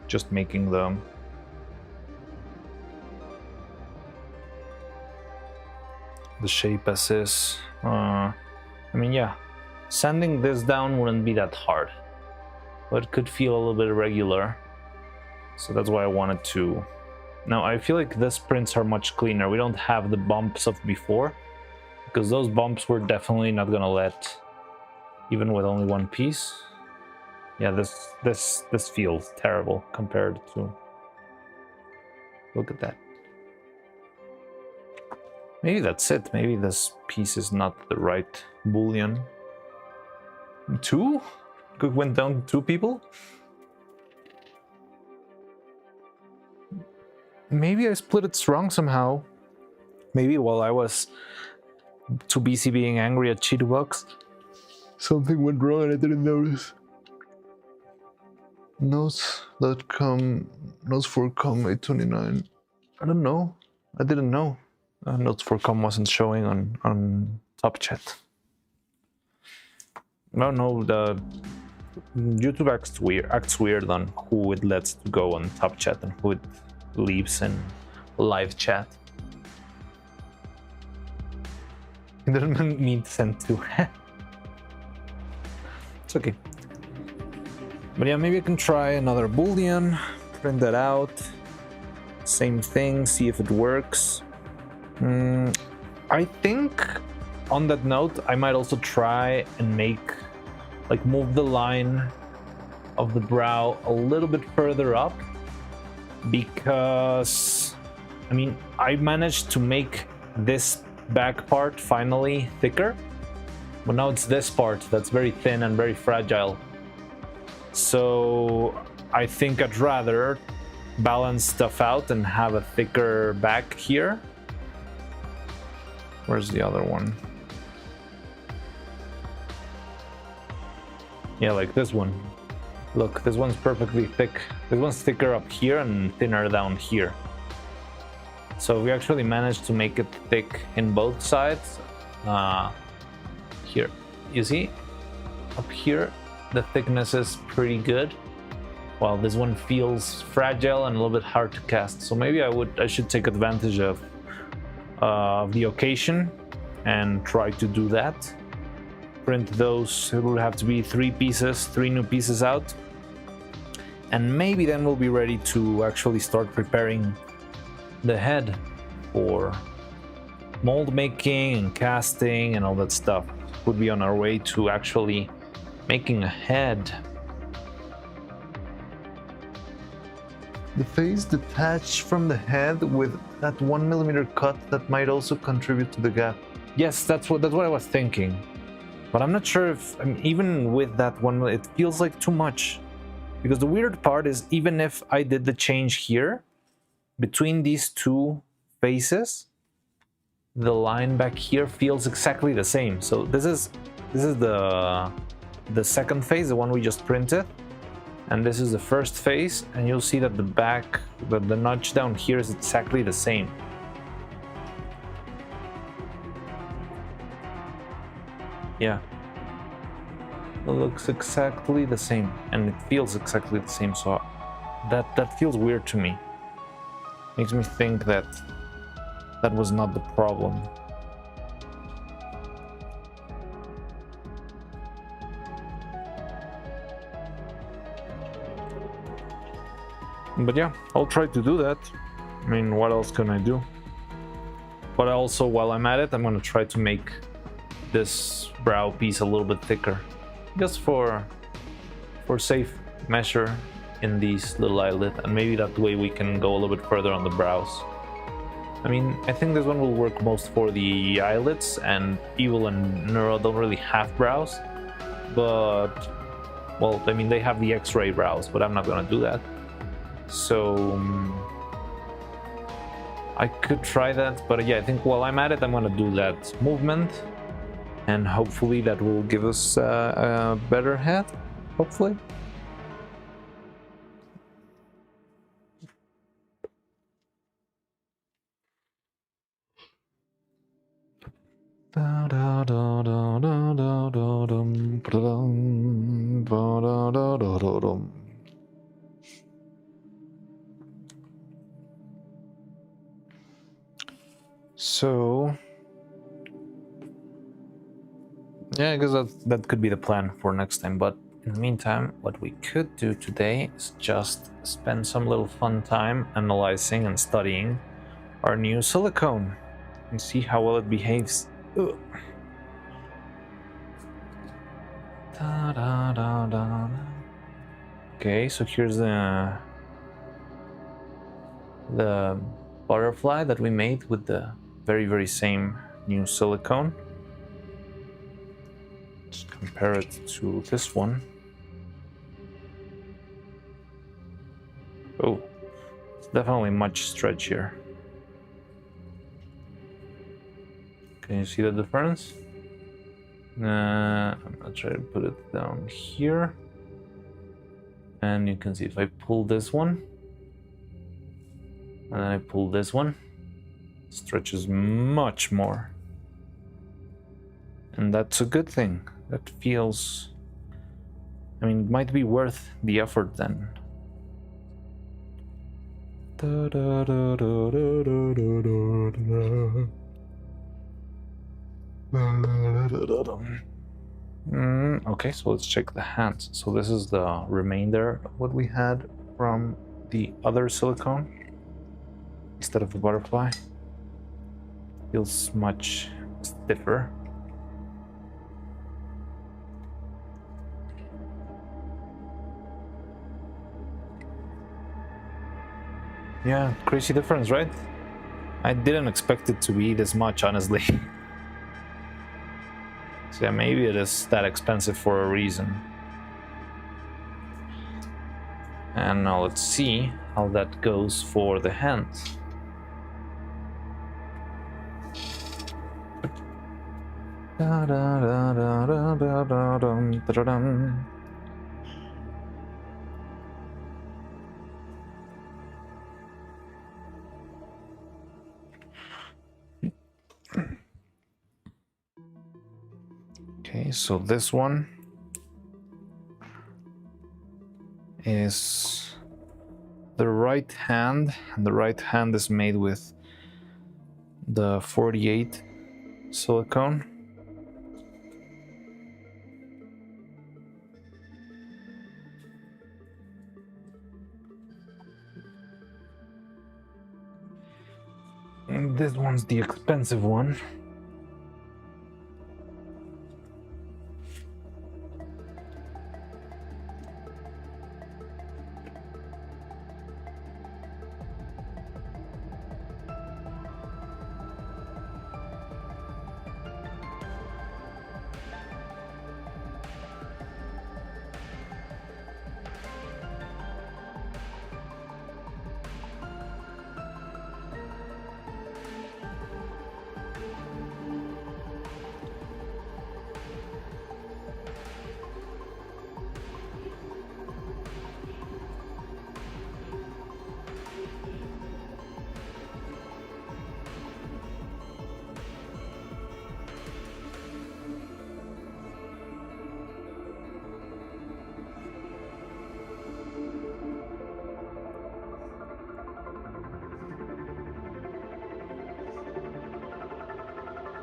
B: just making the shape as is. I mean, yeah, sanding this down wouldn't be that hard, but it could feel a little bit irregular. So that's why I wanted to. Now I feel like these prints are much cleaner. We don't have the bumps of before, because those bumps were definitely not gonna let, even with only one piece. Yeah, this feels terrible compared to. Look at that. Maybe that's it. Maybe this piece is not the right boolean. 2? Went down to 2 people? Maybe I split it wrong somehow. Maybe while I was too busy being angry at Cheetahbox,
A: Something went wrong and I didn't notice. Notes.com, notes for com 829. I don't know. I didn't know.
B: Notes for com wasn't showing on top chat. No, the YouTube acts weird on who it lets to go on top chat and who it leaves in live chat. It doesn't mean to send two. It's okay. But yeah, maybe I can try another boolean, print that out. Same thing, see if it works. I think on that note, I might also try and move the line of the brow a little bit further up, because I mean, I managed to make this back part finally thicker, but now it's this part that's very thin and very fragile. So I think I'd rather balance stuff out and have a thicker back here. Where's the other one? Yeah, like this one. Look, this one's perfectly thick. This one's thicker up here and thinner down here. So we actually managed to make it thick in both sides. Here, you see? Up here, the thickness is pretty good, while this one feels fragile and a little bit hard to cast. So maybe I should take advantage of the occasion and try to do that. Print those. It will have to be 3 new pieces out, and maybe then we'll be ready to actually start preparing the head for mold making and casting and all that stuff. Would be on our way to actually making a head. The face detached from the head with that 1 millimeter cut that might also contribute to the gap. Yes, that's what I was thinking. But I'm not sure if, I mean, even with that one, it feels like too much. Because the weird part is, even if I did the change here, between these two faces, the line back here feels exactly the same. So this is the second face, the one we just printed, and this is the first face, and you'll see that the back, the notch down here is exactly the same. Yeah, it looks exactly the same, and it feels exactly the same. So that feels weird to me. Makes me think that was not the problem. But yeah, I'll try to do that. I mean, what else can I do? But also, while I'm at it, I'm gonna try to make this brow piece a little bit thicker, just for safe measure in these little eyelid, and maybe that way we can go a little bit further on the brows. I mean, I think this one will work most for the eyelids, and Evil and Neuro don't really have brows, but, well, I mean, they have the X-ray brows, but I'm not gonna do that. So I could try that, but yeah, I think while I'm at it, I'm gonna do that movement, and hopefully that will give us a better head, hopefully. So yeah, I guess that could be the plan for next time. But in the meantime, what we could do today is just spend some little fun time analyzing and studying our new silicone and see how well it behaves. Ugh. Da, da, da, da. Okay, so here's the butterfly that we made with the very same new silicone. Let's compare it to this one. Oh, it's definitely much stretchier. Can you see the difference? I'm gonna try to put it down here, and you can see if I pull this one and then I pull this one, it stretches much more, and that's a good thing. That feels, I mean, it might be worth the effort then. Okay, so let's check the hands. So this is the remainder of what we had from the other silicone instead of the butterfly. Feels much stiffer. Yeah, crazy difference, right? I didn't expect it to be this much, honestly. So yeah, maybe it is that expensive for a reason. And now let's see how that goes for the hands. Okay, so this one is the right hand, and the right hand is made with the 48 silicone. And this one's the expensive one.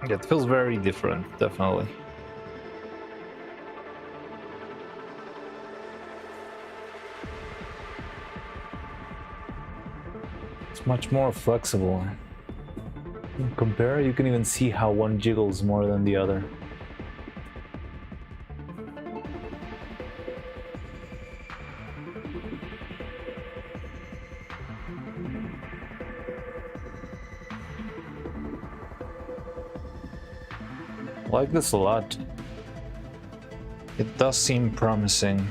B: Yeah, it feels very different, definitely. It's much more flexible. Compare, you can even see how one jiggles more than the other. I like this a lot. It does seem promising.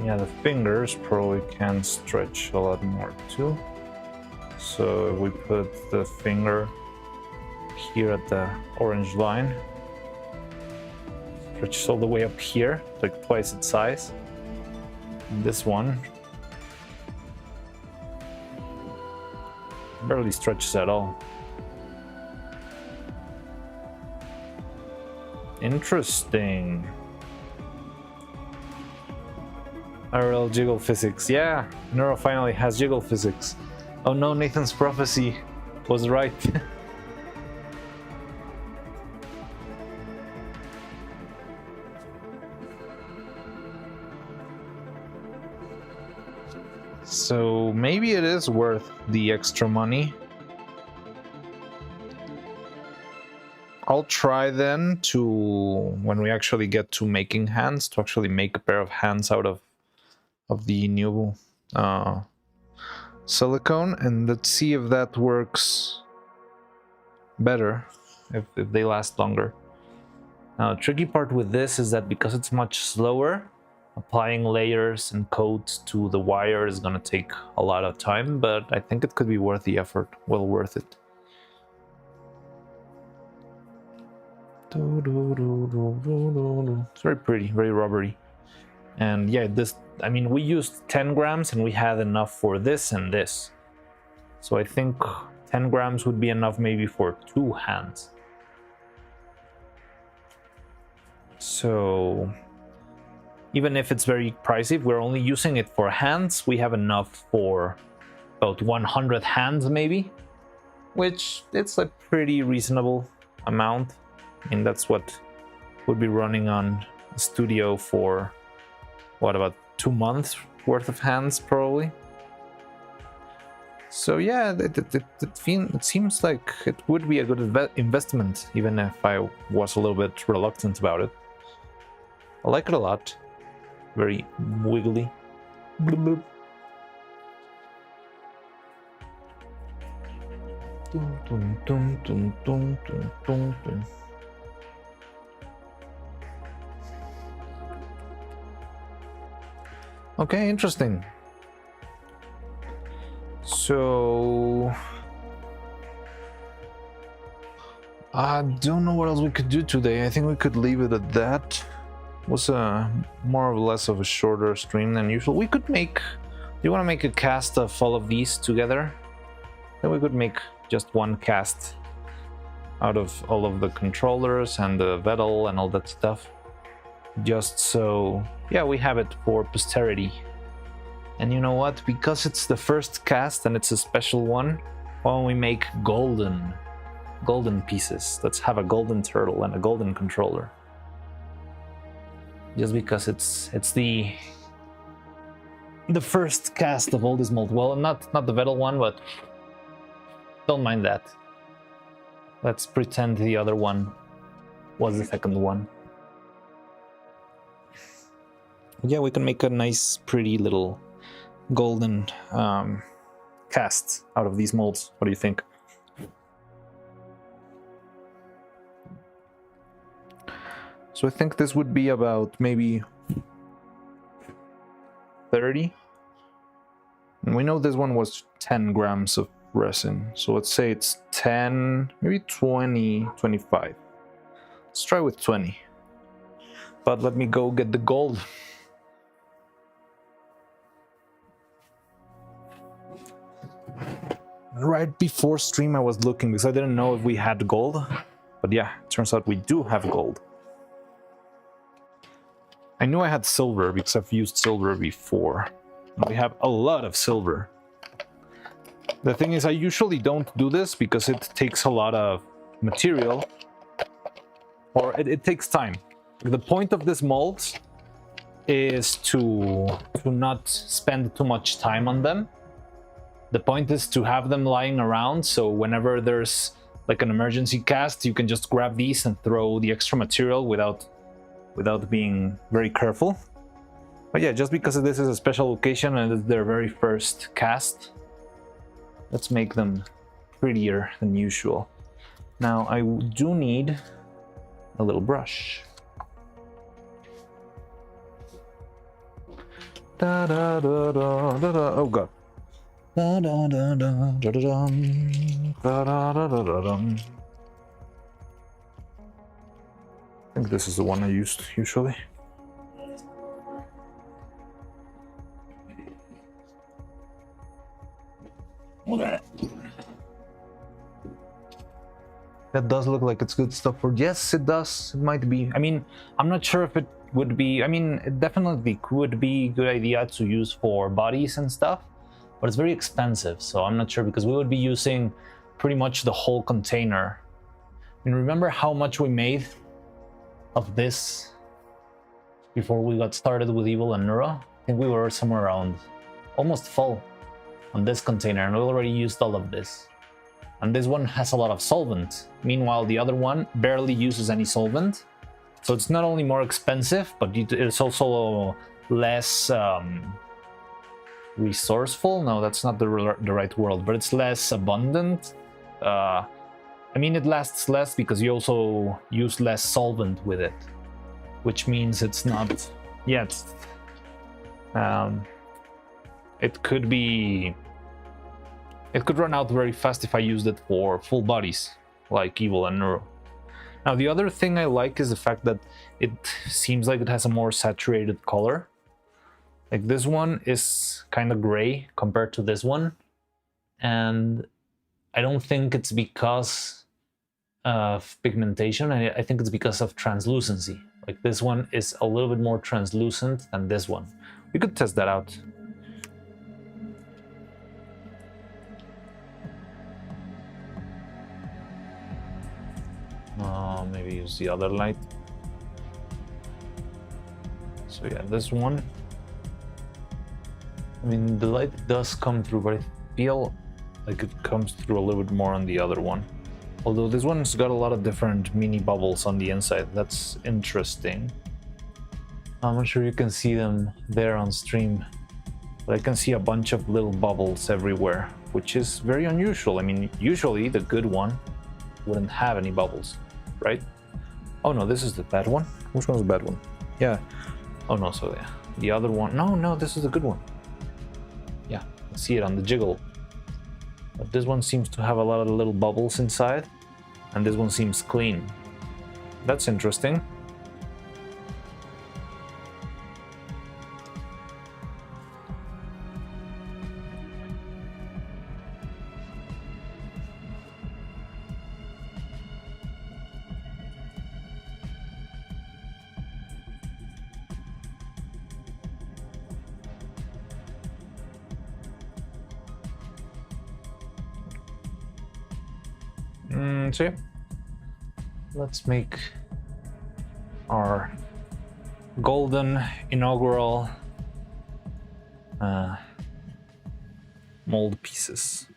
B: Yeah, the fingers probably can stretch a lot more too. So we put the finger here at the orange line. Stretches all the way up here, like twice its size. And this one barely stretches at all. Interesting. RL jiggle physics. Yeah, Neuro finally has jiggle physics. Oh no, Nathan's prophecy was right. So maybe it is worth the extra money. I'll try then to, when we actually get to making hands, to actually make a pair of hands out of the new silicone, and let's see if that works better, if they last longer. Now, the tricky part with this is that because it's much slower, applying layers and coats to the wire is going to take a lot of time, but I think it could be worth the effort, well worth it. It's very pretty, very rubbery. And yeah, this, I mean, we used 10 grams and we had enough for this and this. So I think 10 grams would be enough maybe for 2 hands. So even if it's very pricey, if we're only using it for hands, we have enough for about 100 hands maybe, which it's a pretty reasonable amount. I mean, that's what would be running on a studio for, what, about 2 months worth of hands probably. So yeah, it seems like it would be a good investment, even if I was a little bit reluctant about it. I like it a lot. Very wiggly. Bloop, bloop. Dun, dun, dun, dun, dun, dun, dun, dun. Okay, interesting. So I don't know what else we could do today. I think we could leave it at that. It was a more or less of a shorter stream than usual. We could make, do you want to make a cast of all of these together? Then we could make just one cast out of all of the controllers and the Vettel and all that stuff. Just so, yeah, we have it for posterity. And you know what? Because it's the first cast and it's a special one, why don't we make golden pieces? Let's have a golden turtle and a golden controller. Just because it's the first cast of all this mold. Well, not the Vettel one, but don't mind that. Let's pretend the other one was the second one. Yeah, we can make a nice, pretty little golden cast out of these molds. What do you think? So I think this would be about maybe 30. And we know this one was 10 grams of resin. So let's say it's 10, maybe 20, 25. Let's try with 20. But let me go get the gold. Right before stream I was looking because I didn't know if we had gold. But yeah, it turns out we do have gold. I knew I had silver because I've used silver before. We have a lot of silver. The thing is, I usually don't do this because it takes a lot of material. Or it takes time. The point of this mold is to not spend too much time on them. The point is to have them lying around, so whenever there's like an emergency cast, you can just grab these and throw the extra material without being very careful. But yeah, just because this is a special occasion and it's their very first cast, let's make them prettier than usual. Now I do need a little brush. Da, da, da, da, da, da. Oh god. Da, da, da, da, da, da, da, da, da, da, da. I think this is the one I used usually. That does look like it's good stuff for, yes, it does. It might be. I mean, I'm not sure if it would be, I mean, it definitely could be a good idea to use for bodies and stuff, but it's very expensive, so I'm not sure because we would be using pretty much the whole container. I mean, remember how much we made of this before we got started with Evil and Neuro? I think we were somewhere around almost full on this container, and we already used all of this. And this one has a lot of solvent. Meanwhile, the other one barely uses any solvent. So it's not only more expensive, but it's also less resourceful. No, that's not the right word, but it's less abundant. I mean, it lasts less because you also use less solvent with it, which means it's not yet. It could be. It could run out very fast if I used it for full bodies, like Evil and Neuro. Now, the other thing I like is the fact that it seems like it has a more saturated color. Like this one is kind of gray compared to this one. And I don't think it's because of pigmentation, and I think it's because of translucency. Like this one is a little bit more translucent than this one. We could test that out. Maybe use the other light. So yeah, this one. I mean, the light does come through, but I feel like it comes through a little bit more on the other one. Although this one's got a lot of different mini bubbles on the inside. That's interesting. I'm not sure you can see them there on stream, but I can see a bunch of little bubbles everywhere, which is very unusual. I mean, usually the good one wouldn't have any bubbles, right? Oh no, this is the bad one. Which one's the bad one? Yeah. Oh no, so yeah. The other one. No, this is the good one. Yeah, I see it on the jiggle. But this one seems to have a lot of little bubbles inside, and this one seems clean. That's interesting. So yeah, let's make our golden inaugural mold pieces.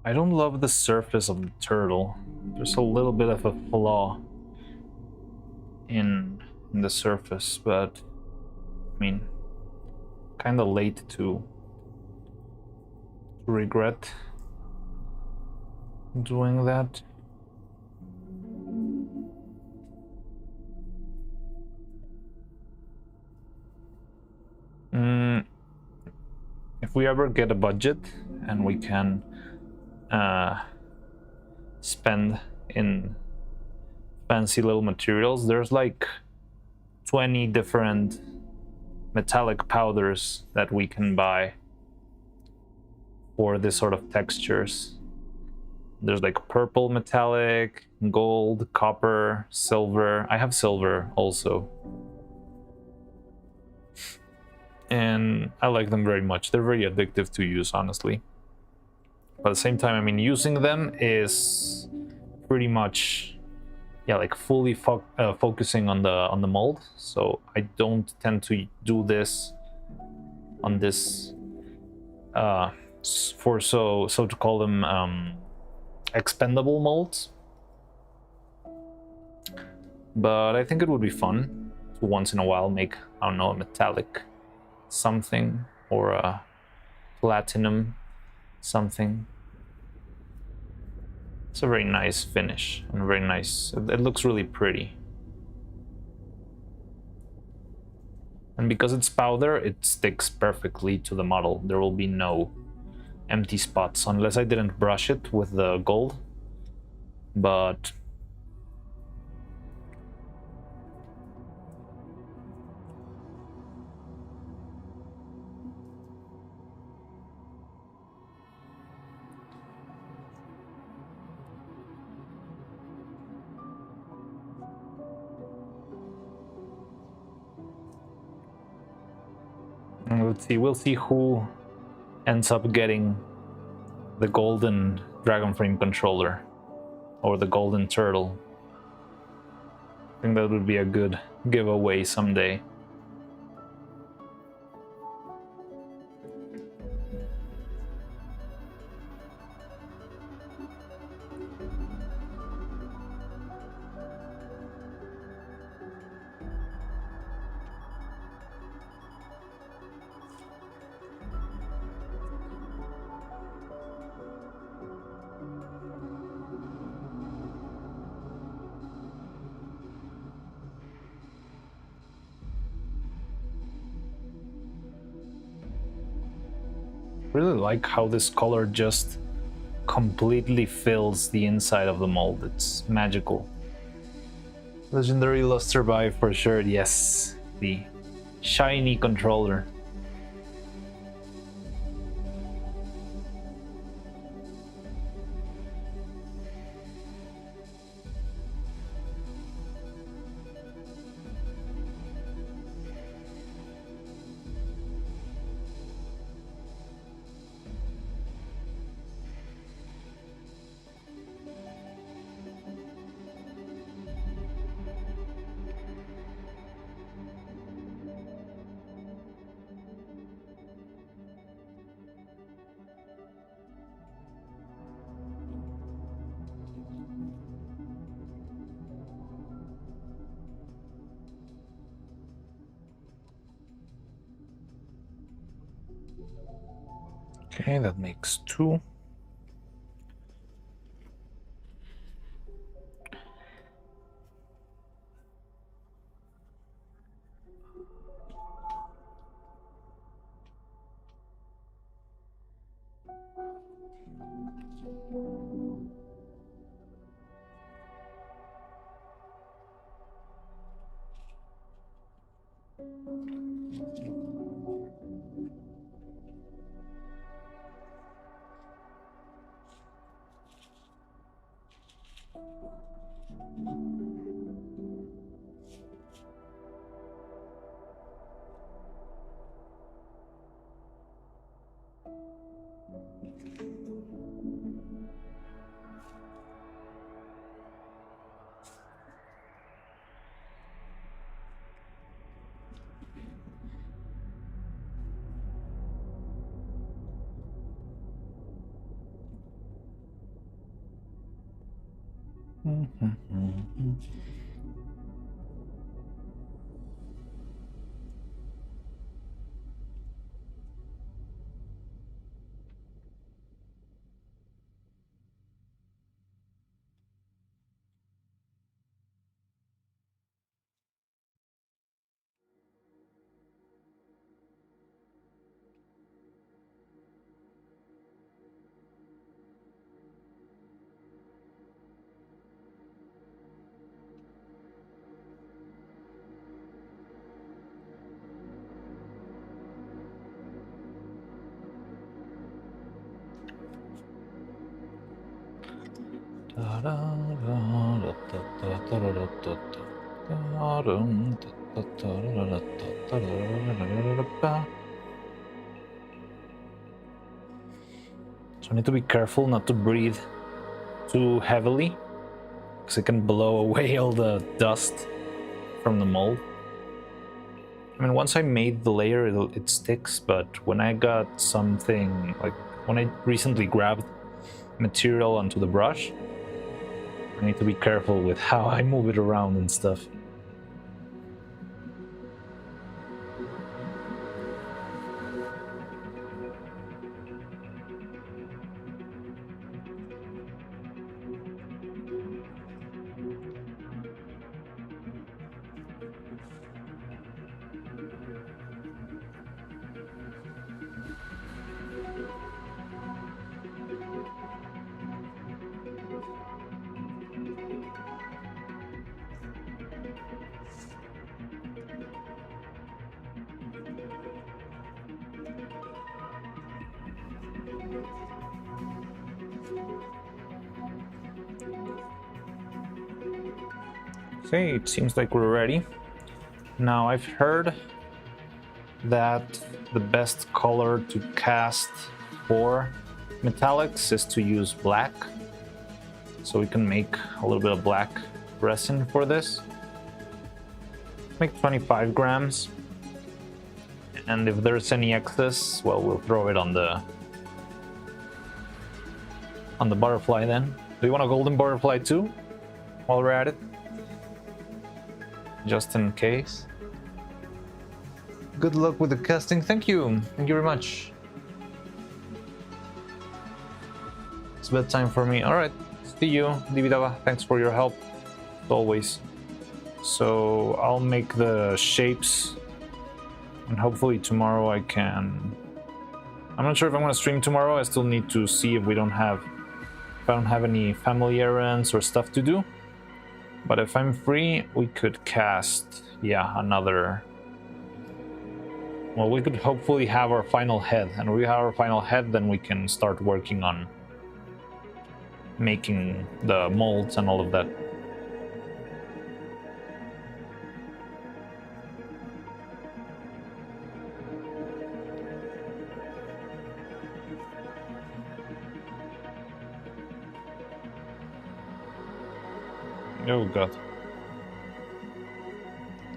B: I don't love the surface of the turtle. There's a little bit of a flaw in the surface, but I mean, kind of late to regret doing that. If we ever get a budget and we can spend in fancy little materials, there's like 20 different metallic powders that we can buy for this sort of textures. There's like purple metallic, gold, copper, silver. I have silver also. And I like them very much. They're very addictive to use, honestly. But at the same time, I mean, using them is pretty much, yeah, like fully focusing on the mold. So I don't tend to do this on this for so to call them expendable molds. But I think it would be fun to once in a while make, I don't know, a metallic something or a platinum something. It's a very nice finish and very nice. It looks really pretty. And because it's powder, it sticks perfectly to the model. There will be no empty spots unless I didn't brush it with the gold. But let's see, we'll see who ends up getting the golden dragon frame controller or the golden turtle. I think that would be a good giveaway someday. really like how this color just completely fills the inside of the mold. It's magical. Legendary luster buy for sure, yes. The shiny controller. Okay, that makes 2. So I need to be careful not to breathe too heavily, because it can blow away all the dust from the mold. I mean, once I made the layer, it sticks, but when I got something, like when I recently grabbed material onto the brush, I need to be careful with how I move it around and stuff. Okay, it seems like we're ready. Now, I've heard that the best color to cast for metallics is to use black. So we can make a little bit of black resin for this. Make 25 grams. And if there's any excess, well, we'll throw it on the butterfly then. Do you want a golden butterfly too, while we're at it? Just in case. Good luck with the casting. Thank you. Thank you very much. It's bedtime for me. Alright. See you, Dividava. Thanks for your help, as always. So I'll make the shapes, and hopefully tomorrow I can
A: I'm not sure if I'm gonna stream tomorrow. I still need to see if I don't have any family errands or stuff to do. But if I'm free, we could cast, another. Well, we could hopefully have our final head, and when we have our final head, then we can start working on making the molds and all of that. Oh god.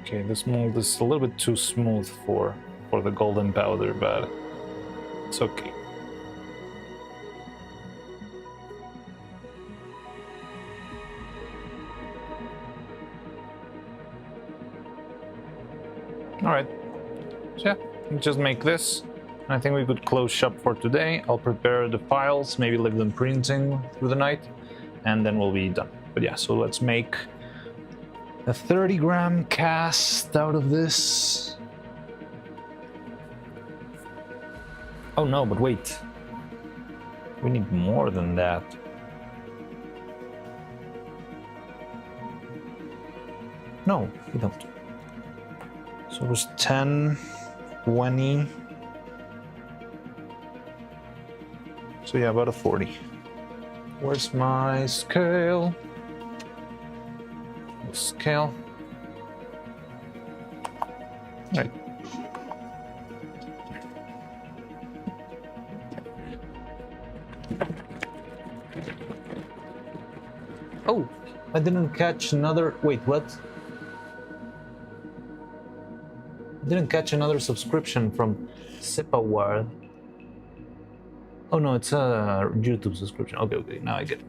A: Okay, this mold is a little bit too smooth for the golden powder, but it's okay. Alright. So yeah, just make this. I think we could close shop for today. I'll prepare the files, maybe leave them printing through the night, and then we'll be done. But yeah, so let's make a 30-gram cast out of this. Oh no, but wait. We need more than that. No, we don't. So it was 10, 20. So yeah, about a 40. Where's my scale? Scale. Right. Oh, I didn't catch another. Wait, what? I didn't catch another subscription from Sipawar. Oh no, it's a YouTube subscription. Okay, now I get it.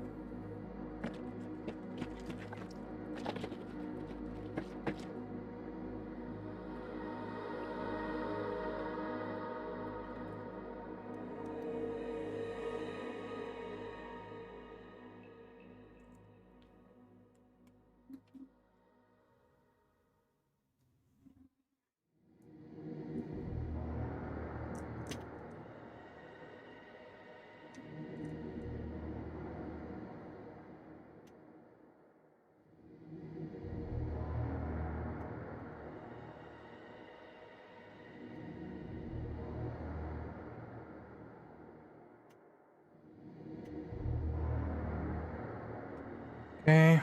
A: Okay.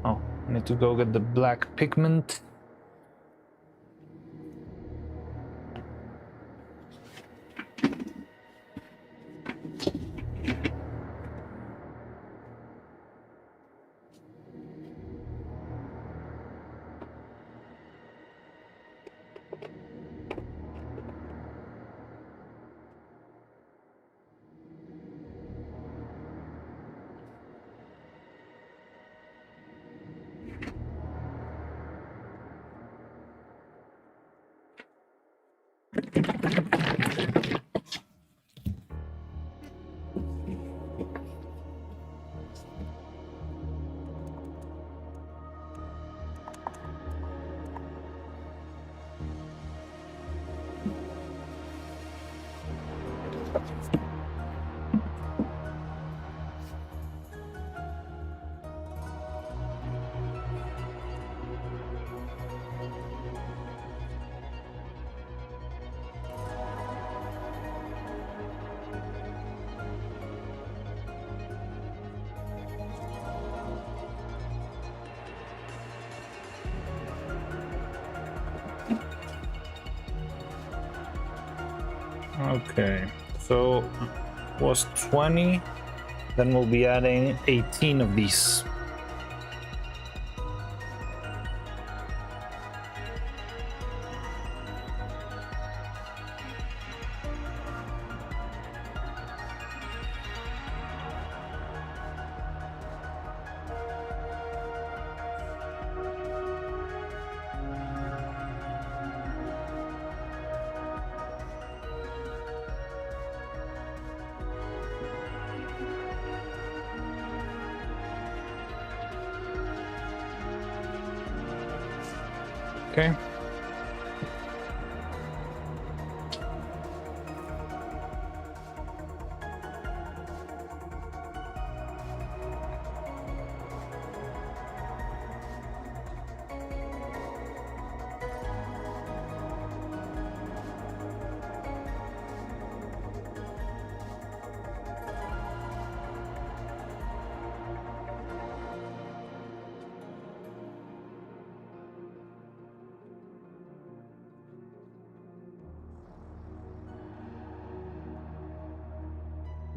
A: Oh, I need to go get the black pigment. Okay, so was 20, then we'll be adding 18 of these. Okay.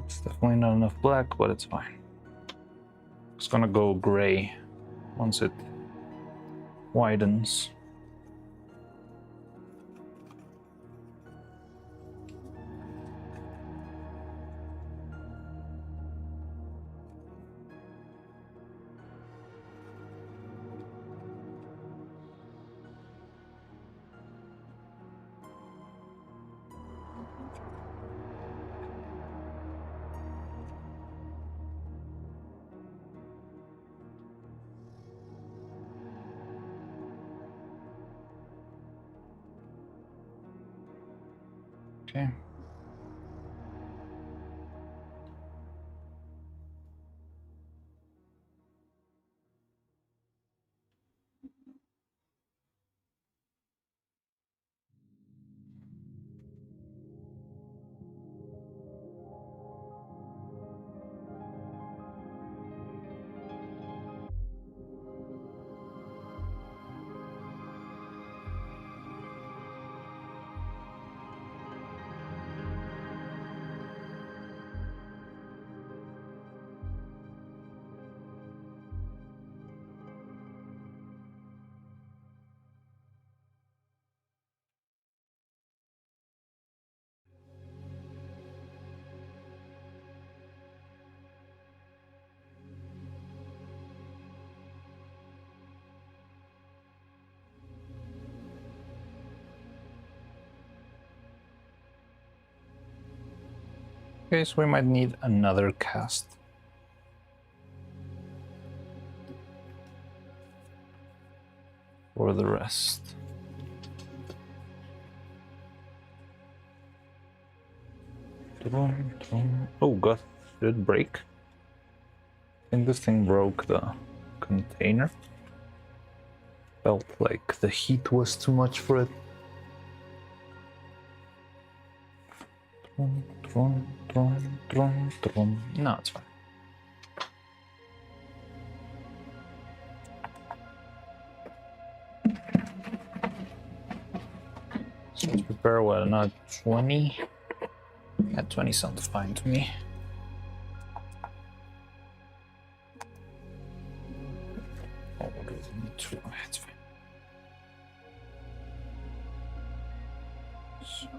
B: It's definitely not enough black, but it's fine. It's gonna go gray once it widens. Okay. Okay, so we might need another cast. For the rest. Oh god, did it break? I think this thing broke the container. Felt like the heat was too much for it. No, it's fine. So let's prepare what, not 20? Yeah, 20 sounds fine to me. Oh, it's fine.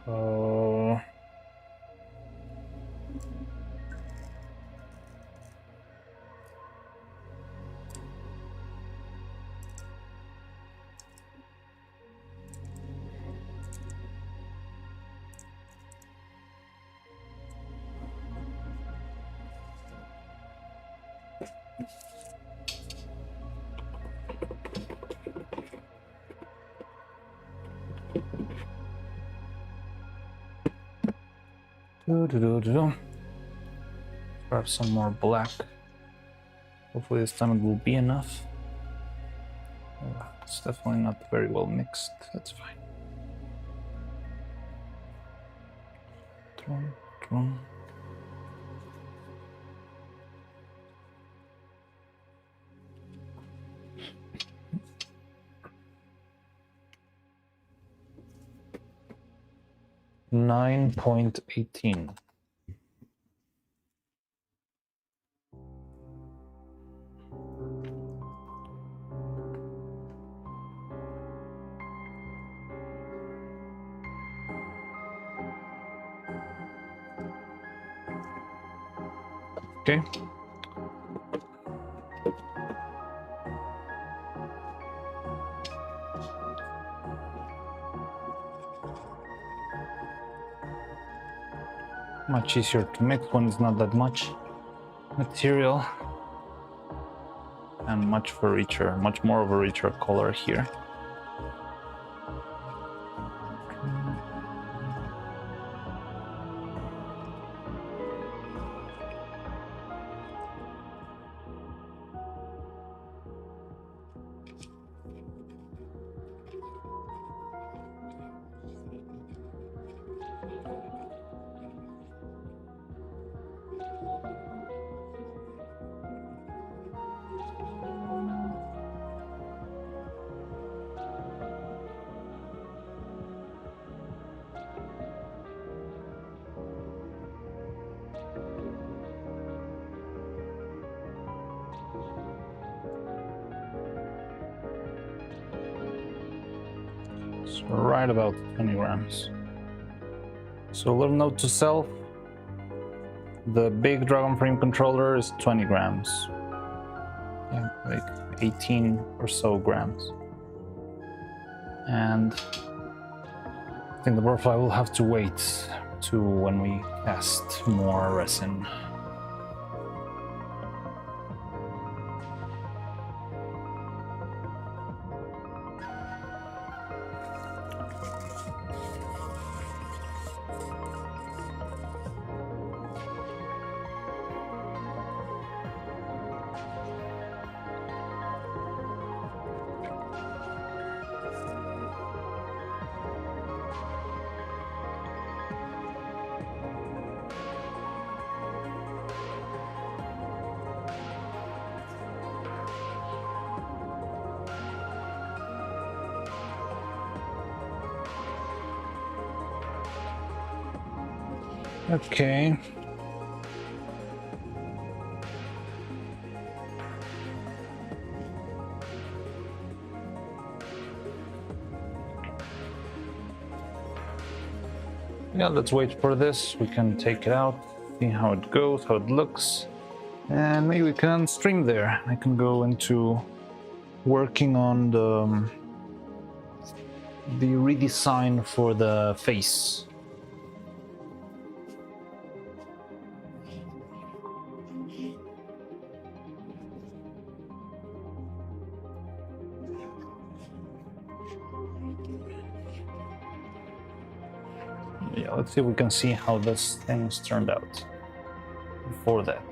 B: So... Grab some more black. Hopefully this time it will be enough. It's definitely not very well mixed. That's fine. Drum. 9.18. Okay. Much easier to mix when it's not that much material, and much more of a richer color here. So right about 20 grams. So a little note to self. The big Dragon Frame controller is 20 grams. Yeah, like 18 or so grams. And I think the butterfly will have to wait to when we cast more resin. Okay. Yeah, let's wait for this. We can take it out, see how it goes, how it looks, and maybe we can stream there. I can go into working on the redesign for the face. Yeah, let's see if we can see how this thing's turned out before that.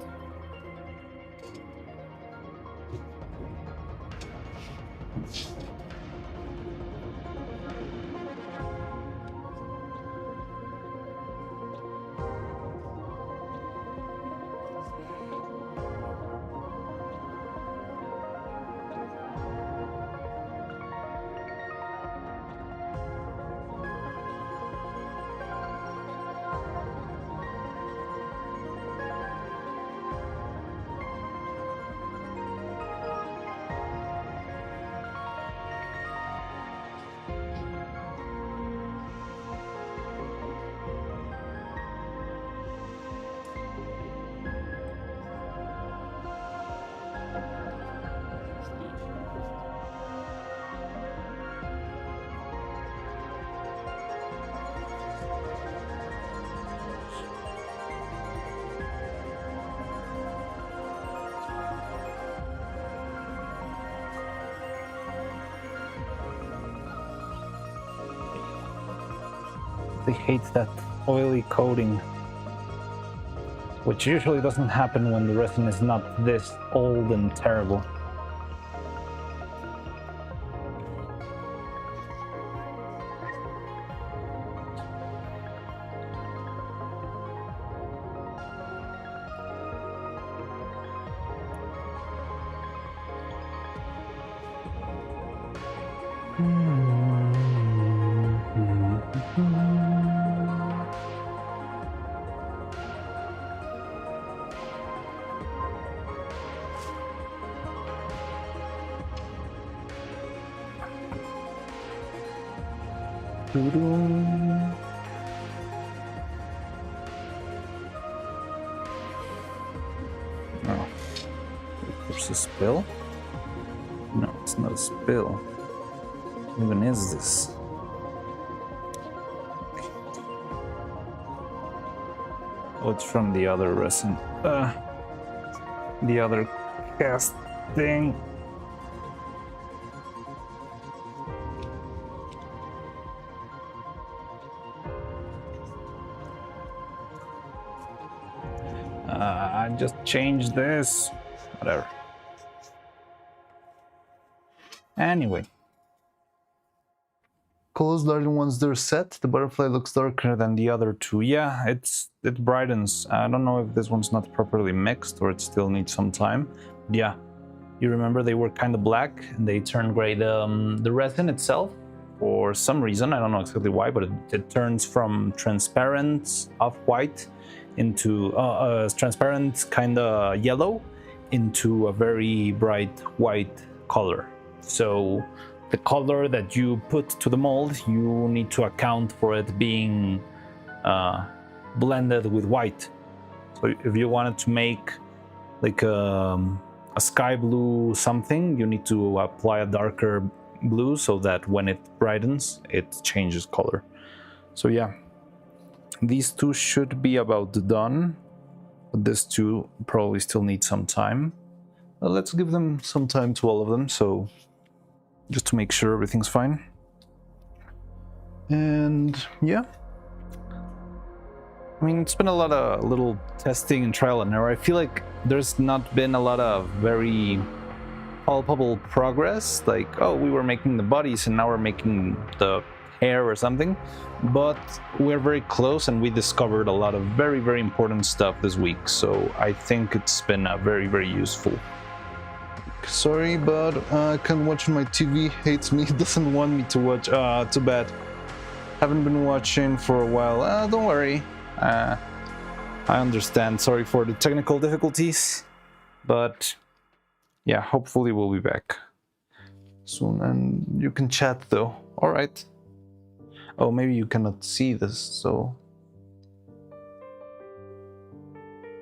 B: They hate that oily coating, which usually doesn't happen when the resin is not this old and terrible. Oh, there's a spill? No, it's not a spill. What even is this? Oh, it's from the other resin. The other cast thing. I just changed this. Whatever. Anyway. Colors darken once they're set. The butterfly looks darker than the other two. Yeah, it brightens. I don't know if this one's not properly mixed or it still needs some time. Yeah, you remember they were kind of black and they turned gray. The resin itself, for some reason, I don't know exactly why, but it turns from transparent off-white into transparent kind of yellow into a very bright white color. So the color that you put to the mold, you need to account for it being blended with white. So if you wanted to make like a sky blue something, you need to apply a darker blue so that when it brightens, it changes color. So yeah, these two should be about done, but this two probably still need some time. Well, let's give them some time to all of them, so just to make sure everything's fine. And yeah, I mean, it's been a lot of little testing and trial and error. I feel like there's not been a lot of very palpable progress, like, oh, we were making the bodies and now we're making the hair or something, but we're very close and we discovered a lot of very, very important stuff this week, so I think it's been very, very useful. Sorry, but I can't watch my TV, hates me, doesn't want me to watch. Too bad. Haven't been watching for a while. Don't worry. I understand. Sorry for the technical difficulties, but yeah, hopefully we'll be back soon. And you can chat though. All right. Oh, maybe you cannot see this, so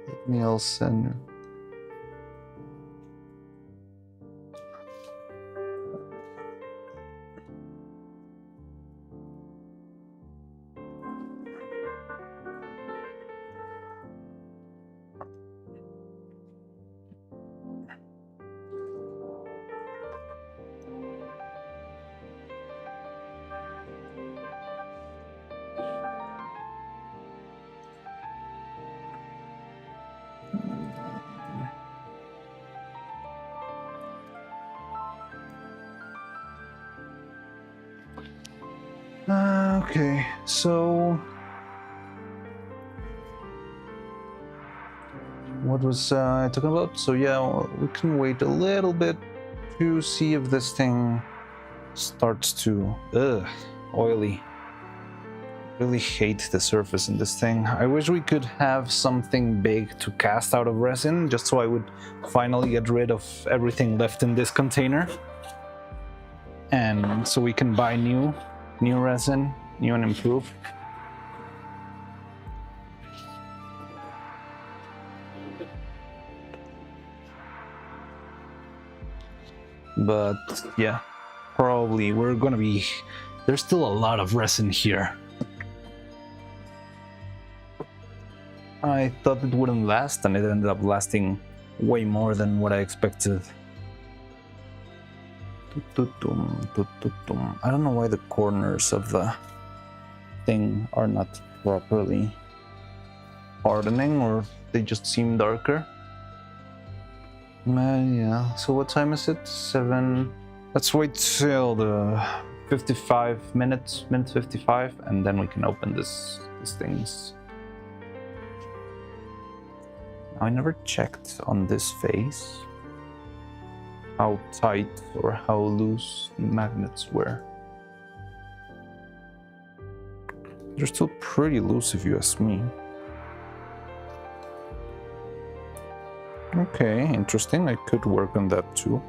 B: let me else send you. Okay, so what was I talking about? So yeah, we can wait a little bit to see if this thing starts to oily. Really hate the surface in this thing. I wish we could have something big to cast out of resin, just so I would finally get rid of everything left in this container, and so we can buy new resin, new and improved. But yeah, probably we're gonna be, there's still a lot of resin here. I thought it wouldn't last, and it ended up lasting way more than what I expected. I don't know why the corners of the thing are not properly hardening, or they just seem darker. Yeah, so what time is it? 7. Let's wait till the 55 minutes, minute 55, and then we can open these things. I never checked on this face how tight or how loose the magnets were. They're still pretty loose if you ask me. Okay, interesting. I could work on that too.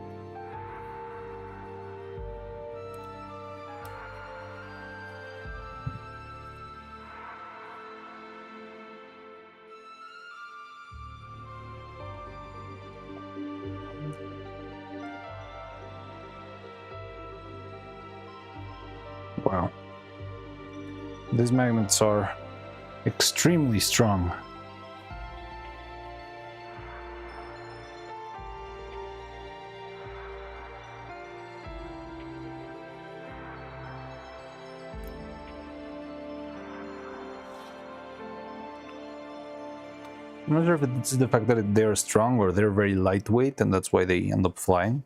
B: Wow. These magnets are extremely strong. I'm not sure if it's the fact that they're strong or they're very lightweight and that's why they end up flying.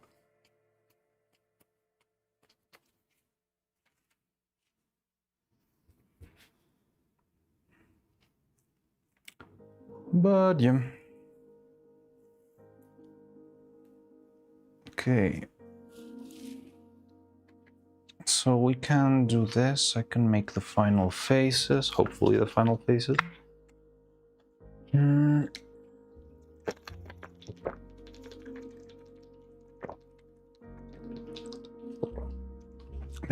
B: But yeah. Okay. So we can do this. I can make the final faces, hopefully the final faces.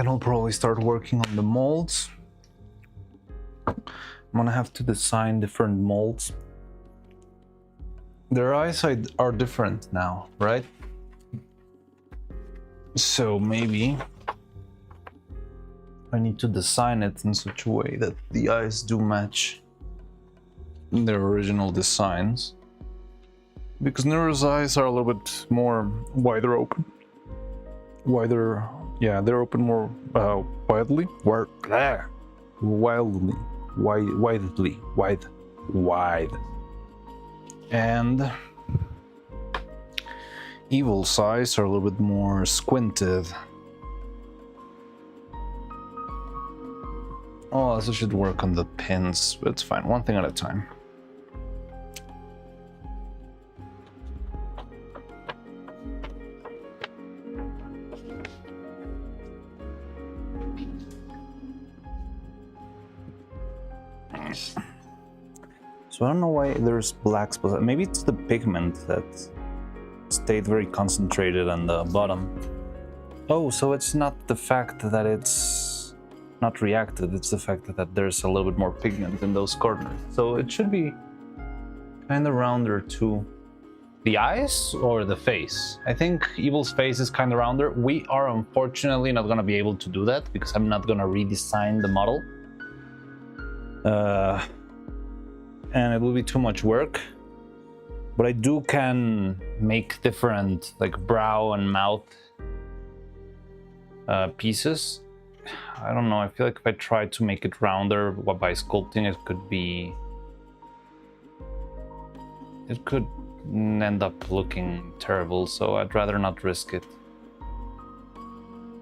B: Then I'll probably start working on the molds. I'm gonna have to design different molds. Their eyes are different now, right? So maybe I need to design it in such a way that the eyes do match their original designs. Because Neuro's eyes are a little bit more wider open. Wider, yeah, they're open more widely. Wide. And Evil's eyes are a little bit more squinted. Oh, this should work on the pins, but it's fine. One thing at a time. So I don't know why there's black spots. Maybe it's the pigment that stayed very concentrated on the bottom. Oh, so it's not the fact that it's not reacted, it's the fact that there's a little bit more pigment in those corners. So it should be kind of rounder too. The eyes or the face? I think Evil's face is kind of rounder. We are unfortunately not going to be able to do that because I'm not going to redesign the model. And it will be too much work. But I can make different like brow and mouth pieces. I don't know, I feel like if I try to make it rounder by sculpting, it could end up looking terrible, so I'd rather not risk it.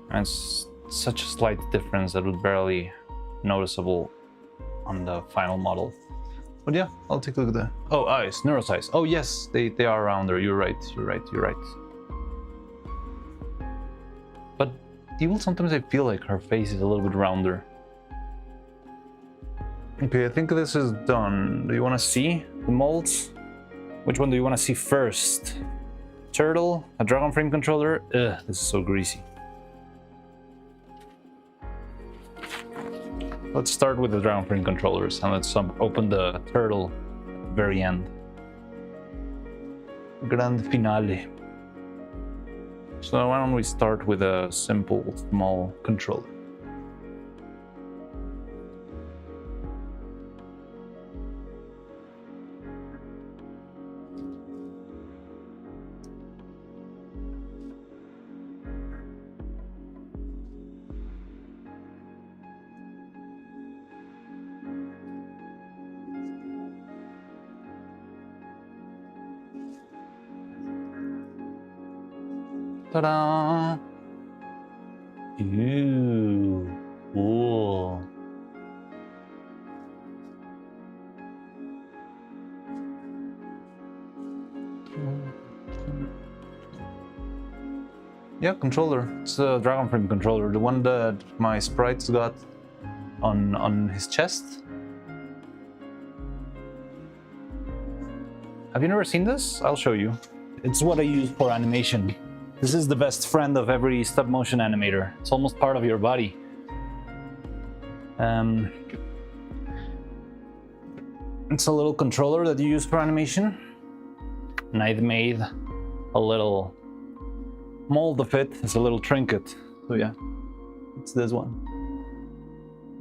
B: And it's such a slight difference that would barely noticeable on the final model. But yeah, I'll take a look at that. Oh, eyes, Neuro's eyes. Oh yes, they are rounder. You're right. But Evil, sometimes I feel like her face is a little bit rounder. Okay, I think this is done. Do you want to see the molds? Which one do you want to see first? Turtle, a dragon frame controller. Ugh, this is so greasy. Let's start with the dragon frame controllers and let's open the turtle at the very end. Grand finale. So why don't we start with a simple, small controller. Ta-da! Ooh, cool. Yeah, controller. It's a dragon frame controller, the one that my sprites got on his chest. Have you never seen this? I'll show you. It's what I use for animation. This is the best friend of every stop motion animator. It's almost part of your body. It's a little controller that you use for animation. And I've made a little mold of it. It's a little trinket. So yeah, it's this one.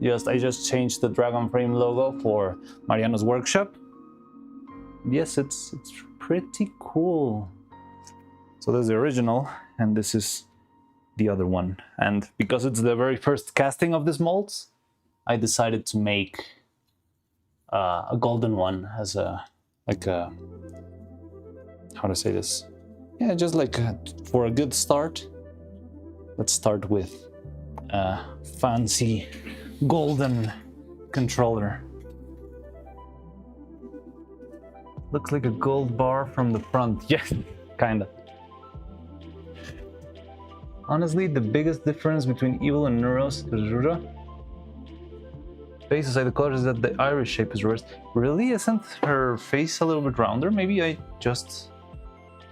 B: I just changed the Dragon Frame logo for Mariano's workshop. Yes, it's pretty cool. So this is the original, and this is the other one. And because it's the very first casting of these molds, I decided to make a golden one as how to say this? Yeah, just for a good start. Let's start with a fancy golden controller. Looks like a gold bar from the front. Yeah, kinda. Honestly, the biggest difference between Evil and Neuro's face aside the color is that the iris shape is reversed. Really? Isn't her face a little bit rounder? Maybe I just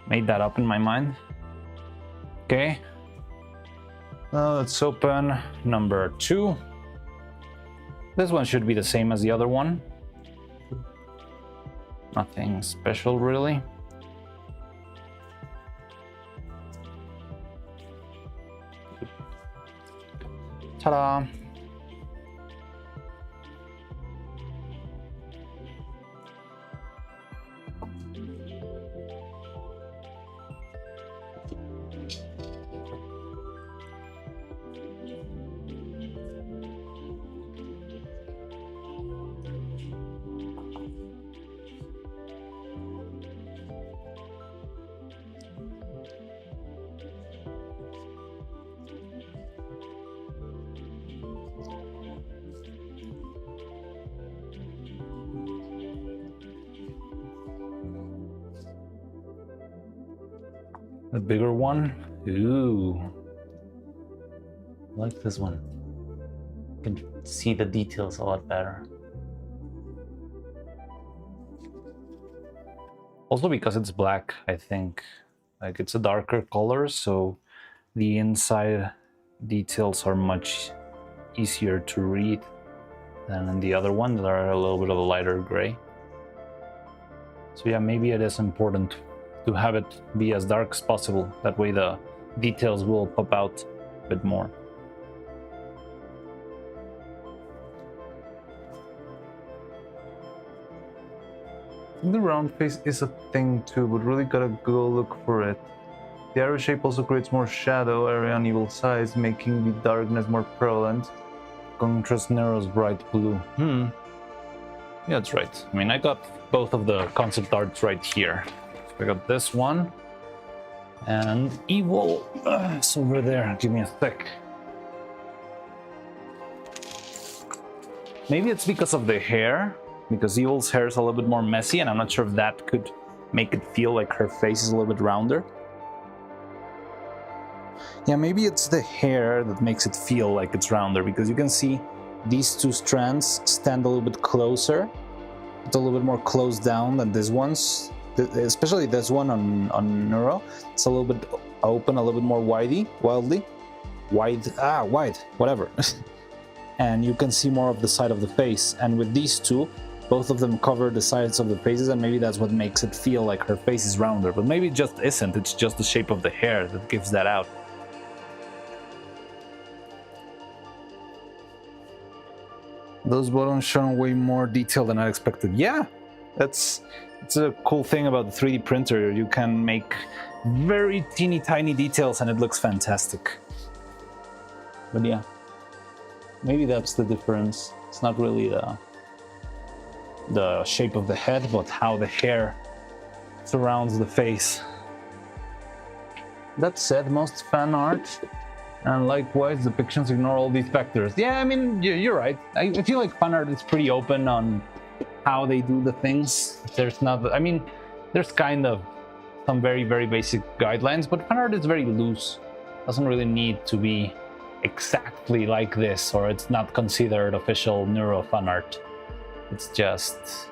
B: made that up in my mind. Okay. Let's open number 2. This one should be the same as the other one. Nothing special, really. Ta-da! The bigger one. Ooh. I like this one. You can see the details a lot better. Also because it's black, I think. Like it's a darker color, so the inside details are much easier to read than in the other one that are a little bit of a lighter gray. So yeah, maybe it is important to have it be as dark as possible. That way the details will pop out a bit more. I think the round face is a thing too, but really gotta go look for it. The arrow shape also creates more shadow area on evil sides, making the darkness more prevalent. Contrast Nero's bright blue. Yeah, that's right. I mean, I got both of the concept arts right here. I got this one, and evil is over there. Give me a sec. Maybe it's because of the hair, because evil's hair is a little bit more messy, and I'm not sure if that could make it feel like her face is a little bit rounder. Yeah, maybe it's the hair that makes it feel like it's rounder, because you can see these two strands stand a little bit closer. It's a little bit more closed down than this one's. Especially this one on Neuro, it's a little bit open, a little bit more wide, whatever. And you can see more of the side of the face. And with these two, both of them cover the sides of the faces, and maybe that's what makes it feel like her face is rounder. But maybe it just isn't, it's just the shape of the hair that gives that out. Those buttons show way more detail than I expected. Yeah, it's a cool thing about the 3D printer. You can make very teeny tiny details and it looks fantastic. But yeah, maybe that's the difference. It's not really the shape of the head, but how the hair surrounds the face. That said, most fan art and likewise depictions ignore all these factors. Yeah, I mean, you're right. I feel like fan art is pretty open on how they do the things. There's not, I mean, there's kind of some very, very basic guidelines, but fan art is very loose. Doesn't really need to be exactly like this, or it's not considered official Neuro fan art. It's just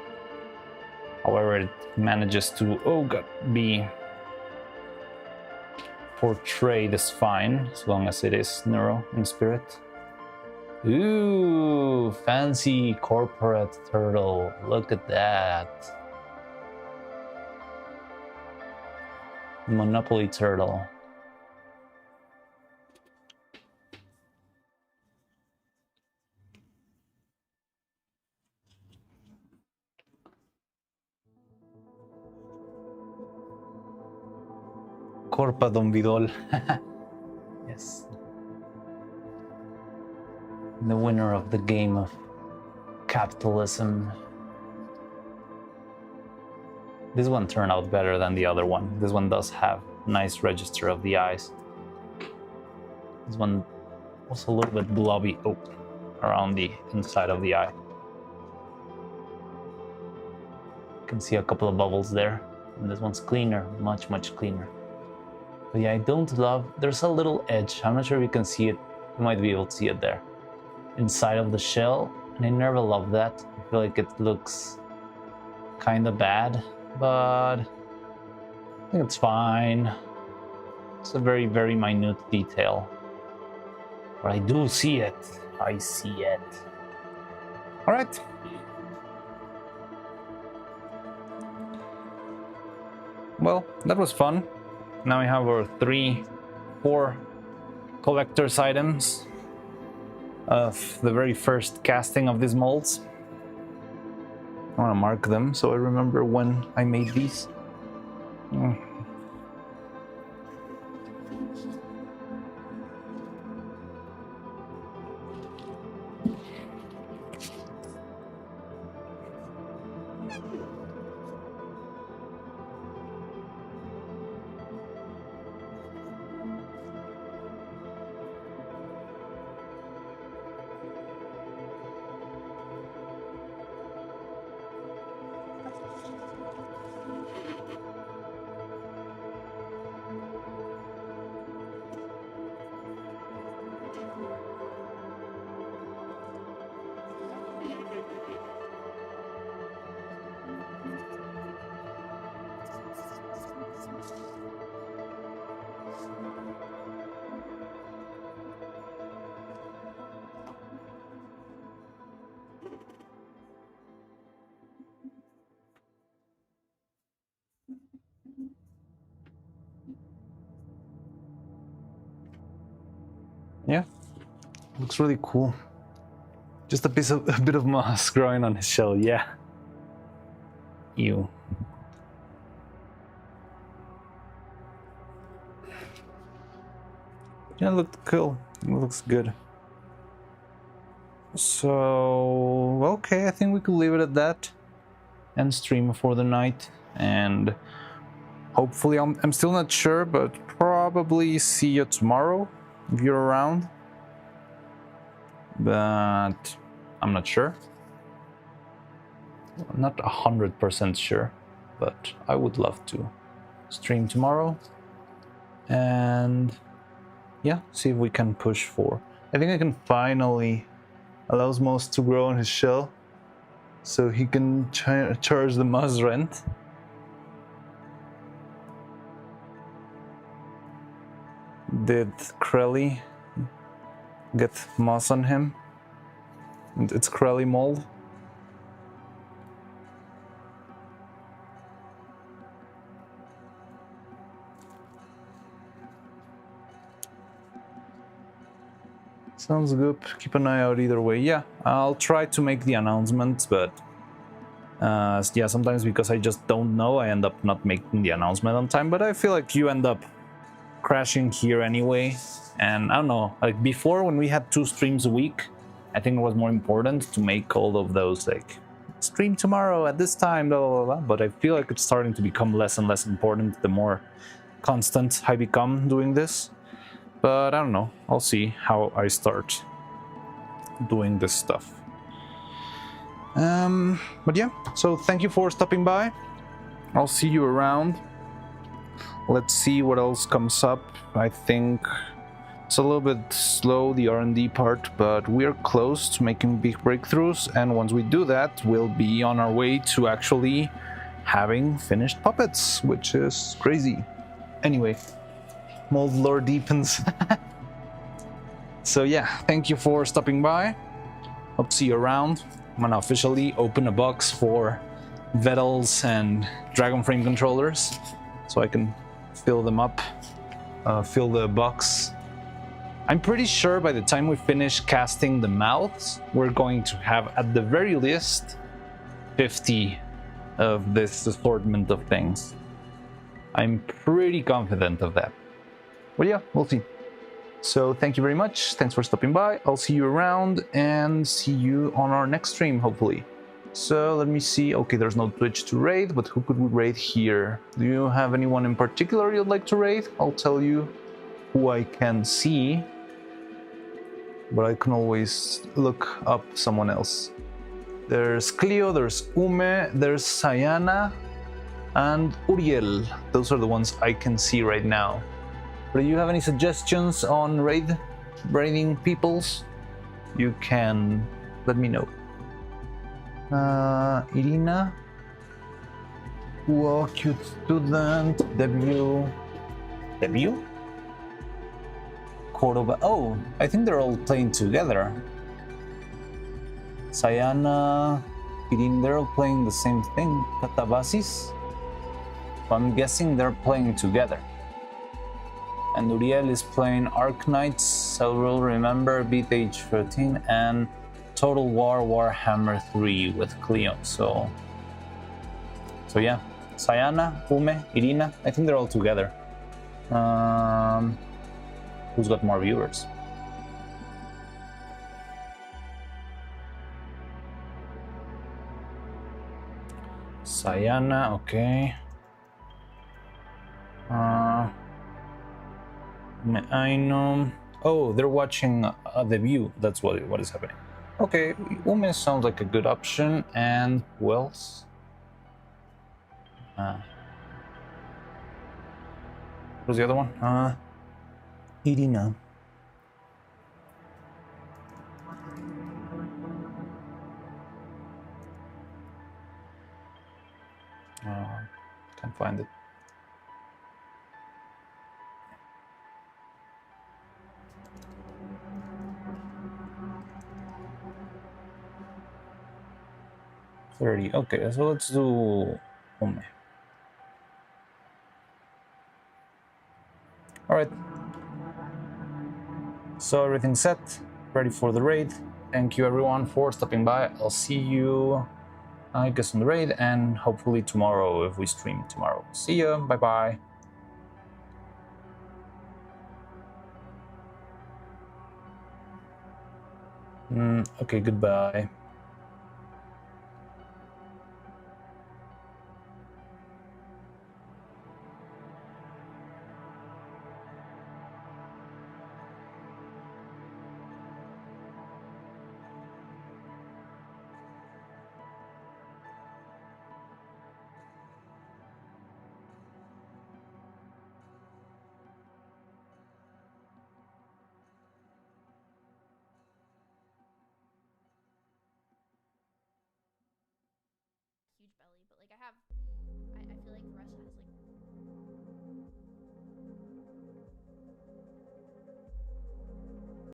B: however it manages to, be portrayed is fine, as long as it is Neuro in spirit. Ooh, fancy corporate turtle. Look at that. Monopoly turtle. Corpa Don Vidol. Yes. The winner of the game of capitalism. This one turned out better than the other one. This one does have nice register of the eyes. This one was a little bit blobby around the inside of the eye. You can see a couple of bubbles there. And this one's cleaner, much, much cleaner. But yeah, I don't love, there's a little edge. I'm not sure if you can see it. You might be able to see it there. Inside of the shell, and I never love that. I feel like it looks kind of bad, but I think it's fine. It's a very, very minute detail. I do see it. I see it. All right. Well, that was fun. Now we have our 4 collector's items of the very first casting of these molds. I want to mark them so I remember when I made these. Yeah, looks really cool. Just a bit of moss growing on his shell. Yeah. Ew. Yeah, it looked cool. It looks good. So, okay, I think we could leave it at that and stream for the night. And hopefully, I'm still not sure, but probably see you tomorrow if you're around. But I'm not sure. I'm not 100% sure, but I would love to stream tomorrow. And yeah, see if we can push for. I think I can finally allow moss to grow on his shell so he can charge the moss rent. Did Krelly get moss on him? It's Krelly mold. Sounds good. Keep an eye out either way. Yeah, I'll try to make the announcement, but yeah, sometimes because I just don't know, I end up not making the announcement on time. But I feel like you end up crashing here anyway. And I don't know, like before when we had 2 streams a week, I think it was more important to make all of those like stream tomorrow at this time, blah, blah, blah. But I feel like it's starting to become less and less important the more constant I become doing this. But I don't know, I'll see how I start doing this stuff. But yeah, so thank you for stopping by. I'll see you around. Let's see what else comes up. I think it's a little bit slow, the R&D part, but we're close to making big breakthroughs. And once we do that, we'll be on our way to actually having finished puppets, which is crazy. Anyway. Mold lore deepens. So yeah, thank you for stopping by. Hope to see you around. I'm gonna officially open a box for Vetals and Dragon Frame controllers so I can fill them up, fill the box. I'm pretty sure by the time we finish casting the mouths, we're going to have at the very least 50 of this assortment of things. I'm pretty confident of that. But yeah, we'll see. So thank you very much. Thanks for stopping by. I'll see you around and see you on our next stream, hopefully. So let me see. Okay, there's no Twitch to raid, but who could we raid here? Do you have anyone in particular you'd like to raid? I'll tell you who I can see. But I can always look up someone else. There's Clio, there's Ume, there's Sayana, and Uriel. Those are the ones I can see right now. But if you have any suggestions on raiding peoples, you can let me know. Irina, whoa, cute student, debut. Cordoba. Oh, I think they're all playing together. Sayana, Kirin, they're all playing the same thing. Katabasis? I'm guessing they're playing together. And Uriel is playing Arc Knights, I will remember, Beat Age 13, and Total War Warhammer 3 with Cleo. So yeah, Sayana, Ume, Irina, I think they're all together. Who's got more viewers? Sayana, okay. I know. Oh, they're watching The View. That's what is happening. Okay, Ume sounds like a good option. And who else? Who's the other one? Irina. Can't find it. Okay, so let's do Ume. All right. So everything's set, ready for the raid. Thank you everyone for stopping by. I'll see you, I guess, on the raid, and hopefully tomorrow if we stream tomorrow. See ya. Bye bye. Okay, goodbye.